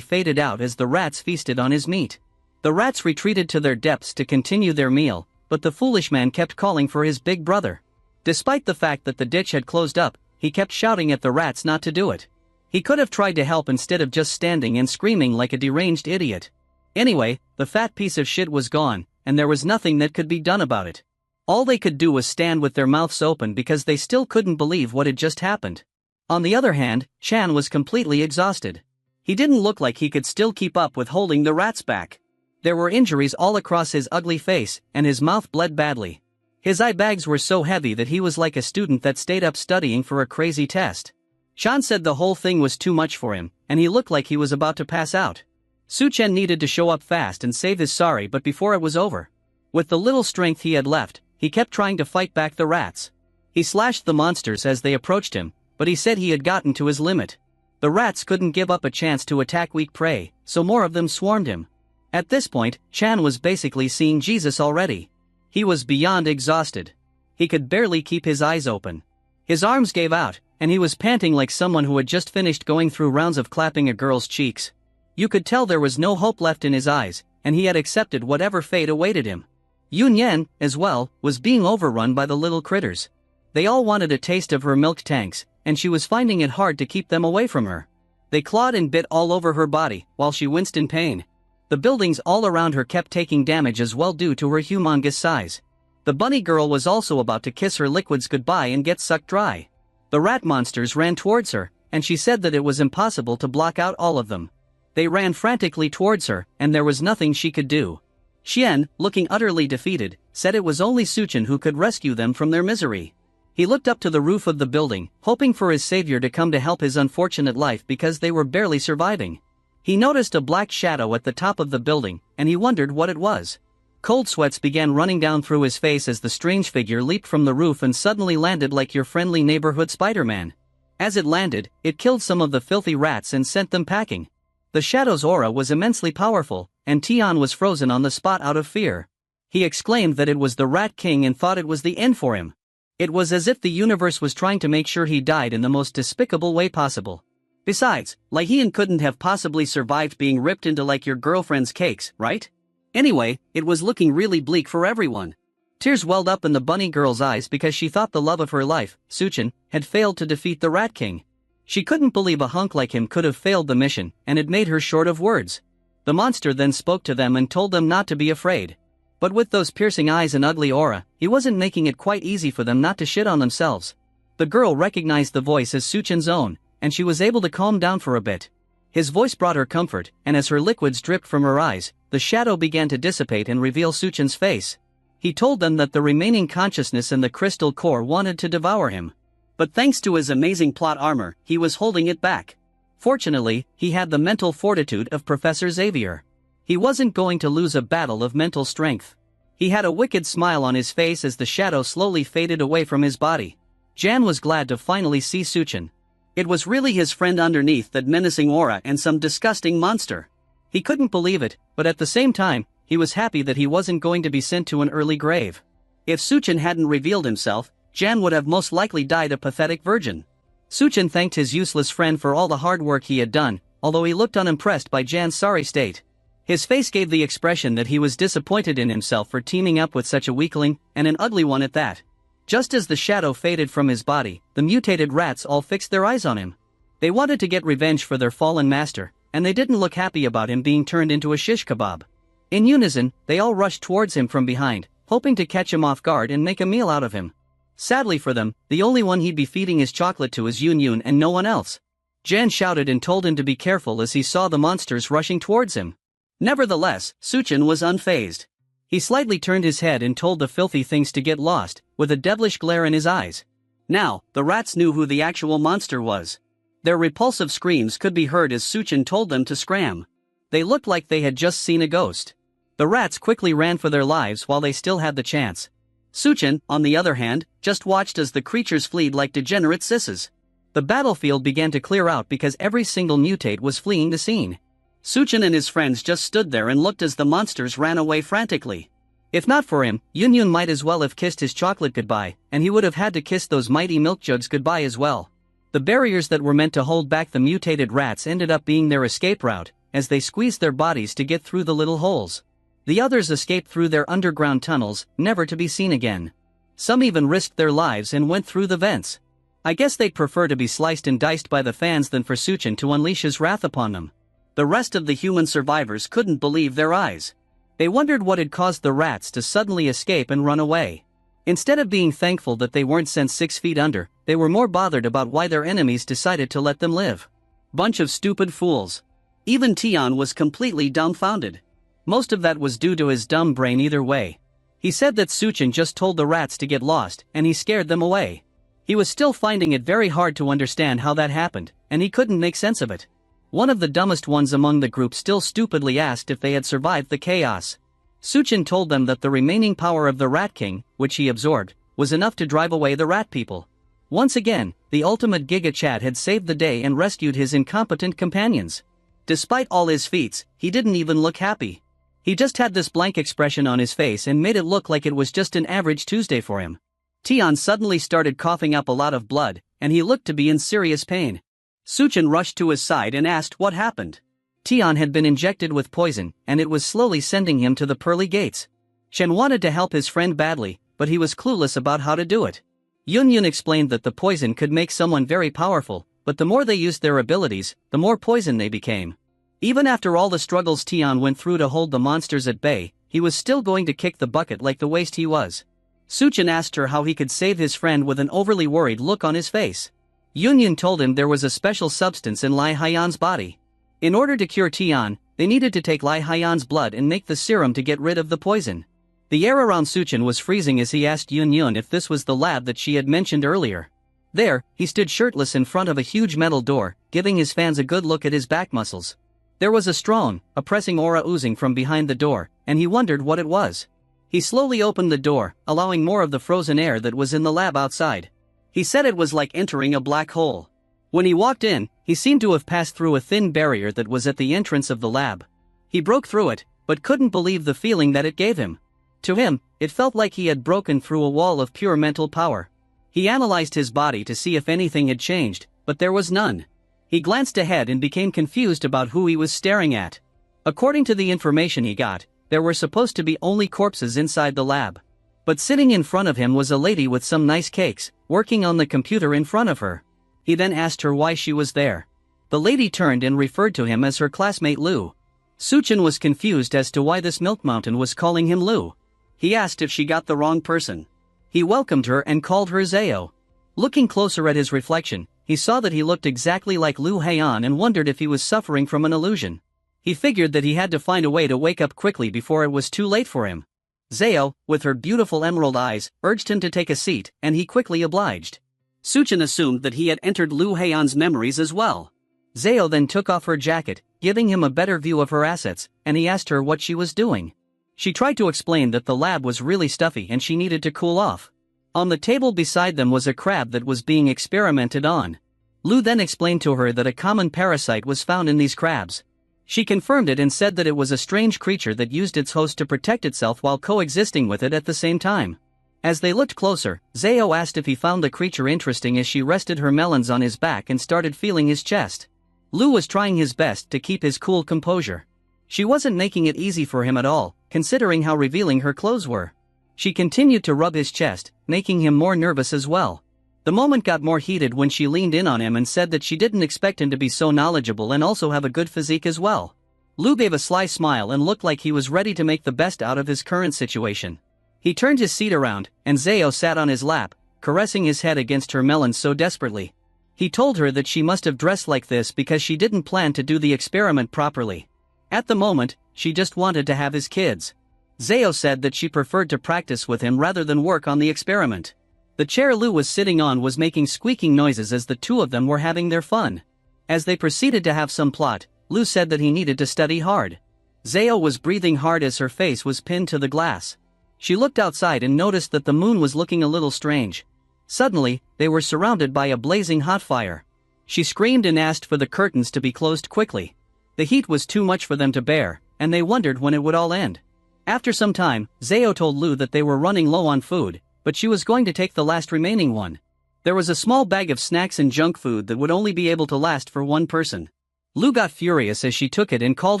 faded out as the rats feasted on his meat. The rats retreated to their depths to continue their meal, but the foolish man kept calling for his big brother. Despite the fact that the ditch had closed up, he kept shouting at the rats not to do it. He could have tried to help instead of just standing and screaming like a deranged idiot. Anyway, the fat piece of shit was gone, and there was nothing that could be done about it. All they could do was stand with their mouths open because they still couldn't believe what had just happened. On the other hand, Chen was completely exhausted. He didn't look like he could still keep up with holding the rats back. There were injuries all across his ugly face, and his mouth bled badly. His eye bags were so heavy that he was like a student that stayed up studying for a crazy test. Chen said the whole thing was too much for him, and he looked like he was about to pass out. Su Chen needed to show up fast and save his sorry, but before it was over. With the little strength he had left, he kept trying to fight back the rats. He slashed the monsters as they approached him, but he said he had gotten to his limit. The rats couldn't give up a chance to attack weak prey, so more of them swarmed him. At this point, Chen was basically seeing Jesus already. He was beyond exhausted. He could barely keep his eyes open. His arms gave out, and he was panting like someone who had just finished going through rounds of clapping a girl's cheeks. You could tell there was no hope left in his eyes, and he had accepted whatever fate awaited him. Yun Yan, as well, was being overrun by the little critters. They all wanted a taste of her milk tanks, and she was finding it hard to keep them away from her. They clawed and bit all over her body, while she winced in pain. The buildings all around her kept taking damage as well due to her humongous size. The bunny girl was also about to kiss her liquids goodbye and get sucked dry. The rat monsters ran towards her, and she said that it was impossible to block out all of them. They ran frantically towards her, and there was nothing she could do. Chen, looking utterly defeated, said it was only Suchen who could rescue them from their misery. He looked up to the roof of the building, hoping for his savior to come to help his unfortunate life because they were barely surviving. He noticed a black shadow at the top of the building, and he wondered what it was. Cold sweats began running down through his face as the strange figure leaped from the roof and suddenly landed like your friendly neighborhood Spider-Man. As it landed, it killed some of the filthy rats and sent them packing. The shadow's aura was immensely powerful, and Tian was frozen on the spot out of fear. He exclaimed that it was the Rat King and thought it was the end for him. It was as if the universe was trying to make sure he died in the most despicable way possible. Besides, Lihian couldn't have possibly survived being ripped into like your girlfriend's cakes, right? Anyway, it was looking really bleak for everyone. Tears welled up in the bunny girl's eyes because she thought the love of her life, Suchen, had failed to defeat the Rat King. She couldn't believe a hunk like him could have failed the mission, and it made her short of words. The monster then spoke to them and told them not to be afraid. But with those piercing eyes and ugly aura, he wasn't making it quite easy for them not to shit on themselves. The girl recognized the voice as Suchen's own, and she was able to calm down for a bit. His voice brought her comfort, and as her liquids dripped from her eyes, the shadow began to dissipate and reveal Suchen's face. He told them that the remaining consciousness in the crystal core wanted to devour him. But thanks to his amazing plot armor, he was holding it back. Fortunately, he had the mental fortitude of Professor Xavier. He wasn't going to lose a battle of mental strength. He had a wicked smile on his face as the shadow slowly faded away from his body. Jan was glad to finally see Suchen. It was really his friend underneath that menacing aura and some disgusting monster. He couldn't believe it, but at the same time, he was happy that he wasn't going to be sent to an early grave. If Suchen hadn't revealed himself, Jan would have most likely died a pathetic virgin. Suchen thanked his useless friend for all the hard work he had done, although he looked unimpressed by Jan's sorry state. His face gave the expression that he was disappointed in himself for teaming up with such a weakling, and an ugly one at that. Just as the shadow faded from his body, the mutated rats all fixed their eyes on him. They wanted to get revenge for their fallen master, and they didn't look happy about him being turned into a shish kebab. In unison, they all rushed towards him from behind, hoping to catch him off guard and make a meal out of him. Sadly for them, the only one he'd be feeding his chocolate to is Yun Yun and no one else. Jan shouted and told him to be careful as he saw the monsters rushing towards him. Nevertheless, Suchen was unfazed. He slightly turned his head and told the filthy things to get lost, with a devilish glare in his eyes. Now, the rats knew who the actual monster was. Their repulsive screams could be heard as Suchen told them to scram. They looked like they had just seen a ghost. The rats quickly ran for their lives while they still had the chance. Suchen, on the other hand, just watched as the creatures fled like degenerate sisses. The battlefield began to clear out because every single mutate was fleeing the scene. Suchen and his friends just stood there and looked as the monsters ran away frantically. If not for him, Yun Yun might as well have kissed his chocolate goodbye, and he would have had to kiss those mighty milk jugs goodbye as well. The barriers that were meant to hold back the mutated rats ended up being their escape route, as they squeezed their bodies to get through the little holes. The others escaped through their underground tunnels, never to be seen again. Some even risked their lives and went through the vents. I guess they'd prefer to be sliced and diced by the fans than for Suchen to unleash his wrath upon them. The rest of the human survivors couldn't believe their eyes. They wondered what had caused the rats to suddenly escape and run away. Instead of being thankful that they weren't sent 6 feet under, they were more bothered about why their enemies decided to let them live. Bunch of stupid fools. Even Tian was completely dumbfounded. Most of that was due to his dumb brain either way. He said that Suchen just told the rats to get lost, and he scared them away. He was still finding it very hard to understand how that happened, and he couldn't make sense of it. One of the dumbest ones among the group still stupidly asked if they had survived the chaos. Suchen told them that the remaining power of the Rat King, which he absorbed, was enough to drive away the rat people. Once again, the ultimate Giga Chad had saved the day and rescued his incompetent companions. Despite all his feats, he didn't even look happy. He just had this blank expression on his face and made it look like it was just an average Tuesday for him. Tian suddenly started coughing up a lot of blood, and he looked to be in serious pain. Suchen rushed to his side and asked what happened. Tian had been injected with poison, and it was slowly sending him to the pearly gates. Chen wanted to help his friend badly, but he was clueless about how to do it. Yun explained that the poison could make someone very powerful, but the more they used their abilities, the more poison they became. Even after all the struggles Tian went through to hold the monsters at bay, he was still going to kick the bucket like the waste he was. Chen asked her how he could save his friend with an overly worried look on his face. Yun told him there was a special substance in Lai Haiyan's body. In order to cure Tian, they needed to take Lai Haiyan's blood and make the serum to get rid of the poison. The air around Chen was freezing as he asked Yun if this was the lab that she had mentioned earlier. There, he stood shirtless in front of a huge metal door, giving his fans a good look at his back muscles. There was a strong, oppressing aura oozing from behind the door, and he wondered what it was. He slowly opened the door, allowing more of the frozen air that was in the lab outside. He said it was like entering a black hole. When he walked in, he seemed to have passed through a thin barrier that was at the entrance of the lab. He broke through it, but couldn't believe the feeling that it gave him. To him, it felt like he had broken through a wall of pure mental power. He analyzed his body to see if anything had changed, but there was none. He glanced ahead and became confused about who he was staring at. According to the information he got, there were supposed to be only corpses inside the lab. But sitting in front of him was a lady with some nice cakes, working on the computer in front of her. He then asked her why she was there. The lady turned and referred to him as her classmate Lu. Chen was confused as to why this milk mountain was calling him Lu. He asked if she got the wrong person. He welcomed her and called her Zao. Looking closer at his reflection, he saw that he looked exactly like Lu Haiyan and wondered if he was suffering from an illusion. He figured that he had to find a way to wake up quickly before it was too late for him. Zao, with her beautiful emerald eyes, urged him to take a seat, and he quickly obliged. Chen assumed that he had entered Lu Haiyan's memories as well. Zao then took off her jacket, giving him a better view of her assets, and he asked her what she was doing. She tried to explain that the lab was really stuffy and she needed to cool off. On the table beside them was a crab that was being experimented on. Lu then explained to her that a common parasite was found in these crabs. She confirmed it and said that it was a strange creature that used its host to protect itself while coexisting with it at the same time. As they looked closer, Zao asked if he found the creature interesting as she rested her melons on his back and started feeling his chest. Lu was trying his best to keep his cool composure. She wasn't making it easy for him at all, considering how revealing her clothes were. She continued to rub his chest, making him more nervous as well. The moment got more heated when she leaned in on him and said that she didn't expect him to be so knowledgeable and also have a good physique as well. Lu gave a sly smile and looked like he was ready to make the best out of his current situation. He turned his seat around, and Zao sat on his lap, caressing his head against her melons so desperately. He told her that she must have dressed like this because she didn't plan to do the experiment properly. At the moment, she just wanted to have his kids. Zao said that she preferred to practice with him rather than work on the experiment. The chair Lu was sitting on was making squeaking noises as the two of them were having their fun. As they proceeded to have some plot, Lu said that he needed to study hard. Zao was breathing hard as her face was pinned to the glass. She looked outside and noticed that the moon was looking a little strange. Suddenly, they were surrounded by a blazing hot fire. She screamed and asked for the curtains to be closed quickly. The heat was too much for them to bear, and they wondered when it would all end. After some time, Zao told Lu that they were running low on food, but she was going to take the last remaining one. There was a small bag of snacks and junk food that would only be able to last for one person. Lu got furious as she took it and called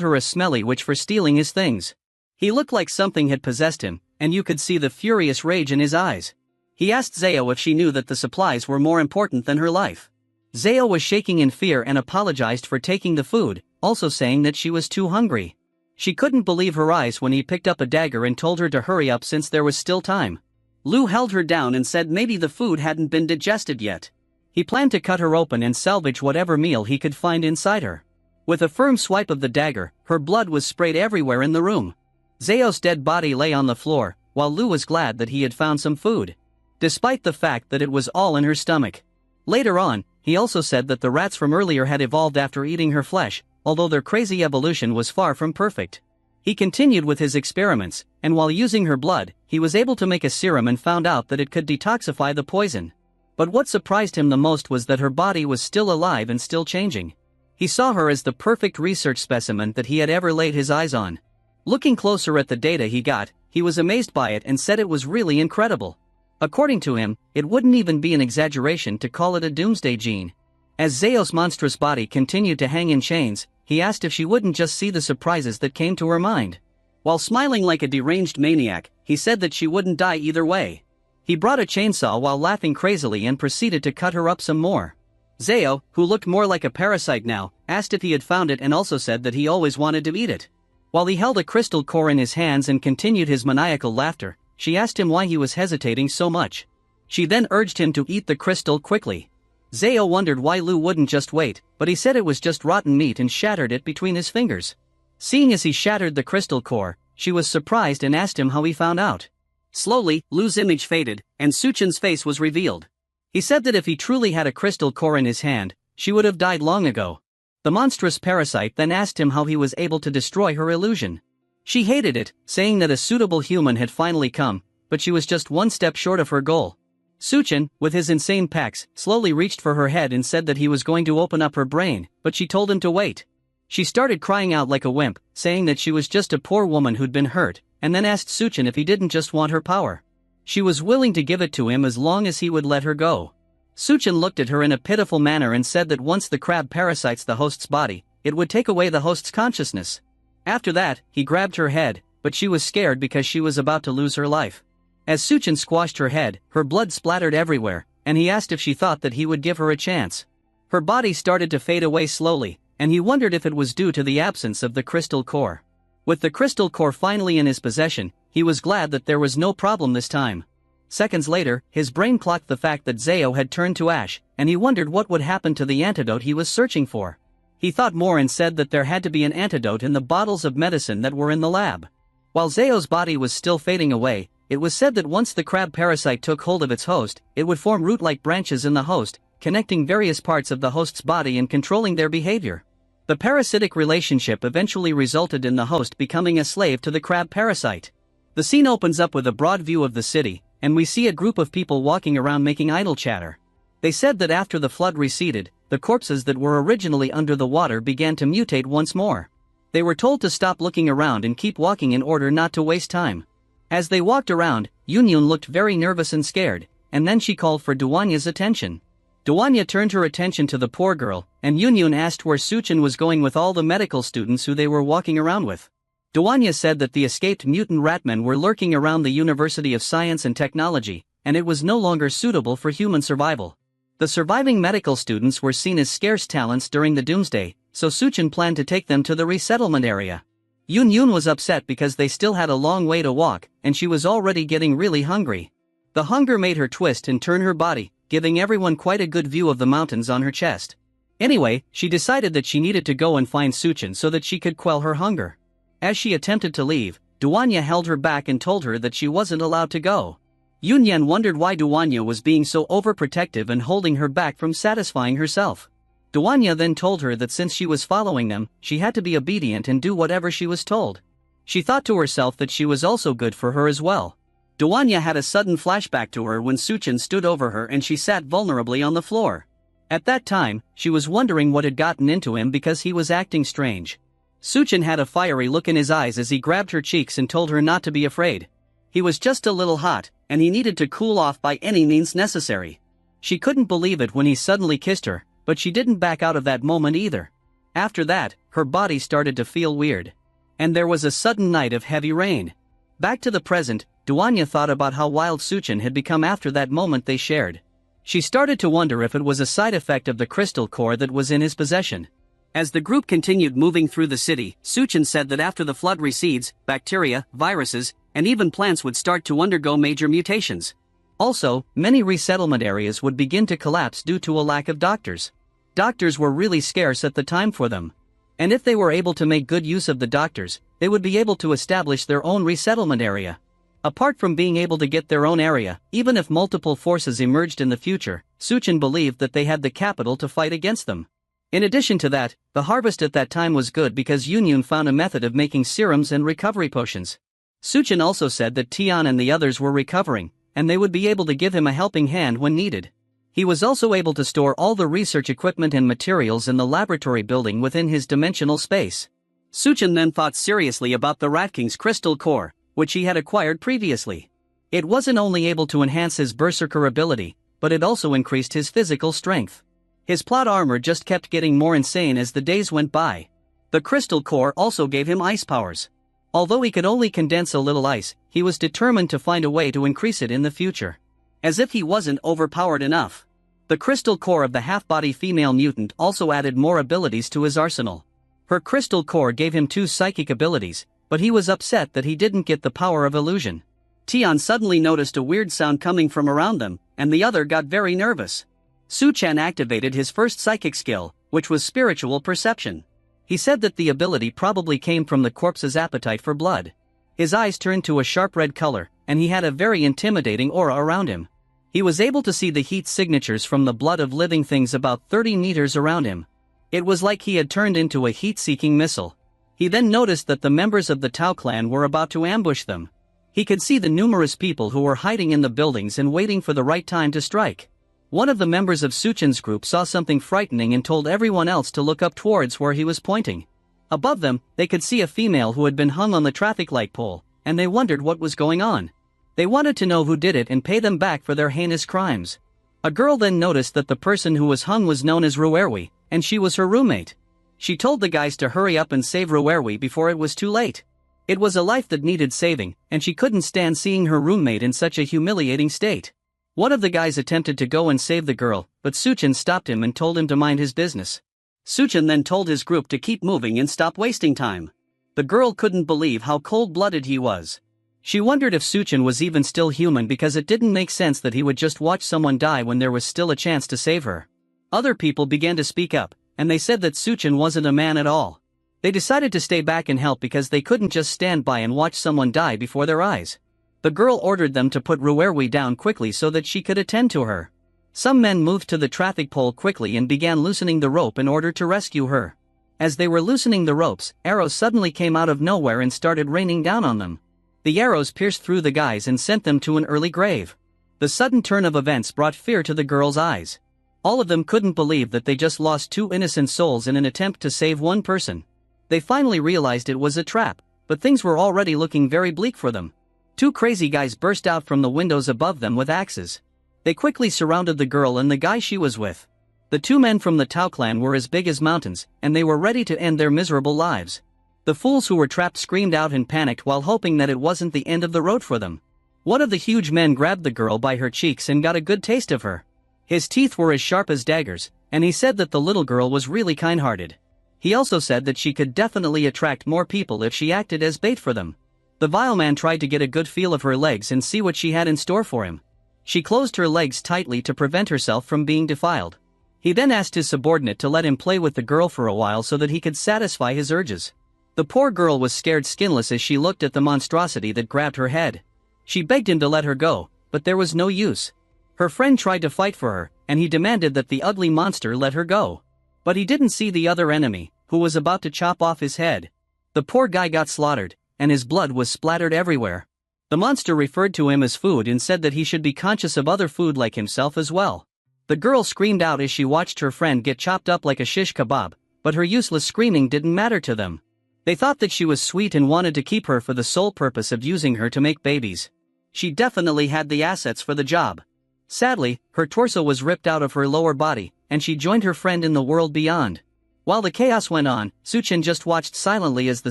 her a smelly witch for stealing his things. He looked like something had possessed him, and you could see the furious rage in his eyes. He asked Zao if she knew that the supplies were more important than her life. Zao was shaking in fear and apologized for taking the food, also saying that she was too hungry. She couldn't believe her eyes when he picked up a dagger and told her to hurry up since there was still time. Lu held her down and said maybe the food hadn't been digested yet. He planned to cut her open and salvage whatever meal he could find inside her. With a firm swipe of the dagger, her blood was sprayed everywhere in the room. Zao's dead body lay on the floor, while Lu was glad that he had found some food. Despite the fact that it was all in her stomach. Later on, he also said that the rats from earlier had evolved after eating her flesh, although their crazy evolution was far from perfect. He continued with his experiments, and while using her blood, he was able to make a serum and found out that it could detoxify the poison. But what surprised him the most was that her body was still alive and still changing. He saw her as the perfect research specimen that he had ever laid his eyes on. Looking closer at the data he got, he was amazed by it and said it was really incredible. According to him, it wouldn't even be an exaggeration to call it a Doomsday gene. As Zao's monstrous body continued to hang in chains, he asked if she wouldn't just see the surprises that came to her mind. While smiling like a deranged maniac, he said that she wouldn't die either way. He brought a chainsaw while laughing crazily and proceeded to cut her up some more. Zao, who looked more like a parasite now, asked if he had found it and also said that he always wanted to eat it. While he held a crystal core in his hands and continued his maniacal laughter, she asked him why he was hesitating so much. She then urged him to eat the crystal quickly. Zao wondered why Lu wouldn't just wait, but he said it was just rotten meat and shattered it between his fingers. Seeing as he shattered the crystal core, she was surprised and asked him how he found out. Slowly, Lu's image faded, and Suchen's face was revealed. He said that if he truly had a crystal core in his hand, she would have died long ago. The monstrous parasite then asked him how he was able to destroy her illusion. She hated it, saying that a suitable human had finally come, but she was just one step short of her goal. Suchen, with his insane pecs, slowly reached for her head and said that he was going to open up her brain, but she told him to wait. She started crying out like a wimp, saying that she was just a poor woman who'd been hurt, and then asked Suchen if he didn't just want her power. She was willing to give it to him as long as he would let her go. Suchen looked at her in a pitiful manner and said that once the crab parasites the host's body, it would take away the host's consciousness. After that, he grabbed her head, but she was scared because she was about to lose her life. As Suchen squashed her head, her blood splattered everywhere, and he asked if she thought that he would give her a chance. Her body started to fade away slowly, and he wondered if it was due to the absence of the crystal core. With the crystal core finally in his possession, he was glad that there was no problem this time. Seconds later, his brain clocked the fact that Zao had turned to ash, and he wondered what would happen to the antidote he was searching for. He thought more and said that there had to be an antidote in the bottles of medicine that were in the lab. While Zao's body was still fading away, it was said that once the crab parasite took hold of its host, it would form root-like branches in the host, connecting various parts of the host's body and controlling their behavior. The parasitic relationship eventually resulted in the host becoming a slave to the crab parasite. The scene opens up with a broad view of the city, and we see a group of people walking around making idle chatter. They said that after the flood receded, the corpses that were originally under the water began to mutate once more. They were told to stop looking around and keep walking in order not to waste time. As they walked around, Yunyun looked very nervous and scared, and then she called for Duanya's attention. Duanya turned her attention to the poor girl, and Yunyun asked where Suchen was going with all the medical students who they were walking around with. Duanya said that the escaped mutant ratmen were lurking around the University of Science and Technology, and it was no longer suitable for human survival. The surviving medical students were seen as scarce talents during the Doomsday, so Suchen planned to take them to the resettlement area. Yunyun was upset because they still had a long way to walk, and she was already getting really hungry. The hunger made her twist and turn her body, giving everyone quite a good view of the mountains on her chest. Anyway, she decided that she needed to go and find Suchen so that she could quell her hunger. As she attempted to leave, Duanya held her back and told her that she wasn't allowed to go. Yunyan wondered why Duanya was being so overprotective and holding her back from satisfying herself. Duanya then told her that since she was following them, she had to be obedient and do whatever she was told. She thought to herself that she was also good for her as well. Duanya had a sudden flashback to her when Suchen stood over her and she sat vulnerably on the floor. At that time, she was wondering what had gotten into him because he was acting strange. Suchen had a fiery look in his eyes as he grabbed her cheeks and told her not to be afraid. He was just a little hot, and he needed to cool off by any means necessary. She couldn't believe it when he suddenly kissed her, but she didn't back out of that moment either. After that, her body started to feel weird. And there was a sudden night of heavy rain. Back to the present, Duanya thought about how wild Suchen had become after that moment they shared. She started to wonder if it was a side effect of the crystal core that was in his possession. As the group continued moving through the city, Suchen said that after the flood recedes, bacteria, viruses, and even plants would start to undergo major mutations. Also, many resettlement areas would begin to collapse due to a lack of doctors. Doctors were really scarce at the time for them. And if they were able to make good use of the doctors, they would be able to establish their own resettlement area. Apart from being able to get their own area, even if multiple forces emerged in the future, Suchen believed that they had the capital to fight against them. In addition to that, the harvest at that time was good because Yunyun found a method of making serums and recovery potions. Suchen also said that Tian and the others were recovering, and they would be able to give him a helping hand when needed. He was also able to store all the research equipment and materials in the laboratory building within his dimensional space. Suchen then thought seriously about the Rat King's crystal core, which he had acquired previously. It wasn't only able to enhance his berserker ability, but it also increased his physical strength. His plot armor just kept getting more insane as the days went by. The crystal core also gave him ice powers. Although he could only condense a little ice, he was determined to find a way to increase it in the future. As if he wasn't overpowered enough. The crystal core of the half-body female mutant also added more abilities to his arsenal. Her crystal core gave him 2 psychic abilities, but he was upset that he didn't get the power of illusion. Tian suddenly noticed a weird sound coming from around them, and the other got very nervous. Chen activated his first psychic skill, which was spiritual perception. He said that the ability probably came from the corpse's appetite for blood. His eyes turned to a sharp red color, and he had a very intimidating aura around him. He was able to see the heat signatures from the blood of living things about 30 meters around him. It was like he had turned into a heat-seeking missile. He then noticed that the members of the Tao clan were about to ambush them. He could see the numerous people who were hiding in the buildings and waiting for the right time to strike. One of the members of Chen's group saw something frightening and told everyone else to look up towards where he was pointing. Above them, they could see a female who had been hung on the traffic light pole, and they wondered what was going on. They wanted to know who did it and pay them back for their heinous crimes. A girl then noticed that the person who was hung was known as Ruerwi, and she was her roommate. She told the guys to hurry up and save Ruerwi before it was too late. It was a life that needed saving, and she couldn't stand seeing her roommate in such a humiliating state. One of the guys attempted to go and save the girl, but Chen stopped him and told him to mind his business. Chen then told his group to keep moving and stop wasting time. The girl couldn't believe how cold-blooded he was. She wondered if Chen was even still human because it didn't make sense that he would just watch someone die when there was still a chance to save her. Other people began to speak up, and they said that Chen wasn't a man at all. They decided to stay back and help because they couldn't just stand by and watch someone die before their eyes. The girl ordered them to put Ruerwi down quickly so that she could attend to her. Some men moved to the traffic pole quickly and began loosening the rope in order to rescue her. As they were loosening the ropes, arrows suddenly came out of nowhere and started raining down on them. The arrows pierced through the guys and sent them to an early grave. The sudden turn of events brought fear to the girls' eyes. All of them couldn't believe that they just lost 2 innocent souls in an attempt to save one person. They finally realized it was a trap, but things were already looking very bleak for them. 2 crazy guys burst out from the windows above them with axes. They quickly surrounded the girl and the guy she was with. The 2 men from the Tao clan were as big as mountains, and they were ready to end their miserable lives. The fools who were trapped screamed out and panicked while hoping that it wasn't the end of the road for them. One of the huge men grabbed the girl by her cheeks and got a good taste of her. His teeth were as sharp as daggers, and he said that the little girl was really kind-hearted. He also said that she could definitely attract more people if she acted as bait for them. The vile man tried to get a good feel of her legs and see what she had in store for him. She closed her legs tightly to prevent herself from being defiled. He then asked his subordinate to let him play with the girl for a while so that he could satisfy his urges. The poor girl was scared skinless as she looked at the monstrosity that grabbed her head. She begged him to let her go, but there was no use. Her friend tried to fight for her, and he demanded that the ugly monster let her go. But he didn't see the other enemy, who was about to chop off his head. The poor guy got slaughtered, and his blood was splattered everywhere. The monster referred to him as food and said that he should be conscious of other food like himself as well. The girl screamed out as she watched her friend get chopped up like a shish kebab, but her useless screaming didn't matter to them. They thought that she was sweet and wanted to keep her for the sole purpose of using her to make babies. She definitely had the assets for the job. Sadly, her torso was ripped out of her lower body, and she joined her friend in the world beyond. While the chaos went on, Chen just watched silently as the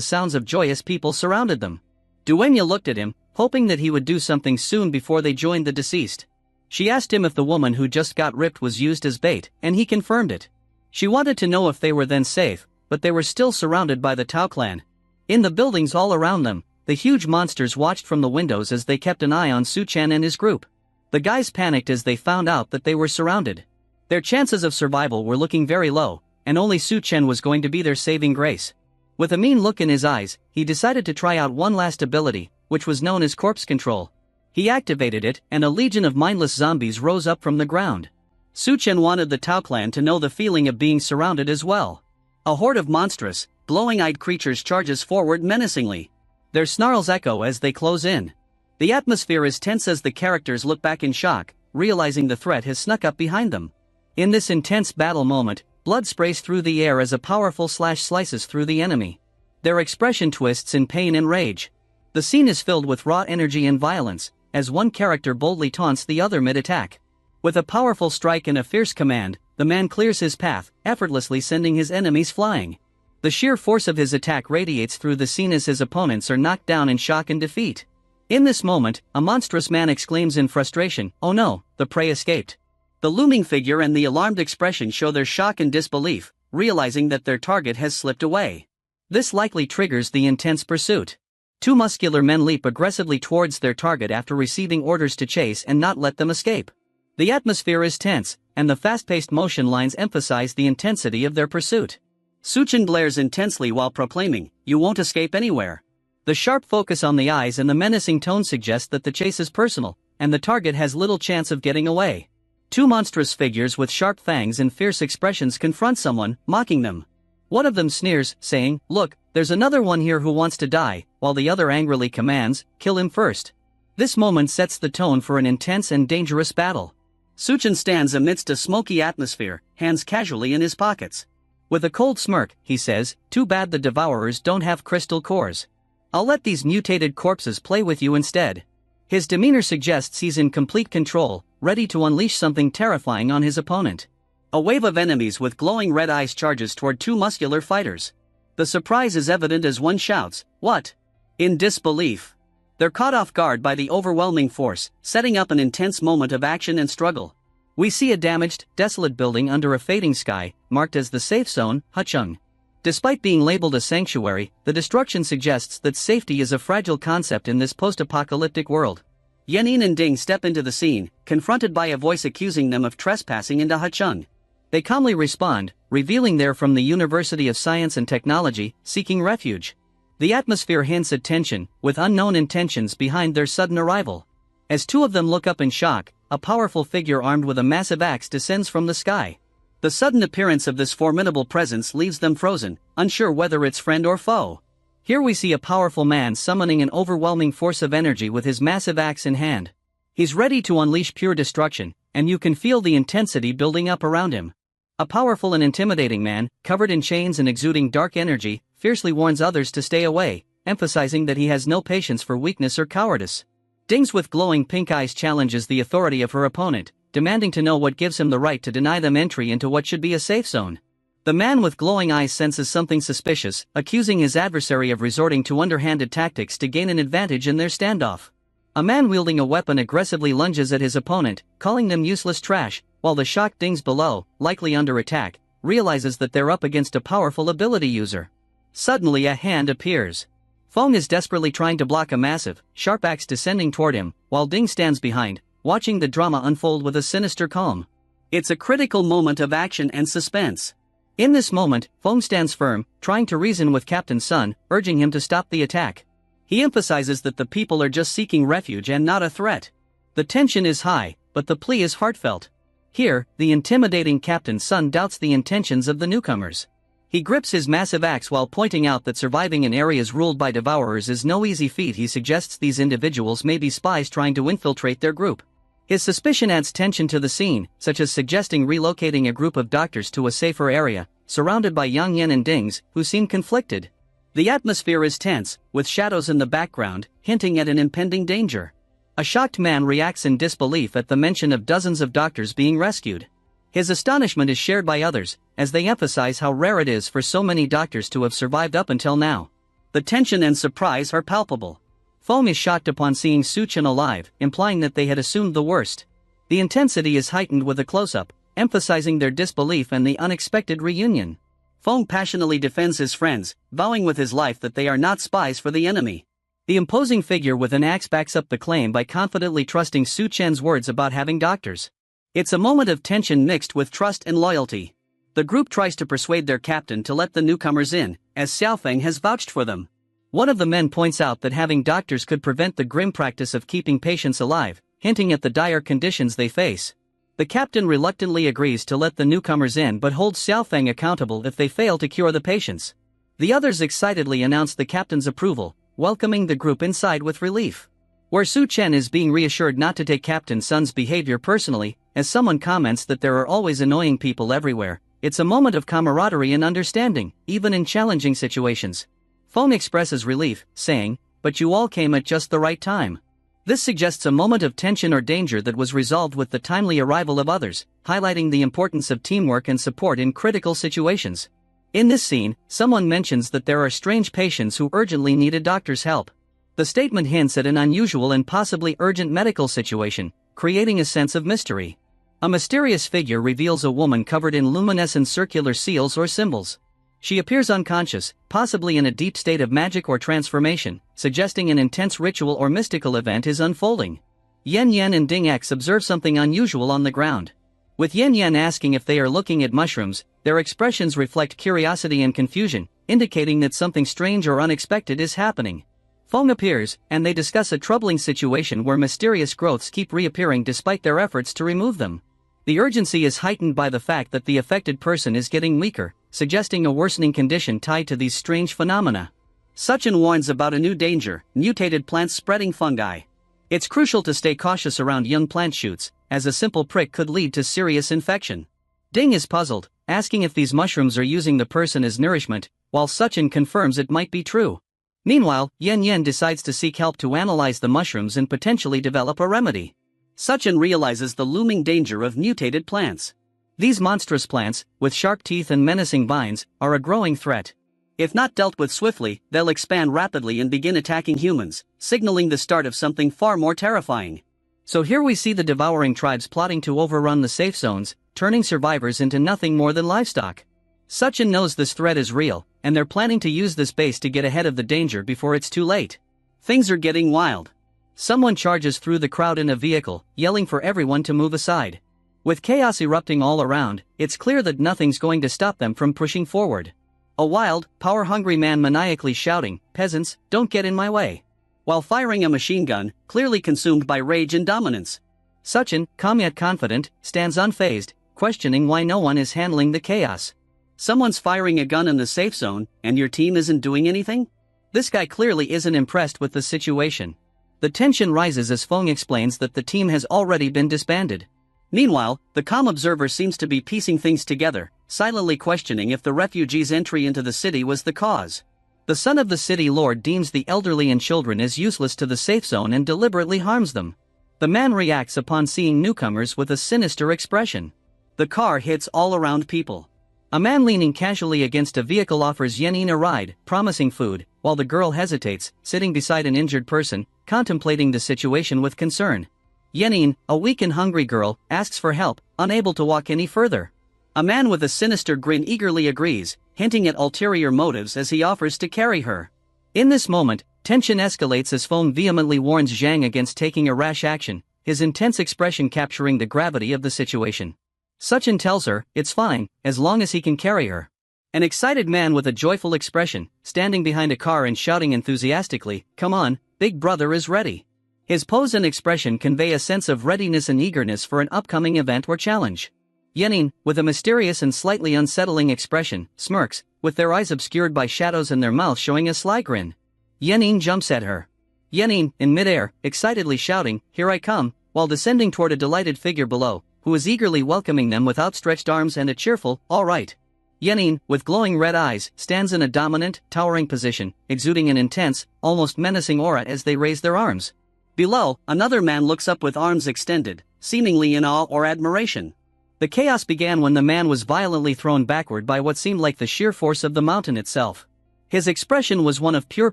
sounds of joyous people surrounded them. Duenya looked at him, hoping that he would do something soon before they joined the deceased. She asked him if the woman who just got ripped was used as bait, and he confirmed it. She wanted to know if they were then safe, but they were still surrounded by the Tao clan. In the buildings all around them, the huge monsters watched from the windows as they kept an eye on Chen and his group. The guys panicked as they found out that they were surrounded. Their chances of survival were looking very low, and only Chen was going to be their saving grace. With a mean look in his eyes, he decided to try out one last ability, which was known as corpse control. He activated it, and a legion of mindless zombies rose up from the ground. Chen wanted the Tao clan to know the feeling of being surrounded as well. A horde of monstrous, glowing-eyed creatures charges forward menacingly. Their snarls echo as they close in. The atmosphere is tense as the characters look back in shock, realizing the threat has snuck up behind them. In this intense battle moment, blood sprays through the air as a powerful slash slices through the enemy. Their expression twists in pain and rage. The scene is filled with raw energy and violence, as one character boldly taunts the other mid-attack. With a powerful strike and a fierce command, the man clears his path, effortlessly sending his enemies flying. The sheer force of his attack radiates through the scene as his opponents are knocked down in shock and defeat. In this moment, a monstrous man exclaims in frustration, "Oh no, the prey escaped." The looming figure and the alarmed expression show their shock and disbelief, realizing that their target has slipped away. This likely triggers the intense pursuit. Two muscular men leap aggressively towards their target after receiving orders to chase and not let them escape. The atmosphere is tense, and the fast-paced motion lines emphasize the intensity of their pursuit. Chen blares intensely while proclaiming, "You won't escape anywhere." The sharp focus on the eyes and the menacing tone suggest that the chase is personal, and the target has little chance of getting away. Two monstrous figures with sharp fangs and fierce expressions confront someone, mocking them. One of them sneers, saying, "Look, there's another one here who wants to die," while the other angrily commands, "Kill him first." This moment sets the tone for an intense and dangerous battle. Chen stands amidst a smoky atmosphere, hands casually in his pockets. With a cold smirk, he says, "Too bad the devourers don't have crystal cores. I'll let these mutated corpses play with you instead." His demeanor suggests he's in complete control, ready to unleash something terrifying on his opponent. A wave of enemies with glowing red eyes charges toward two muscular fighters. The surprise is evident as one shouts, "What?" in disbelief. They're caught off guard by the overwhelming force, setting up an intense moment of action and struggle. We see a damaged, desolate building under a fading sky, marked as the safe zone, Hachung. Despite being labeled a sanctuary, the destruction suggests that safety is a fragile concept in this post-apocalyptic world. Yanyin and Ding step into the scene, confronted by a voice accusing them of trespassing into Hachung. They calmly respond, revealing they're from the University of Science and Technology, seeking refuge. The atmosphere hints at tension, with unknown intentions behind their sudden arrival. As two of them look up in shock, a powerful figure armed with a massive axe descends from the sky. The sudden appearance of this formidable presence leaves them frozen, unsure whether it's friend or foe. Here we see a powerful man summoning an overwhelming force of energy with his massive axe in hand. He's ready to unleash pure destruction, and you can feel the intensity building up around him. A powerful and intimidating man, covered in chains and exuding dark energy, fiercely warns others to stay away, emphasizing that he has no patience for weakness or cowardice. Dings with glowing pink eyes challenges the authority of her opponent, demanding to know what gives him the right to deny them entry into what should be a safe zone. The man with glowing eyes senses something suspicious, accusing his adversary of resorting to underhanded tactics to gain an advantage in their standoff. A man wielding a weapon aggressively lunges at his opponent, calling them useless trash, while the shocked Dings below, likely under attack, realizes that they're up against a powerful ability user. Suddenly a hand appears. Feng is desperately trying to block a massive, sharp axe descending toward him, while Ding stands behind, watching the drama unfold with a sinister calm. It's a critical moment of action and suspense. In this moment, Feng stands firm, trying to reason with Captain Sun, urging him to stop the attack. He emphasizes that the people are just seeking refuge and not a threat. The tension is high, but the plea is heartfelt. Here, the intimidating Captain Sun doubts the intentions of the newcomers. He grips his massive axe while pointing out that surviving in areas ruled by devourers is no easy feat. He suggests these individuals may be spies trying to infiltrate their group. His suspicion adds tension to the scene, such as suggesting relocating a group of doctors to a safer area, surrounded by Yang Yan and Dings, who seem conflicted. The atmosphere is tense, with shadows in the background, hinting at an impending danger. A shocked man reacts in disbelief at the mention of dozens of doctors being rescued. His astonishment is shared by others, as they emphasize how rare it is for so many doctors to have survived up until now. The tension and surprise are palpable. Feng is shocked upon seeing Chen alive, implying that they had assumed the worst. The intensity is heightened with a close-up, emphasizing their disbelief and the unexpected reunion. Feng passionately defends his friends, vowing with his life that they are not spies for the enemy. The imposing figure with an axe backs up the claim by confidently trusting Chen's words about having doctors. It's a moment of tension mixed with trust and loyalty. The group tries to persuade their captain to let the newcomers in, as Xiaofeng has vouched for them. One of the men points out that having doctors could prevent the grim practice of keeping patients alive, hinting at the dire conditions they face. The captain reluctantly agrees to let the newcomers in but holds Xiaofeng accountable if they fail to cure the patients. The others excitedly announce the captain's approval, welcoming the group inside with relief. Where Chen is being reassured not to take Captain Sun's behavior personally, as someone comments that there are always annoying people everywhere, it's a moment of camaraderie and understanding, even in challenging situations. Feng expresses relief, saying, "But you all came at just the right time." This suggests a moment of tension or danger that was resolved with the timely arrival of others, highlighting the importance of teamwork and support in critical situations. In this scene, someone mentions that there are strange patients who urgently need a doctor's help. The statement hints at an unusual and possibly urgent medical situation, creating a sense of mystery. A mysterious figure reveals a woman covered in luminescent circular seals or symbols. She appears unconscious, possibly in a deep state of magic or transformation, suggesting an intense ritual or mystical event is unfolding. Yen Yen and Ding X observe something unusual on the ground. With Yen Yen asking if they are looking at mushrooms, their expressions reflect curiosity and confusion, indicating that something strange or unexpected is happening. Feng appears, and they discuss a troubling situation where mysterious growths keep reappearing despite their efforts to remove them. The urgency is heightened by the fact that the affected person is getting weaker, suggesting a worsening condition tied to these strange phenomena. Chen warns about a new danger: mutated plants spreading fungi. It's crucial to stay cautious around young plant shoots, as a simple prick could lead to serious infection. Ding is puzzled, asking if these mushrooms are using the person as nourishment, while Chen confirms it might be true. Meanwhile, Yen Yen decides to seek help to analyze the mushrooms and potentially develop a remedy. Chen realizes the looming danger of mutated plants. These monstrous plants, with sharp teeth and menacing vines, are a growing threat. If not dealt with swiftly, they'll expand rapidly and begin attacking humans, signaling the start of something far more terrifying. So here we see the devouring tribes plotting to overrun the safe zones, turning survivors into nothing more than livestock. Chen knows this threat is real, and they're planning to use this base to get ahead of the danger before it's too late. Things are getting wild. Someone charges through the crowd in a vehicle, yelling for everyone to move aside. With chaos erupting all around, it's clear that nothing's going to stop them from pushing forward. A wild, power-hungry man maniacally shouting, "Peasants, don't get in my way," while firing a machine gun, clearly consumed by rage and dominance. Chen, calm yet confident, stands unfazed, questioning why no one is handling the chaos. Someone's firing a gun in the safe zone, and your team isn't doing anything? This guy clearly isn't impressed with the situation. The tension rises as Feng explains that the team has already been disbanded. Meanwhile, the calm observer seems to be piecing things together, silently questioning if the refugees' entry into the city was the cause. The son of the city lord deems the elderly and children as useless to the safe zone and deliberately harms them. The man reacts upon seeing newcomers with a sinister expression. The car hits all around people. A man leaning casually against a vehicle offers Yenin a ride, promising food, while the girl hesitates, sitting beside an injured person, contemplating the situation with concern. Yenin, a weak and hungry girl, asks for help, unable to walk any further. A man with a sinister grin eagerly agrees, hinting at ulterior motives as he offers to carry her. In this moment, tension escalates as Feng vehemently warns Zhang against taking a rash action, his intense expression capturing the gravity of the situation. Chen tells her, it's fine, as long as he can carry her. An excited man with a joyful expression, standing behind a car and shouting enthusiastically, "Come on, Big Brother is ready." His pose and expression convey a sense of readiness and eagerness for an upcoming event or challenge. Yenin, with a mysterious and slightly unsettling expression, smirks, with their eyes obscured by shadows and their mouth showing a sly grin. Yenin jumps at her. Yenin, in midair, excitedly shouting, "Here I come," while descending toward a delighted figure below, who is eagerly welcoming them with outstretched arms and a cheerful, "All right." Yenin, with glowing red eyes, stands in a dominant, towering position, exuding an intense, almost menacing aura as they raise their arms. Below, another man looks up with arms extended, seemingly in awe or admiration. The chaos began when the man was violently thrown backward by what seemed like the sheer force of the mountain itself. His expression was one of pure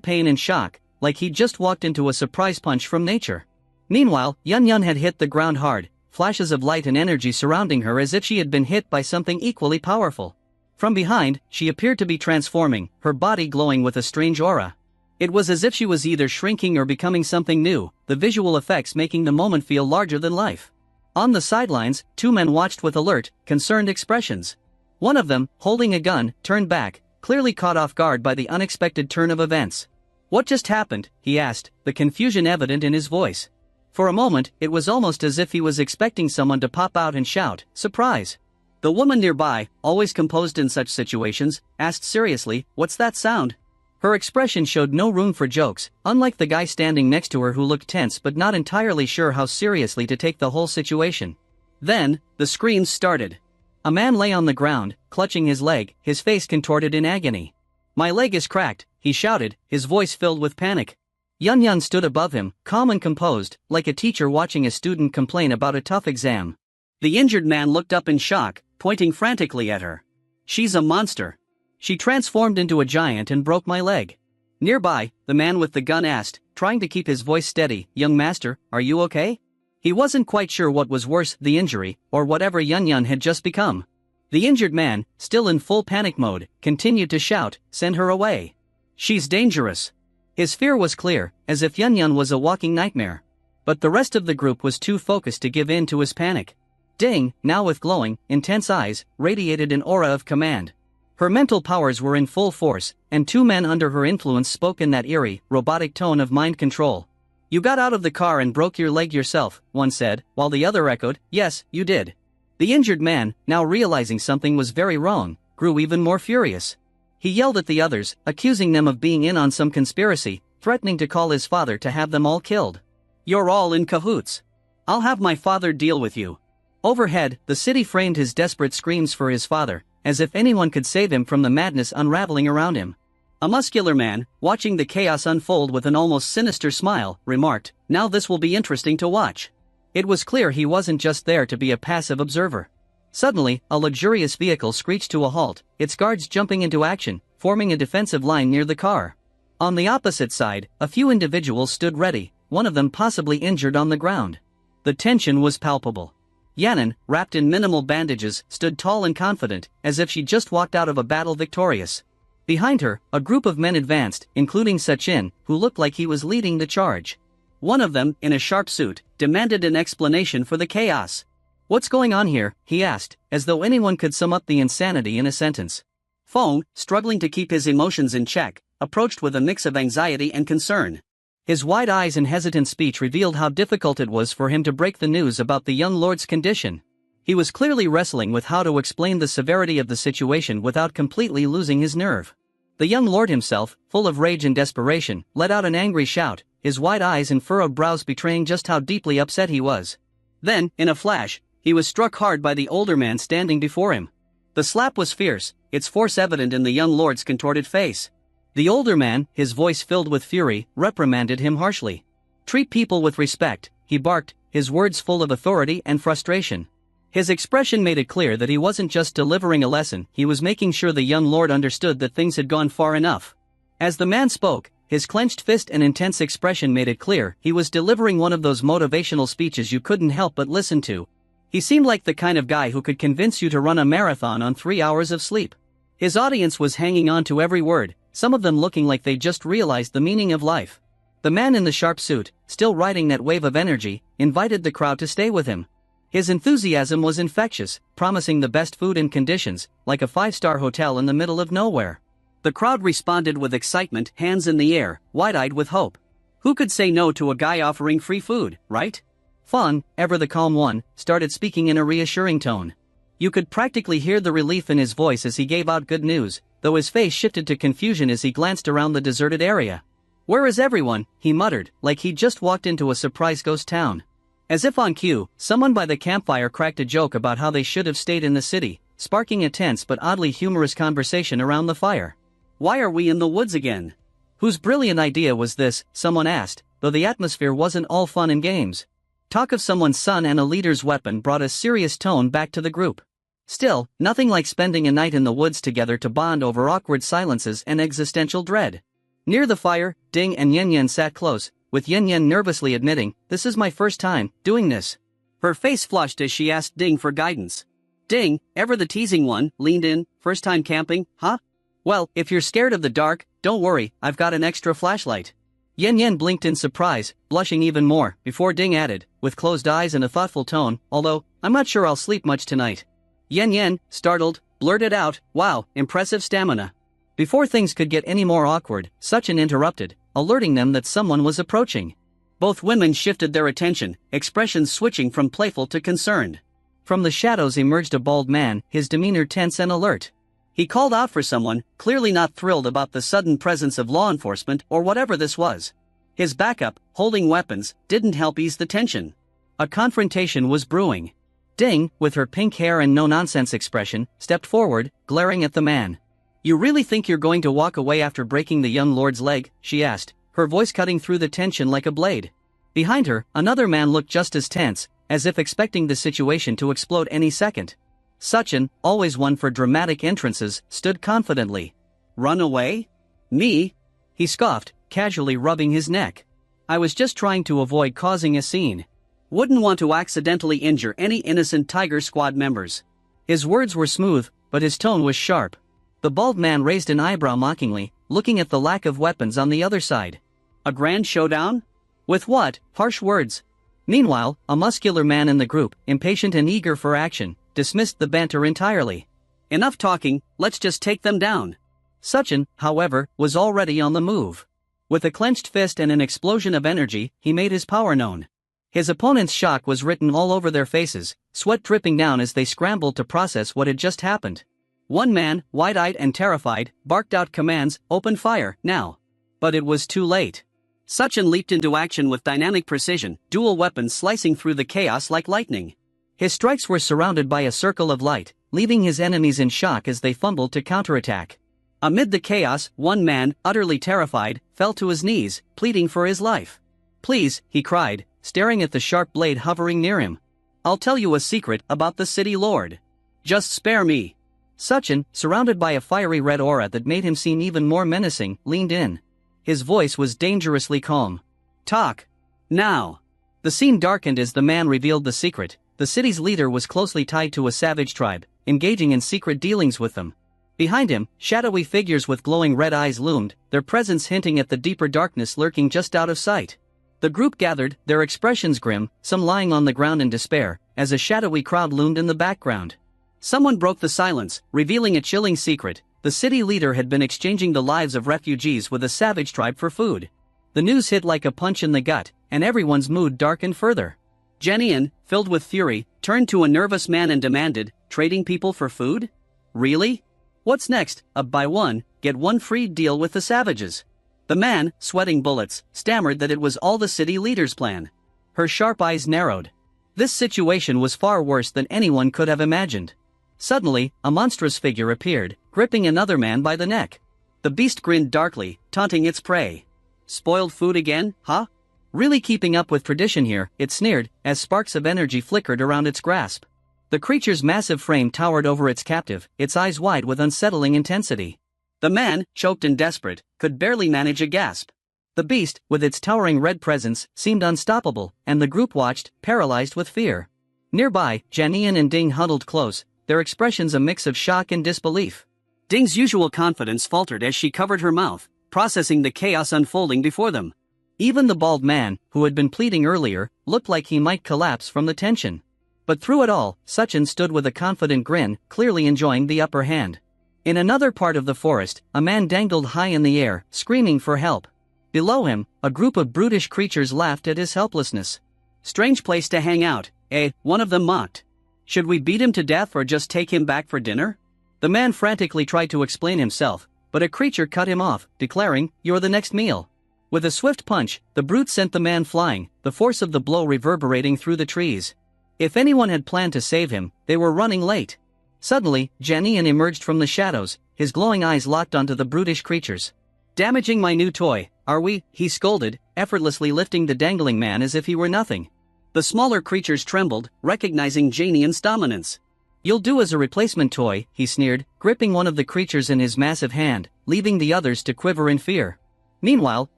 pain and shock, like he'd just walked into a surprise punch from nature. Meanwhile, Yun Yun had hit the ground hard, flashes of light and energy surrounding her as if she had been hit by something equally powerful. From behind, she appeared to be transforming, her body glowing with a strange aura. It was as if she was either shrinking or becoming something new, the visual effects making the moment feel larger than life. On the sidelines, two men watched with alert, concerned expressions. One of them, holding a gun, turned back, clearly caught off guard by the unexpected turn of events. "What just happened?" he asked, the confusion evident in his voice. For a moment, it was almost as if he was expecting someone to pop out and shout, "Surprise!" The woman nearby, always composed in such situations, asked seriously, "What's that sound?" Her expression showed no room for jokes, unlike the guy standing next to her who looked tense but not entirely sure how seriously to take the whole situation. Then, the screams started. A man lay on the ground, clutching his leg, his face contorted in agony. "My leg is cracked," he shouted, his voice filled with panic. Yun Yun stood above him, calm and composed, like a teacher watching a student complain about a tough exam. The injured man looked up in shock, pointing frantically at her. "She's a monster." She transformed into a giant and broke my leg. Nearby, the man with the gun asked, trying to keep his voice steady, "Young master, are you okay?" He wasn't quite sure what was worse, the injury, or whatever Yun had just become. The injured man, still in full panic mode, continued to shout, "Send her away. She's dangerous." His fear was clear, as if Yun was a walking nightmare. But the rest of the group was too focused to give in to his panic. Ding, now with glowing, intense eyes, radiated an aura of command. Her mental powers were in full force, and two men under her influence spoke in that eerie, robotic tone of mind control. "You got out of the car and broke your leg yourself," one said, while the other echoed, "Yes, you did." The injured man, now realizing something was very wrong, grew even more furious. He yelled at the others, accusing them of being in on some conspiracy, threatening to call his father to have them all killed. "You're all in cahoots. I'll have my father deal with you." Overhead, the city framed his desperate screams for his father, as if anyone could save him from the madness unraveling around him. A muscular man, watching the chaos unfold with an almost sinister smile, remarked, "Now this will be interesting to watch." It was clear he wasn't just there to be a passive observer. Suddenly, a luxurious vehicle screeched to a halt, its guards jumping into action, forming a defensive line near the car. On the opposite side, a few individuals stood ready, one of them possibly injured on the ground. The tension was palpable. Yanan, wrapped in minimal bandages, stood tall and confident, as if she just walked out of a battle victorious. Behind her, a group of men advanced, including Chen, who looked like he was leading the charge. One of them, in a sharp suit, demanded an explanation for the chaos. "What's going on here?" he asked, as though anyone could sum up the insanity in a sentence. Fong, struggling to keep his emotions in check, approached with a mix of anxiety and concern. His wide eyes and hesitant speech revealed how difficult it was for him to break the news about the young lord's condition. He was clearly wrestling with how to explain the severity of the situation without completely losing his nerve. The young lord himself, full of rage and desperation, let out an angry shout, his wide eyes and furrowed brows betraying just how deeply upset he was. Then, in a flash, he was struck hard by the older man standing before him. The slap was fierce, its force evident in the young lord's contorted face. The older man, his voice filled with fury, reprimanded him harshly. "Treat people with respect," he barked, his words full of authority and frustration. His expression made it clear that he wasn't just delivering a lesson, he was making sure the young lord understood that things had gone far enough. As the man spoke, his clenched fist and intense expression made it clear he was delivering one of those motivational speeches you couldn't help but listen to. He seemed like the kind of guy who could convince you to run a marathon on 3 hours of sleep. His audience was hanging on to every word, some of them looking like they just realized the meaning of life. The man in the sharp suit, still riding that wave of energy, invited the crowd to stay with him. His enthusiasm was infectious, promising the best food and conditions, like a 5-star hotel in the middle of nowhere. The crowd responded with excitement, hands in the air, wide-eyed with hope. Who could say no to a guy offering free food, right? Fun, ever the calm one, started speaking in a reassuring tone. You could practically hear the relief in his voice as he gave out good news, though his face shifted to confusion as he glanced around the deserted area. "Where is everyone?" he muttered, like he'd just walked into a surprise ghost town. As if on cue, someone by the campfire cracked a joke about how they should have stayed in the city, sparking a tense but oddly humorous conversation around the fire. "Why are we in the woods again?" "Whose brilliant idea was this?" someone asked, though the atmosphere wasn't all fun and games. Talk of someone's son and a leader's weapon brought a serious tone back to the group. Still, nothing like spending a night in the woods together to bond over awkward silences and existential dread. Near the fire, Ding and Yen sat close, with Yen nervously admitting, "This is my first time doing this." Her face flushed as she asked Ding for guidance. Ding, ever the teasing one, leaned in, "First time camping, huh? Well, if you're scared of the dark, don't worry, I've got an extra flashlight." Yen blinked in surprise, blushing even more, before Ding added, with closed eyes and a thoughtful tone, "Although, I'm not sure I'll sleep much tonight." Yen, startled, blurted out, "Wow, impressive stamina." Before things could get any more awkward, Chen interrupted, alerting them that someone was approaching. Both women shifted their attention, expressions switching from playful to concerned. From the shadows emerged a bald man, his demeanor tense and alert. He called out for someone, clearly not thrilled about the sudden presence of law enforcement or whatever this was. His backup, holding weapons, didn't help ease the tension. A confrontation was brewing. Ding, with her pink hair and no-nonsense expression, stepped forward, glaring at the man. "You really think you're going to walk away after breaking the young lord's leg?" she asked, her voice cutting through the tension like a blade. Behind her, another man looked just as tense, as if expecting the situation to explode any second. Chen, always one for dramatic entrances, stood confidently. Run away? Me? He scoffed, casually rubbing his neck. I was just trying to avoid causing a scene. Wouldn't want to accidentally injure any innocent Tiger Squad members. His words were smooth, but his tone was sharp. The bald man raised an eyebrow mockingly, looking at the lack of weapons on the other side. A grand showdown? With what? Harsh words. Meanwhile, a muscular man in the group, impatient and eager for action, dismissed the banter entirely. Enough talking, let's just take them down. Chen, however, was already on the move. With a clenched fist and an explosion of energy, he made his power known. His opponent's shock was written all over their faces, sweat dripping down as they scrambled to process what had just happened. One man, wide-eyed and terrified, barked out commands, "Open fire, now." But it was too late. Chen leaped into action with dynamic precision, dual weapons slicing through the chaos like lightning. His strikes were surrounded by a circle of light, leaving his enemies in shock as they fumbled to counterattack. Amid the chaos, one man, utterly terrified, fell to his knees, pleading for his life. "Please," he cried, staring at the sharp blade hovering near him. "I'll tell you a secret about the city lord. Just spare me." Chen, surrounded by a fiery red aura that made him seem even more menacing, leaned in. His voice was dangerously calm. "Talk. Now." The scene darkened as the man revealed the secret. The city's leader was closely tied to a savage tribe, engaging in secret dealings with them. Behind him, shadowy figures with glowing red eyes loomed, their presence hinting at the deeper darkness lurking just out of sight. The group gathered, their expressions grim, some lying on the ground in despair, as a shadowy crowd loomed in the background. Someone broke the silence, revealing a chilling secret. The city leader had been exchanging the lives of refugees with a savage tribe for food. The news hit like a punch in the gut, and everyone's mood darkened further. Jenian, filled with fury, turned to a nervous man and demanded, "Trading people for food? Really? What's next? A buy one, get one free deal with the savages?" The man, sweating bullets, stammered that it was all the city leader's plan. Her sharp eyes narrowed. This situation was far worse than anyone could have imagined. Suddenly, a monstrous figure appeared, gripping another man by the neck. The beast grinned darkly, taunting its prey. "Spoiled food again, huh? Really keeping up with tradition here," it sneered, as sparks of energy flickered around its grasp. The creature's massive frame towered over its captive, its eyes wide with unsettling intensity. The man, choked and desperate, could barely manage a gasp. The beast, with its towering red presence, seemed unstoppable, and the group watched, paralyzed with fear. Nearby, Janian and Ding huddled close, their expressions a mix of shock and disbelief. Ding's usual confidence faltered as she covered her mouth, processing the chaos unfolding before them. Even the bald man, who had been pleading earlier, looked like he might collapse from the tension. But through it all, Chen stood with a confident grin, clearly enjoying the upper hand. In another part of the forest, a man dangled high in the air, screaming for help. Below him, a group of brutish creatures laughed at his helplessness. "Strange place to hang out, eh?" one of them mocked. "Should we beat him to death or just take him back for dinner?" The man frantically tried to explain himself, but a creature cut him off, declaring, "You're the next meal." With a swift punch, the brute sent the man flying, the force of the blow reverberating through the trees. If anyone had planned to save him, they were running late. Suddenly, Janian emerged from the shadows, his glowing eyes locked onto the brutish creatures. "Damaging my new toy, are we?" he scolded, effortlessly lifting the dangling man as if he were nothing. The smaller creatures trembled, recognizing Janian's dominance. "You'll do as a replacement toy," he sneered, gripping one of the creatures in his massive hand, leaving the others to quiver in fear. Meanwhile,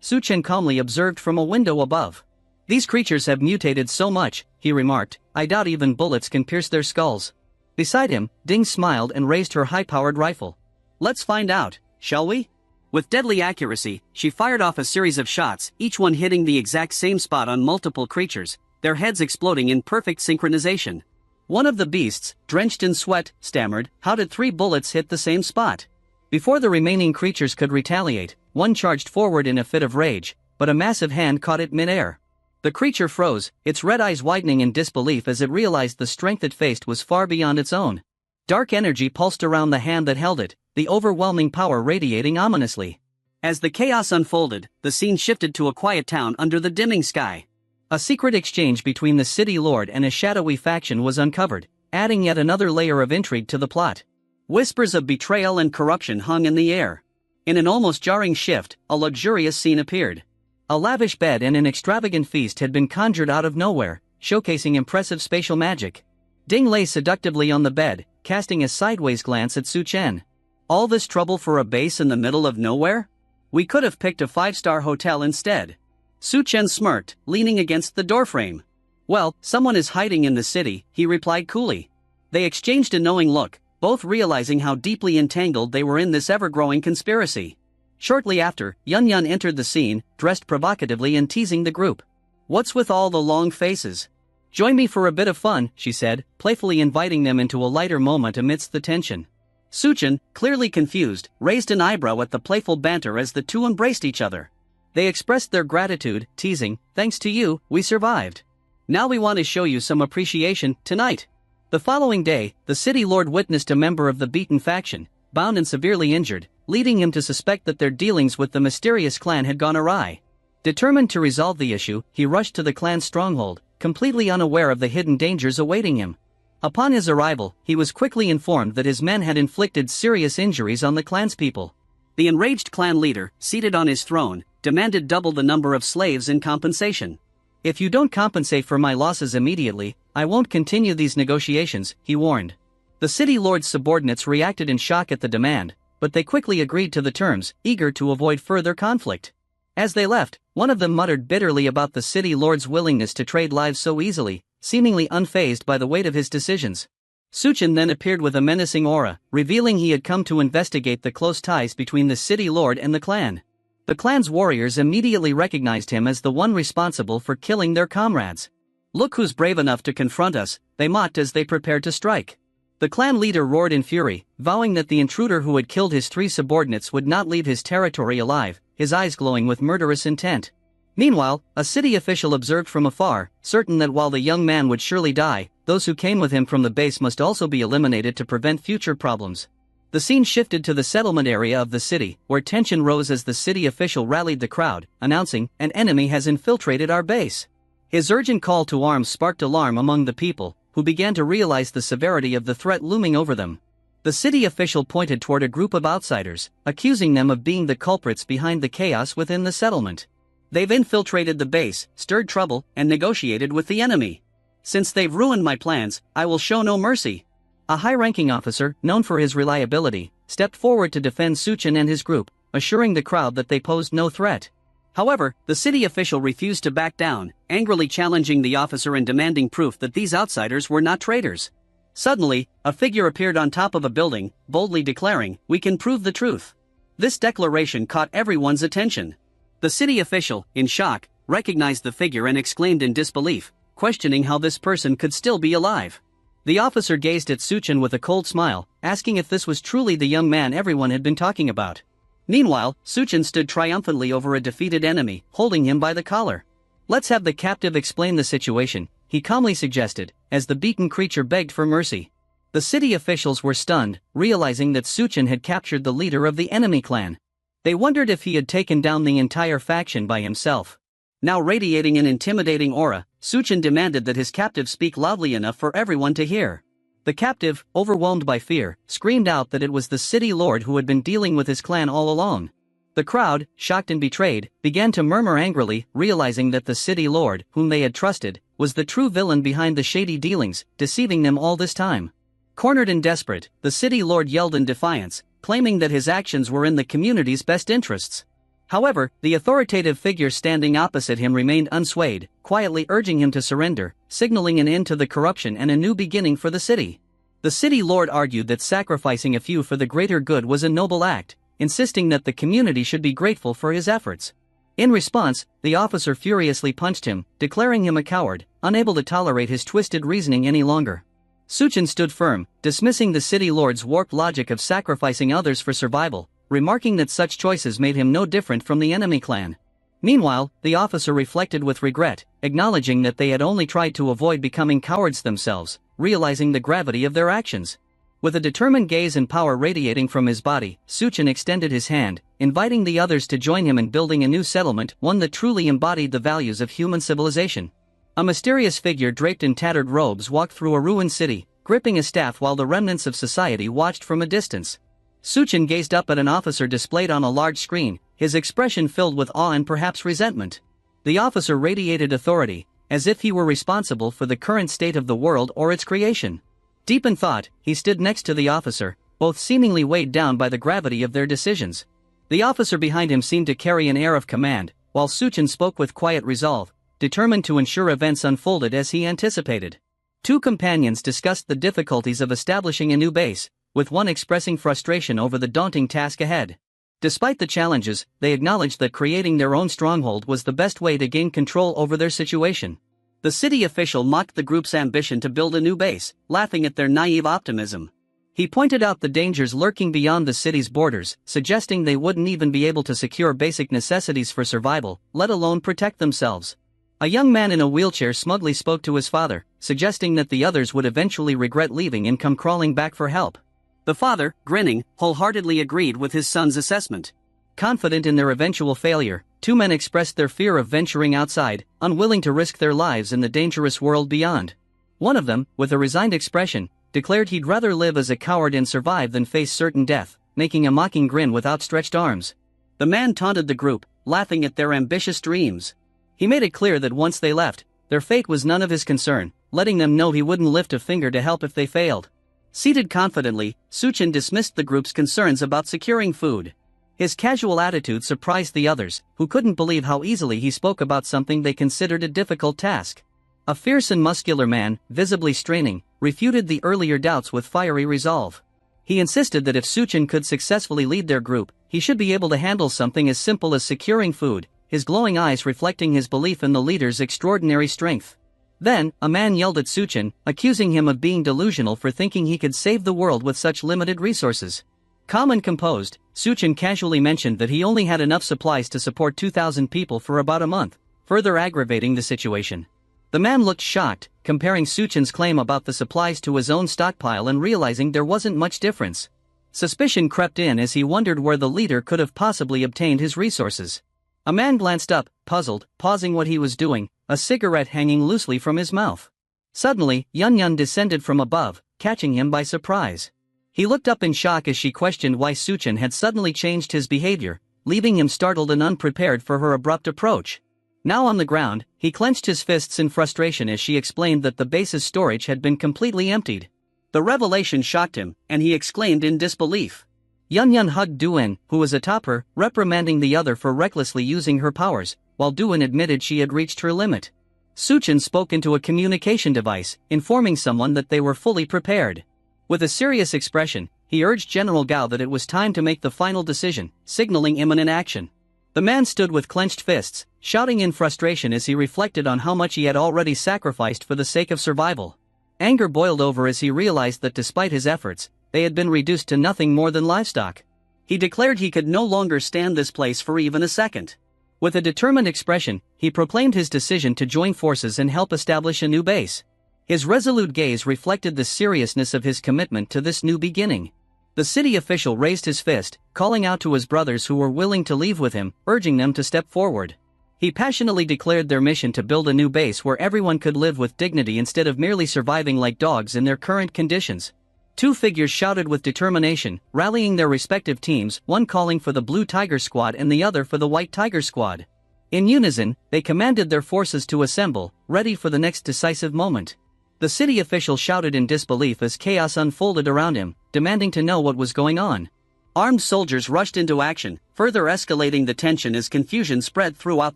Chen calmly observed from a window above. "These creatures have mutated so much," he remarked, "I doubt even bullets can pierce their skulls." Beside him, Ding smiled and raised her high-powered rifle. "Let's find out, shall we?" With deadly accuracy, she fired off a series of shots, each one hitting the exact same spot on multiple creatures, their heads exploding in perfect synchronization. One of the beasts, drenched in sweat, stammered, "How did 3 bullets hit the same spot?" Before the remaining creatures could retaliate, one charged forward in a fit of rage, but a massive hand caught it mid-air. The creature froze, its red eyes widening in disbelief as it realized the strength it faced was far beyond its own. Dark energy pulsed around the hand that held it, the overwhelming power radiating ominously. As the chaos unfolded, the scene shifted to a quiet town under the dimming sky. A secret exchange between the city lord and a shadowy faction was uncovered, adding yet another layer of intrigue to the plot. Whispers of betrayal and corruption hung in the air. In an almost jarring shift, a luxurious scene appeared. A lavish bed and an extravagant feast had been conjured out of nowhere, showcasing impressive spatial magic. Ding lay seductively on the bed, casting a sideways glance at Chen. All this trouble for a base in the middle of nowhere? We could have picked a 5-star hotel instead. Chen smirked, leaning against the doorframe. Well, someone is hiding in the city, he replied coolly. They exchanged a knowing look, both realizing how deeply entangled they were in this ever-growing conspiracy. Shortly after, Yun entered the scene, dressed provocatively and teasing the group. What's with all the long faces? Join me for a bit of fun, she said, playfully inviting them into a lighter moment amidst the tension. Chen, clearly confused, raised an eyebrow at the playful banter as the two embraced each other. They expressed their gratitude, teasing, "Thanks to you, we survived. Now we want to show you some appreciation, tonight." The following day, the city lord witnessed a member of the beaten faction, bound and severely injured, leading him to suspect that their dealings with the mysterious clan had gone awry. Determined to resolve the issue, he rushed to the clan's stronghold, completely unaware of the hidden dangers awaiting him. Upon his arrival, he was quickly informed that his men had inflicted serious injuries on the clan's people. The enraged clan leader, seated on his throne, demanded double the number of slaves in compensation. "If you don't compensate for my losses immediately, I won't continue these negotiations," he warned. The city lord's subordinates reacted in shock at the demand, but they quickly agreed to the terms, eager to avoid further conflict. As they left, one of them muttered bitterly about the city lord's willingness to trade lives so easily, seemingly unfazed by the weight of his decisions. Chen then appeared with a menacing aura, revealing he had come to investigate the close ties between the city lord and the clan. The clan's warriors immediately recognized him as the one responsible for killing their comrades. "Look who's brave enough to confront us," they mocked as they prepared to strike. The clan leader roared in fury, vowing that the intruder who had killed his 3 subordinates would not leave his territory alive, his eyes glowing with murderous intent. Meanwhile, a city official observed from afar, certain that while the young man would surely die, those who came with him from the base must also be eliminated to prevent future problems. The scene shifted to the settlement area of the city, where tension rose as the city official rallied the crowd, announcing, "An enemy has infiltrated our base." His urgent call to arms sparked alarm among the people, who began to realize the severity of the threat looming over them. The city official pointed toward a group of outsiders, accusing them of being the culprits behind the chaos within the settlement. "They've infiltrated the base, stirred trouble, and negotiated with the enemy. Since they've ruined my plans, I will show no mercy." A high-ranking officer, known for his reliability, stepped forward to defend Chen and his group, assuring the crowd that they posed no threat. However, the city official refused to back down, angrily challenging the officer and demanding proof that these outsiders were not traitors. Suddenly, a figure appeared on top of a building, boldly declaring, "We can prove the truth." This declaration caught everyone's attention. The city official, in shock, recognized the figure and exclaimed in disbelief, questioning how this person could still be alive. The officer gazed at Chen with a cold smile, asking if this was truly the young man everyone had been talking about. Meanwhile, Chen stood triumphantly over a defeated enemy, holding him by the collar. "Let's have the captive explain the situation," he calmly suggested, as the beaten creature begged for mercy. The city officials were stunned, realizing that Chen had captured the leader of the enemy clan. They wondered if he had taken down the entire faction by himself. Now radiating an intimidating aura, Chen demanded that his captive speak loudly enough for everyone to hear. The captive, overwhelmed by fear, screamed out that it was the city lord who had been dealing with his clan all along. The crowd, shocked and betrayed, began to murmur angrily, realizing that the city lord, whom they had trusted, was the true villain behind the shady dealings, deceiving them all this time. Cornered and desperate, the city lord yelled in defiance, claiming that his actions were in the community's best interests. However, the authoritative figure standing opposite him remained unswayed, quietly urging him to surrender, signaling an end to the corruption and a new beginning for the city. The city lord argued that sacrificing a few for the greater good was a noble act, insisting that the community should be grateful for his efforts. In response, the officer furiously punched him, declaring him a coward, unable to tolerate his twisted reasoning any longer. Chen stood firm, dismissing the city lord's warped logic of sacrificing others for survival, remarking that such choices made him no different from the enemy clan. Meanwhile, the officer reflected with regret, acknowledging that they had only tried to avoid becoming cowards themselves, realizing the gravity of their actions. With a determined gaze and power radiating from his body, Chen extended his hand, inviting the others to join him in building a new settlement, one that truly embodied the values of human civilization. A mysterious figure draped in tattered robes walked through a ruined city, gripping a staff while the remnants of society watched from a distance. Chen gazed up at an officer displayed on a large screen, his expression filled with awe and perhaps resentment. The officer radiated authority, as if he were responsible for the current state of the world or its creation. Deep in thought, he stood next to the officer, both seemingly weighed down by the gravity of their decisions. The officer behind him seemed to carry an air of command, while Chen spoke with quiet resolve, determined to ensure events unfolded as he anticipated. Two companions discussed the difficulties of establishing a new base, with one expressing frustration over the daunting task ahead. Despite the challenges, they acknowledged that creating their own stronghold was the best way to gain control over their situation. The city official mocked the group's ambition to build a new base, laughing at their naive optimism. He pointed out the dangers lurking beyond the city's borders, suggesting they wouldn't even be able to secure basic necessities for survival, let alone protect themselves. A young man in a wheelchair smugly spoke to his father, suggesting that the others would eventually regret leaving and come crawling back for help. The father, grinning, wholeheartedly agreed with his son's assessment. Confident in their eventual failure, two men expressed their fear of venturing outside, unwilling to risk their lives in the dangerous world beyond. One of them, with a resigned expression, declared he'd rather live as a coward and survive than face certain death, making a mocking grin with outstretched arms. The man taunted the group, laughing at their ambitious dreams. He made it clear that once they left, their fate was none of his concern, letting them know he wouldn't lift a finger to help if they failed. Seated confidently, Chen dismissed the group's concerns about securing food. His casual attitude surprised the others, who couldn't believe how easily he spoke about something they considered a difficult task. A fierce and muscular man, visibly straining, refuted the earlier doubts with fiery resolve. He insisted that if Chen could successfully lead their group, he should be able to handle something as simple as securing food, his glowing eyes reflecting his belief in the leader's extraordinary strength. Then, a man yelled at Chen, accusing him of being delusional for thinking he could save the world with such limited resources. Calm and composed, Chen casually mentioned that he only had enough supplies to support 2,000 people for about a month, further aggravating the situation. The man looked shocked, comparing Chen's claim about the supplies to his own stockpile and realizing there wasn't much difference. Suspicion crept in as he wondered where the leader could have possibly obtained his resources. A man glanced up, puzzled, pausing what he was doing, a cigarette hanging loosely from his mouth. Suddenly, Yun descended from above, catching him by surprise. He looked up in shock as she questioned why Chen had suddenly changed his behavior, leaving him startled and unprepared for her abrupt approach. Now on the ground, he clenched his fists in frustration as she explained that the base's storage had been completely emptied. The revelation shocked him, and he exclaimed in disbelief. Yun hugged Duin, who was atop her, reprimanding the other for recklessly using her powers, while Duin admitted she had reached her limit. Chen spoke into a communication device, informing someone that they were fully prepared. With a serious expression, he urged General Gao that it was time to make the final decision, signaling imminent action. The man stood with clenched fists, shouting in frustration as he reflected on how much he had already sacrificed for the sake of survival. Anger boiled over as he realized that despite his efforts, they had been reduced to nothing more than livestock. He declared he could no longer stand this place for even a second. With a determined expression, he proclaimed his decision to join forces and help establish a new base. His resolute gaze reflected the seriousness of his commitment to this new beginning. The city official raised his fist, calling out to his brothers who were willing to leave with him, urging them to step forward. He passionately declared their mission to build a new base where everyone could live with dignity instead of merely surviving like dogs in their current conditions. Two figures shouted with determination, rallying their respective teams, one calling for the Blue Tiger Squad and the other for the White Tiger Squad. In unison, they commanded their forces to assemble, ready for the next decisive moment. The city official shouted in disbelief as chaos unfolded around him, demanding to know what was going on. Armed soldiers rushed into action, further escalating the tension as confusion spread throughout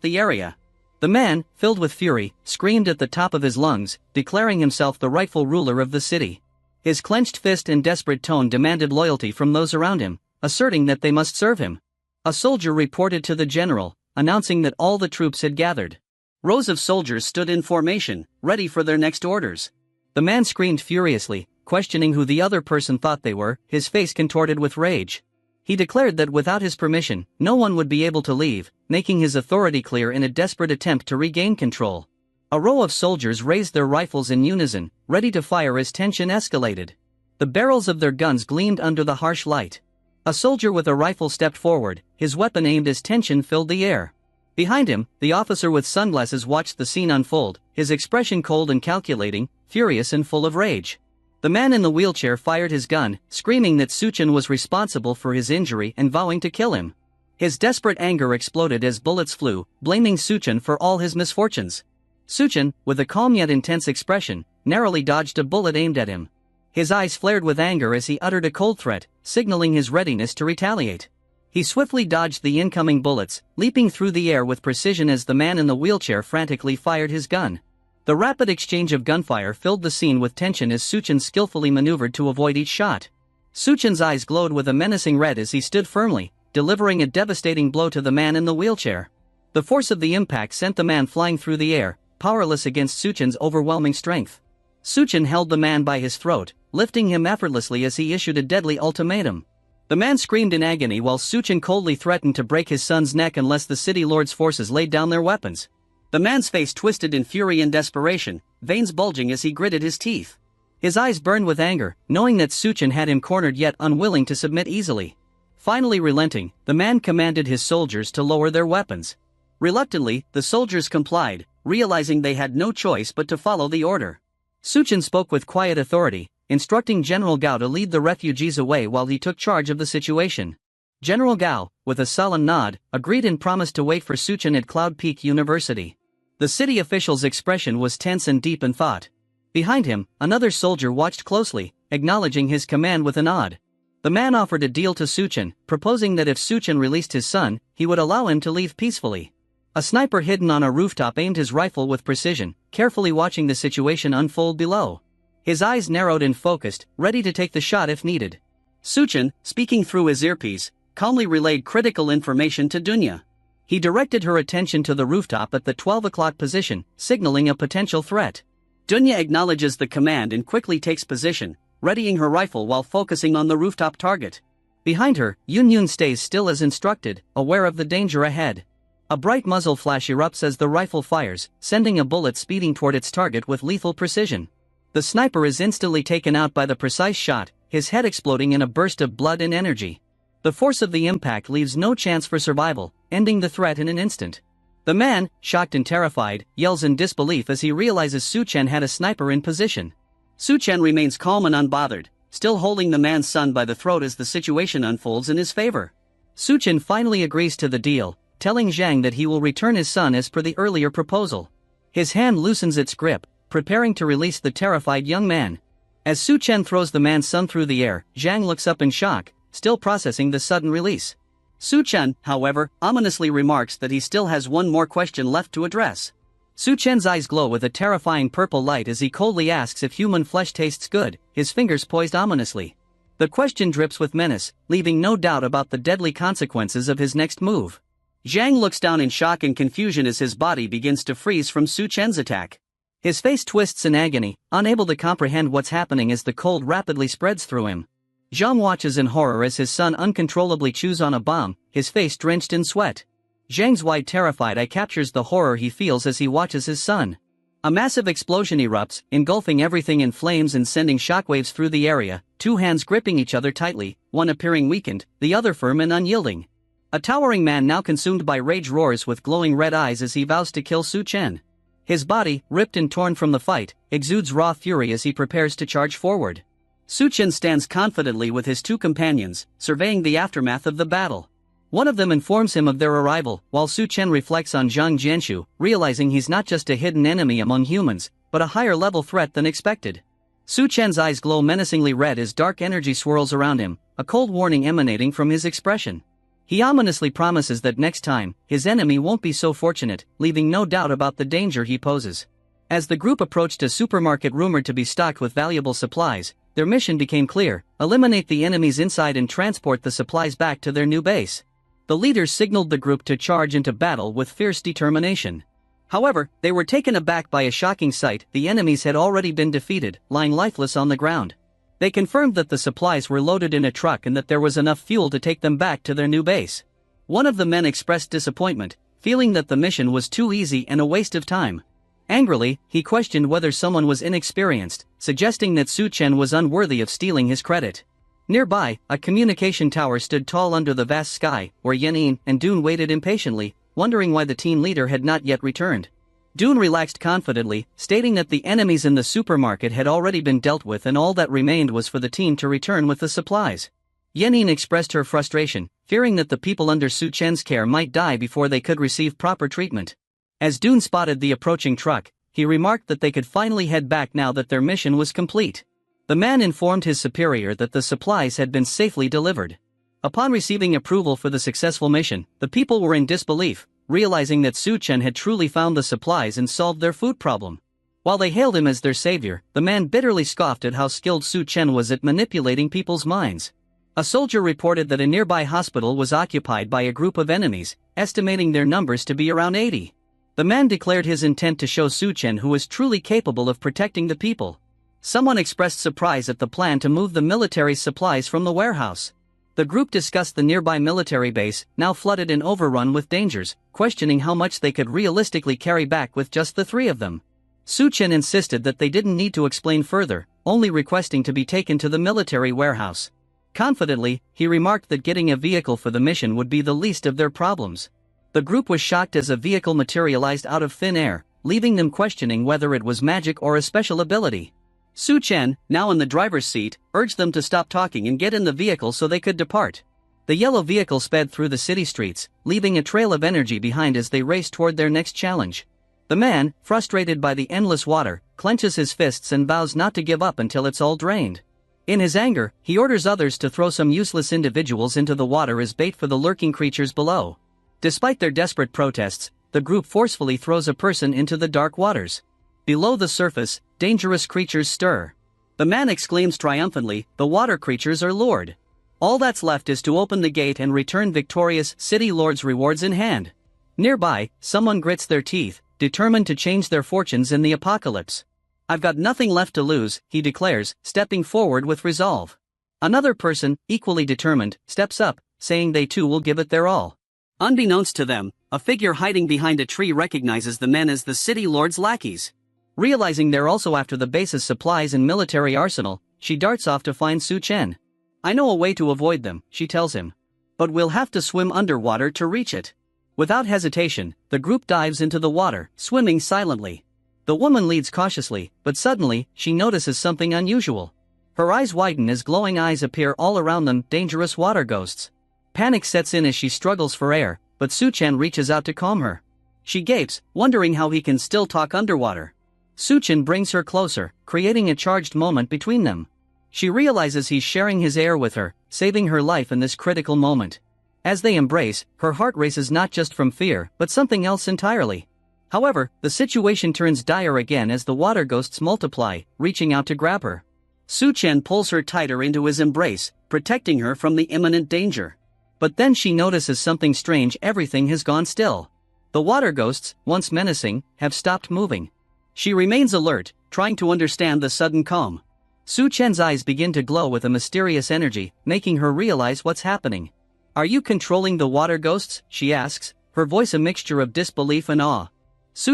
the area. The man, filled with fury, screamed at the top of his lungs, declaring himself the rightful ruler of the city. His clenched fist and desperate tone demanded loyalty from those around him, asserting that they must serve him. A soldier reported to the general, announcing that all the troops had gathered. Rows of soldiers stood in formation, ready for their next orders. The man screamed furiously, questioning who the other person thought they were, his face contorted with rage. He declared that without his permission, no one would be able to leave, making his authority clear in a desperate attempt to regain control. A row of soldiers raised their rifles in unison, ready to fire as tension escalated. The barrels of their guns gleamed under the harsh light. A soldier with a rifle stepped forward, his weapon aimed as tension filled the air. Behind him, the officer with sunglasses watched the scene unfold, his expression cold and calculating, furious and full of rage. The man in the wheelchair fired his gun, screaming that Chen was responsible for his injury and vowing to kill him. His desperate anger exploded as bullets flew, blaming Chen for all his misfortunes. Chen, with a calm yet intense expression, narrowly dodged a bullet aimed at him. His eyes flared with anger as he uttered a cold threat, signaling his readiness to retaliate. He swiftly dodged the incoming bullets, leaping through the air with precision as the man in the wheelchair frantically fired his gun. The rapid exchange of gunfire filled the scene with tension as Suchen skillfully maneuvered to avoid each shot. Suchen's eyes glowed with a menacing red as he stood firmly, delivering a devastating blow to the man in the wheelchair. The force of the impact sent the man flying through the air, powerless against Suchen's overwhelming strength. Suchen held the man by his throat, lifting him effortlessly as he issued a deadly ultimatum. The man screamed in agony while Suchen coldly threatened to break his son's neck unless the city lord's forces laid down their weapons. The man's face twisted in fury and desperation, veins bulging as he gritted his teeth. His eyes burned with anger, knowing that Suchen had him cornered yet unwilling to submit easily. Finally relenting, the man commanded his soldiers to lower their weapons. Reluctantly, the soldiers complied, realizing they had no choice but to follow the order. Suchen spoke with quiet authority, instructing General Gao to lead the refugees away while he took charge of the situation. General Gao, with a sullen nod, agreed and promised to wait for Suchen at Cloud Peak University. The city official's expression was tense and deep in thought. Behind him, another soldier watched closely, acknowledging his command with a nod. The man offered a deal to Suchen, proposing that if Suchen released his son, he would allow him to leave peacefully. A sniper hidden on a rooftop aimed his rifle with precision, carefully watching the situation unfold below. His eyes narrowed and focused, ready to take the shot if needed. Suchen, speaking through his earpiece, calmly relayed critical information to Dunya. He directed her attention to the rooftop at the 12 o'clock position, signaling a potential threat. Dunya acknowledges the command and quickly takes position, readying her rifle while focusing on the rooftop target. Behind her, Yun stays still as instructed, aware of the danger ahead. A bright muzzle flash erupts as the rifle fires, sending a bullet speeding toward its target with lethal precision. The sniper is instantly taken out by the precise shot, his head exploding in a burst of blood and energy. The force of the impact leaves no chance for survival, ending the threat in an instant. The man, shocked and terrified, yells in disbelief as he realizes Suchen had a sniper in position. Suchen remains calm and unbothered, still holding the man's son by the throat as the situation unfolds in his favor. Suchen finally agrees to the deal, telling Zhang that he will return his son as per the earlier proposal. His hand loosens its grip, preparing to release the terrified young man. As Suchen throws the man's son through the air, Zhang looks up in shock, still processing the sudden release. Suchen, however, ominously remarks that he still has one more question left to address. Suchen's eyes glow with a terrifying purple light as he coldly asks if human flesh tastes good, his fingers poised ominously. The question drips with menace, leaving no doubt about the deadly consequences of his next move. Zhang looks down in shock and confusion as his body begins to freeze from Suchen's attack. His face twists in agony, unable to comprehend what's happening as the cold rapidly spreads through him. Zhang watches in horror as his son uncontrollably chews on a bomb, his face drenched in sweat. Zhang's wide terrified eye captures the horror he feels as he watches his son. A massive explosion erupts, engulfing everything in flames and sending shockwaves through the area, two hands gripping each other tightly, one appearing weakened, the other firm and unyielding. A towering man now consumed by rage roars with glowing red eyes as he vows to kill Suchen. His body, ripped and torn from the fight, exudes raw fury as he prepares to charge forward. Suchen stands confidently with his two companions, surveying the aftermath of the battle. One of them informs him of their arrival, while Suchen reflects on Zhang Jianshu, realizing he's not just a hidden enemy among humans, but a higher-level threat than expected. Suchen's eyes glow menacingly red as dark energy swirls around him, a cold warning emanating from his expression. He ominously promises that next time, his enemy won't be so fortunate, leaving no doubt about the danger he poses. As the group approached a supermarket rumored to be stocked with valuable supplies, their mission became clear: eliminate the enemies inside and transport the supplies back to their new base. The leaders signaled the group to charge into battle with fierce determination. However, they were taken aback by a shocking sight: the enemies had already been defeated, lying lifeless on the ground. They confirmed that the supplies were loaded in a truck and that there was enough fuel to take them back to their new base. One of the men expressed disappointment, feeling that the mission was too easy and a waste of time. Angrily, he questioned whether someone was inexperienced, suggesting that Suchen was unworthy of stealing his credit. Nearby, a communication tower stood tall under the vast sky, where Yenin and Dune waited impatiently, wondering why the team leader had not yet returned. Dune relaxed confidently, stating that the enemies in the supermarket had already been dealt with and all that remained was for the team to return with the supplies. Yenin expressed her frustration, fearing that the people under Suchen's care might die before they could receive proper treatment. As Dune spotted the approaching truck, he remarked that they could finally head back now that their mission was complete. The man informed his superior that the supplies had been safely delivered. Upon receiving approval for the successful mission, the people were in disbelief, realizing that Chen had truly found the supplies and solved their food problem. While they hailed him as their savior, the man bitterly scoffed at how skilled Chen was at manipulating people's minds. A soldier reported that a nearby hospital was occupied by a group of enemies, estimating their numbers to be around 80. The man declared his intent to show Chen who was truly capable of protecting the people. Someone expressed surprise at the plan to move the military supplies from the warehouse. The group discussed the nearby military base, now flooded and overrun with dangers, questioning how much they could realistically carry back with just the 3 of them. Chen insisted that they didn't need to explain further, only requesting to be taken to the military warehouse. Confidently, he remarked that getting a vehicle for the mission would be the least of their problems. The group was shocked as a vehicle materialized out of thin air, leaving them questioning whether it was magic or a special ability. Chen, now in the driver's seat, urged them to stop talking and get in the vehicle so they could depart. The yellow vehicle sped through the city streets, leaving a trail of energy behind as they raced toward their next challenge. The man, frustrated by the endless water, clenches his fists and vows not to give up until it's all drained. In his anger, he orders others to throw some useless individuals into the water as bait for the lurking creatures below. Despite their desperate protests, the group forcefully throws a person into the dark waters. Below the surface, dangerous creatures stir. The man exclaims triumphantly, "The water creatures are lured. All that's left is to open the gate and return victorious, city lords' rewards in hand." Nearby, someone grits their teeth, determined to change their fortunes in the apocalypse. "I've got nothing left to lose," he declares, stepping forward with resolve. Another person, equally determined, steps up, saying they too will give it their all. Unbeknownst to them, a figure hiding behind a tree recognizes the men as the city lord's lackeys. Realizing they're also after the base's supplies and military arsenal, she darts off to find Chen. "I know a way to avoid them," she tells him. "But we'll have to swim underwater to reach it." Without hesitation, the group dives into the water, swimming silently. The woman leads cautiously, but suddenly, she notices something unusual. Her eyes widen as glowing eyes appear all around them, dangerous water ghosts. Panic sets in as she struggles for air, but Chen reaches out to calm her. She gapes, wondering how he can still talk underwater. Chen brings her closer, creating a charged moment between them. She realizes he's sharing his air with her, saving her life in this critical moment. As they embrace, her heart races not just from fear, but something else entirely. However, the situation turns dire again as the water ghosts multiply, reaching out to grab her. Chen pulls her tighter into his embrace, protecting her from the imminent danger. But then she notices something strange. Everything has gone still. The water ghosts, once menacing, have stopped moving. She remains alert, trying to understand the sudden calm. Chen's eyes begin to glow with a mysterious energy, making her realize what's happening. "Are you controlling the water ghosts?" she asks, her voice a mixture of disbelief and awe.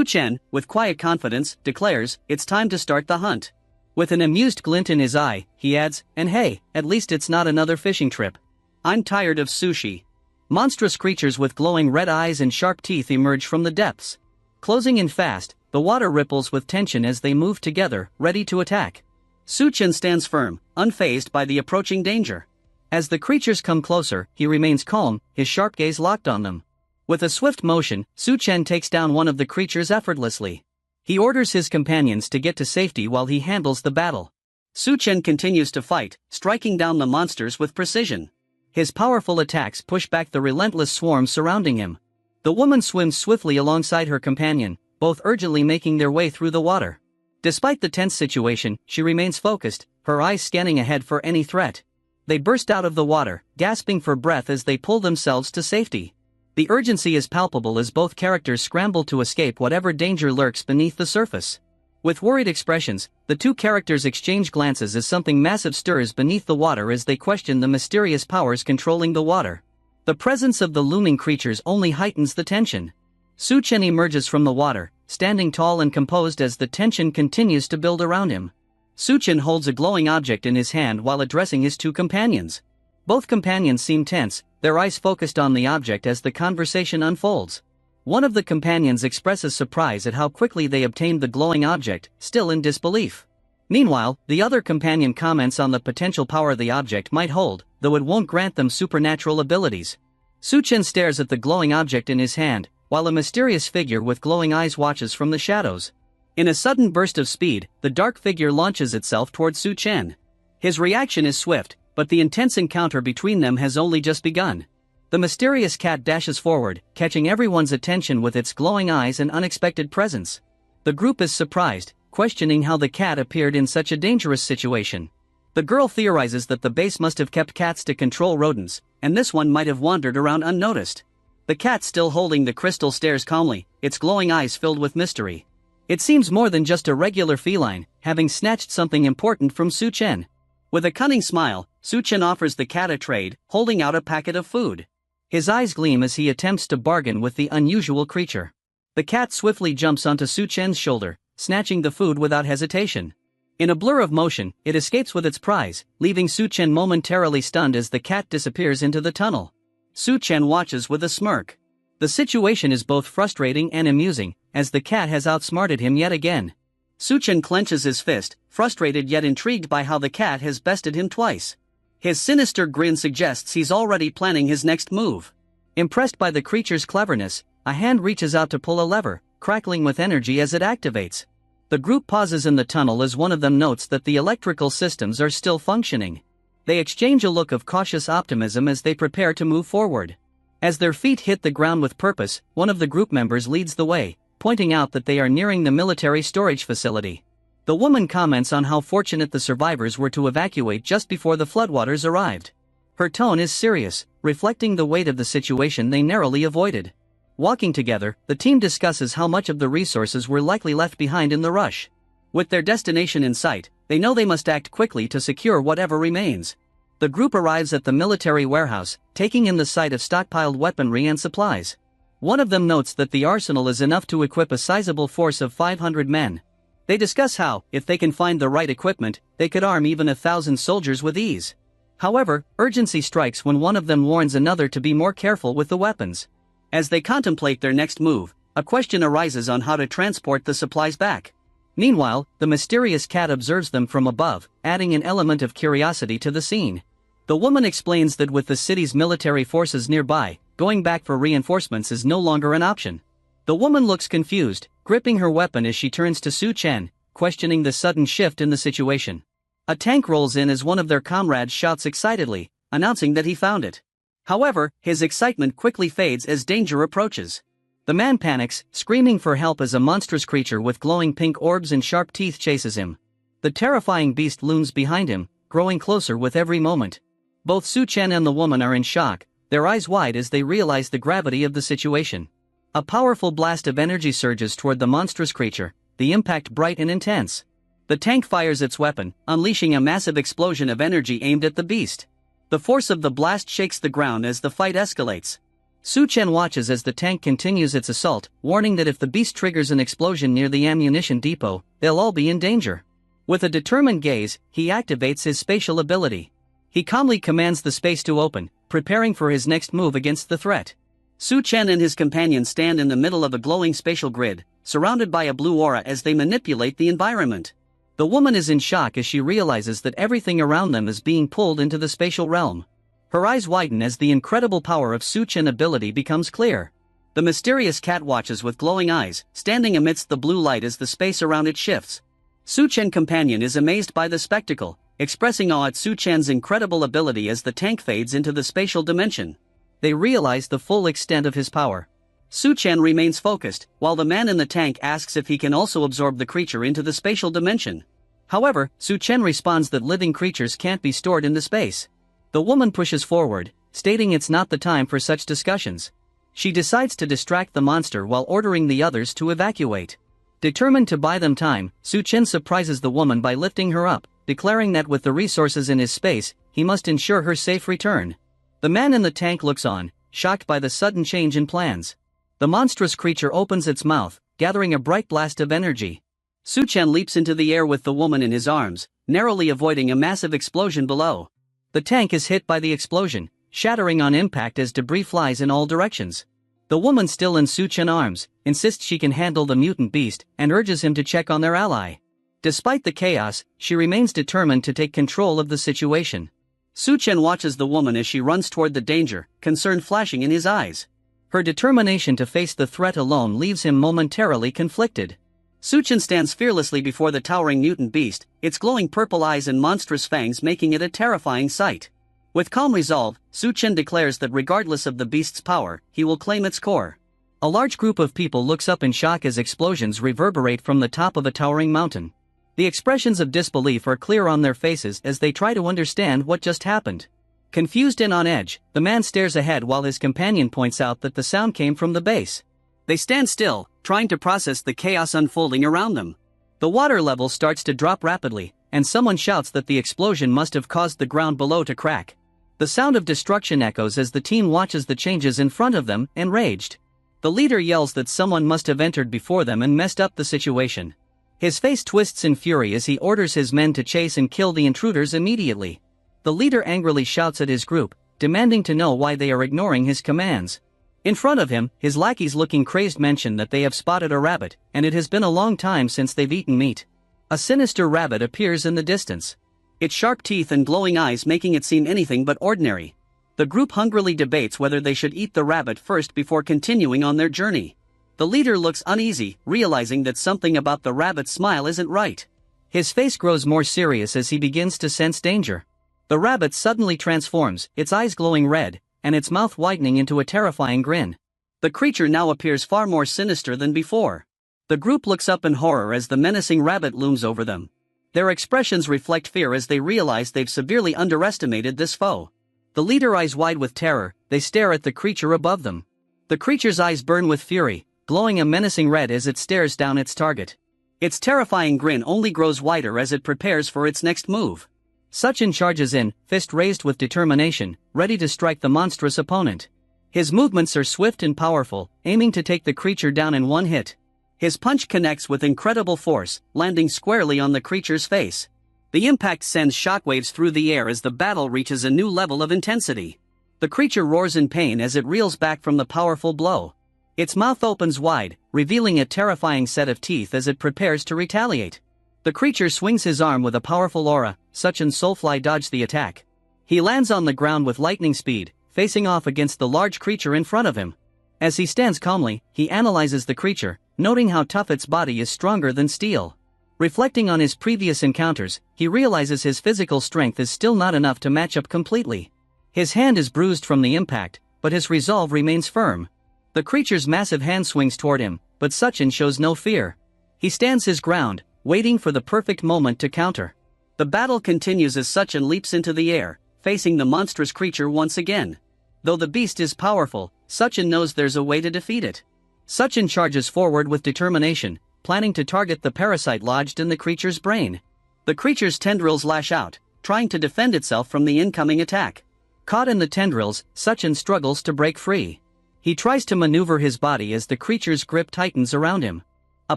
Chen, with quiet confidence, declares, "It's time to start the hunt." With an amused glint in his eye, he adds, "And hey, at least it's not another fishing trip. I'm tired of sushi." Monstrous creatures with glowing red eyes and sharp teeth emerge from the depths. Closing in fast, the water ripples with tension as they move together, ready to attack. Chen stands firm, unfazed by the approaching danger. As the creatures come closer, he remains calm, his sharp gaze locked on them. With a swift motion, Chen takes down one of the creatures effortlessly. He orders his companions to get to safety while he handles the battle. Chen continues to fight, striking down the monsters with precision. His powerful attacks push back the relentless swarms surrounding him. The woman swims swiftly alongside her companion, both urgently making their way through the water. Despite the tense situation, she remains focused, her eyes scanning ahead for any threat. They burst out of the water, gasping for breath as they pull themselves to safety. The urgency is palpable as both characters scramble to escape whatever danger lurks beneath the surface. With worried expressions, the two characters exchange glances as something massive stirs beneath the water as they question the mysterious powers controlling the water. The presence of the looming creatures only heightens the tension. Chen emerges from the water, standing tall and composed as the tension continues to build around him. Chen holds a glowing object in his hand while addressing his two companions. Both companions seem tense, their eyes focused on the object as the conversation unfolds. One of the companions expresses surprise at how quickly they obtained the glowing object, still in disbelief. Meanwhile, the other companion comments on the potential power the object might hold, though it won't grant them supernatural abilities. Chen stares at the glowing object in his hand, while a mysterious figure with glowing eyes watches from the shadows. In a sudden burst of speed, the dark figure launches itself towards Chen. His reaction is swift, but the intense encounter between them has only just begun. The mysterious cat dashes forward, catching everyone's attention with its glowing eyes and unexpected presence. The group is surprised, questioning how the cat appeared in such a dangerous situation. The girl theorizes that the base must have kept cats to control rodents, and this one might have wandered around unnoticed. The cat, still holding the crystal, stares calmly, its glowing eyes filled with mystery. It seems more than just a regular feline, having snatched something important from Chen. With a cunning smile, Chen offers the cat a trade, holding out a packet of food. His eyes gleam as he attempts to bargain with the unusual creature. The cat swiftly jumps onto Chen's shoulder, snatching the food without hesitation. In a blur of motion, it escapes with its prize, leaving Chen momentarily stunned as the cat disappears into the tunnel. Chen watches with a smirk. The situation is both frustrating and amusing, as the cat has outsmarted him yet again. Chen clenches his fist, frustrated yet intrigued by how the cat has bested him twice. His sinister grin suggests he's already planning his next move. Impressed by the creature's cleverness, a hand reaches out to pull a lever, crackling with energy as it activates. The group pauses in the tunnel as one of them notes that the electrical systems are still functioning. They exchange a look of cautious optimism as they prepare to move forward. As their feet hit the ground with purpose, one of the group members leads the way, pointing out that they are nearing the military storage facility. The woman comments on how fortunate the survivors were to evacuate just before the floodwaters arrived. Her tone is serious, reflecting the weight of the situation they narrowly avoided. Walking together, the team discusses how much of the resources were likely left behind in the rush. With their destination in sight, they know they must act quickly to secure whatever remains. The group arrives at the military warehouse, taking in the sight of stockpiled weaponry and supplies. One of them notes that the arsenal is enough to equip a sizable force of 500 men. They discuss how, if they can find the right equipment, they could arm even 1,000 soldiers with ease. However, urgency strikes when one of them warns another to be more careful with the weapons. As they contemplate their next move, a question arises on how to transport the supplies back. Meanwhile, the mysterious cat observes them from above, adding an element of curiosity to the scene. The woman explains that with the city's military forces nearby, going back for reinforcements is no longer an option. The woman looks confused, gripping her weapon as she turns to Chen, questioning the sudden shift in the situation. A tank rolls in as one of their comrades shouts excitedly, announcing that he found it. However, his excitement quickly fades as danger approaches. The man panics, screaming for help as a monstrous creature with glowing pink orbs and sharp teeth chases him. The terrifying beast looms behind him, growing closer with every moment. Both Chen and the woman are in shock, their eyes wide as they realize the gravity of the situation. A powerful blast of energy surges toward the monstrous creature, the impact bright and intense. The tank fires its weapon, unleashing a massive explosion of energy aimed at the beast. The force of the blast shakes the ground as the fight escalates. Chen watches as the tank continues its assault, warning that if the beast triggers an explosion near the ammunition depot, they'll all be in danger. With a determined gaze, he activates his spatial ability. He calmly commands the space to open, preparing for his next move against the threat. Chen and his companion stand in the middle of a glowing spatial grid, surrounded by a blue aura as they manipulate the environment. The woman is in shock as she realizes that everything around them is being pulled into the spatial realm. Her eyes widen as the incredible power of Chen's ability becomes clear. The mysterious cat watches with glowing eyes, standing amidst the blue light as the space around it shifts. Chen's companion is amazed by the spectacle, expressing awe at Chen's incredible ability as the tank fades into the spatial dimension. They realize the full extent of his power. Chen remains focused, while the man in the tank asks if he can also absorb the creature into the spatial dimension. However, Chen responds that living creatures can't be stored in the space. The woman pushes forward, stating it's not the time for such discussions. She decides to distract the monster while ordering the others to evacuate. Determined to buy them time, Chen surprises the woman by lifting her up, declaring that with the resources in his space, he must ensure her safe return. The man in the tank looks on, shocked by the sudden change in plans. The monstrous creature opens its mouth, gathering a bright blast of energy. Chen leaps into the air with the woman in his arms, narrowly avoiding a massive explosion below. The tank is hit by the explosion, shattering on impact as debris flies in all directions. The woman, still in Chen's arms, insists she can handle the mutant beast and urges him to check on their ally. Despite the chaos, she remains determined to take control of the situation. Chen watches the woman as she runs toward the danger, concern flashing in his eyes. Her determination to face the threat alone leaves him momentarily conflicted. Chen stands fearlessly before the towering mutant beast, its glowing purple eyes and monstrous fangs making it a terrifying sight. With calm resolve, Chen declares that regardless of the beast's power, he will claim its core. A large group of people looks up in shock as explosions reverberate from the top of a towering mountain. The expressions of disbelief are clear on their faces as they try to understand what just happened. Confused and on edge, the man stares ahead while his companion points out that the sound came from the base. They stand still, trying to process the chaos unfolding around them. The water level starts to drop rapidly, and someone shouts that the explosion must have caused the ground below to crack. The sound of destruction echoes as the team watches the changes in front of them, enraged. The leader yells that someone must have entered before them and messed up the situation. His face twists in fury as he orders his men to chase and kill the intruders immediately. The leader angrily shouts at his group, demanding to know why they are ignoring his commands. In front of him, his lackeys looking crazed mention that they have spotted a rabbit, and it has been a long time since they've eaten meat. A sinister rabbit appears in the distance, its sharp teeth and glowing eyes making it seem anything but ordinary. The group hungrily debates whether they should eat the rabbit first before continuing on their journey. The leader looks uneasy, realizing that something about the rabbit's smile isn't right. His face grows more serious as he begins to sense danger. The rabbit suddenly transforms, its eyes glowing red, and its mouth widening into a terrifying grin. The creature now appears far more sinister than before. The group looks up in horror as the menacing rabbit looms over them. Their expressions reflect fear as they realize they've severely underestimated this foe. The leader eyes wide with terror, they stare at the creature above them. The creature's eyes burn with fury, glowing a menacing red as it stares down its target. Its terrifying grin only grows wider as it prepares for its next move. Chen charges in, fist raised with determination, ready to strike the monstrous opponent. His movements are swift and powerful, aiming to take the creature down in one hit. His punch connects with incredible force, landing squarely on the creature's face. The impact sends shockwaves through the air as the battle reaches a new level of intensity. The creature roars in pain as it reels back from the powerful blow. Its mouth opens wide, revealing a terrifying set of teeth as it prepares to retaliate. The creature swings his arm with a powerful aura. Chen soulfly dodges the attack. He lands on the ground with lightning speed, facing off against the large creature in front of him. As he stands calmly, he analyzes the creature, noting how tough its body is stronger than steel. Reflecting on his previous encounters, he realizes his physical strength is still not enough to match up completely. His hand is bruised from the impact, but his resolve remains firm. The creature's massive hand swings toward him, but Chen shows no fear. He stands his ground, waiting for the perfect moment to counter. The battle continues as Chen leaps into the air, facing the monstrous creature once again. Though the beast is powerful, Chen knows there's a way to defeat it. Chen charges forward with determination, planning to target the parasite lodged in the creature's brain. The creature's tendrils lash out, trying to defend itself from the incoming attack. Caught in the tendrils, Chen struggles to break free. He tries to maneuver his body as the creature's grip tightens around him. A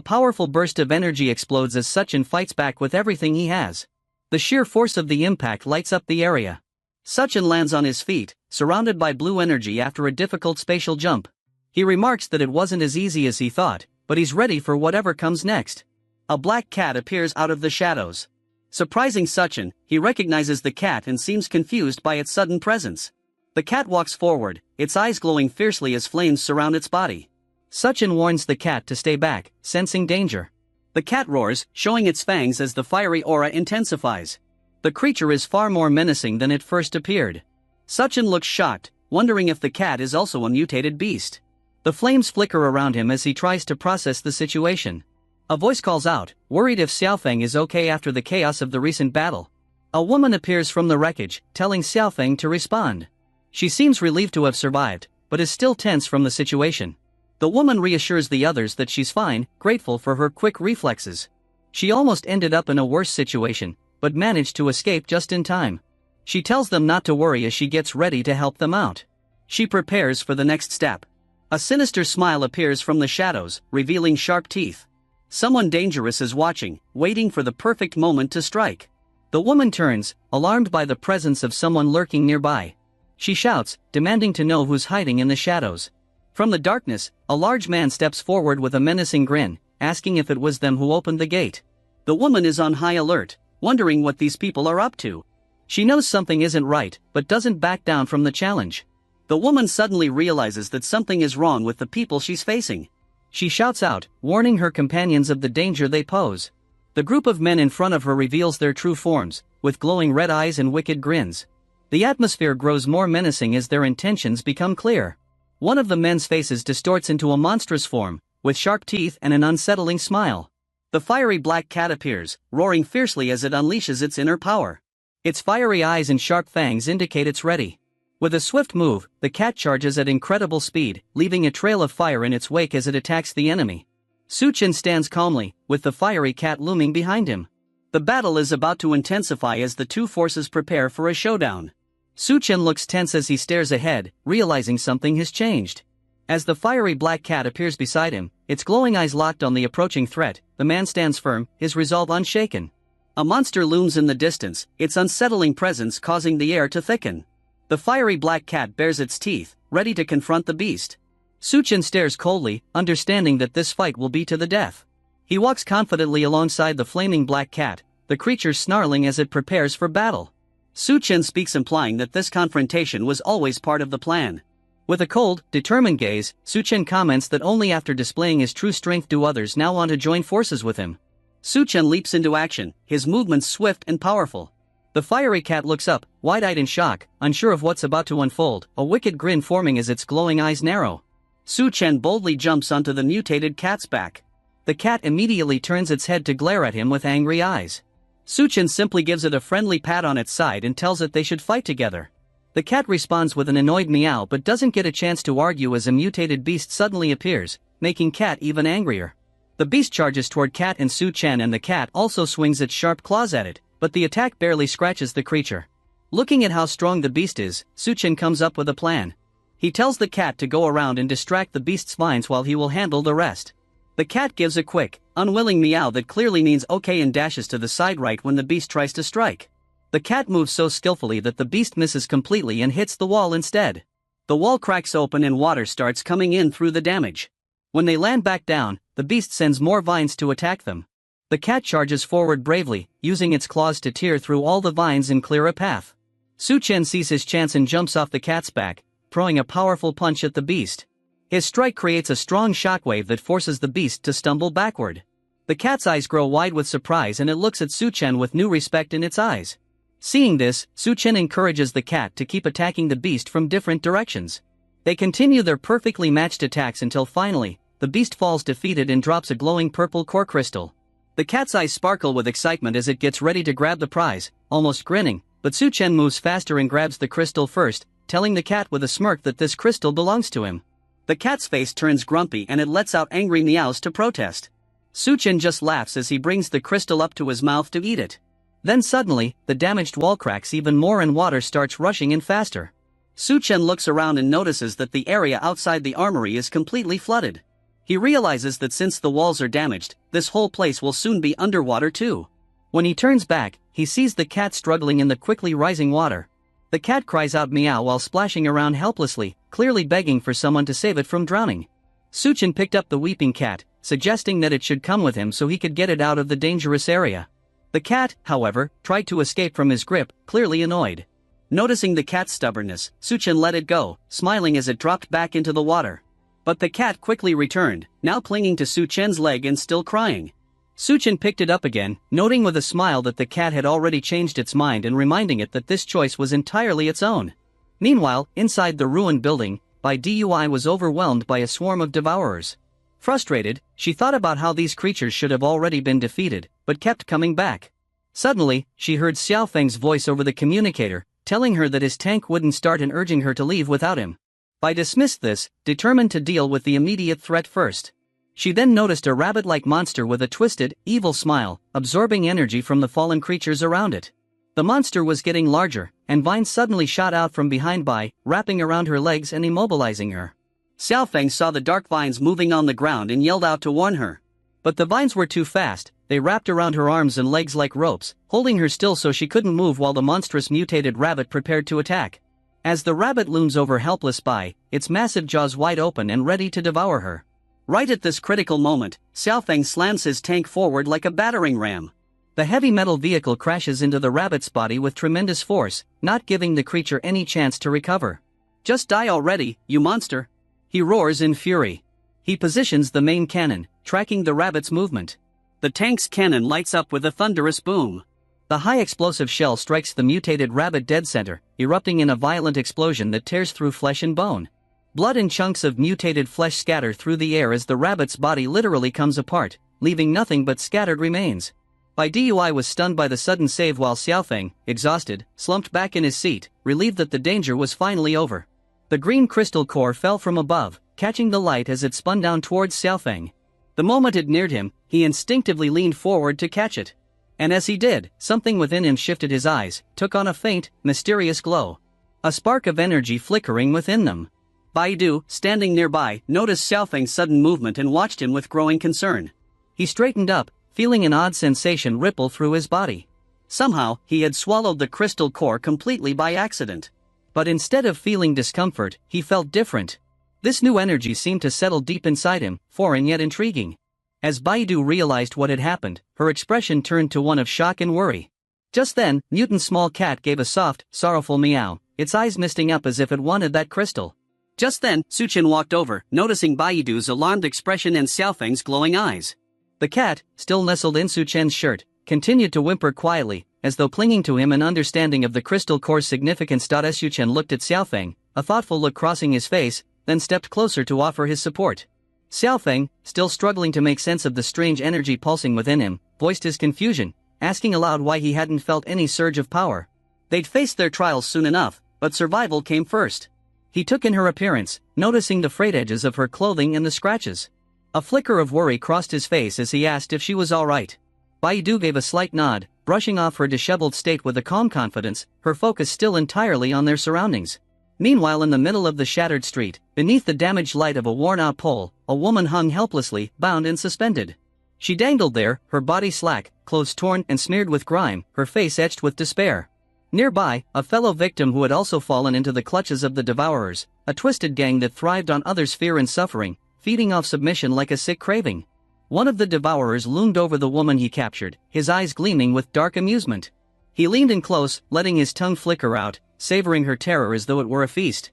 powerful burst of energy explodes as Chen fights back with everything he has. The sheer force of the impact lights up the area. Chen lands on his feet, surrounded by blue energy after a difficult spatial jump. He remarks that it wasn't as easy as he thought, but he's ready for whatever comes next. A black cat appears out of the shadows. Surprising Chen, he recognizes the cat and seems confused by its sudden presence. The cat walks forward, its eyes glowing fiercely as flames surround its body. Chen warns the cat to stay back, sensing danger. The cat roars, showing its fangs as the fiery aura intensifies. The creature is far more menacing than it first appeared. Chen looks shocked, wondering if the cat is also a mutated beast. The flames flicker around him as he tries to process the situation. A voice calls out, worried if Xiaofeng is okay after the chaos of the recent battle. A woman appears from the wreckage, telling Xiaofeng to respond. She seems relieved to have survived, but is still tense from the situation. The woman reassures the others that she's fine, grateful for her quick reflexes. She almost ended up in a worse situation, but managed to escape just in time. She tells them not to worry as she gets ready to help them out. She prepares for the next step. A sinister smile appears from the shadows, revealing sharp teeth. Someone dangerous is watching, waiting for the perfect moment to strike. The woman turns, alarmed by the presence of someone lurking nearby. She shouts, demanding to know who's hiding in the shadows. From the darkness, a large man steps forward with a menacing grin, asking if it was them who opened the gate. The woman is on high alert, wondering what these people are up to. She knows something isn't right, but doesn't back down from the challenge. The woman suddenly realizes that something is wrong with the people she's facing. She shouts out, warning her companions of the danger they pose. The group of men in front of her reveals their true forms, with glowing red eyes and wicked grins. The atmosphere grows more menacing as their intentions become clear. One of the men's faces distorts into a monstrous form, with sharp teeth and an unsettling smile. The fiery black cat appears, roaring fiercely as it unleashes its inner power. Its fiery eyes and sharp fangs indicate it's ready. With a swift move, the cat charges at incredible speed, leaving a trail of fire in its wake as it attacks the enemy. Chen stands calmly, with the fiery cat looming behind him. The battle is about to intensify as the two forces prepare for a showdown. Chen looks tense as he stares ahead, realizing something has changed. As the fiery black cat appears beside him, its glowing eyes locked on the approaching threat, the man stands firm, his resolve unshaken. A monster looms in the distance, its unsettling presence causing the air to thicken. The fiery black cat bares its teeth, ready to confront the beast. Chen stares coldly, understanding that this fight will be to the death. He walks confidently alongside the flaming black cat, the creature snarling as it prepares for battle. Chen speaks, implying that this confrontation was always part of the plan. With a cold, determined gaze, Chen comments that only after displaying his true strength do others now want to join forces with him. Chen leaps into action, his movements swift and powerful. The fiery cat looks up, wide-eyed in shock, unsure of what's about to unfold, a wicked grin forming as its glowing eyes narrow. Chen boldly jumps onto the mutated cat's back. The cat immediately turns its head to glare at him with angry eyes. Chen simply gives it a friendly pat on its side and tells it they should fight together. The cat responds with an annoyed meow but doesn't get a chance to argue as a mutated beast suddenly appears, making Cat even angrier. The beast charges toward Cat and Chen, and the cat also swings its sharp claws at it, but the attack barely scratches the creature. Looking at how strong the beast is, Chen comes up with a plan. He tells the cat to go around and distract the beast's vines while he will handle the rest. The cat gives a quick, unwilling meow that clearly means okay and dashes to the side right when the beast tries to strike. The cat moves so skillfully that the beast misses completely and hits the wall instead. The wall cracks open and water starts coming in through the damage. When they land back down, the beast sends more vines to attack them. The cat charges forward bravely, using its claws to tear through all the vines and clear a path. Chen sees his chance and jumps off the cat's back, throwing a powerful punch at the beast. His strike creates a strong shockwave that forces the beast to stumble backward. The cat's eyes grow wide with surprise and it looks at Chen with new respect in its eyes. Seeing this, Chen encourages the cat to keep attacking the beast from different directions. They continue their perfectly matched attacks until finally, the beast falls defeated and drops a glowing purple core crystal. The cat's eyes sparkle with excitement as it gets ready to grab the prize, almost grinning, but Chen moves faster and grabs the crystal first, telling the cat with a smirk that this crystal belongs to him. The cat's face turns grumpy and it lets out angry meows to protest. Chen just laughs as he brings the crystal up to his mouth to eat it. Then suddenly, the damaged wall cracks even more and water starts rushing in faster. Chen looks around and notices that the area outside the armory is completely flooded. He realizes that since the walls are damaged, this whole place will soon be underwater too. When he turns back, he sees the cat struggling in the quickly rising water. The cat cries out meow while splashing around helplessly, clearly begging for someone to save it from drowning. Chen picked up the weeping cat, suggesting that it should come with him so he could get it out of the dangerous area. The cat, however, tried to escape from his grip, clearly annoyed. Noticing the cat's stubbornness, Chen let it go, smiling as it dropped back into the water. But the cat quickly returned, now clinging to Chen's leg and still crying. Chen picked it up again, noting with a smile that the cat had already changed its mind and reminding it that this choice was entirely its own. Meanwhile, inside the ruined building, Bai Dui was overwhelmed by a swarm of devourers. Frustrated, she thought about how these creatures should have already been defeated, but kept coming back. Suddenly, she heard Xiaofeng's voice over the communicator, telling her that his tank wouldn't start and urging her to leave without him. Bai dismissed this, determined to deal with the immediate threat first. She then noticed a rabbit-like monster with a twisted, evil smile, absorbing energy from the fallen creatures around it. The monster was getting larger, and vines suddenly shot out from behind Bai, wrapping around her legs and immobilizing her. Xiaofeng saw the dark vines moving on the ground and yelled out to warn her. But the vines were too fast, they wrapped around her arms and legs like ropes, holding her still so she couldn't move while the monstrous mutated rabbit prepared to attack. As the rabbit looms over helpless Bai, its massive jaws wide open and ready to devour her. Right at this critical moment, Xiaofeng slams his tank forward like a battering ram. The heavy metal vehicle crashes into the rabbit's body with tremendous force, not giving the creature any chance to recover. "Just die already, you monster!" he roars in fury. He positions the main cannon, tracking the rabbit's movement. The tank's cannon lights up with a thunderous boom. The high explosive shell strikes the mutated rabbit dead center, erupting in a violent explosion that tears through flesh and bone. Blood and chunks of mutated flesh scatter through the air as the rabbit's body literally comes apart, leaving nothing but scattered remains. Bai Dui was stunned by the sudden save while Xiaofeng, exhausted, slumped back in his seat, relieved that the danger was finally over. The green crystal core fell from above, catching the light as it spun down towards Xiaofeng. The moment it neared him, he instinctively leaned forward to catch it. And as he did, something within him shifted. His eyes took on a faint, mysterious glow. A spark of energy flickering within them. Baidu, standing nearby, noticed Xiaofeng's sudden movement and watched him with growing concern. He straightened up, feeling an odd sensation ripple through his body. Somehow, he had swallowed the crystal core completely by accident. But instead of feeling discomfort, he felt different. This new energy seemed to settle deep inside him, foreign yet intriguing. As Baidu realized what had happened, her expression turned to one of shock and worry. Just then, Newton's small cat gave a soft, sorrowful meow, its eyes misting up as if it wanted that crystal. Just then, Su Chen walked over, noticing Baidu's alarmed expression and Xiaofeng's glowing eyes. The cat, still nestled in Su Chen's shirt, continued to whimper quietly, as though clinging to him an understanding of the crystal core's significance. Su Chen looked at Xiaofeng, a thoughtful look crossing his face, then stepped closer to offer his support. Xiaofeng, still struggling to make sense of the strange energy pulsing within him, voiced his confusion, asking aloud why he hadn't felt any surge of power. They'd faced their trials soon enough, but survival came first. He took in her appearance, noticing the frayed edges of her clothing and the scratches. A flicker of worry crossed his face as he asked if she was all right. Baidu gave a slight nod, brushing off her disheveled state with a calm confidence, her focus still entirely on their surroundings. Meanwhile, in the middle of the shattered street, beneath the damaged light of a worn-out pole, a woman hung helplessly, bound and suspended. She dangled there, her body slack, clothes torn and smeared with grime, her face etched with despair. Nearby, a fellow victim who had also fallen into the clutches of the Devourers, a twisted gang that thrived on others' fear and suffering, feeding off submission like a sick craving. One of the Devourers loomed over the woman he captured, his eyes gleaming with dark amusement. He leaned in close, letting his tongue flicker out, savoring her terror as though it were a feast.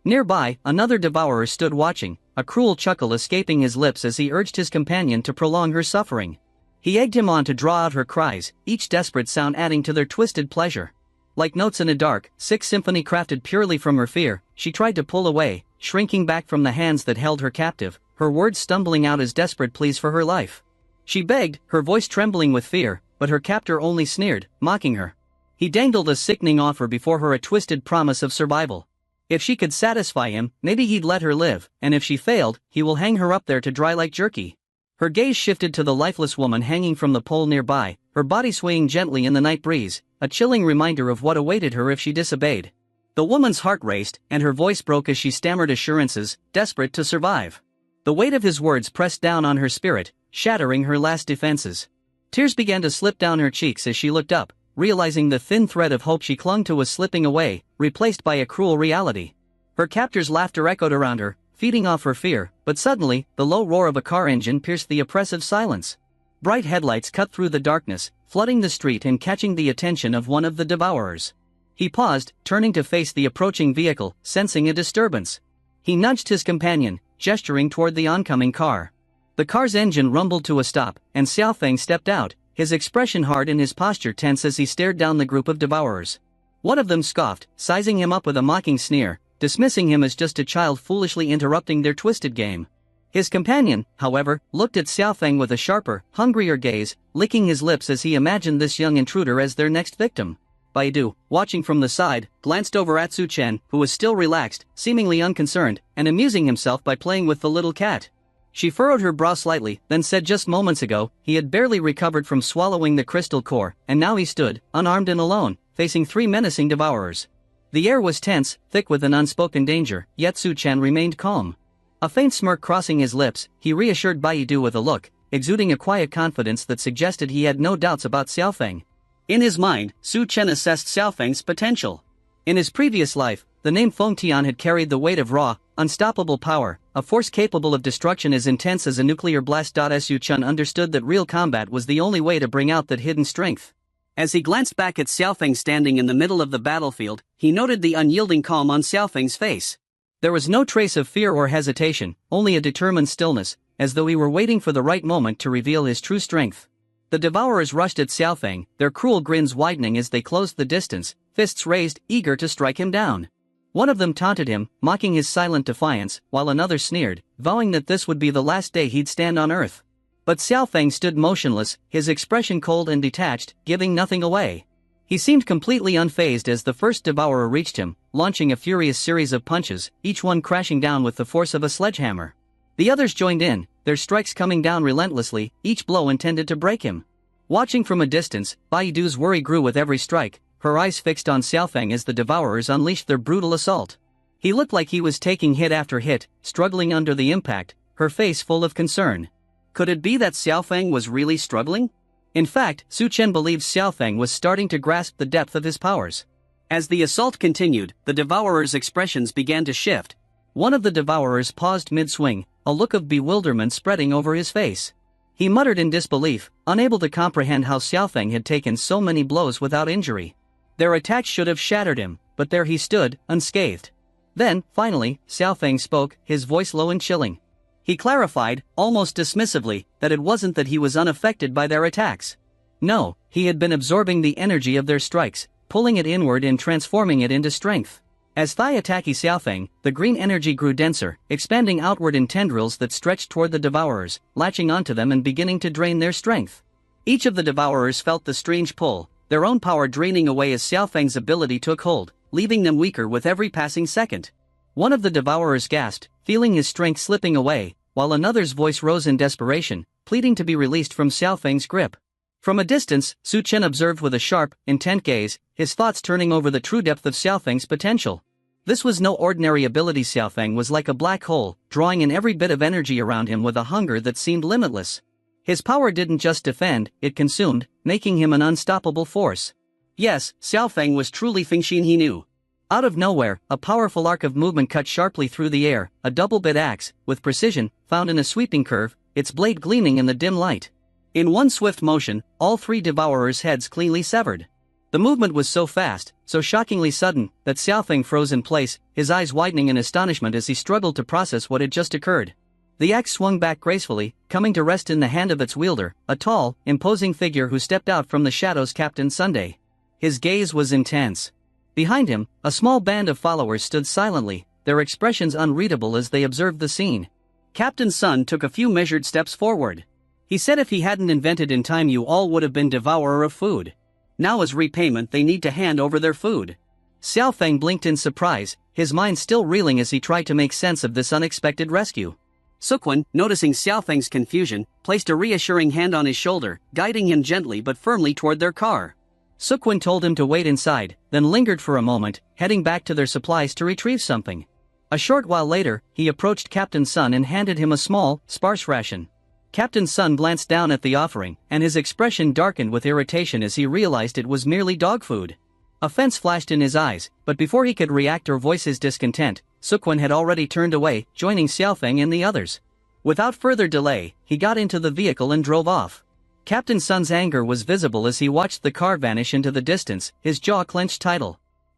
Nearby, another Devourer stood watching, a cruel chuckle escaping his lips as he urged his companion to prolong her suffering. He egged him on to draw out her cries, each desperate sound adding to their twisted pleasure. Like notes in a dark, sick symphony crafted purely from her fear, she tried to pull away, shrinking back from the hands that held her captive, her words stumbling out as desperate pleas for her life. She begged, her voice trembling with fear, but her captor only sneered, mocking her. He dangled a sickening offer before her, a twisted promise of survival. If she could satisfy him, maybe he'd let her live, and if she failed, he will hang her up there to dry like jerky. Her gaze shifted to the lifeless woman hanging from the pole nearby, her body swaying gently in the night breeze, a chilling reminder of what awaited her if she disobeyed. The woman's heart raced, and her voice broke as she stammered assurances, desperate to survive. The weight of his words pressed down on her spirit, shattering her last defenses. Tears began to slip down her cheeks as she looked up, realizing the thin thread of hope she clung to was slipping away, replaced by a cruel reality. Her captor's laughter echoed around her, feeding off her fear, but suddenly, the low roar of a car engine pierced the oppressive silence. Bright headlights cut through the darkness, flooding the street and catching the attention of one of the Devourers. He paused, turning to face the approaching vehicle, sensing a disturbance. He nudged his companion, gesturing toward the oncoming car. The car's engine rumbled to a stop, and Xiaofeng stepped out, his expression hard and his posture tense as he stared down the group of Devourers. One of them scoffed, sizing him up with a mocking sneer, dismissing him as just a child foolishly interrupting their twisted game. His companion, however, looked at Xiaofeng with a sharper, hungrier gaze, licking his lips as he imagined this young intruder as their next victim. Baidu, watching from the side, glanced over at Su Chen, who was still relaxed, seemingly unconcerned, and amusing himself by playing with the little cat. She furrowed her brow slightly, then said just moments ago, he had barely recovered from swallowing the crystal core, and now he stood, unarmed and alone, facing three menacing Devourers. The air was tense, thick with an unspoken danger, yet Su Chen remained calm. A faint smirk crossing his lips, he reassured Baidu with a look, exuding a quiet confidence that suggested he had no doubts about Xiaofeng. In his mind, Su Chen assessed Xiaofeng's potential. In his previous life, the name Feng Tian had carried the weight of raw, unstoppable power, a force capable of destruction as intense as a nuclear blast. Su Chen understood that real combat was the only way to bring out that hidden strength. As he glanced back at Xiaofeng standing in the middle of the battlefield, he noted the unyielding calm on Xiaofeng's face. There was no trace of fear or hesitation, only a determined stillness, as though he were waiting for the right moment to reveal his true strength. The devourers rushed at Xiaofeng, their cruel grins widening as they closed the distance, fists raised, eager to strike him down. One of them taunted him, mocking his silent defiance, while another sneered, vowing that this would be the last day he'd stand on earth. But Xiaofeng stood motionless, his expression cold and detached, giving nothing away. He seemed completely unfazed as the first devourer reached him, launching a furious series of punches, each one crashing down with the force of a sledgehammer. The others joined in, their strikes coming down relentlessly, each blow intended to break him. Watching from a distance, Baidu's worry grew with every strike, her eyes fixed on Xiaofeng as the devourers unleashed their brutal assault. He looked like he was taking hit after hit, struggling under the impact, her face full of concern. Could it be that Xiaofeng was really struggling? In fact, Chen believed Xiaofeng was starting to grasp the depth of his powers. As the assault continued, the devourers' expressions began to shift. One of the devourers paused mid-swing, a look of bewilderment spreading over his face. He muttered in disbelief, unable to comprehend how Xiaofeng had taken so many blows without injury. Their attacks should have shattered him, but there he stood, unscathed. Then, finally, Xiaofeng spoke, his voice low and chilling. He clarified, almost dismissively, that it wasn't that he was unaffected by their attacks. No, he had been absorbing the energy of their strikes, pulling it inward and transforming it into strength. As Thai attacked Xiaofeng, the green energy grew denser, expanding outward in tendrils that stretched toward the devourers, latching onto them and beginning to drain their strength. Each of the devourers felt the strange pull, their own power draining away as Xiaofeng's ability took hold, leaving them weaker with every passing second. One of the devourers gasped, feeling his strength slipping away, while another's voice rose in desperation, pleading to be released from Xiaofeng's grip. From a distance, Chen observed with a sharp, intent gaze, his thoughts turning over the true depth of Xiaofeng's potential. This was no ordinary ability. Xiaofeng was like a black hole, drawing in every bit of energy around him with a hunger that seemed limitless. His power didn't just defend, it consumed, making him an unstoppable force. Yes, Xiaofeng was truly Fengxian he knew. Out of nowhere, a powerful arc of movement cut sharply through the air, a double-bit axe, with precision, found in a sweeping curve, its blade gleaming in the dim light. In one swift motion, all three devourers' heads cleanly severed. The movement was so fast, so shockingly sudden, that Xiaofeng froze in place, his eyes widening in astonishment as he struggled to process what had just occurred. The axe swung back gracefully, coming to rest in the hand of its wielder, a tall, imposing figure who stepped out from the shadows. Captain Sunday. His gaze was intense. Behind him, a small band of followers stood silently, their expressions unreadable as they observed the scene. Captain Sun took a few measured steps forward. He said if he hadn't invented in time, you all would have been devourer of food. Now as repayment they need to hand over their food. Xiaofeng blinked in surprise, his mind still reeling as he tried to make sense of this unexpected rescue. Suqun, noticing Xiaofeng's confusion, placed a reassuring hand on his shoulder, guiding him gently but firmly toward their car. Suqun told him to wait inside, then lingered for a moment, heading back to their supplies to retrieve something. A short while later, he approached Captain Sun and handed him a small, sparse ration. Captain Sun glanced down at the offering, and his expression darkened with irritation as he realized it was merely dog food. Offense flashed in his eyes, but before he could react or voice his discontent, Suqun had already turned away, joining Xiaofeng and the others. Without further delay, he got into the vehicle and drove off. Captain Sun's anger was visible as he watched the car vanish into the distance, his jaw clenched tight.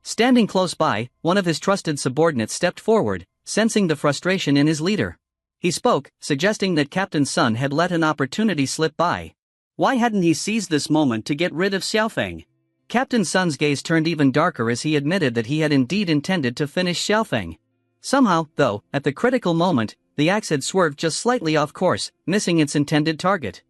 Standing close by, one of his trusted subordinates stepped forward, sensing the frustration in his leader. He spoke, suggesting that Captain Sun had let an opportunity slip by. Why hadn't he seized this moment to get rid of Xiaofeng? Captain Sun's gaze turned even darker as he admitted that he had indeed intended to finish Xiaofeng. Somehow, though, at the critical moment, the axe had swerved just slightly off course, missing its intended target.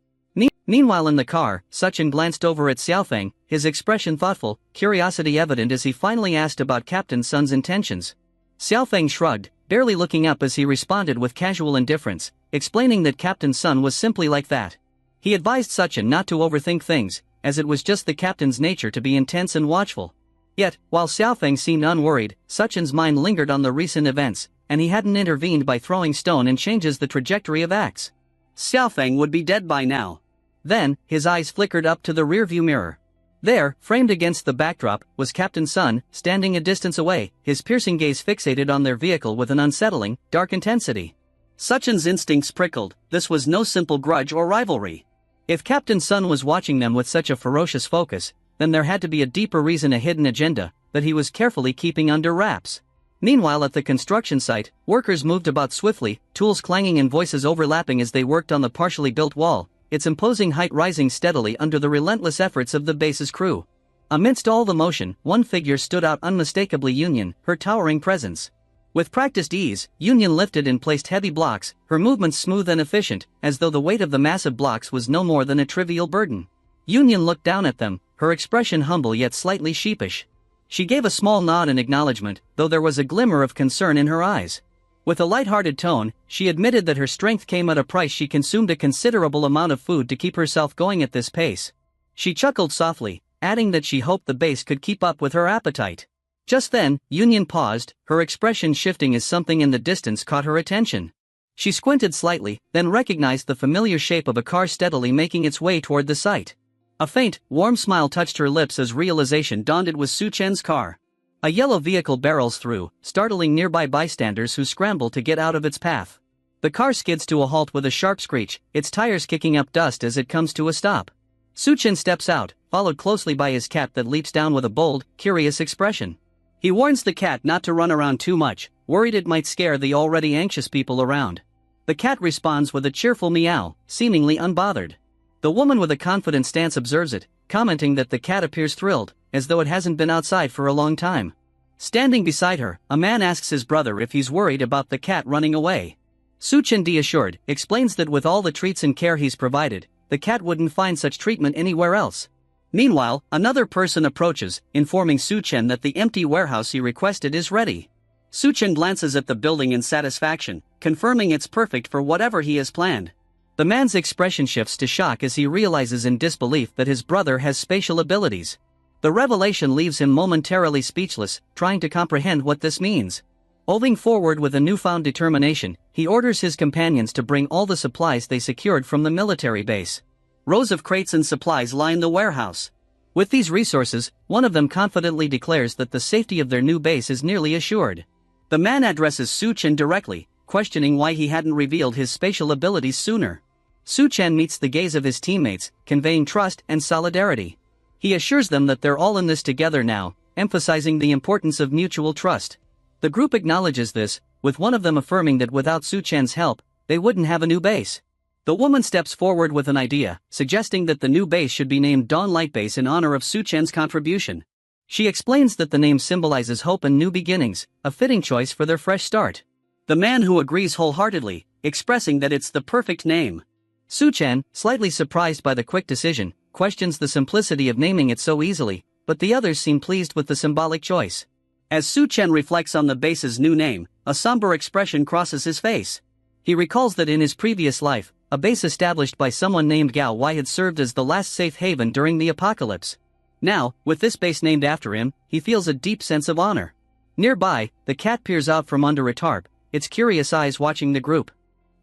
Meanwhile in the car, Chen glanced over at Xiaofeng, his expression thoughtful, curiosity evident as he finally asked about Captain Sun's intentions. Xiaofeng shrugged, barely looking up as he responded with casual indifference, explaining that Captain Sun was simply like that. He advised Chen not to overthink things, as it was just the captain's nature to be intense and watchful. Yet, while Xiaofeng seemed unworried, Chen's mind lingered on the recent events, and he hadn't intervened by throwing stone and changes the trajectory of axe. Xiaofeng would be dead by now. Then, his eyes flickered up to the rearview mirror. There, framed against the backdrop, was Captain Sun, standing a distance away, his piercing gaze fixated on their vehicle with an unsettling, dark intensity. Chen's instincts prickled. This was no simple grudge or rivalry. If Captain Sun was watching them with such a ferocious focus, then there had to be a deeper reason, a hidden agenda, that he was carefully keeping under wraps. Meanwhile at the construction site, workers moved about swiftly, tools clanging and voices overlapping as they worked on the partially built wall, its imposing height rising steadily under the relentless efforts of the base's crew. Amidst all the motion, one figure stood out unmistakably: Union, her towering presence. With practiced ease, Union lifted and placed heavy blocks, her movements smooth and efficient, as though the weight of the massive blocks was no more than a trivial burden. Union looked down at them, her expression humble yet slightly sheepish. She gave a small nod in acknowledgement, though there was a glimmer of concern in her eyes. With a light-hearted tone, she admitted that her strength came at a price. She consumed a considerable amount of food to keep herself going at this pace. She chuckled softly, adding that she hoped the base could keep up with her appetite. Just then, Union paused, her expression shifting as something in the distance caught her attention. She squinted slightly, then recognized the familiar shape of a car steadily making its way toward the site. A faint, warm smile touched her lips as realization dawned: it was Su Chen's car. A yellow vehicle barrels through, startling nearby bystanders who scramble to get out of its path. The car skids to a halt with a sharp screech, its tires kicking up dust as it comes to a stop. Su Chen steps out, followed closely by his cat that leaps down with a bold, curious expression. He warns the cat not to run around too much, worried it might scare the already anxious people around. The cat responds with a cheerful meow, seemingly unbothered. The woman with a confident stance observes it, commenting that the cat appears thrilled, as though it hasn't been outside for a long time. Standing beside her, a man asks his brother if he's worried about the cat running away. Su Chen, assured, explains that with all the treats and care he's provided, the cat wouldn't find such treatment anywhere else. Meanwhile, another person approaches, informing Su Chen that the empty warehouse he requested is ready. Su Chen glances at the building in satisfaction, confirming it's perfect for whatever he has planned. The man's expression shifts to shock as he realizes in disbelief that his brother has spatial abilities. The revelation leaves him momentarily speechless, trying to comprehend what this means. Moving forward with a newfound determination, he orders his companions to bring all the supplies they secured from the military base. Rows of crates and supplies line the warehouse. With these resources, one of them confidently declares that the safety of their new base is nearly assured. The man addresses Su Chen directly, questioning why he hadn't revealed his spatial abilities sooner. Su Chen meets the gaze of his teammates, conveying trust and solidarity. He assures them that they're all in this together now, emphasizing the importance of mutual trust. The group acknowledges this, with one of them affirming that without Su Chen's help, they wouldn't have a new base. The woman steps forward with an idea, suggesting that the new base should be named Dawn Light Base in honor of Su Chen's contribution. She explains that the name symbolizes hope and new beginnings, a fitting choice for their fresh start. The man who agrees wholeheartedly, expressing that it's the perfect name. Su Chen, slightly surprised by the quick decision, questions the simplicity of naming it so easily, but the others seem pleased with the symbolic choice. As Su Chen reflects on the base's new name, a somber expression crosses his face. He recalls that in his previous life, a base established by someone named Gao Wei had served as the last safe haven during the apocalypse. Now, with this base named after him, he feels a deep sense of honor. Nearby, the cat peers out from under a tarp, its curious eyes watching the group.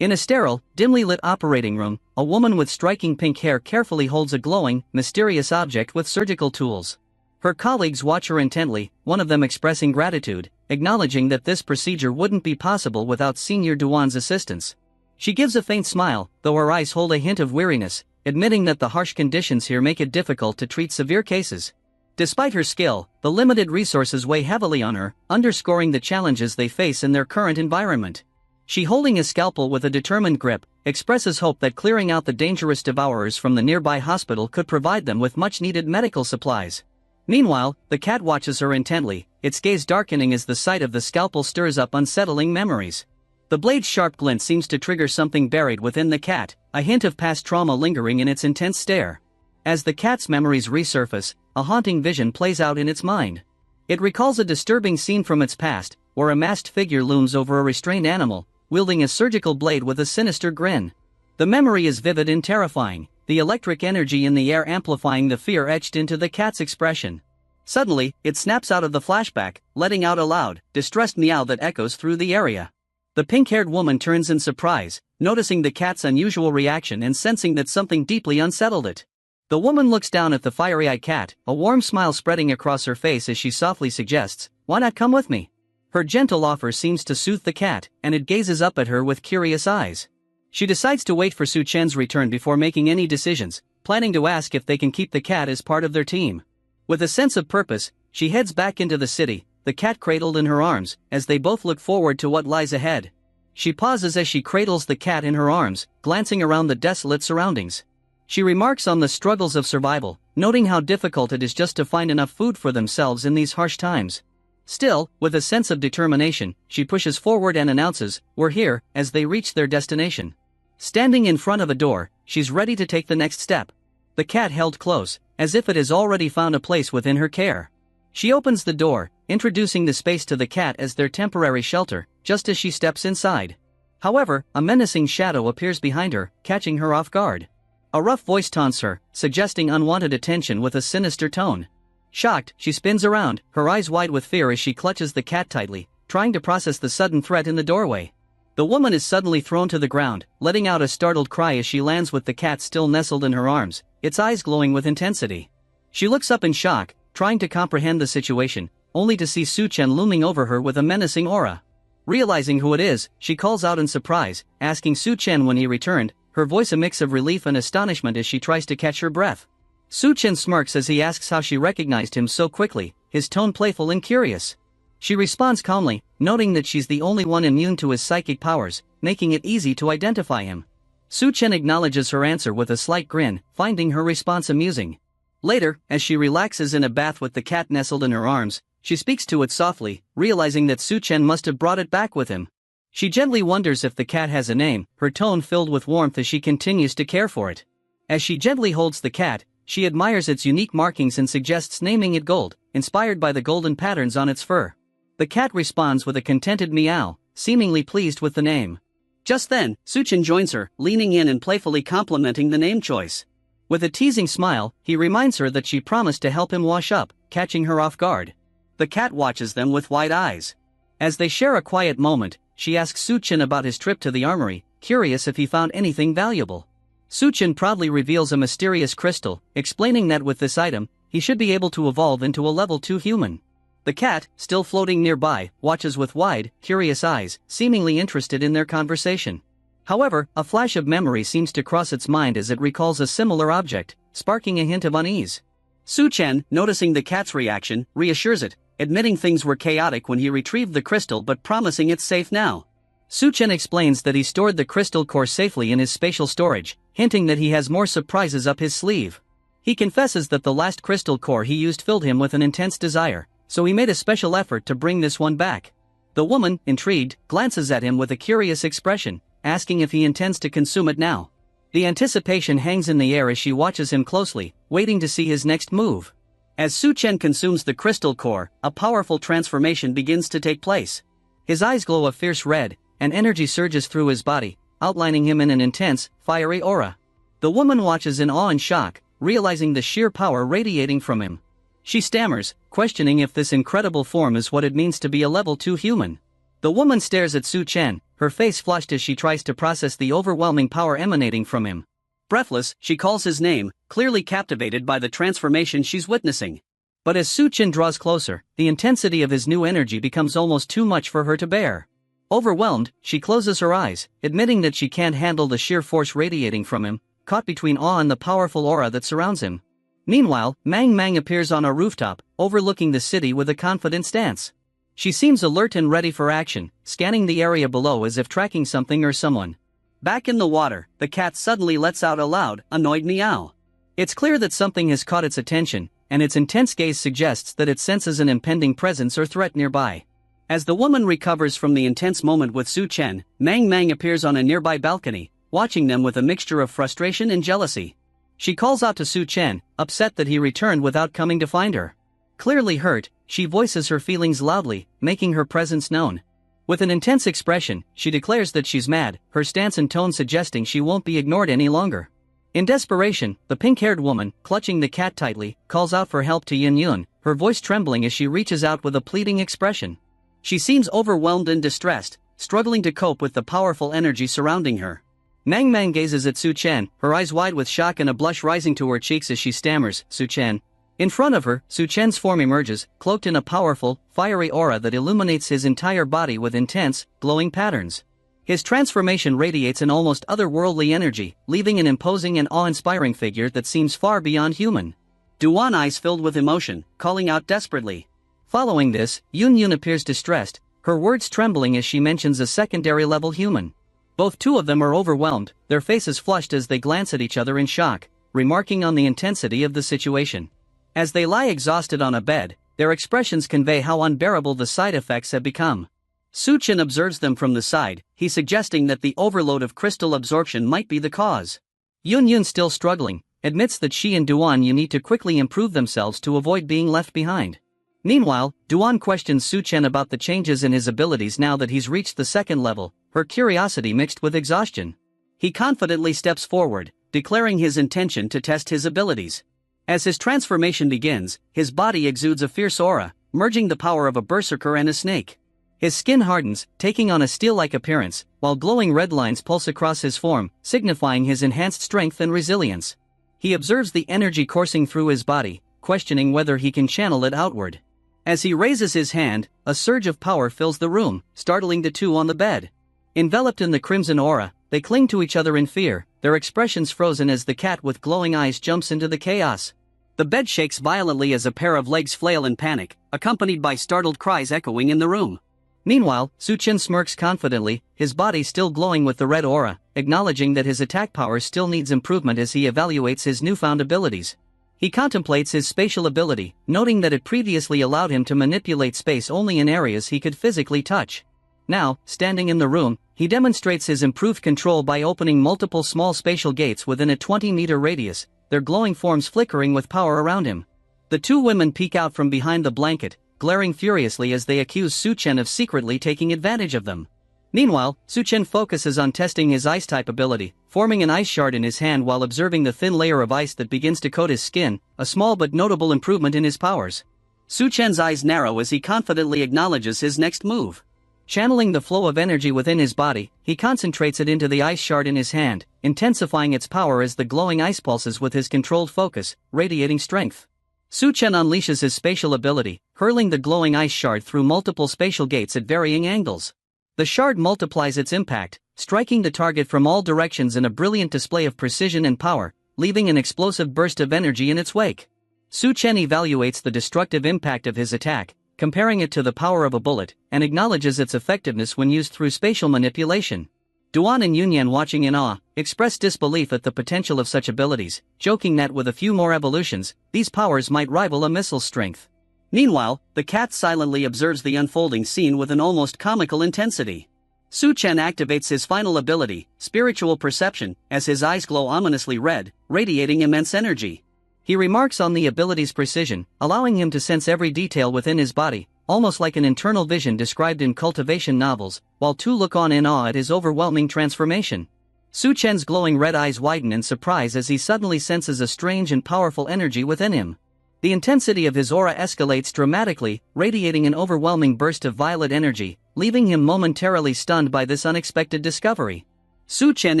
In a sterile, dimly lit operating room, a woman with striking pink hair carefully holds a glowing, mysterious object with surgical tools. Her colleagues watch her intently, one of them expressing gratitude, acknowledging that this procedure wouldn't be possible without Senior Duan's assistance. She gives a faint smile, though her eyes hold a hint of weariness, admitting that the harsh conditions here make it difficult to treat severe cases. Despite her skill, the limited resources weigh heavily on her, underscoring the challenges they face in their current environment. She, holding a scalpel with a determined grip, expresses hope that clearing out the dangerous devourers from the nearby hospital could provide them with much-needed medical supplies. Meanwhile, the cat watches her intently, its gaze darkening as the sight of the scalpel stirs up unsettling memories. The blade's sharp glint seems to trigger something buried within the cat, a hint of past trauma lingering in its intense stare. As the cat's memories resurface, a haunting vision plays out in its mind. It recalls a disturbing scene from its past, where a masked figure looms over a restrained animal, wielding a surgical blade with a sinister grin. The memory is vivid and terrifying, the electric energy in the air amplifying the fear etched into the cat's expression. Suddenly, it snaps out of the flashback, letting out a loud, distressed meow that echoes through the area. The pink-haired woman turns in surprise, noticing the cat's unusual reaction and sensing that something deeply unsettled it. The woman looks down at the fiery-eyed cat, a warm smile spreading across her face as she softly suggests, "Why not come with me?" Her gentle offer seems to soothe the cat, and it gazes up at her with curious eyes. She decides to wait for Su Chen's return before making any decisions, planning to ask if they can keep the cat as part of their team. With a sense of purpose, she heads back into the city, the cat cradled in her arms, as they both look forward to what lies ahead. She pauses as she cradles the cat in her arms, glancing around the desolate surroundings. She remarks on the struggles of survival, noting how difficult it is just to find enough food for themselves in these harsh times. Still, with a sense of determination, she pushes forward and announces, "We're here," as they reach their destination. Standing in front of a door, she's ready to take the next step. The cat held close, as if it has already found a place within her care. She opens the door, introducing the space to the cat as their temporary shelter, just as she steps inside. However, a menacing shadow appears behind her, catching her off guard. A rough voice taunts her, suggesting unwanted attention with a sinister tone. Shocked, she spins around, her eyes wide with fear as she clutches the cat tightly, trying to process the sudden threat in the doorway. The woman is suddenly thrown to the ground, letting out a startled cry as she lands with the cat still nestled in her arms, its eyes glowing with intensity. She looks up in shock, trying to comprehend the situation, only to see Chen looming over her with a menacing aura. Realizing who it is, she calls out in surprise, asking Chen when he returned, her voice a mix of relief and astonishment as she tries to catch her breath. Chen smirks as he asks how she recognized him so quickly, his tone playful and curious. She responds calmly, noting that she's the only one immune to his psychic powers, making it easy to identify him. Chen acknowledges her answer with a slight grin, finding her response amusing. Later, as she relaxes in a bath with the cat nestled in her arms, she speaks to it softly, realizing that Chen must have brought it back with him. She gently wonders if the cat has a name, her tone filled with warmth as she continues to care for it. As she gently holds the cat, she admires its unique markings and suggests naming it Gold, inspired by the golden patterns on its fur. The cat responds with a contented meow, seemingly pleased with the name. Just then, Chen joins her, leaning in and playfully complimenting the name choice. With a teasing smile, he reminds her that she promised to help him wash up, catching her off guard. The cat watches them with wide eyes. As they share a quiet moment, she asks Chen about his trip to the armory, curious if he found anything valuable. Chen proudly reveals a mysterious crystal, explaining that with this item, he should be able to evolve into a level 2 human. The cat, still floating nearby, watches with wide, curious eyes, seemingly interested in their conversation. However, a flash of memory seems to cross its mind as it recalls a similar object, sparking a hint of unease. Chen, noticing the cat's reaction, reassures it, admitting things were chaotic when he retrieved the crystal but promising it's safe now. Chen explains that he stored the crystal core safely in his spatial storage, hinting that he has more surprises up his sleeve. He confesses that the last crystal core he used filled him with an intense desire, so he made a special effort to bring this one back. The woman, intrigued, glances at him with a curious expression, asking if he intends to consume it now. The anticipation hangs in the air as she watches him closely, waiting to see his next move. As Chen consumes the crystal core, a powerful transformation begins to take place. His eyes glow a fierce red, and energy surges through his body, outlining him in an intense, fiery aura. The woman watches in awe and shock, realizing the sheer power radiating from him. She stammers, questioning if this incredible form is what it means to be a level 2 human. The woman stares at Chen, her face flushed as she tries to process the overwhelming power emanating from him. Breathless, she calls his name, clearly captivated by the transformation she's witnessing. But as Chen draws closer, the intensity of his new energy becomes almost too much for her to bear. Overwhelmed, she closes her eyes, admitting that she can't handle the sheer force radiating from him, caught between awe and the powerful aura that surrounds him. Meanwhile, Mang appears on a rooftop, overlooking the city with a confident stance. She seems alert and ready for action, scanning the area below as if tracking something or someone. Back in the water, the cat suddenly lets out a loud, annoyed meow. It's clear that something has caught its attention, and its intense gaze suggests that it senses an impending presence or threat nearby. As the woman recovers from the intense moment with Chen, Mang appears on a nearby balcony, watching them with a mixture of frustration and jealousy. She calls out to Chen, upset that he returned without coming to find her. Clearly hurt, she voices her feelings loudly, making her presence known. With an intense expression, she declares that she's mad, her stance and tone suggesting she won't be ignored any longer. In desperation, the pink-haired woman, clutching the cat tightly, calls out for help to Yun, her voice trembling as she reaches out with a pleading expression. She seems overwhelmed and distressed, struggling to cope with the powerful energy surrounding her. Mang gazes at Chen, her eyes wide with shock and a blush rising to her cheeks as she stammers, Chen. In front of her, Chen's form emerges, cloaked in a powerful, fiery aura that illuminates his entire body with intense, glowing patterns. His transformation radiates an almost otherworldly energy, leaving an imposing and awe-inspiring figure that seems far beyond human. Duan eyes filled with emotion, calling out desperately. Following this, Yun appears distressed, her words trembling as she mentions a secondary-level human. Both two of them are overwhelmed, their faces flushed as they glance at each other in shock, remarking on the intensity of the situation. As they lie exhausted on a bed, their expressions convey how unbearable the side effects have become. Chen observes them from the side, he suggesting that the overload of crystal absorption might be the cause. Yun, still struggling, admits that she and Duan need to quickly improve themselves to avoid being left behind. Meanwhile, Duan questions Chen about the changes in his abilities now that he's reached the second level, her curiosity mixed with exhaustion. He confidently steps forward, declaring his intention to test his abilities. As his transformation begins, his body exudes a fierce aura, merging the power of a berserker and a snake. His skin hardens, taking on a steel-like appearance, while glowing red lines pulse across his form, signifying his enhanced strength and resilience. He observes the energy coursing through his body, questioning whether he can channel it outward. As he raises his hand, a surge of power fills the room, startling the two on the bed. Enveloped in the crimson aura, they cling to each other in fear, their expressions frozen as the cat with glowing eyes jumps into the chaos. The bed shakes violently as a pair of legs flail in panic, accompanied by startled cries echoing in the room. Meanwhile, Chen smirks confidently, his body still glowing with the red aura, acknowledging that his attack power still needs improvement as he evaluates his newfound abilities. He contemplates his spatial ability, noting that it previously allowed him to manipulate space only in areas he could physically touch. Now, standing in the room, he demonstrates his improved control by opening multiple small spatial gates within a 20-meter radius, their glowing forms flickering with power around him. The two women peek out from behind the blanket, glaring furiously as they accuse Chen of secretly taking advantage of them. Meanwhile, Chen focuses on testing his ice-type ability, forming an ice shard in his hand while observing the thin layer of ice that begins to coat his skin, a small but notable improvement in his powers. Chen's eyes narrow as he confidently acknowledges his next move. Channeling the flow of energy within his body, he concentrates it into the ice shard in his hand, intensifying its power as the glowing ice pulses with his controlled focus, radiating strength. Chen unleashes his spatial ability, hurling the glowing ice shard through multiple spatial gates at varying angles. The shard multiplies its impact, striking the target from all directions in a brilliant display of precision and power, leaving an explosive burst of energy in its wake. Chen evaluates the destructive impact of his attack, comparing it to the power of a bullet, and acknowledges its effectiveness when used through spatial manipulation. Duan and Yunyan, watching in awe, express disbelief at the potential of such abilities, joking that with a few more evolutions, these powers might rival a missile's strength. Meanwhile, the cat silently observes the unfolding scene with an almost comical intensity. Chen activates his final ability, spiritual perception, as his eyes glow ominously red, radiating immense energy. He remarks on the ability's precision, allowing him to sense every detail within his body, almost like an internal vision described in cultivation novels, while two look on in awe at his overwhelming transformation. Chen's glowing red eyes widen in surprise as he suddenly senses a strange and powerful energy within him. The intensity of his aura escalates dramatically, radiating an overwhelming burst of violet energy, leaving him momentarily stunned by this unexpected discovery. Chen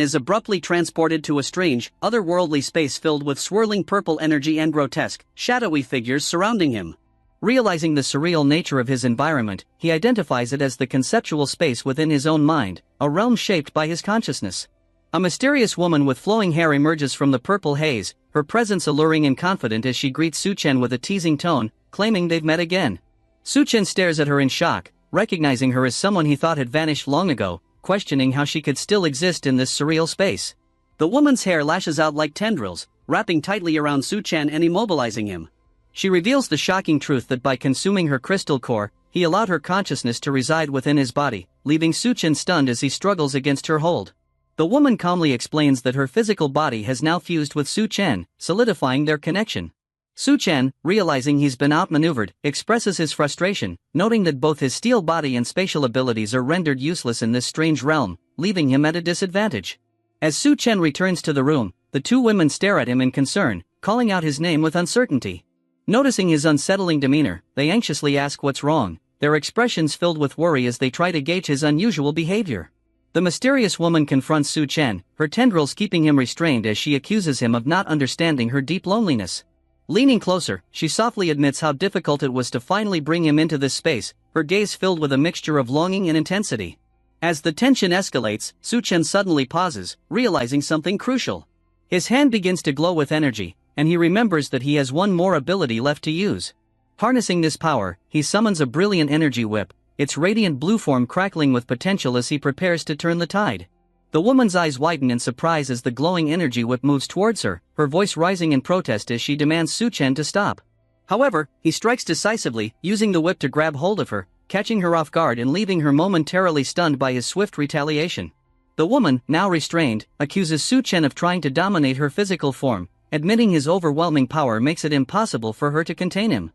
is abruptly transported to a strange, otherworldly space filled with swirling purple energy and grotesque, shadowy figures surrounding him. Realizing the surreal nature of his environment, he identifies it as the conceptual space within his own mind, a realm shaped by his consciousness. A mysterious woman with flowing hair emerges from the purple haze, her presence alluring and confident as she greets Chen with a teasing tone, claiming they've met again. Chen stares at her in shock, recognizing her as someone he thought had vanished long ago, questioning how she could still exist in this surreal space. The woman's hair lashes out like tendrils, wrapping tightly around Chen and immobilizing him. She reveals the shocking truth that by consuming her crystal core, he allowed her consciousness to reside within his body, leaving Chen stunned as he struggles against her hold. The woman calmly explains that her physical body has now fused with Chen, solidifying their connection. Chen, realizing he's been outmaneuvered, expresses his frustration, noting that both his steel body and spatial abilities are rendered useless in this strange realm, leaving him at a disadvantage. As Chen returns to the room, the two women stare at him in concern, calling out his name with uncertainty. Noticing his unsettling demeanor, they anxiously ask what's wrong, their expressions filled with worry as they try to gauge his unusual behavior. The mysterious woman confronts Chen, her tendrils keeping him restrained as she accuses him of not understanding her deep loneliness. Leaning closer, she softly admits how difficult it was to finally bring him into this space, her gaze filled with a mixture of longing and intensity. As the tension escalates, Chen suddenly pauses, realizing something crucial. His hand begins to glow with energy, and he remembers that he has one more ability left to use. Harnessing this power, he summons a brilliant energy whip, its radiant blue form crackling with potential as he prepares to turn the tide. The woman's eyes widen in surprise as the glowing energy whip moves towards her, her voice rising in protest as she demands Chen to stop. However, he strikes decisively, using the whip to grab hold of her, catching her off guard and leaving her momentarily stunned by his swift retaliation. The woman, now restrained, accuses Chen of trying to dominate her physical form, admitting his overwhelming power makes it impossible for her to contain him.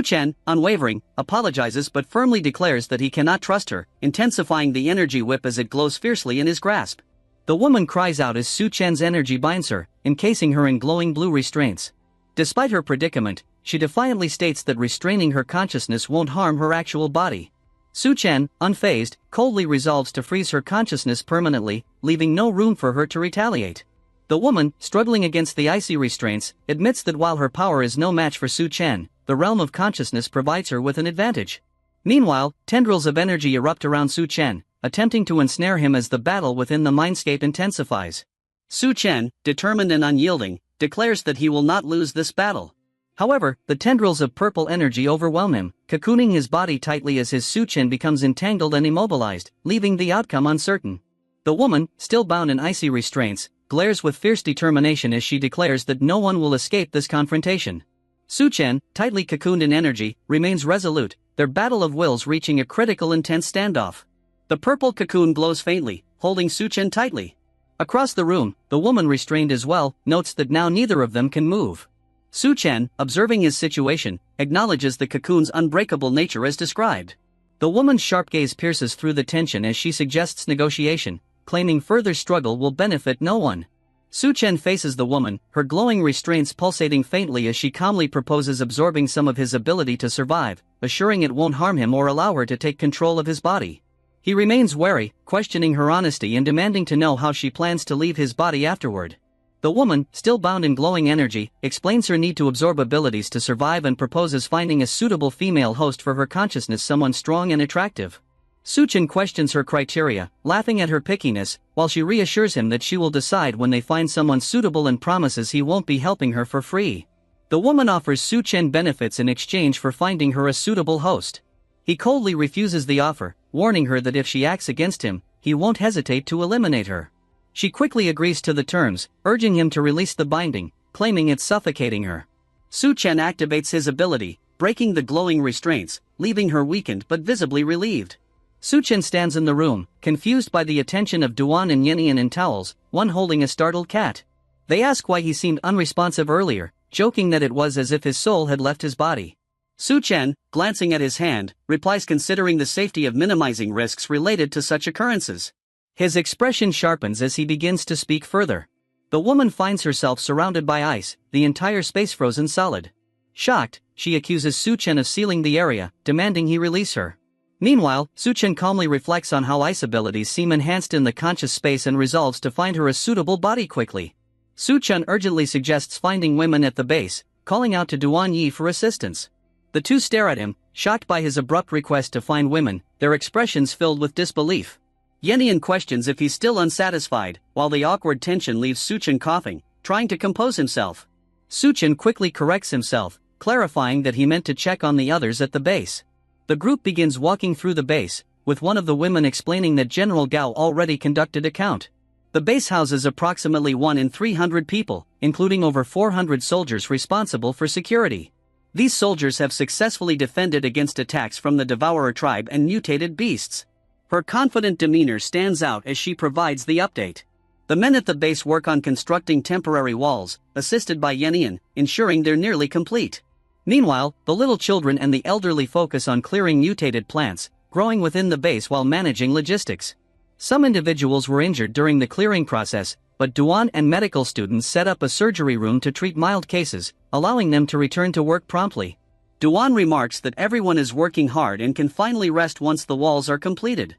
Chen, unwavering, apologizes but firmly declares that he cannot trust her, intensifying the energy whip as it glows fiercely in his grasp. The woman cries out as Chen's energy binds her, encasing her in glowing blue restraints. Despite her predicament, she defiantly states that restraining her consciousness won't harm her actual body. Chen, unfazed, coldly resolves to freeze her consciousness permanently, leaving no room for her to retaliate. The woman, struggling against the icy restraints, admits that while her power is no match for Chen, the realm of consciousness provides her with an advantage. Meanwhile, tendrils of energy erupt around Chen, attempting to ensnare him as the battle within the mindscape intensifies. Chen, determined and unyielding, declares that he will not lose this battle. However, the tendrils of purple energy overwhelm him, cocooning his body tightly as his Chen becomes entangled and immobilized, leaving the outcome uncertain. The woman, still bound in icy restraints, glares with fierce determination as she declares that no one will escape this confrontation. Chen, tightly cocooned in energy, remains resolute, their battle of wills reaching a critical intense standoff. The purple cocoon glows faintly, holding Chen tightly. Across the room, the woman restrained as well, notes that now neither of them can move. Chen, observing his situation, acknowledges the cocoon's unbreakable nature as described. The woman's sharp gaze pierces through the tension as she suggests negotiation, claiming further struggle will benefit no one. Chen faces the woman, her glowing restraints pulsating faintly as she calmly proposes absorbing some of his ability to survive, assuring it won't harm him or allow her to take control of his body. He remains wary, questioning her honesty and demanding to know how she plans to leave his body afterward. The woman, still bound in glowing energy, explains her need to absorb abilities to survive and proposes finding a suitable female host for her consciousness, someone strong and attractive. Chen questions her criteria, laughing at her pickiness, while she reassures him that she will decide when they find someone suitable and promises he won't be helping her for free. The woman offers Chen benefits in exchange for finding her a suitable host. He coldly refuses the offer, warning her that if she acts against him, he won't hesitate to eliminate her. She quickly agrees to the terms, urging him to release the binding, claiming it's suffocating her. Chen activates his ability, breaking the glowing restraints, leaving her weakened but visibly relieved. Chen stands in the room, confused by the attention of Duan and Yenian in towels, one holding a startled cat. They ask why he seemed unresponsive earlier, joking that it was as if his soul had left his body. Chen, glancing at his hand, replies considering the safety of minimizing risks related to such occurrences. His expression sharpens as he begins to speak further. The woman finds herself surrounded by ice, the entire space frozen solid. Shocked, she accuses Chen of sealing the area, demanding he release her. Meanwhile, Chen calmly reflects on how ice abilities seem enhanced in the conscious space and resolves to find her a suitable body quickly. Chen urgently suggests finding women at the base, calling out to Duan Yi for assistance. The two stare at him, shocked by his abrupt request to find women, their expressions filled with disbelief. Yenian questions if he's still unsatisfied, while the awkward tension leaves Chen coughing, trying to compose himself. Chen quickly corrects himself, clarifying that he meant to check on the others at the base. The group begins walking through the base, with one of the women explaining that General Gao already conducted a count. The base houses approximately 1 in 300 people, including over 400 soldiers responsible for security. These soldiers have successfully defended against attacks from the Devourer tribe and mutated beasts. Her confident demeanor stands out as she provides the update. The men at the base work on constructing temporary walls, assisted by Yenian, ensuring they're nearly complete. Meanwhile, the little children and the elderly focus on clearing mutated plants, growing within the base while managing logistics. Some individuals were injured during the clearing process, but Duan and medical students set up a surgery room to treat mild cases, allowing them to return to work promptly. Duan remarks that everyone is working hard and can finally rest once the walls are completed.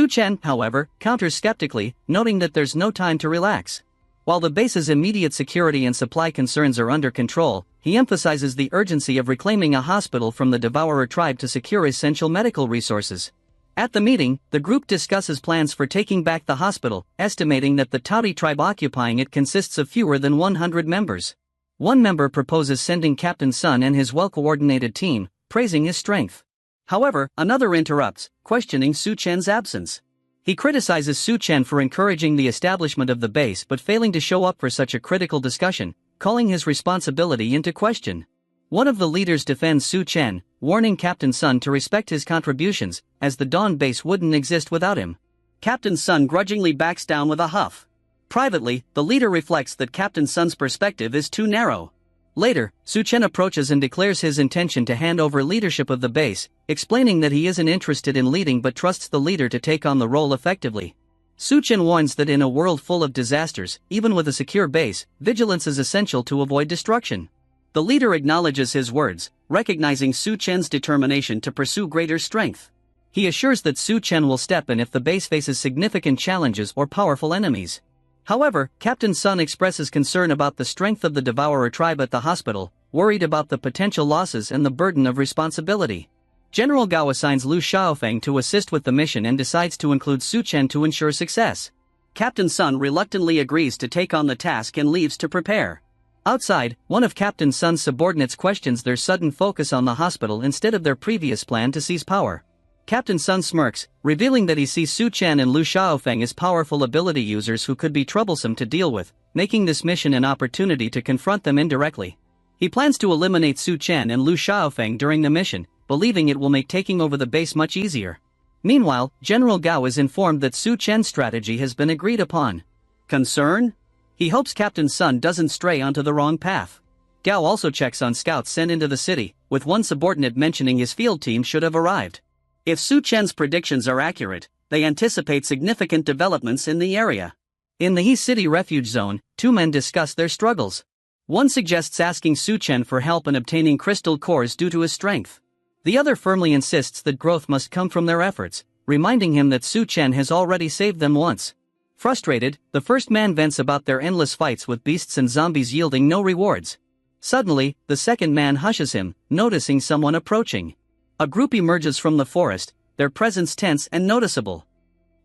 Chen, however, counters skeptically, noting that there's no time to relax. While the base's immediate security and supply concerns are under control, he emphasizes the urgency of reclaiming a hospital from the Devourer tribe to secure essential medical resources. At the meeting, the group discusses plans for taking back the hospital, estimating that the Tauri tribe occupying it consists of fewer than 100 members. One member proposes sending Captain Sun and his well-coordinated team, praising his strength. However, another interrupts, questioning Su Chen's absence. He criticizes Su Chen for encouraging the establishment of the base but failing to show up for such a critical discussion, calling his responsibility into question. One of the leaders defends Su Chen, warning Captain Sun to respect his contributions, as the Dawn base wouldn't exist without him. Captain Sun grudgingly backs down with a huff. Privately, the leader reflects that Captain Sun's perspective is too narrow. Later, Su Chen approaches and declares his intention to hand over leadership of the base, explaining that he isn't interested in leading but trusts the leader to take on the role effectively. Su Chen warns that in a world full of disasters, even with a secure base, vigilance is essential to avoid destruction. The leader acknowledges his words, recognizing Su Chen's determination to pursue greater strength. He assures that Su Chen will step in if the base faces significant challenges or powerful enemies. However, Captain Sun expresses concern about the strength of the Devourer tribe at the hospital, worried about the potential losses and the burden of responsibility. General Gao assigns Lu Xiaofeng to assist with the mission and decides to include Su Chen to ensure success. Captain Sun reluctantly agrees to take on the task and leaves to prepare. Outside, one of Captain Sun's subordinates questions their sudden focus on the hospital instead of their previous plan to seize power. Captain Sun smirks, revealing that he sees Su Chen and Lu Xiaofeng as powerful ability users who could be troublesome to deal with, making this mission an opportunity to confront them indirectly. He plans to eliminate Su Chen and Lu Xiaofeng during the mission, believing it will make taking over the base much easier. Meanwhile, General Gao is informed that Su Chen's strategy has been agreed upon. Concern? He hopes Captain Sun doesn't stray onto the wrong path. Gao also checks on scouts sent into the city, with one subordinate mentioning his field team should have arrived. If Su Chen's predictions are accurate, they anticipate significant developments in the area. In the He City refuge zone, two men discuss their struggles. One suggests asking Su Chen for help in obtaining crystal cores due to his strength. The other firmly insists that growth must come from their efforts, reminding him that Su Chen has already saved them once. Frustrated, the first man vents about their endless fights with beasts and zombies yielding no rewards. Suddenly, the second man hushes him, noticing someone approaching. A group emerges from the forest, their presence tense and noticeable.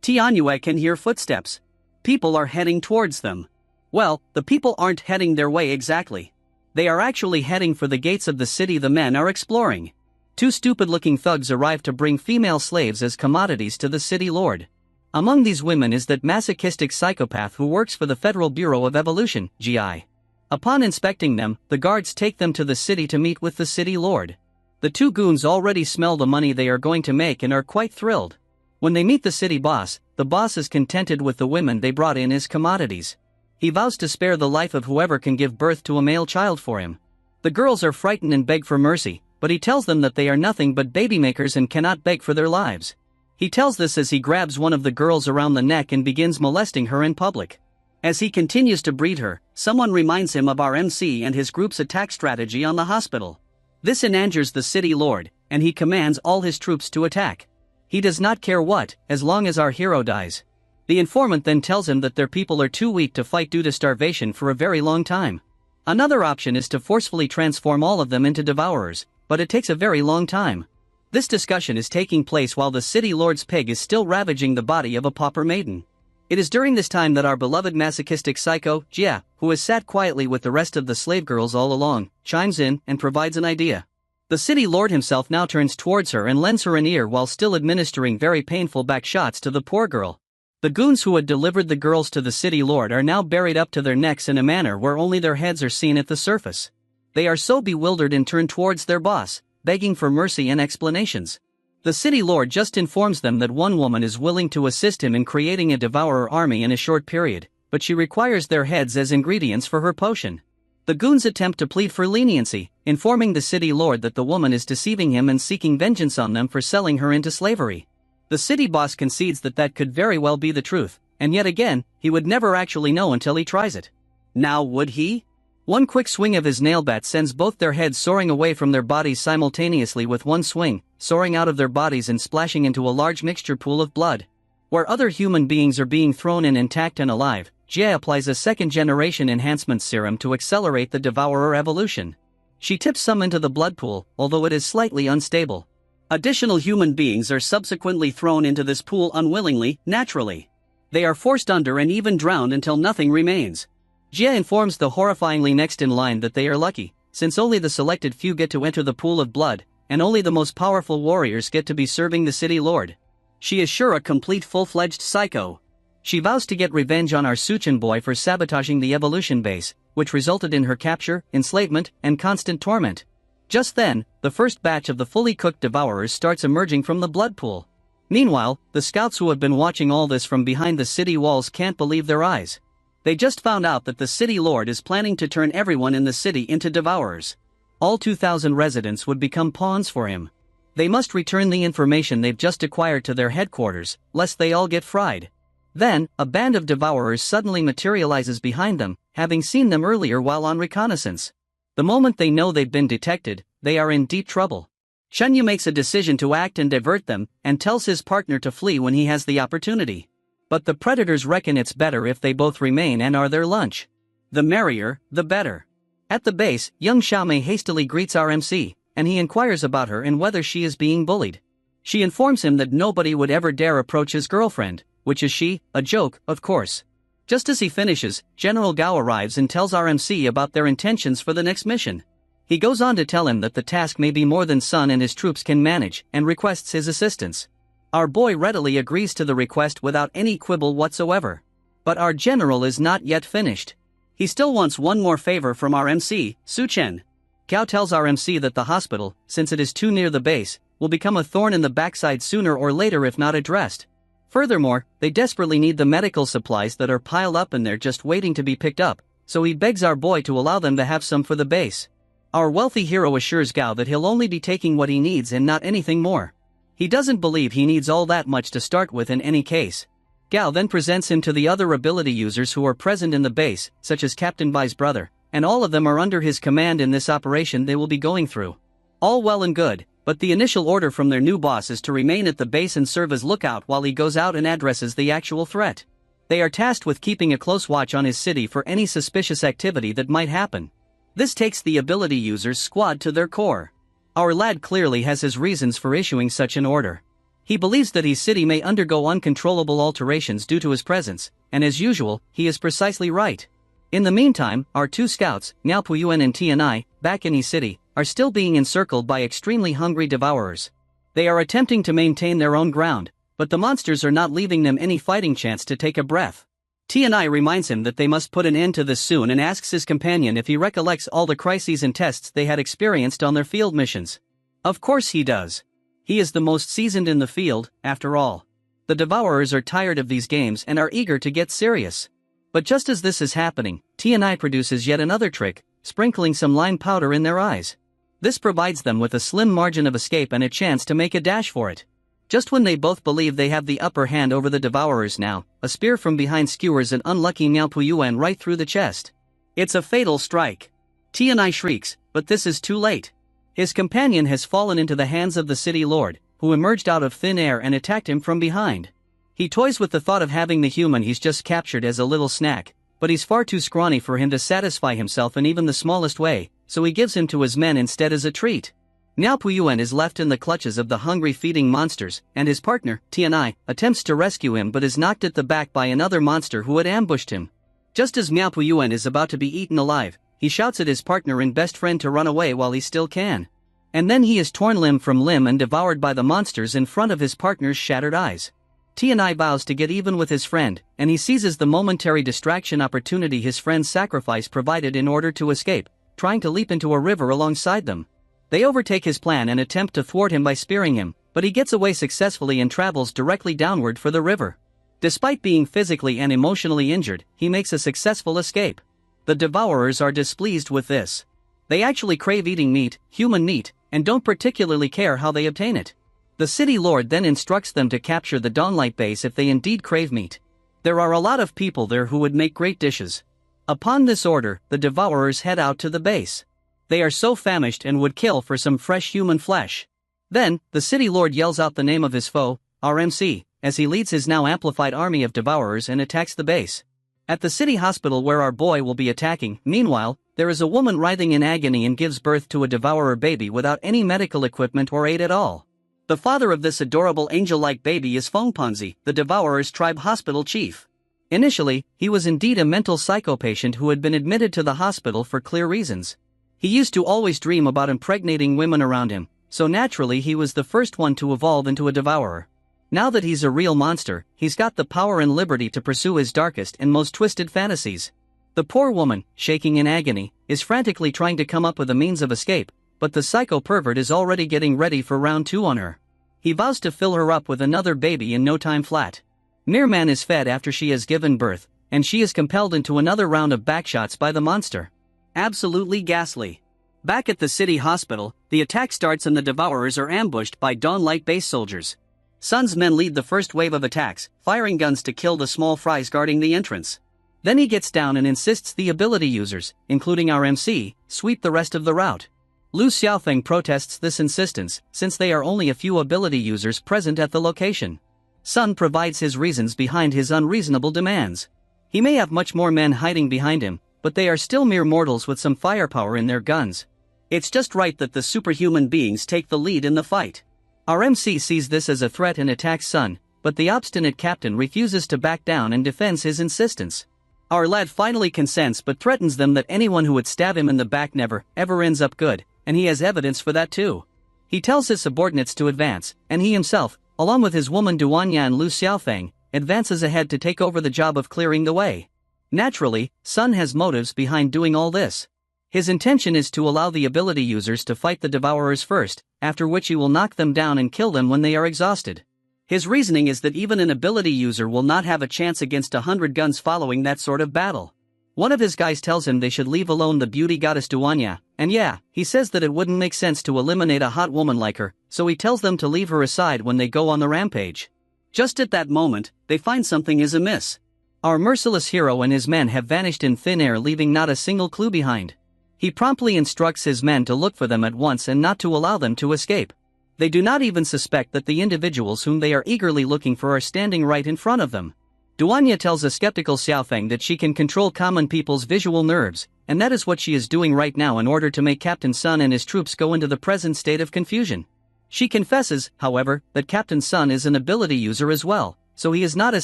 Tianyue can hear footsteps. People are heading towards them. Well, the people aren't heading their way exactly. They are actually heading for the gates of the city the men are exploring. Two stupid-looking thugs arrive to bring female slaves as commodities to the city lord. Among these women is that masochistic psychopath who works for the Federal Bureau of Evolution, GI. Upon inspecting them, the guards take them to the city to meet with the city lord. The two goons already smell the money they are going to make and are quite thrilled. When they meet the city boss, the boss is contented with the women they brought in as commodities. He vows to spare the life of whoever can give birth to a male child for him. The girls are frightened and beg for mercy, but he tells them that they are nothing but baby makers and cannot beg for their lives. He tells this as he grabs one of the girls around the neck and begins molesting her in public. As he continues to breed her, someone reminds him of our MC and his group's attack strategy on the hospital. This enangers the city lord, and he commands all his troops to attack. He does not care what, as long as our hero dies. The informant then tells him that their people are too weak to fight due to starvation for a very long time. Another option is to forcefully transform all of them into devourers, but it takes a very long time. This discussion is taking place while the city lord's pig is still ravaging the body of a pauper maiden. It is during this time that our beloved masochistic psycho, Jia, who has sat quietly with the rest of the slave girls all along, chimes in and provides an idea. The city lord himself now turns towards her and lends her an ear while still administering very painful back shots to the poor girl. The goons who had delivered the girls to the city lord are now buried up to their necks in a manner where only their heads are seen at the surface. They are so bewildered and turn towards their boss, begging for mercy and explanations. The city lord just informs them that one woman is willing to assist him in creating a devourer army in a short period, but she requires their heads as ingredients for her potion. The goons attempt to plead for leniency, informing the city lord that the woman is deceiving him and seeking vengeance on them for selling her into slavery. The city boss concedes that could very well be the truth, and yet again, he would never actually know until he tries it. Now would he? One quick swing of his nail bat sends both their heads soaring away from their bodies simultaneously with one swing, soaring out of their bodies and splashing into a large mixture pool of blood. Where other human beings are being thrown in intact and alive, Jia applies a second-generation enhancement serum to accelerate the devourer evolution. She tips some into the blood pool, although it is slightly unstable. Additional human beings are subsequently thrown into this pool unwillingly, naturally. They are forced under and even drowned until nothing remains. Jia informs the horrifyingly next in line that they are lucky, since only the selected few get to enter the pool of blood, and only the most powerful warriors get to be serving the city lord. She is sure a complete full-fledged psycho. She vows to get revenge on our Suchen boy for sabotaging the evolution base, which resulted in her capture, enslavement, and constant torment. Just then, the first batch of the fully cooked devourers starts emerging from the blood pool. Meanwhile, the scouts who have been watching all this from behind the city walls can't believe their eyes. They just found out that the city lord is planning to turn everyone in the city into devourers. All 2,000 residents would become pawns for him. They must return the information they've just acquired to their headquarters, lest they all get fried. Then, a band of devourers suddenly materializes behind them, having seen them earlier while on reconnaissance. The moment they know they've been detected, they are in deep trouble. Chen makes a decision to act and divert them, and tells his partner to flee when he has the opportunity. But the predators reckon it's better if they both remain and are their lunch. The merrier, the better. At the base, young Xiaomei hastily greets our MC, and he inquires about her and whether she is being bullied. She informs him that nobody would ever dare approach his girlfriend, which is she, a joke, of course. Just as he finishes, General Gao arrives and tells our MC about their intentions for the next mission. He goes on to tell him that the task may be more than Sun and his troops can manage, and requests his assistance. Our boy readily agrees to the request without any quibble whatsoever. But our general is not yet finished. He still wants one more favor from our MC, Su Chen. Gao tells our MC that the hospital, since it is too near the base, will become a thorn in the backside sooner or later if not addressed. Furthermore, they desperately need the medical supplies that are piled up in there just waiting to be picked up, so he begs our boy to allow them to have some for the base. Our wealthy hero assures Gao that he'll only be taking what he needs and not anything more. He doesn't believe he needs all that much to start with in any case. Gao then presents him to the other ability users who are present in the base, such as Captain Bai's brother, and all of them are under his command in this operation they will be going through. All well and good, but the initial order from their new boss is to remain at the base and serve as lookout while he goes out and addresses the actual threat. They are tasked with keeping a close watch on his city for any suspicious activity that might happen. This takes the ability users' squad to their core. Our lad clearly has his reasons for issuing such an order. He believes that his city may undergo uncontrollable alterations due to his presence, and as usual, he is precisely right. In the meantime, our two scouts, Miao Puyuan and Tianai, back in his city, are still being encircled by extremely hungry devourers. They are attempting to maintain their own ground, but the monsters are not leaving them any fighting chance to take a breath. Tianai reminds him that they must put an end to this soon and asks his companion if he recollects all the crises and tests they had experienced on their field missions. Of course he does. He is the most seasoned in the field, after all. The devourers are tired of these games and are eager to get serious. But just as this is happening, Tianai produces yet another trick, sprinkling some lime powder in their eyes. This provides them with a slim margin of escape and a chance to make a dash for it. Just when they both believe they have the upper hand over the devourers now, a spear from behind skewers an unlucky Miao Puyuan right through the chest. It's a fatal strike. Tianai shrieks, but this is too late. His companion has fallen into the hands of the city lord, who emerged out of thin air and attacked him from behind. He toys with the thought of having the human he's just captured as a little snack, but he's far too scrawny for him to satisfy himself in even the smallest way, so he gives him to his men instead as a treat. Miao Puyuan is left in the clutches of the hungry feeding monsters, and his partner, Tianai, attempts to rescue him but is knocked at the back by another monster who had ambushed him. Just as Miao Puyuan is about to be eaten alive, he shouts at his partner and best friend to run away while he still can. And then he is torn limb from limb and devoured by the monsters in front of his partner's shattered eyes. Tianai vows to get even with his friend, and he seizes the momentary distraction opportunity his friend's sacrifice provided in order to escape, trying to leap into a river alongside them. They overtake his plan and attempt to thwart him by spearing him, but he gets away successfully and travels directly downward for the river. Despite being physically and emotionally injured, he makes a successful escape. The devourers are displeased with this. They actually crave eating meat, human meat, and don't particularly care how they obtain it. The city lord then instructs them to capture the Dawnlight base if they indeed crave meat. There are a lot of people there who would make great dishes. Upon this order, the devourers head out to the base. They are so famished and would kill for some fresh human flesh. Then, the city lord yells out the name of his foe, our MC, as he leads his now amplified army of devourers and attacks the base. At the city hospital where our boy will be attacking, meanwhile, there is a woman writhing in agony and gives birth to a devourer baby without any medical equipment or aid at all. The father of this adorable angel-like baby is Fengpanzi, the devourer's tribe hospital chief. Initially, he was indeed a mental psychopatient who had been admitted to the hospital for clear reasons. He used to always dream about impregnating women around him, so naturally he was the first one to evolve into a devourer. Now that he's a real monster, he's got the power and liberty to pursue his darkest and most twisted fantasies. The poor woman, shaking in agony, is frantically trying to come up with a means of escape, but the psycho pervert is already getting ready for round 2 on her. He vows to fill her up with another baby in no time flat. Mirman is fed after she has given birth, and she is compelled into another round of backshots by the monster. Absolutely ghastly. Back at the city hospital, the attack starts and the devourers are ambushed by Dawnlight base soldiers. Sun's men lead the first wave of attacks, firing guns to kill the small fries guarding the entrance. Then he gets down and insists the ability users, including our MC, sweep the rest of the route. Lu Xiaofeng protests this insistence, since they are only a few ability users present at the location. Sun provides his reasons behind his unreasonable demands. He may have much more men hiding behind him, but they are still mere mortals with some firepower in their guns. It's just right that the superhuman beings take the lead in the fight. Our MC sees this as a threat and attacks Sun, but the obstinate captain refuses to back down and defends his insistence. Our lad finally consents but threatens them that anyone who would stab him in the back never, ever ends up good, and he has evidence for that too. He tells his subordinates to advance, and he himself, along with his woman Duanya and Lu Xiaofeng, advances ahead to take over the job of clearing the way. Naturally, Sun has motives behind doing all this. His intention is to allow the ability users to fight the devourers first, after which he will knock them down and kill them when they are exhausted. His reasoning is that even an ability user will not have a chance against 100 guns following that sort of battle. One of his guys tells him they should leave alone the beauty goddess Duanya, and yeah, he says that it wouldn't make sense to eliminate a hot woman like her, so he tells them to leave her aside when they go on the rampage. Just at that moment, they find something is amiss. Our merciless hero and his men have vanished in thin air, leaving not a single clue behind. He promptly instructs his men to look for them at once and not to allow them to escape. They do not even suspect that the individuals whom they are eagerly looking for are standing right in front of them. Duanya tells a skeptical Xiaofeng that she can control common people's visual nerves, and that is what she is doing right now in order to make Captain Sun and his troops go into the present state of confusion. She confesses, however, that Captain Sun is an ability user as well, so he is not as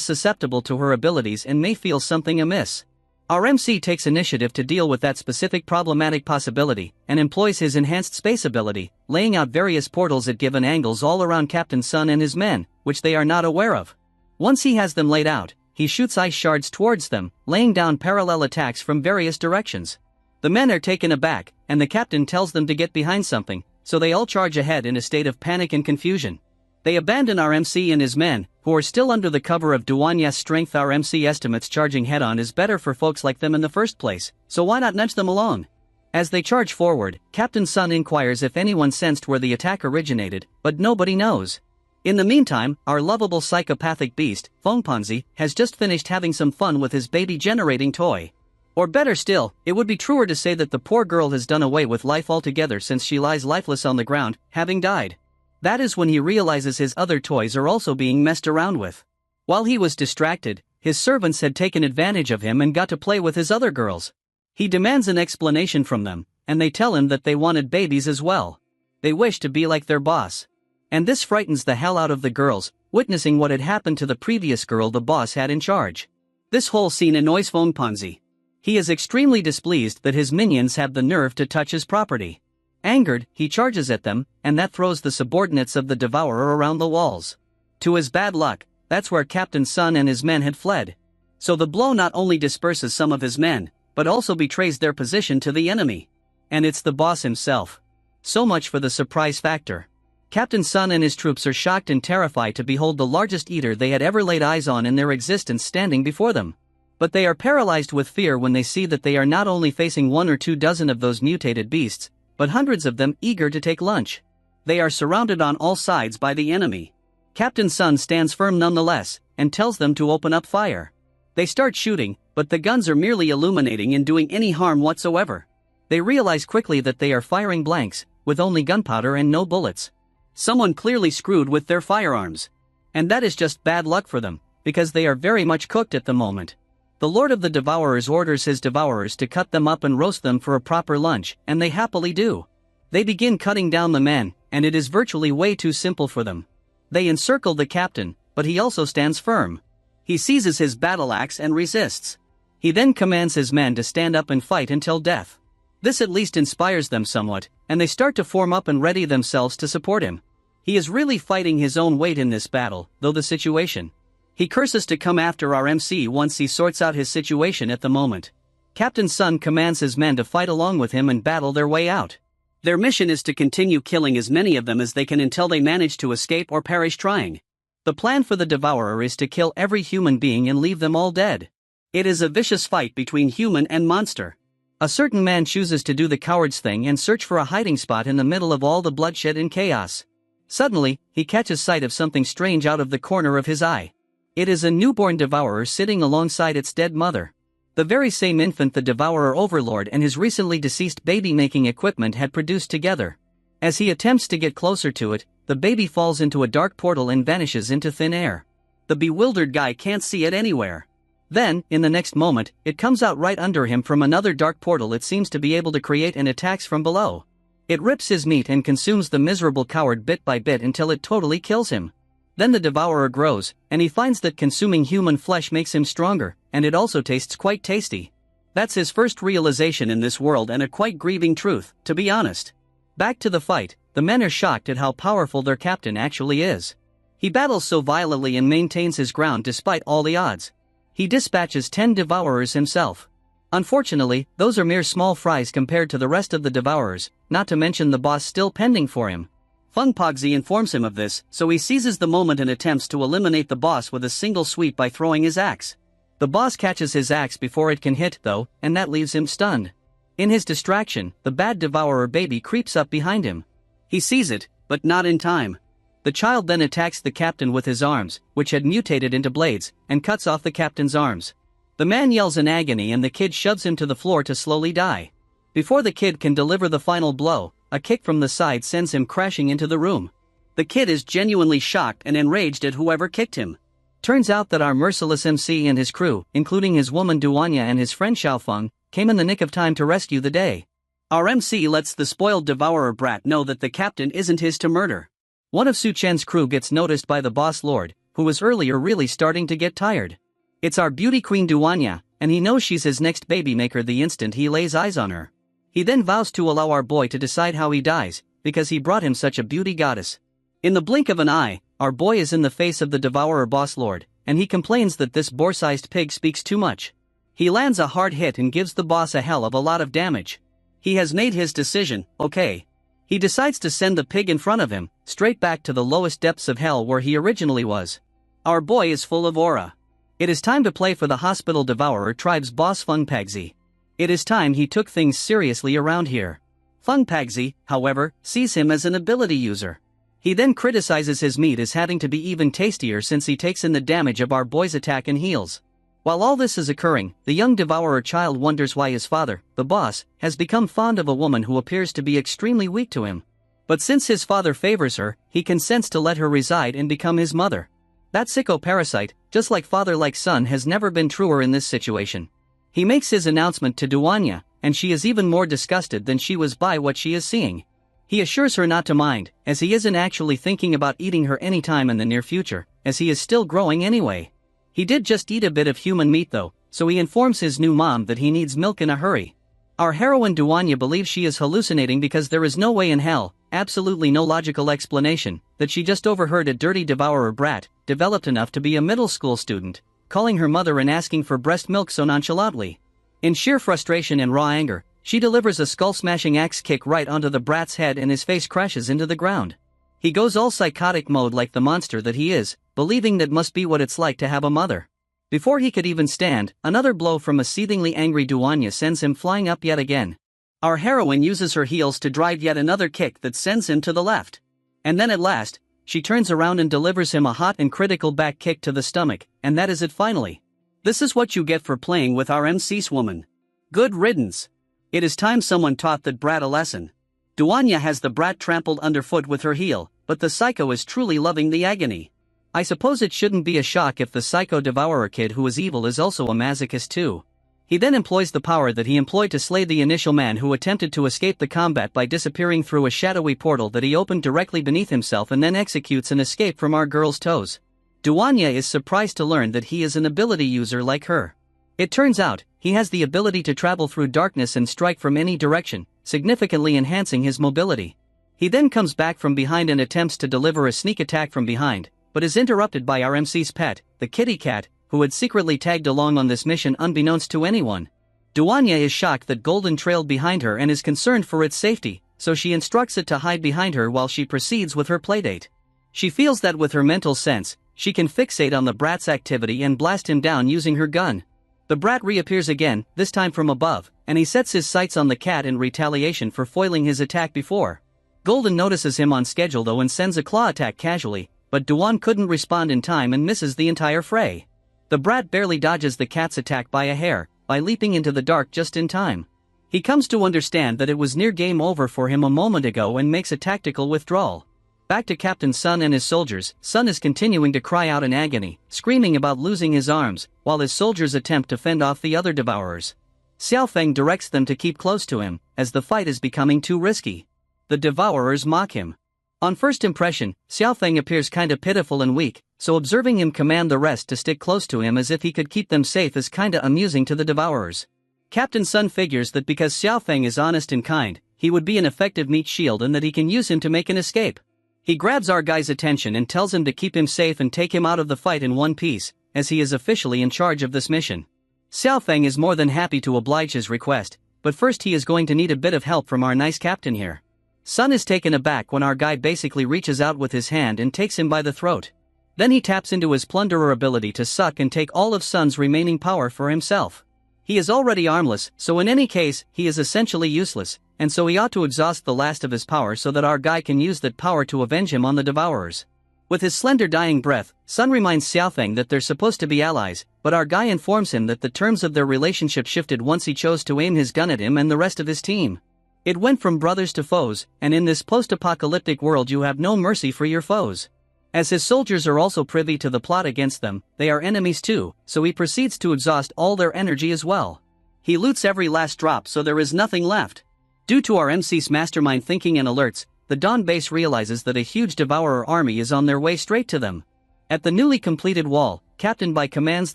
susceptible to her abilities and may feel something amiss. Our MC takes initiative to deal with that specific problematic possibility, and employs his enhanced space ability, laying out various portals at given angles all around Captain Sun and his men, which they are not aware of. Once he has them laid out, he shoots ice shards towards them, laying down parallel attacks from various directions. The men are taken aback, and the captain tells them to get behind something, so they all charge ahead in a state of panic and confusion. They abandon our MC and his men, who are still under the cover of Duanya's strength. Our MC estimates charging head-on is better for folks like them in the first place, so why not nudge them along? As they charge forward, Captain Sun inquires if anyone sensed where the attack originated, but nobody knows. In the meantime, our lovable psychopathic beast, Fengpanzi, has just finished having some fun with his baby-generating toy. Or better still, it would be truer to say that the poor girl has done away with life altogether since she lies lifeless on the ground, having died. That is when he realizes his other toys are also being messed around with. While he was distracted, his servants had taken advantage of him and got to play with his other girls. He demands an explanation from them, and they tell him that they wanted babies as well. They wish to be like their boss. And this frightens the hell out of the girls, witnessing what had happened to the previous girl the boss had in charge. This whole scene annoys Fengpanzi. He is extremely displeased that his minions have the nerve to touch his property. Angered, he charges at them, and that throws the subordinates of the devourer around the walls. To his bad luck, that's where Captain Sun and his men had fled. So the blow not only disperses some of his men, but also betrays their position to the enemy. And it's the boss himself. So much for the surprise factor. Captain Sun and his troops are shocked and terrified to behold the largest eater they had ever laid eyes on in their existence standing before them. But they are paralyzed with fear when they see that they are not only facing 1 or 2 dozen of those mutated beasts, but hundreds of them eager to take lunch. They are surrounded on all sides by the enemy. Captain Sun stands firm nonetheless, and tells them to open up fire. They start shooting, but the guns are merely illuminating and doing any harm whatsoever. They realize quickly that they are firing blanks, with only gunpowder and no bullets. Someone clearly screwed with their firearms. And that is just bad luck for them, because they are very much cooked at the moment. The Lord of the Devourers orders his devourers to cut them up and roast them for a proper lunch, and they happily do. They begin cutting down the men, and it is virtually way too simple for them. They encircle the captain, but he also stands firm. He seizes his battle axe and resists. He then commands his men to stand up and fight until death. This at least inspires them somewhat, and they start to form up and ready themselves to support him. He is really fighting his own weight in this battle, though the situation. He curses to come after our MC once he sorts out his situation at the moment. Captain Sun commands his men to fight along with him and battle their way out. Their mission is to continue killing as many of them as they can until they manage to escape or perish trying. The plan for the Devourer is to kill every human being and leave them all dead. It is a vicious fight between human and monster. A certain man chooses to do the coward's thing and search for a hiding spot in the middle of all the bloodshed and chaos. Suddenly, he catches sight of something strange out of the corner of his eye. It is a newborn devourer sitting alongside its dead mother. The very same infant the devourer overlord and his recently deceased baby-making equipment had produced together. As he attempts to get closer to it, the baby falls into a dark portal and vanishes into thin air. The bewildered guy can't see it anywhere. Then, in the next moment, it comes out right under him from another dark portal it seems to be able to create and attacks from below. It rips his meat and consumes the miserable coward bit by bit until it totally kills him. Then the devourer grows, and he finds that consuming human flesh makes him stronger, and it also tastes quite tasty. That's his first realization in this world and a quite grieving truth, to be honest. Back to the fight, the men are shocked at how powerful their captain actually is. He battles so violently and maintains his ground despite all the odds. He dispatches 10 devourers himself. Unfortunately, those are mere small fries compared to the rest of the devourers, not to mention the boss still pending for him. Funpogzi informs him of this, so he seizes the moment and attempts to eliminate the boss with a single sweep by throwing his axe. The boss catches his axe before it can hit, though, and that leaves him stunned. In his distraction, the bad devourer baby creeps up behind him. He sees it, but not in time. The child then attacks the captain with his arms, which had mutated into blades, and cuts off the captain's arms. The man yells in agony and the kid shoves him to the floor to slowly die. Before the kid can deliver the final blow, a kick from the side sends him crashing into the room. The kid is genuinely shocked and enraged at whoever kicked him. Turns out that our merciless MC and his crew, including his woman Duanya and his friend Xiaofeng, came in the nick of time to rescue the day. Our MC lets the spoiled devourer brat know that the captain isn't his to murder. One of Su Chen's crew gets noticed by the boss lord, who was earlier really starting to get tired. It's our beauty queen Duanya, and he knows she's his next baby maker the instant he lays eyes on her. He then vows to allow our boy to decide how he dies, because he brought him such a beauty goddess. In the blink of an eye, our boy is in the face of the devourer boss lord, and he complains that this boar-sized pig speaks too much. He lands a hard hit and gives the boss a hell of a lot of damage. He has made his decision, okay. He decides to send the pig in front of him, straight back to the lowest depths of hell where he originally was. Our boy is full of aura. It is time to play for the Hospital Devourer tribe's boss Funpagzi. It is time he took things seriously around here. Funpagzi, however, sees him as an ability user. He then criticizes his meat as having to be even tastier since he takes in the damage of our boy's attack and heals. While all this is occurring, the young devourer child wonders why his father, the boss, has become fond of a woman who appears to be extremely weak to him. But since his father favors her, he consents to let her reside and become his mother. That sicko parasite, just like father like son, has never been truer in this situation. He makes his announcement to Duanya, and she is even more disgusted than she was by what she is seeing. He assures her not to mind, as he isn't actually thinking about eating her anytime in the near future, as he is still growing anyway. He did just eat a bit of human meat though, so he informs his new mom that he needs milk in a hurry. Our heroine Duanya believes she is hallucinating because there is no way in hell, absolutely no logical explanation, that she just overheard a dirty devourer brat, developed enough to be a middle school student, calling her mother and asking for breast milk so nonchalantly. In sheer frustration and raw anger, she delivers a skull-smashing axe kick right onto the brat's head and his face crashes into the ground. He goes all psychotic mode like the monster that he is, believing that must be what it's like to have a mother. Before he could even stand, another blow from a seethingly angry Duanya sends him flying up yet again. Our heroine uses her heels to drive yet another kick that sends him to the left. And then at last, she turns around and delivers him a hot and critical back kick to the stomach, and that is it finally. This is what you get for playing with our MC's woman. Good riddance. It is time someone taught that brat a lesson. Duanya has the brat trampled underfoot with her heel, but the psycho is truly loving the agony. I suppose it shouldn't be a shock if the psycho devourer kid who is evil is also a masochist too. He then employs the power that he employed to slay the initial man who attempted to escape the combat by disappearing through a shadowy portal that he opened directly beneath himself and then executes an escape from our girl's toes. Duanya is surprised to learn that he is an ability user like her. It turns out, he has the ability to travel through darkness and strike from any direction, significantly enhancing his mobility. He then comes back from behind and attempts to deliver a sneak attack from behind, but is interrupted by our MC's pet, the kitty cat, who had secretly tagged along on this mission unbeknownst to anyone. Duanya is shocked that Golden trailed behind her and is concerned for its safety, so she instructs it to hide behind her while she proceeds with her playdate. She feels that with her mental sense, she can fixate on the brat's activity and blast him down using her gun. The brat reappears again, this time from above, and he sets his sights on the cat in retaliation for foiling his attack before. Golden notices him on schedule though and sends a claw attack casually, but Duan couldn't respond in time and misses the entire fray. The brat barely dodges the cat's attack by a hair, by leaping into the dark just in time. He comes to understand that it was near game over for him a moment ago and makes a tactical withdrawal. Back to Captain Sun and his soldiers. Sun is continuing to cry out in agony, screaming about losing his arms, while his soldiers attempt to fend off the other devourers. Xiaofeng directs them to keep close to him, as the fight is becoming too risky. The devourers mock him. On first impression, Xiaofeng appears kinda pitiful and weak, so observing him command the rest to stick close to him as if he could keep them safe is kinda amusing to the devourers. Captain Sun figures that because Xiaofeng is honest and kind, he would be an effective meat shield and that he can use him to make an escape. He grabs our guy's attention and tells him to keep him safe and take him out of the fight in one piece, as he is officially in charge of this mission. Xiaofeng is more than happy to oblige his request, but first he is going to need a bit of help from our nice captain here. Sun is taken aback when our guy basically reaches out with his hand and takes him by the throat. Then he taps into his plunderer ability to suck and take all of Sun's remaining power for himself. He is already armless, so in any case, he is essentially useless, and so he ought to exhaust the last of his power so that our guy can use that power to avenge him on the devourers. With his slender dying breath, Sun reminds Xiaofeng that they're supposed to be allies, but our guy informs him that the terms of their relationship shifted once he chose to aim his gun at him and the rest of his team. It went from brothers to foes, and in this post-apocalyptic world you have no mercy for your foes. As his soldiers are also privy to the plot against them, they are enemies too, so he proceeds to exhaust all their energy as well. He loots every last drop so there is nothing left. Due to our MC's mastermind thinking and alerts, the Dawn base realizes that a huge devourer army is on their way straight to them. At the newly completed wall, Captain Bai commands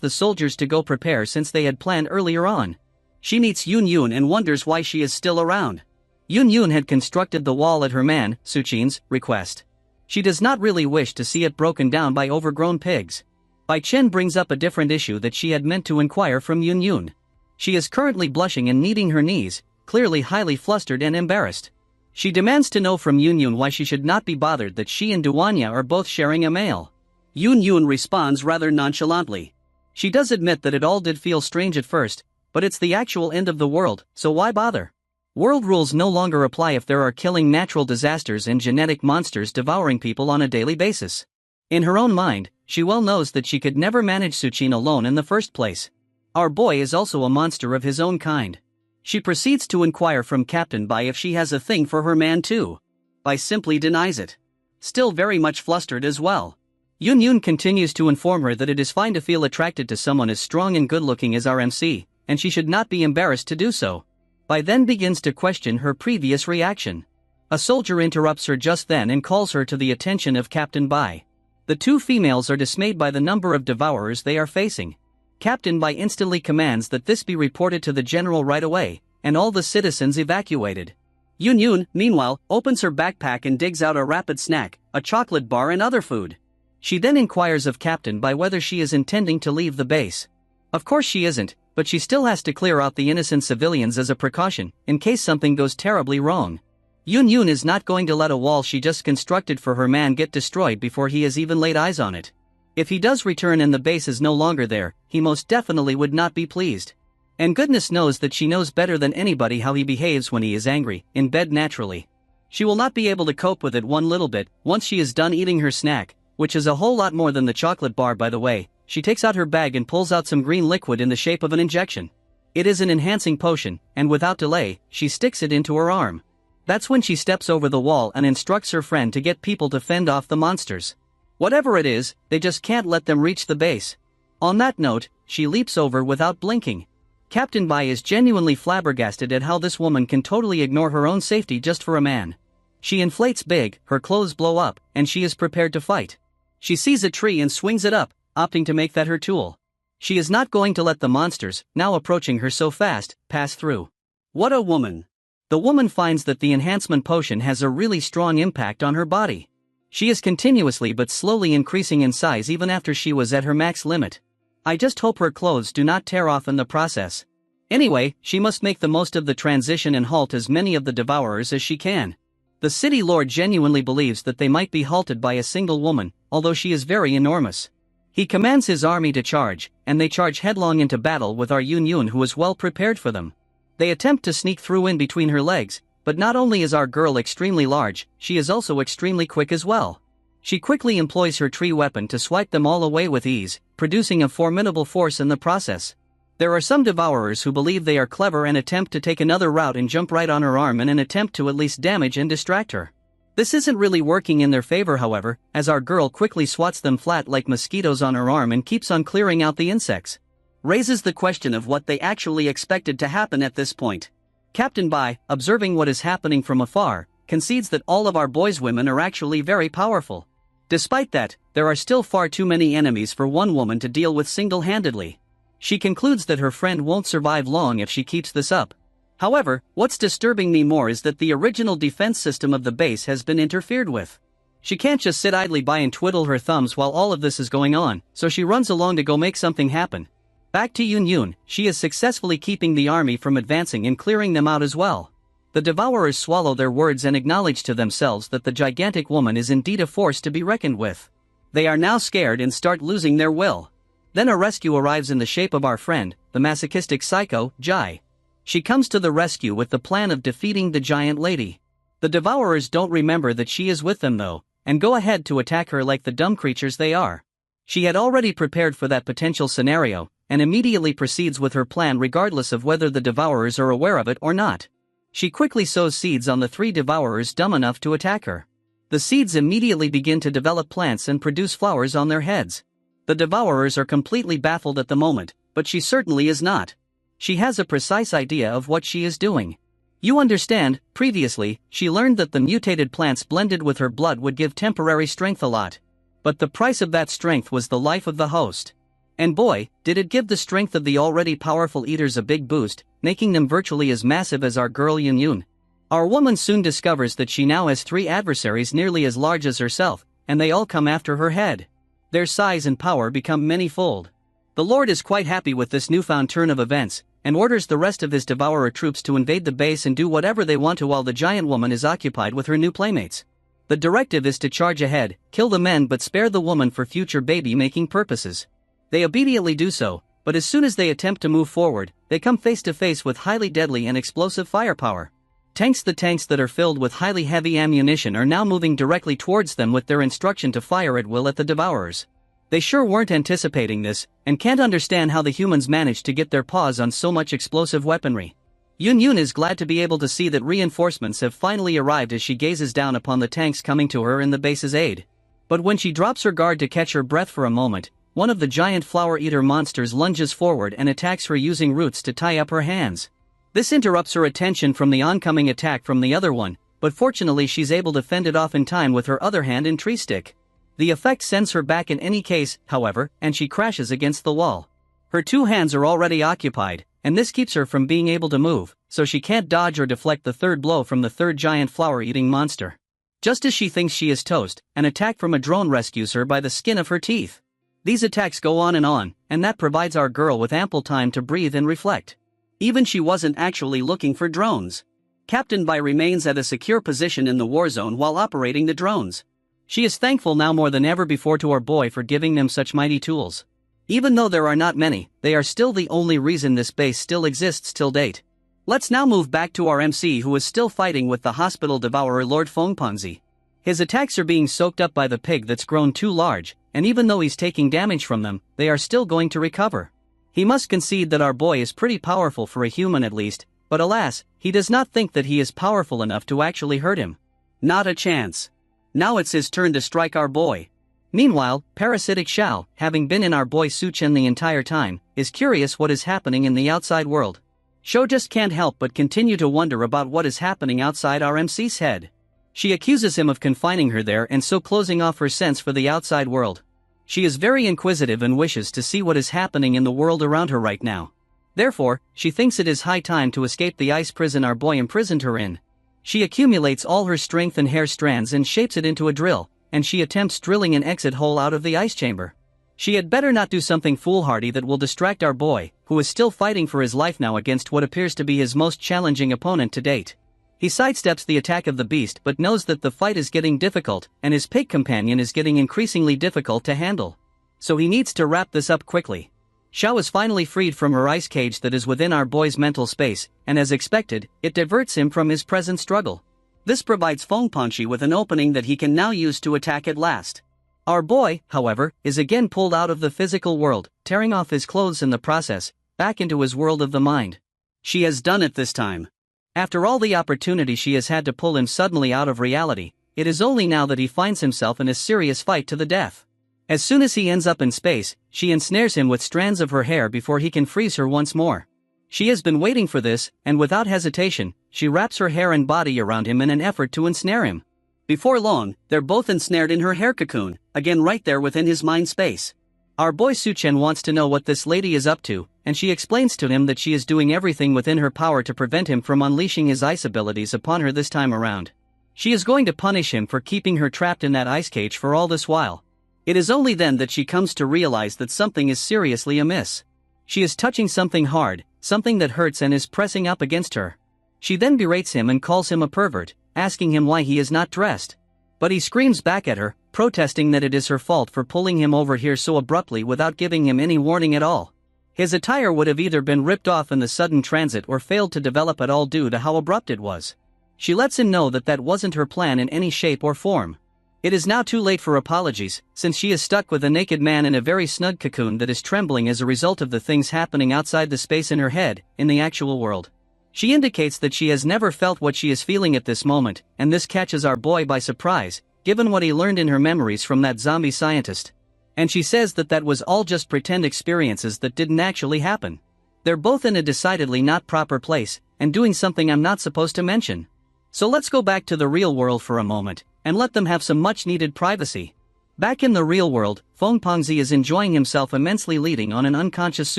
the soldiers to go prepare since they had planned earlier on. She meets Yun Yun and wonders why she is still around. Yun Yun had constructed the wall at her man, Suchin's, request. She does not really wish to see it broken down by overgrown pigs. Bai Chen brings up a different issue that she had meant to inquire from Yun Yun. She is currently blushing and kneading her knees, clearly highly flustered and embarrassed. She demands to know from Yun Yun why she should not be bothered that she and Duanya are both sharing a male. Yun Yun responds rather nonchalantly. She does admit that it all did feel strange at first, but it's the actual end of the world, so why bother? World rules no longer apply if there are killing natural disasters and genetic monsters devouring people on a daily basis. In her own mind, she well knows that she could never manage Suchin alone in the first place. Our boy is also a monster of his own kind. She proceeds to inquire from Captain Bai if she has a thing for her man too. Bai simply denies it. Still very much flustered as well. Yun Yun continues to inform her that it is fine to feel attracted to someone as strong and good-looking as our MC, and she should not be embarrassed to do so. Bai then begins to question her previous reaction. A soldier interrupts her just then and calls her to the attention of Captain Bai. The two females are dismayed by the number of devourers they are facing. Captain Bai instantly commands that this be reported to the general right away, and all the citizens evacuated. Yun Yun, meanwhile, opens her backpack and digs out a rapid snack, a chocolate bar and other food. She then inquires of Captain Bai whether she is intending to leave the base. Of course she isn't, but she still has to clear out the innocent civilians as a precaution, in case something goes terribly wrong. Yun Yun is not going to let a wall she just constructed for her man get destroyed before he has even laid eyes on it. If he does return and the base is no longer there, he most definitely would not be pleased. And goodness knows that she knows better than anybody how he behaves when he is angry, in bed naturally. She will not be able to cope with it one little bit, once she is done eating her snack, which is a whole lot more than the chocolate bar by the way. She takes out her bag and pulls out some green liquid in the shape of an injection. It is an enhancing potion, and without delay, she sticks it into her arm. That's when she steps over the wall and instructs her friend to get people to fend off the monsters. Whatever it is, they just can't let them reach the base. On that note, she leaps over without blinking. Captain Bai is genuinely flabbergasted at how this woman can totally ignore her own safety just for a man. She inflates big, her clothes blow up, and she is prepared to fight. She sees a tree and swings it up, opting to make that her tool. She is not going to let the monsters, now approaching her so fast, pass through. What a woman! The woman finds that the enhancement potion has a really strong impact on her body. She is continuously but slowly increasing in size even after she was at her max limit. I just hope her clothes do not tear off in the process. Anyway, she must make the most of the transition and halt as many of the devourers as she can. The city lord genuinely believes that they might be halted by a single woman, although she is very enormous. He commands his army to charge, and they charge headlong into battle with our Yun Yun, who is well prepared for them. They attempt to sneak through in between her legs, but not only is our girl extremely large, she is also extremely quick as well. She quickly employs her tree weapon to swipe them all away with ease, producing a formidable force in the process. There are some devourers who believe they are clever and attempt to take another route and jump right on her arm in an attempt to at least damage and distract her. This isn't really working in their favor, however, as our girl quickly swats them flat like mosquitoes on her arm and keeps on clearing out the insects. Raises the question of what they actually expected to happen at this point. Captain Bai, observing what is happening from afar, concedes that all of our boys' women are actually very powerful. Despite that, there are still far too many enemies for one woman to deal with single-handedly. She concludes that her friend won't survive long if she keeps this up. However, what's disturbing me more is that the original defense system of the base has been interfered with. She can't just sit idly by and twiddle her thumbs while all of this is going on, so she runs along to go make something happen. Back to Yun Yun, she is successfully keeping the army from advancing and clearing them out as well. The devourers swallow their words and acknowledge to themselves that the gigantic woman is indeed a force to be reckoned with. They are now scared and start losing their will. Then a rescue arrives in the shape of our friend, the masochistic psycho, Jai. She comes to the rescue with the plan of defeating the giant lady. The devourers don't remember that she is with them though, and go ahead to attack her like the dumb creatures they are. She had already prepared for that potential scenario, and immediately proceeds with her plan regardless of whether the devourers are aware of it or not. She quickly sows seeds on the 3 devourers dumb enough to attack her. The seeds immediately begin to develop plants and produce flowers on their heads. The devourers are completely baffled at the moment, but she certainly is not. She has a precise idea of what she is doing. You understand, previously, she learned that the mutated plants blended with her blood would give temporary strength a lot. But the price of that strength was the life of the host. And boy, did it give the strength of the already powerful eaters a big boost, making them virtually as massive as our girl Yun Yun. Our woman soon discovers that she now has 3 adversaries nearly as large as herself, and they all come after her head. Their size and power become many-fold. The Lord is quite happy with this newfound turn of events, and orders the rest of his devourer troops to invade the base and do whatever they want to while the giant woman is occupied with her new playmates. The directive is to charge ahead, kill the men but spare the woman for future baby-making purposes. They obediently do so, but as soon as they attempt to move forward, they come face to face with highly deadly and explosive firepower. The tanks that are filled with highly heavy ammunition are now moving directly towards them with their instruction to fire at will at the devourers. They sure weren't anticipating this, and can't understand how the humans managed to get their paws on so much explosive weaponry. Yun Yun is glad to be able to see that reinforcements have finally arrived as she gazes down upon the tanks coming to her in the base's aid. But when she drops her guard to catch her breath for a moment, one of the giant flower-eater monsters lunges forward and attacks her using roots to tie up her hands. This interrupts her attention from the oncoming attack from the other one, but fortunately she's able to fend it off in time with her other hand and tree stick. The effect sends her back in any case, however, and she crashes against the wall. Her 2 hands are already occupied, and this keeps her from being able to move, so she can't dodge or deflect the 3rd blow from the 3rd giant flower-eating monster. Just as she thinks she is toast, an attack from a drone rescues her by the skin of her teeth. These attacks go on, and that provides our girl with ample time to breathe and reflect. Even she wasn't actually looking for drones. Captain Bai remains at a secure position in the war zone while operating the drones. She is thankful now more than ever before to our boy for giving them such mighty tools. Even though there are not many, they are still the only reason this base still exists till date. Let's now move back to our MC, who is still fighting with the hospital devourer Lord Fengpanzi. His attacks are being soaked up by the pig that's grown too large, and even though he's taking damage from them, they are still going to recover. He must concede that our boy is pretty powerful for a human at least, but alas, he does not think that he is powerful enough to actually hurt him. Not a chance. Now it's his turn to strike our boy. Meanwhile, parasitic Xiao, having been in our boy Su Chen the entire time, is curious what is happening in the outside world. Shou just can't help but continue to wonder about what is happening outside our MC's head. She accuses him of confining her there and so closing off her sense for the outside world. She is very inquisitive and wishes to see what is happening in the world around her right now. Therefore, she thinks it is high time to escape the ice prison our boy imprisoned her in. She accumulates all her strength and hair strands and shapes it into a drill, and she attempts drilling an exit hole out of the ice chamber. She had better not do something foolhardy that will distract our boy, who is still fighting for his life now against what appears to be his most challenging opponent to date. He sidesteps the attack of the beast but knows that the fight is getting difficult, and his pig companion is getting increasingly difficult to handle. So he needs to wrap this up quickly. Xiao is finally freed from her ice cage that is within our boy's mental space, and as expected, it diverts him from his present struggle. This provides Fengpangxi with an opening that he can now use to attack at last. Our boy, however, is again pulled out of the physical world, tearing off his clothes in the process, back into his world of the mind. She has done it this time. After all the opportunity she has had to pull him suddenly out of reality, it is only now that he finds himself in a serious fight to the death. As soon as he ends up in space, she ensnares him with strands of her hair before he can freeze her once more. She has been waiting for this, and without hesitation, she wraps her hair and body around him in an effort to ensnare him. Before long, they're both ensnared in her hair cocoon, again right there within his mind space. Our boy Chen wants to know what this lady is up to, and she explains to him that she is doing everything within her power to prevent him from unleashing his ice abilities upon her this time around. She is going to punish him for keeping her trapped in that ice cage for all this while. It is only then that she comes to realize that something is seriously amiss. She is touching something hard, something that hurts and is pressing up against her. She then berates him and calls him a pervert, asking him why he is not dressed. But he screams back at her, protesting that it is her fault for pulling him over here so abruptly without giving him any warning at all. His attire would have either been ripped off in the sudden transit or failed to develop at all due to how abrupt it was. She lets him know that that wasn't her plan in any shape or form. It is now too late for apologies, since she is stuck with a naked man in a very snug cocoon that is trembling as a result of the things happening outside the space in her head, in the actual world. She indicates that she has never felt what she is feeling at this moment, and this catches our boy by surprise, given what he learned in her memories from that zombie scientist. And she says that that was all just pretend experiences that didn't actually happen. They're both in a decidedly not proper place, and doing something I'm not supposed to mention. So let's go back to the real world for a moment, and let them have some much-needed privacy. Back in the real world, Fengpangxi is enjoying himself immensely leading on an unconscious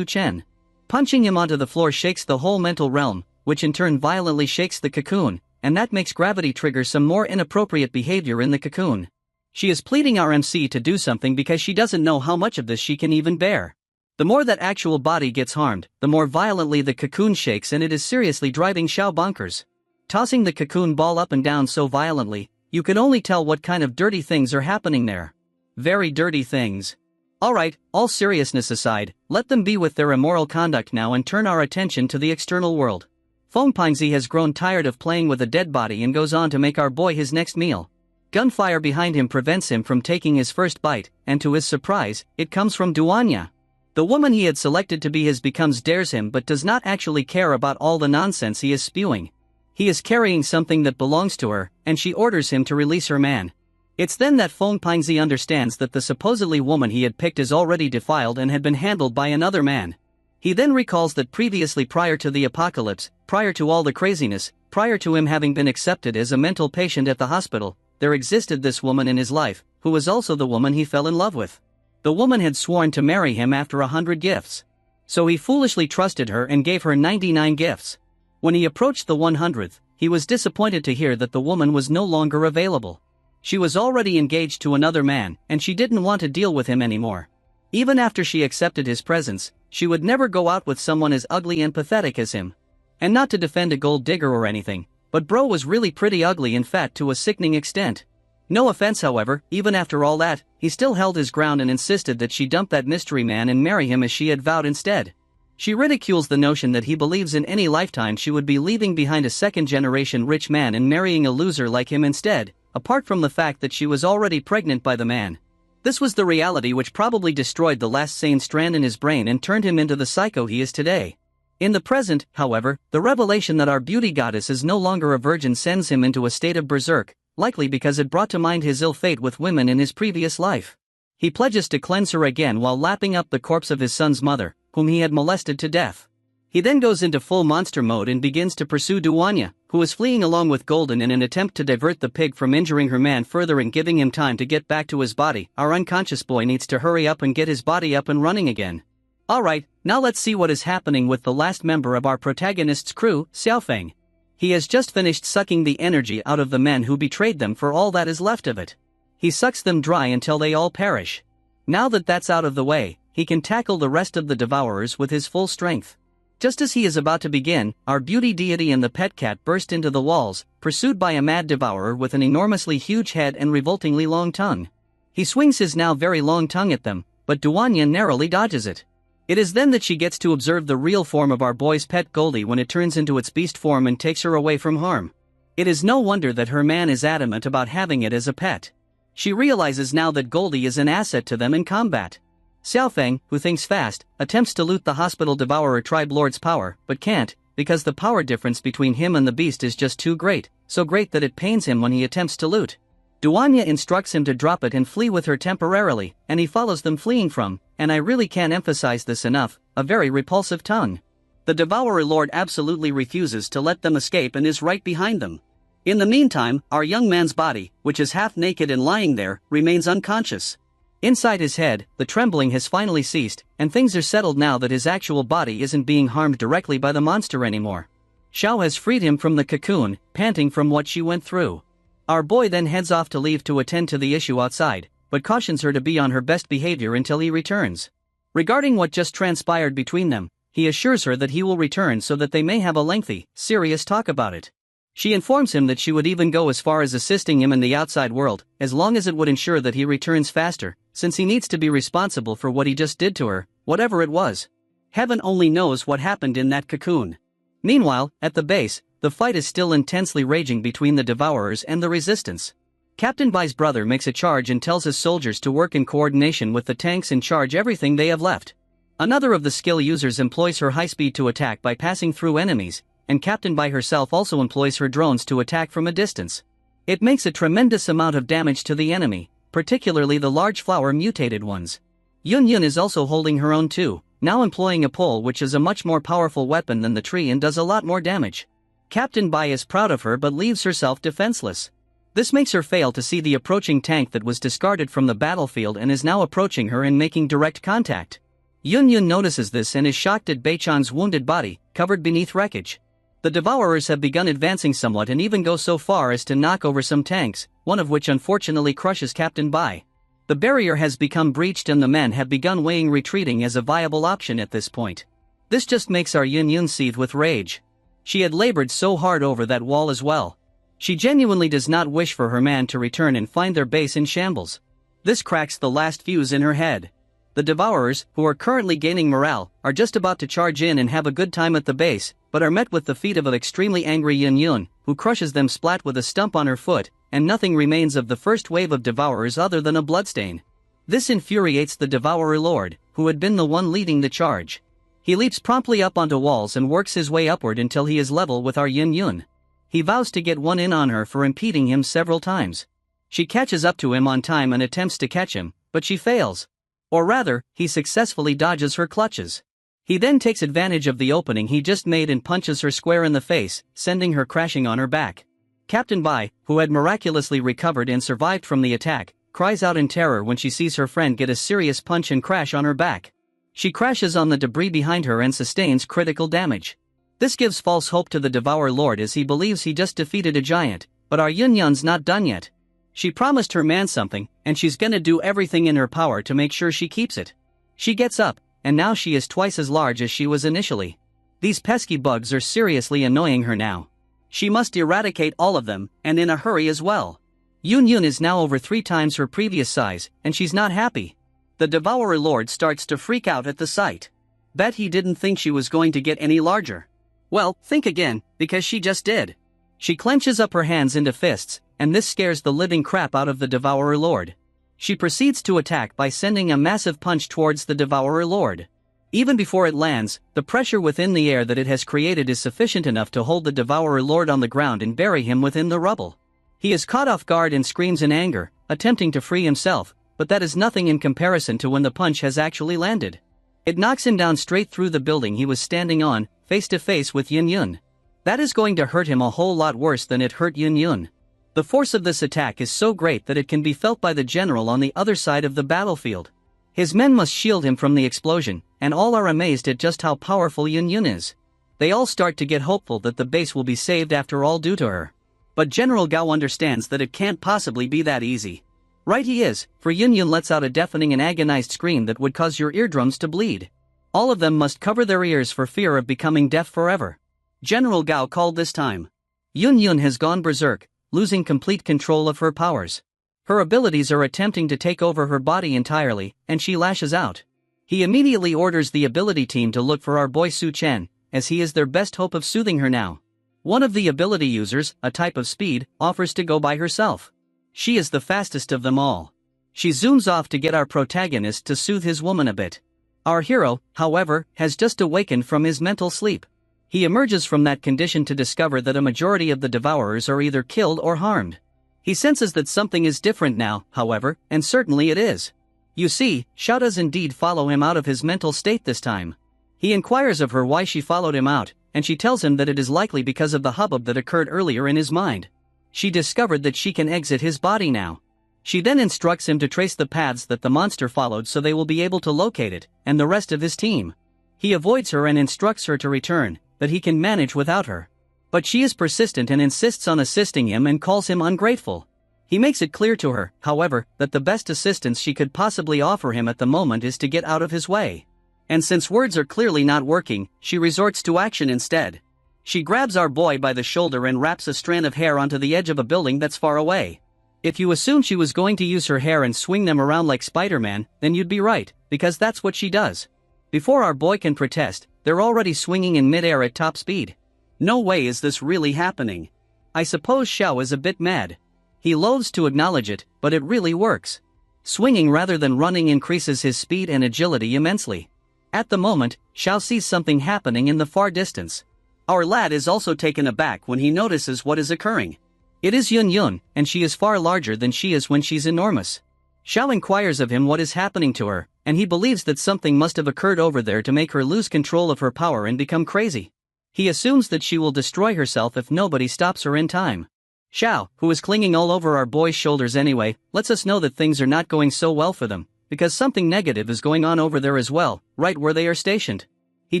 Chen. Punching him onto the floor shakes the whole mental realm, which in turn violently shakes the cocoon, and that makes gravity trigger some more inappropriate behavior in the cocoon. She is pleading our MC to do something because she doesn't know how much of this she can even bear. The more that actual body gets harmed, the more violently the cocoon shakes, and it is seriously driving Xiao bonkers. Tossing the cocoon ball up and down so violently, you can only tell what kind of dirty things are happening there. Very dirty things. Alright, all seriousness aside, let them be with their immoral conduct now and turn our attention to the external world. Fengpangxi has grown tired of playing with a dead body and goes on to make our boy his next meal. Gunfire behind him prevents him from taking his first bite, and to his surprise, it comes from Duanya. The woman he had selected to be his dares him but does not actually care about all the nonsense he is spewing. He is carrying something that belongs to her, and she orders him to release her man. It's then that Fengpangxi understands that the supposedly woman he had picked is already defiled and had been handled by another man. He then recalls that previously, prior to the apocalypse, prior to all the craziness, prior to him having been accepted as a mental patient at the hospital, there existed this woman in his life, who was also the woman he fell in love with. The woman had sworn to marry him after 100 gifts. So he foolishly trusted her and gave her 99 gifts. When he approached the 100th, he was disappointed to hear that the woman was no longer available. She was already engaged to another man, and she didn't want to deal with him anymore. Even after she accepted his presence, she would never go out with someone as ugly and pathetic as him. And not to defend a gold digger or anything, but bro was really pretty ugly and fat to a sickening extent. No offense, however, even after all that, he still held his ground and insisted that she dump that mystery man and marry him as she had vowed instead. She ridicules the notion that he believes in any lifetime she would be leaving behind a second-generation rich man and marrying a loser like him instead, apart from the fact that she was already pregnant by the man. This was the reality which probably destroyed the last sane strand in his brain and turned him into the psycho he is today. In the present, however, the revelation that our beauty goddess is no longer a virgin sends him into a state of berserk, likely because it brought to mind his ill fate with women in his previous life. He pledges to cleanse her again while lapping up the corpse of his son's mother, whom he had molested to death. He then goes into full monster mode and begins to pursue Duanya, who is fleeing along with Golden in an attempt to divert the pig from injuring her man further and giving him time to get back to his body. Our unconscious boy needs to hurry up and get his body up and running again. Alright, now let's see what is happening with the last member of our protagonist's crew, Xiaofeng. He has just finished sucking the energy out of the men who betrayed them for all that is left of it. He sucks them dry until they all perish. Now that that's out of the way, he can tackle the rest of the devourers with his full strength. Just as he is about to begin, our beauty deity and the pet cat burst into the walls, pursued by a mad devourer with an enormously huge head and revoltingly long tongue. He swings his now very long tongue at them, but Duanya narrowly dodges it. It is then that she gets to observe the real form of our boy's pet Goldie when it turns into its beast form and takes her away from harm. It is no wonder that her man is adamant about having it as a pet. She realizes now that Goldie is an asset to them in combat. Xiaofeng, who thinks fast, attempts to loot the hospital devourer tribe lord's power, but can't, because the power difference between him and the beast is just too great, so great that it pains him when he attempts to loot. Duanya instructs him to drop it and flee with her temporarily, and he follows them fleeing from, and I really can't emphasize this enough, a very repulsive tongue. The devourer lord absolutely refuses to let them escape and is right behind them. In the meantime, our young man's body, which is half naked and lying there, remains unconscious. Inside his head, the trembling has finally ceased, and things are settled now that his actual body isn't being harmed directly by the monster anymore. Xiao has freed him from the cocoon, panting from what she went through. Our boy then heads off to leave to attend to the issue outside, but cautions her to be on her best behavior until he returns. Regarding what just transpired between them, he assures her that he will return so that they may have a lengthy, serious talk about it. She informs him that she would even go as far as assisting him in the outside world, as long as it would ensure that he returns faster, since he needs to be responsible for what he just did to her, whatever it was. Heaven only knows what happened in that cocoon. Meanwhile, at the base, the fight is still intensely raging between the devourers and the resistance. Captain Bai's brother makes a charge and tells his soldiers to work in coordination with the tanks and charge everything they have left. Another of the skill users employs her high speed to attack by passing through enemies, and Captain Bai herself also employs her drones to attack from a distance. It makes a tremendous amount of damage to the enemy, particularly the large flower mutated ones. Yun Yun is also holding her own too, now employing a pole which is a much more powerful weapon than the tree and does a lot more damage. Captain Bai is proud of her but leaves herself defenseless. This makes her fail to see the approaching tank that was discarded from the battlefield and is now approaching her and making direct contact. Yun Yun notices this and is shocked at Beichan's wounded body, covered beneath wreckage. The devourers have begun advancing somewhat and even go so far as to knock over some tanks, one of which unfortunately crushes Captain Bai. The barrier has become breached and the men have begun weighing retreating as a viable option at this point. This just makes our Yun Yun seethe with rage. She had labored so hard over that wall as well. She genuinely does not wish for her man to return and find their base in shambles. This cracks the last fuse in her head. The devourers, who are currently gaining morale, are just about to charge in and have a good time at the base, but are met with the feat of an extremely angry Yun Yun, who crushes them splat with a stump on her foot, and nothing remains of the first wave of devourers other than a bloodstain. This infuriates the devourer lord, who had been the one leading the charge. He leaps promptly up onto walls and works his way upward until he is level with our Yun Yun. He vows to get one in on her for impeding him several times. She catches up to him on time and attempts to catch him, but she fails. Or rather, he successfully dodges her clutches. He then takes advantage of the opening he just made and punches her square in the face, sending her crashing on her back. Captain Bai, who had miraculously recovered and survived from the attack, cries out in terror when she sees her friend get a serious punch and crash on her back. She crashes on the debris behind her and sustains critical damage. This gives false hope to the Devourer Lord as he believes he just defeated a giant, but our Yun Yun's not done yet. She promised her man something, and she's gonna do everything in her power to make sure she keeps it. She gets up, and now she is twice as large as she was initially. These pesky bugs are seriously annoying her now. She must eradicate all of them, and in a hurry as well. Yun Yun is now over 3 times her previous size, and she's not happy. The Devourer Lord starts to freak out at the sight. Bet he didn't think she was going to get any larger. Well, think again, because she just did. She clenches up her hands into fists, and this scares the living crap out of the Devourer Lord. She proceeds to attack by sending a massive punch towards the Devourer Lord. Even before it lands, the pressure within the air that it has created is sufficient enough to hold the Devourer Lord on the ground and bury him within the rubble. He is caught off guard and screams in anger, attempting to free himself, but that is nothing in comparison to when the punch has actually landed. It knocks him down straight through the building he was standing on, face to face with Yun Yun. That is going to hurt him a whole lot worse than it hurt Yun Yun. The force of this attack is so great that it can be felt by the general on the other side of the battlefield. His men must shield him from the explosion, and all are amazed at just how powerful Yun Yun is. They all start to get hopeful that the base will be saved after all due to her. But General Gao understands that it can't possibly be that easy. Right he is, for Yun Yun lets out a deafening and agonized scream that would cause your eardrums to bleed. All of them must cover their ears for fear of becoming deaf forever. General Gao called this time. Yun Yun has gone berserk, losing complete control of her powers. Her abilities are attempting to take over her body entirely, and she lashes out. He immediately orders the ability team to look for our boy Su Chen, as he is their best hope of soothing her now. One of the ability users, a type of speed, offers to go by herself. She is the fastest of them all. She zooms off to get our protagonist to soothe his woman a bit. Our hero, however, has just awakened from his mental sleep. He emerges from that condition to discover that a majority of the devourers are either killed or harmed. He senses that something is different now, however, and certainly it is. You see, Xiao does indeed follow him out of his mental state this time. He inquires of her why she followed him out, and she tells him that it is likely because of the hubbub that occurred earlier in his mind. She discovered that she can exit his body now. She then instructs him to trace the paths that the monster followed so they will be able to locate it, and the rest of his team. He avoids her and instructs her to return, that he can manage without her. But she is persistent and insists on assisting him and calls him ungrateful. He makes it clear to her, however, that the best assistance she could possibly offer him at the moment is to get out of his way. And since words are clearly not working, she resorts to action instead. She grabs our boy by the shoulder and wraps a strand of hair onto the edge of a building that's far away. If you assume she was going to use her hair and swing them around like Spider-Man, then you'd be right, because that's what she does. Before our boy can protest, they're already swinging in midair at top speed. No way is this really happening. I suppose Xiao is a bit mad. He loathes to acknowledge it, but it really works. Swinging rather than running increases his speed and agility immensely. At the moment, Xiao sees something happening in the far distance. Our lad is also taken aback when he notices what is occurring. It is Yun Yun, and she is far larger than she is when she's enormous. Xiao inquires of him what is happening to her, and he believes that something must have occurred over there to make her lose control of her power and become crazy. He assumes that she will destroy herself if nobody stops her in time. Xiao, who is clinging all over our boy's shoulders anyway, lets us know that things are not going so well for them, because something negative is going on over there as well, right where they are stationed. He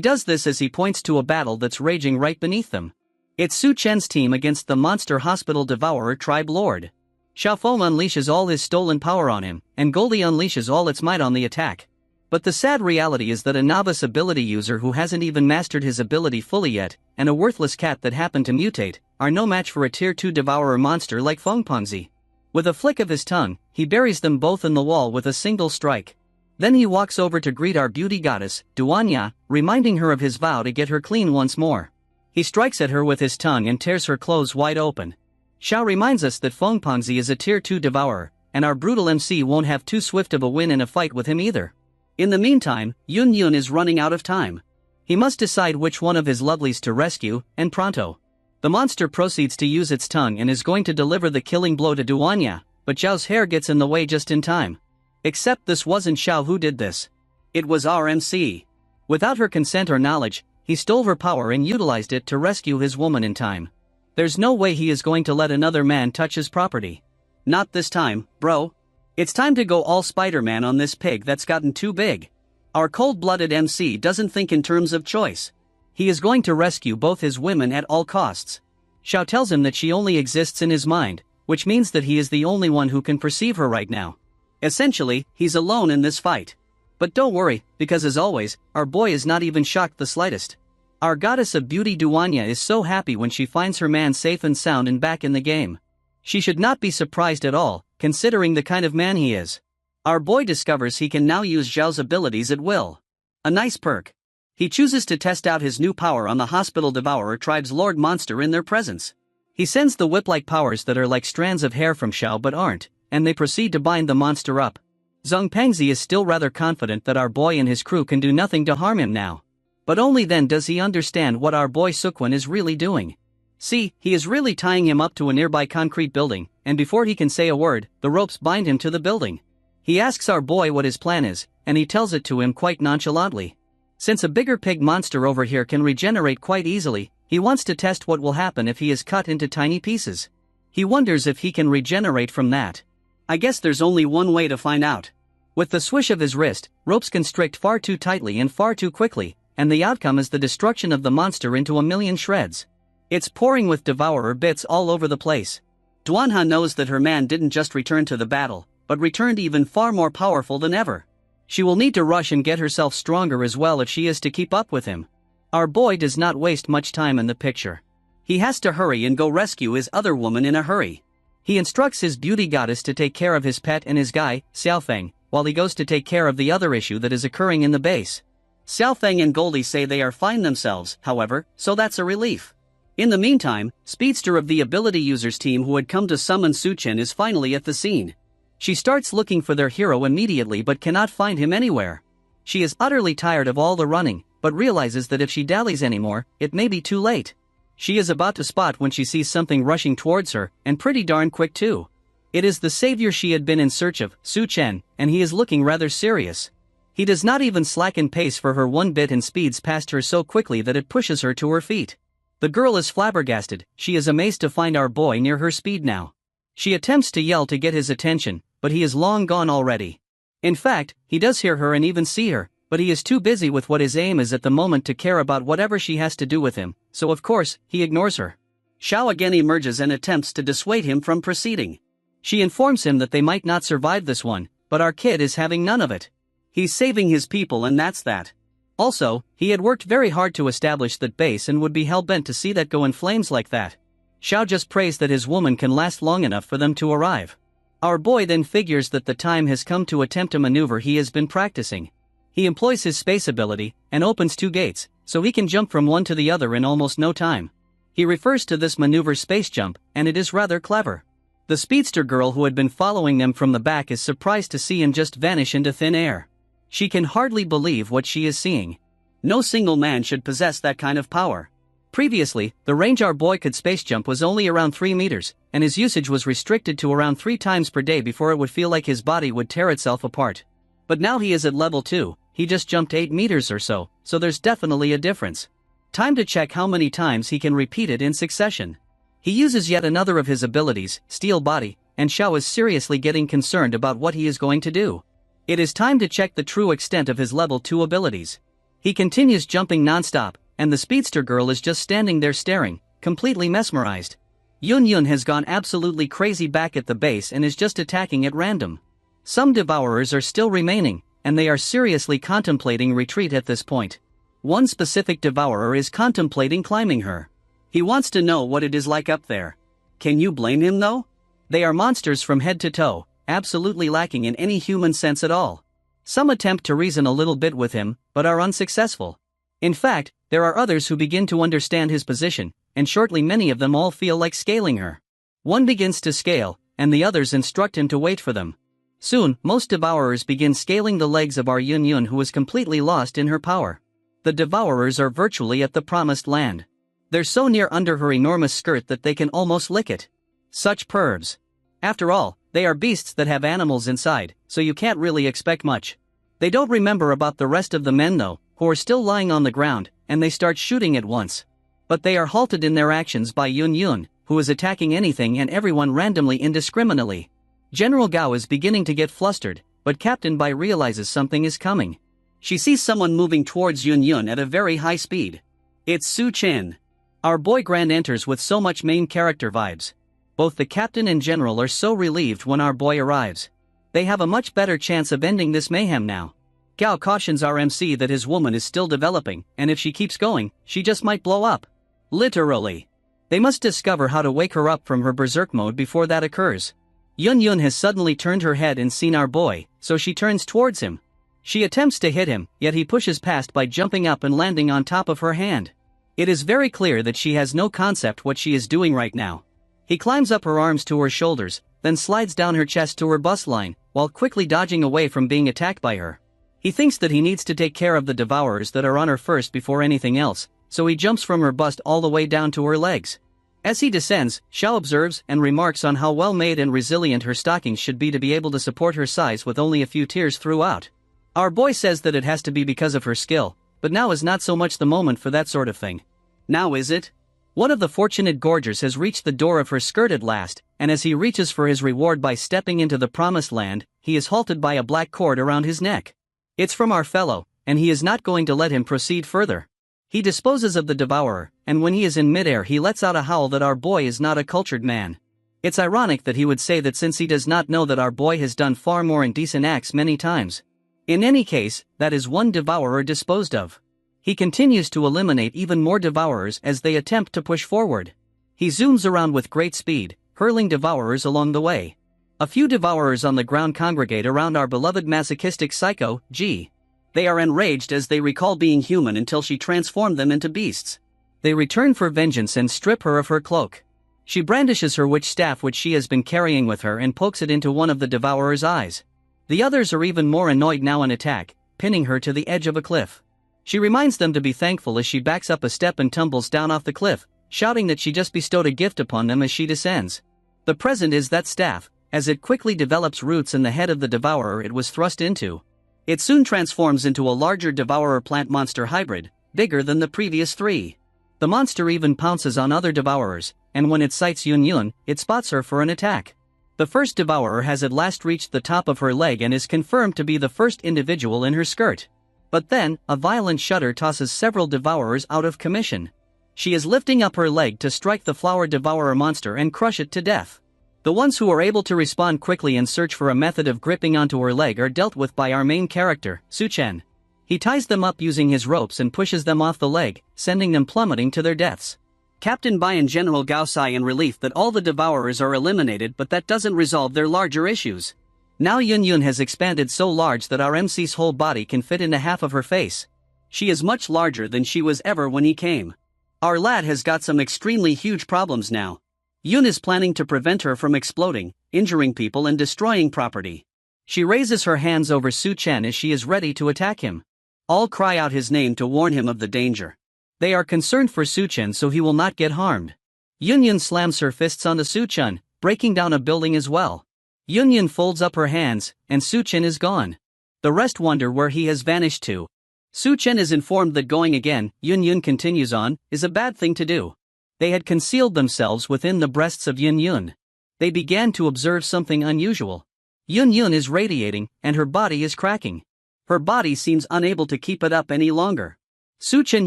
does this as he points to a battle that's raging right beneath them. It's Su Chen's team against the monster hospital devourer tribe lord. Xiaofeng unleashes all his stolen power on him, and Goldie unleashes all its might on the attack. But the sad reality is that a novice ability user who hasn't even mastered his ability fully yet, and a worthless cat that happened to mutate, are no match for a tier 2 devourer monster like Fengpengzi. With a flick of his tongue, he buries them both in the wall with a single strike. Then he walks over to greet our beauty goddess, Duanya, reminding her of his vow to get her clean once more. He strikes at her with his tongue and tears her clothes wide open. Xiao reminds us that Fengpengzi is a tier 2 devourer, and our brutal MC won't have too swift of a win in a fight with him either. In the meantime, Yun Yun is running out of time. He must decide which one of his lovelies to rescue, and pronto. The monster proceeds to use its tongue and is going to deliver the killing blow to Duanya, but Xiao's hair gets in the way just in time. Except this wasn't Xiao who did this. It was our MC. Without her consent or knowledge, he stole her power and utilized it to rescue his woman in time. There's no way he is going to let another man touch his property. Not this time, bro. It's time to go all Spider-Man on this pig that's gotten too big. Our cold-blooded MC doesn't think in terms of choice. He is going to rescue both his women at all costs. Xiao tells him that she only exists in his mind, which means that he is the only one who can perceive her right now. Essentially, he's alone in this fight. But don't worry, because as always, our boy is not even shocked the slightest. Our goddess of beauty Duanya is so happy when she finds her man safe and sound and back in the game. She should not be surprised at all, considering the kind of man he is. Our boy discovers he can now use Zhao's abilities at will. A nice perk. He chooses to test out his new power on the Hospital Devourer tribe's Lord Monster in their presence. He sends the whip-like powers that are like strands of hair from Xiao but aren't, and they proceed to bind the monster up. Zhongpengzi is still rather confident that our boy and his crew can do nothing to harm him now. But only then does he understand what our boy Suquan is really doing. See, he is really tying him up to a nearby concrete building, and before he can say a word, the ropes bind him to the building. He asks our boy what his plan is, and he tells it to him quite nonchalantly. Since a bigger pig monster over here can regenerate quite easily, he wants to test what will happen if he is cut into tiny pieces. He wonders if he can regenerate from that. I guess there's only one way to find out. With the swish of his wrist, ropes constrict far too tightly and far too quickly, and the outcome is the destruction of the monster into a million shreds. It's pouring with devourer bits all over the place. Duanha knows that her man didn't just return to the battle, but returned even far more powerful than ever. She will need to rush and get herself stronger as well if she is to keep up with him. Our boy does not waste much time in the picture. He has to hurry and go rescue his other woman in a hurry. He instructs his beauty goddess to take care of his pet and his guy, Xiaofeng, while he goes to take care of the other issue that is occurring in the base. Xiaofeng and Goldie say they are fine themselves, however, so that's a relief. In the meantime, Speedster of the ability users team who had come to summon Chen is finally at the scene. She starts looking for their hero immediately but cannot find him anywhere. She is utterly tired of all the running, but realizes that if she dallies anymore, it may be too late. She is about to spot when she sees something rushing towards her, and pretty darn quick too. It is the savior she had been in search of, Chen, and he is looking rather serious. He does not even slacken pace for her one bit and speeds past her so quickly that it pushes her to her feet. The girl is flabbergasted. She is amazed to find our boy near her speed now. She attempts to yell to get his attention, but he is long gone already. In fact, he does hear her and even see her, but he is too busy with what his aim is at the moment to care about whatever she has to do with him, so of course, he ignores her. Xiao again emerges and attempts to dissuade him from proceeding. She informs him that they might not survive this one, but our kid is having none of it. He's saving his people and that's that. Also, he had worked very hard to establish that base and would be hell-bent to see that go in flames like that. Xiao just prays that his woman can last long enough for them to arrive. Our boy then figures that the time has come to attempt a maneuver he has been practicing. He employs his space ability, and opens two gates, so he can jump from one to the other in almost no time. He refers to this maneuver space jump, and it is rather clever. The speedster girl who had been following them from the back is surprised to see him just vanish into thin air. She can hardly believe what she is seeing. No single man should possess that kind of power. Previously, the range our boy could space jump was only around 3 meters, and his usage was restricted to around 3 times per day before it would feel like his body would tear itself apart. But now he is at level 2, he just jumped 8 meters or so there's definitely a difference. Time to check how many times he can repeat it in succession. He uses yet another of his abilities, Steel Body, and Xiao is seriously getting concerned about what he is going to do. It is time to check the true extent of his level 2 abilities. He continues jumping non-stop, and the speedster girl is just standing there staring, completely mesmerized. Yun Yun has gone absolutely crazy back at the base and is just attacking at random. Some devourers are still remaining, and they are seriously contemplating retreat at this point. One specific devourer is contemplating climbing her. He wants to know what it is like up there. Can you blame him though? They are monsters from head to toe, absolutely lacking in any human sense at all. Some attempt to reason a little bit with him, but are unsuccessful. In fact, there are others who begin to understand his position, and shortly many of them all feel like scaling her. One begins to scale, and the others instruct him to wait for them. Soon, most devourers begin scaling the legs of our Yun Yun, who is completely lost in her power. The devourers are virtually at the promised land. They're so near under her enormous skirt that they can almost lick it. Such pervs. After all, they are beasts that have animals inside, so you can't really expect much. They don't remember about the rest of the men though, who are still lying on the ground, and they start shooting at once. But they are halted in their actions by Yun Yun, who is attacking anything and everyone randomly indiscriminately. General Gao is beginning to get flustered, but Captain Bai realizes something is coming. She sees someone moving towards Yun Yun at a very high speed. It's Chen. Our boy Grand enters with so much main character vibes. Both the captain and general are so relieved when our boy arrives. They have a much better chance of ending this mayhem now. Gao cautions our MC that his woman is still developing, and if she keeps going, she just might blow up. Literally. They must discover how to wake her up from her berserk mode before that occurs. Yun Yun has suddenly turned her head and seen our boy, so she turns towards him. She attempts to hit him, yet he pushes past by jumping up and landing on top of her hand. It is very clear that she has no concept what she is doing right now. He climbs up her arms to her shoulders, then slides down her chest to her bust line, while quickly dodging away from being attacked by her. He thinks that he needs to take care of the devourers that are on her first before anything else, so he jumps from her bust all the way down to her legs. As he descends, Xiao observes and remarks on how well made and resilient her stockings should be to be able to support her size with only a few tears throughout. Our boy says that it has to be because of her skill, but now is not so much the moment for that sort of thing. Now is it? One of the fortunate gorgers has reached the door of her skirt at last, and as he reaches for his reward by stepping into the promised land, he is halted by a black cord around his neck. It's from our fellow, and he is not going to let him proceed further. He disposes of the devourer, and when he is in midair he lets out a howl that our boy is not a cultured man. It's ironic that he would say that since he does not know that our boy has done far more indecent acts many times. In any case, that is one devourer disposed of. He continues to eliminate even more devourers as they attempt to push forward. He zooms around with great speed, hurling devourers along the way. A few devourers on the ground congregate around our beloved masochistic psycho, G. They are enraged as they recall being human until she transformed them into beasts. They return for vengeance and strip her of her cloak. She brandishes her witch staff which she has been carrying with her and pokes it into one of the devourer's eyes. The others are even more annoyed now and attack, pinning her to the edge of a cliff. She reminds them to be thankful as she backs up a step and tumbles down off the cliff, shouting that she just bestowed a gift upon them as she descends. The present is that staff, as it quickly develops roots in the head of the devourer it was thrust into. It soon transforms into a larger devourer plant monster hybrid, bigger than the previous three. The monster even pounces on other devourers, and when it sights Yun Yun, it spots her for an attack. The first devourer has at last reached the top of her leg and is confirmed to be the first individual in her skirt. But then, a violent shudder tosses several devourers out of commission. She is lifting up her leg to strike the flower devourer monster and crush it to death. The ones who are able to respond quickly and search for a method of gripping onto her leg are dealt with by our main character, Chen. He ties them up using his ropes and pushes them off the leg, sending them plummeting to their deaths. Captain Bai and General Gao sigh in relief that all the devourers are eliminated, but that doesn't resolve their larger issues. Now Yun Yun has expanded so large that our MC's whole body can fit into half of her face. She is much larger than she was ever when he came. Our lad has got some extremely huge problems now. Yun is planning to prevent her from exploding, injuring people and destroying property. She raises her hands over Chen as she is ready to attack him. All cry out his name to warn him of the danger. They are concerned for Chen so he will not get harmed. Yun Yun slams her fists onto Chen, breaking down a building as well. Yun Yun folds up her hands, and Chen is gone. The rest wonder where he has vanished to. Chen is informed that going again, Yun Yun continues on, is a bad thing to do. They had concealed themselves within the breasts of Yun Yun. They began to observe something unusual. Yun Yun is radiating, and her body is cracking. Her body seems unable to keep it up any longer. Chen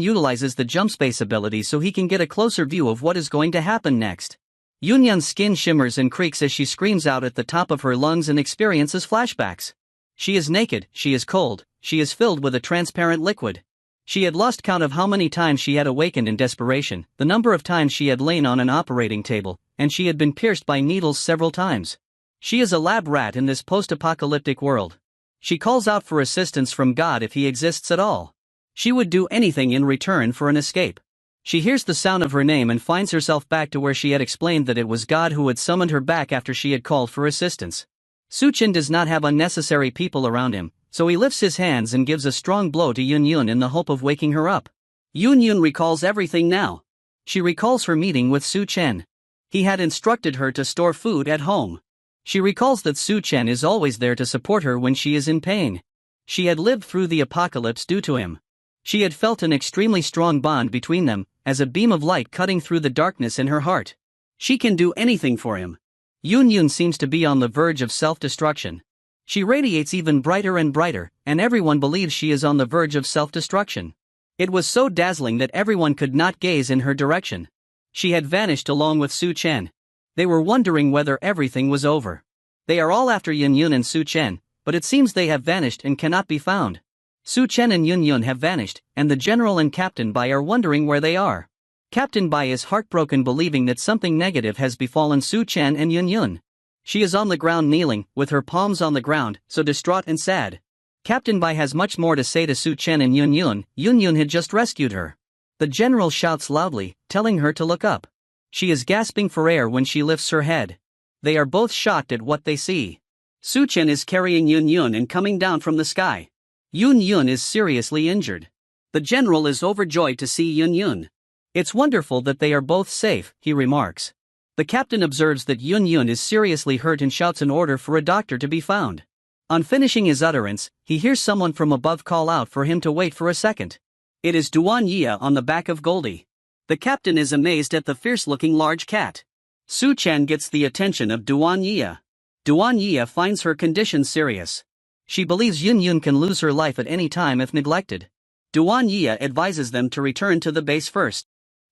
utilizes the jump space ability so he can get a closer view of what is going to happen next. Yun Yun's skin shimmers and creaks as she screams out at the top of her lungs and experiences flashbacks. She is naked, she is cold, she is filled with a transparent liquid. She had lost count of how many times she had awakened in desperation, the number of times she had lain on an operating table, and she had been pierced by needles several times. She is a lab rat in this post-apocalyptic world. She calls out for assistance from God if he exists at all. She would do anything in return for an escape. She hears the sound of her name and finds herself back to where she had explained that it was God who had summoned her back after she had called for assistance. Chen does not have unnecessary people around him, so he lifts his hands and gives a strong blow to Yun Yun in the hope of waking her up. Yun Yun recalls everything now. She recalls her meeting with Chen. He had instructed her to store food at home. She recalls that Chen is always there to support her when she is in pain. She had lived through the apocalypse due to him. She had felt an extremely strong bond between them, as a beam of light cutting through the darkness in her heart. She can do anything for him. Yun Yun seems to be on the verge of self-destruction. She radiates even brighter and brighter, and everyone believes she is on the verge of self-destruction. It was so dazzling that everyone could not gaze in her direction. She had vanished along with Chen. They were wondering whether everything was over. They are all after Yun Yun and Chen, but it seems they have vanished and cannot be found. Chen and Yun Yun have vanished, and the General and Captain Bai are wondering where they are. Captain Bai is heartbroken believing that something negative has befallen Chen and Yun Yun. She is on the ground kneeling, with her palms on the ground, so distraught and sad. Captain Bai has much more to say to Chen and Yun Yun. Yun Yun had just rescued her. The General shouts loudly, telling her to look up. She is gasping for air when she lifts her head. They are both shocked at what they see. Chen is carrying Yun Yun and coming down from the sky. Yun Yun is seriously injured. The General is overjoyed to see Yun Yun. It's wonderful that they are both safe, he remarks. The captain observes that Yun Yun is seriously hurt and shouts an order for a doctor to be found. On finishing his utterance, he hears someone from above call out for him to wait for a second. It is Duan Yia on the back of Goldie. The captain is amazed at the fierce-looking large cat. Su Chen gets the attention of Duan Yia. Duan Yia finds her condition serious. She believes Yun Yun can lose her life at any time if neglected. Duan Yia advises them to return to the base first.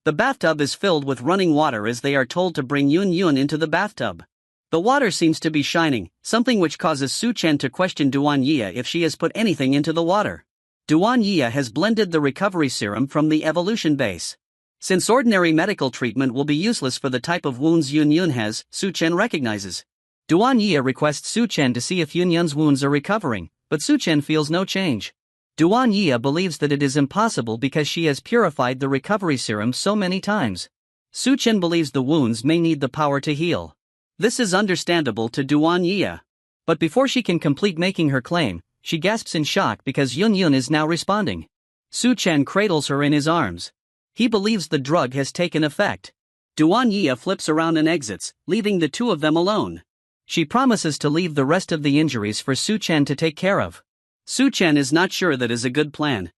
The bathtub is filled with running water as they are told to bring Yun Yun into the bathtub. The water seems to be shining, something which causes Su Chen to question Duan Yia if she has put anything into the water. Duan Yia has blended the recovery serum from the evolution base. Since ordinary medical treatment will be useless for the type of wounds Yun Yun has, Su Chen recognizes. Duan Yia requests Su Chen to see if Yun Yun's wounds are recovering, but Su Chen feels no change. Duan Yia believes that it is impossible because she has purified the recovery serum so many times. Su Chen believes the wounds may need the power to heal. This is understandable to Duan Yia. But before she can complete making her claim, she gasps in shock because Yun Yun is now responding. Su Chen cradles her in his arms. He believes the drug has taken effect. Duan Yia flips around and exits, leaving the two of them alone. She promises to leave the rest of the injuries for Su Chen to take care of. Su Chen is not sure that is a good plan.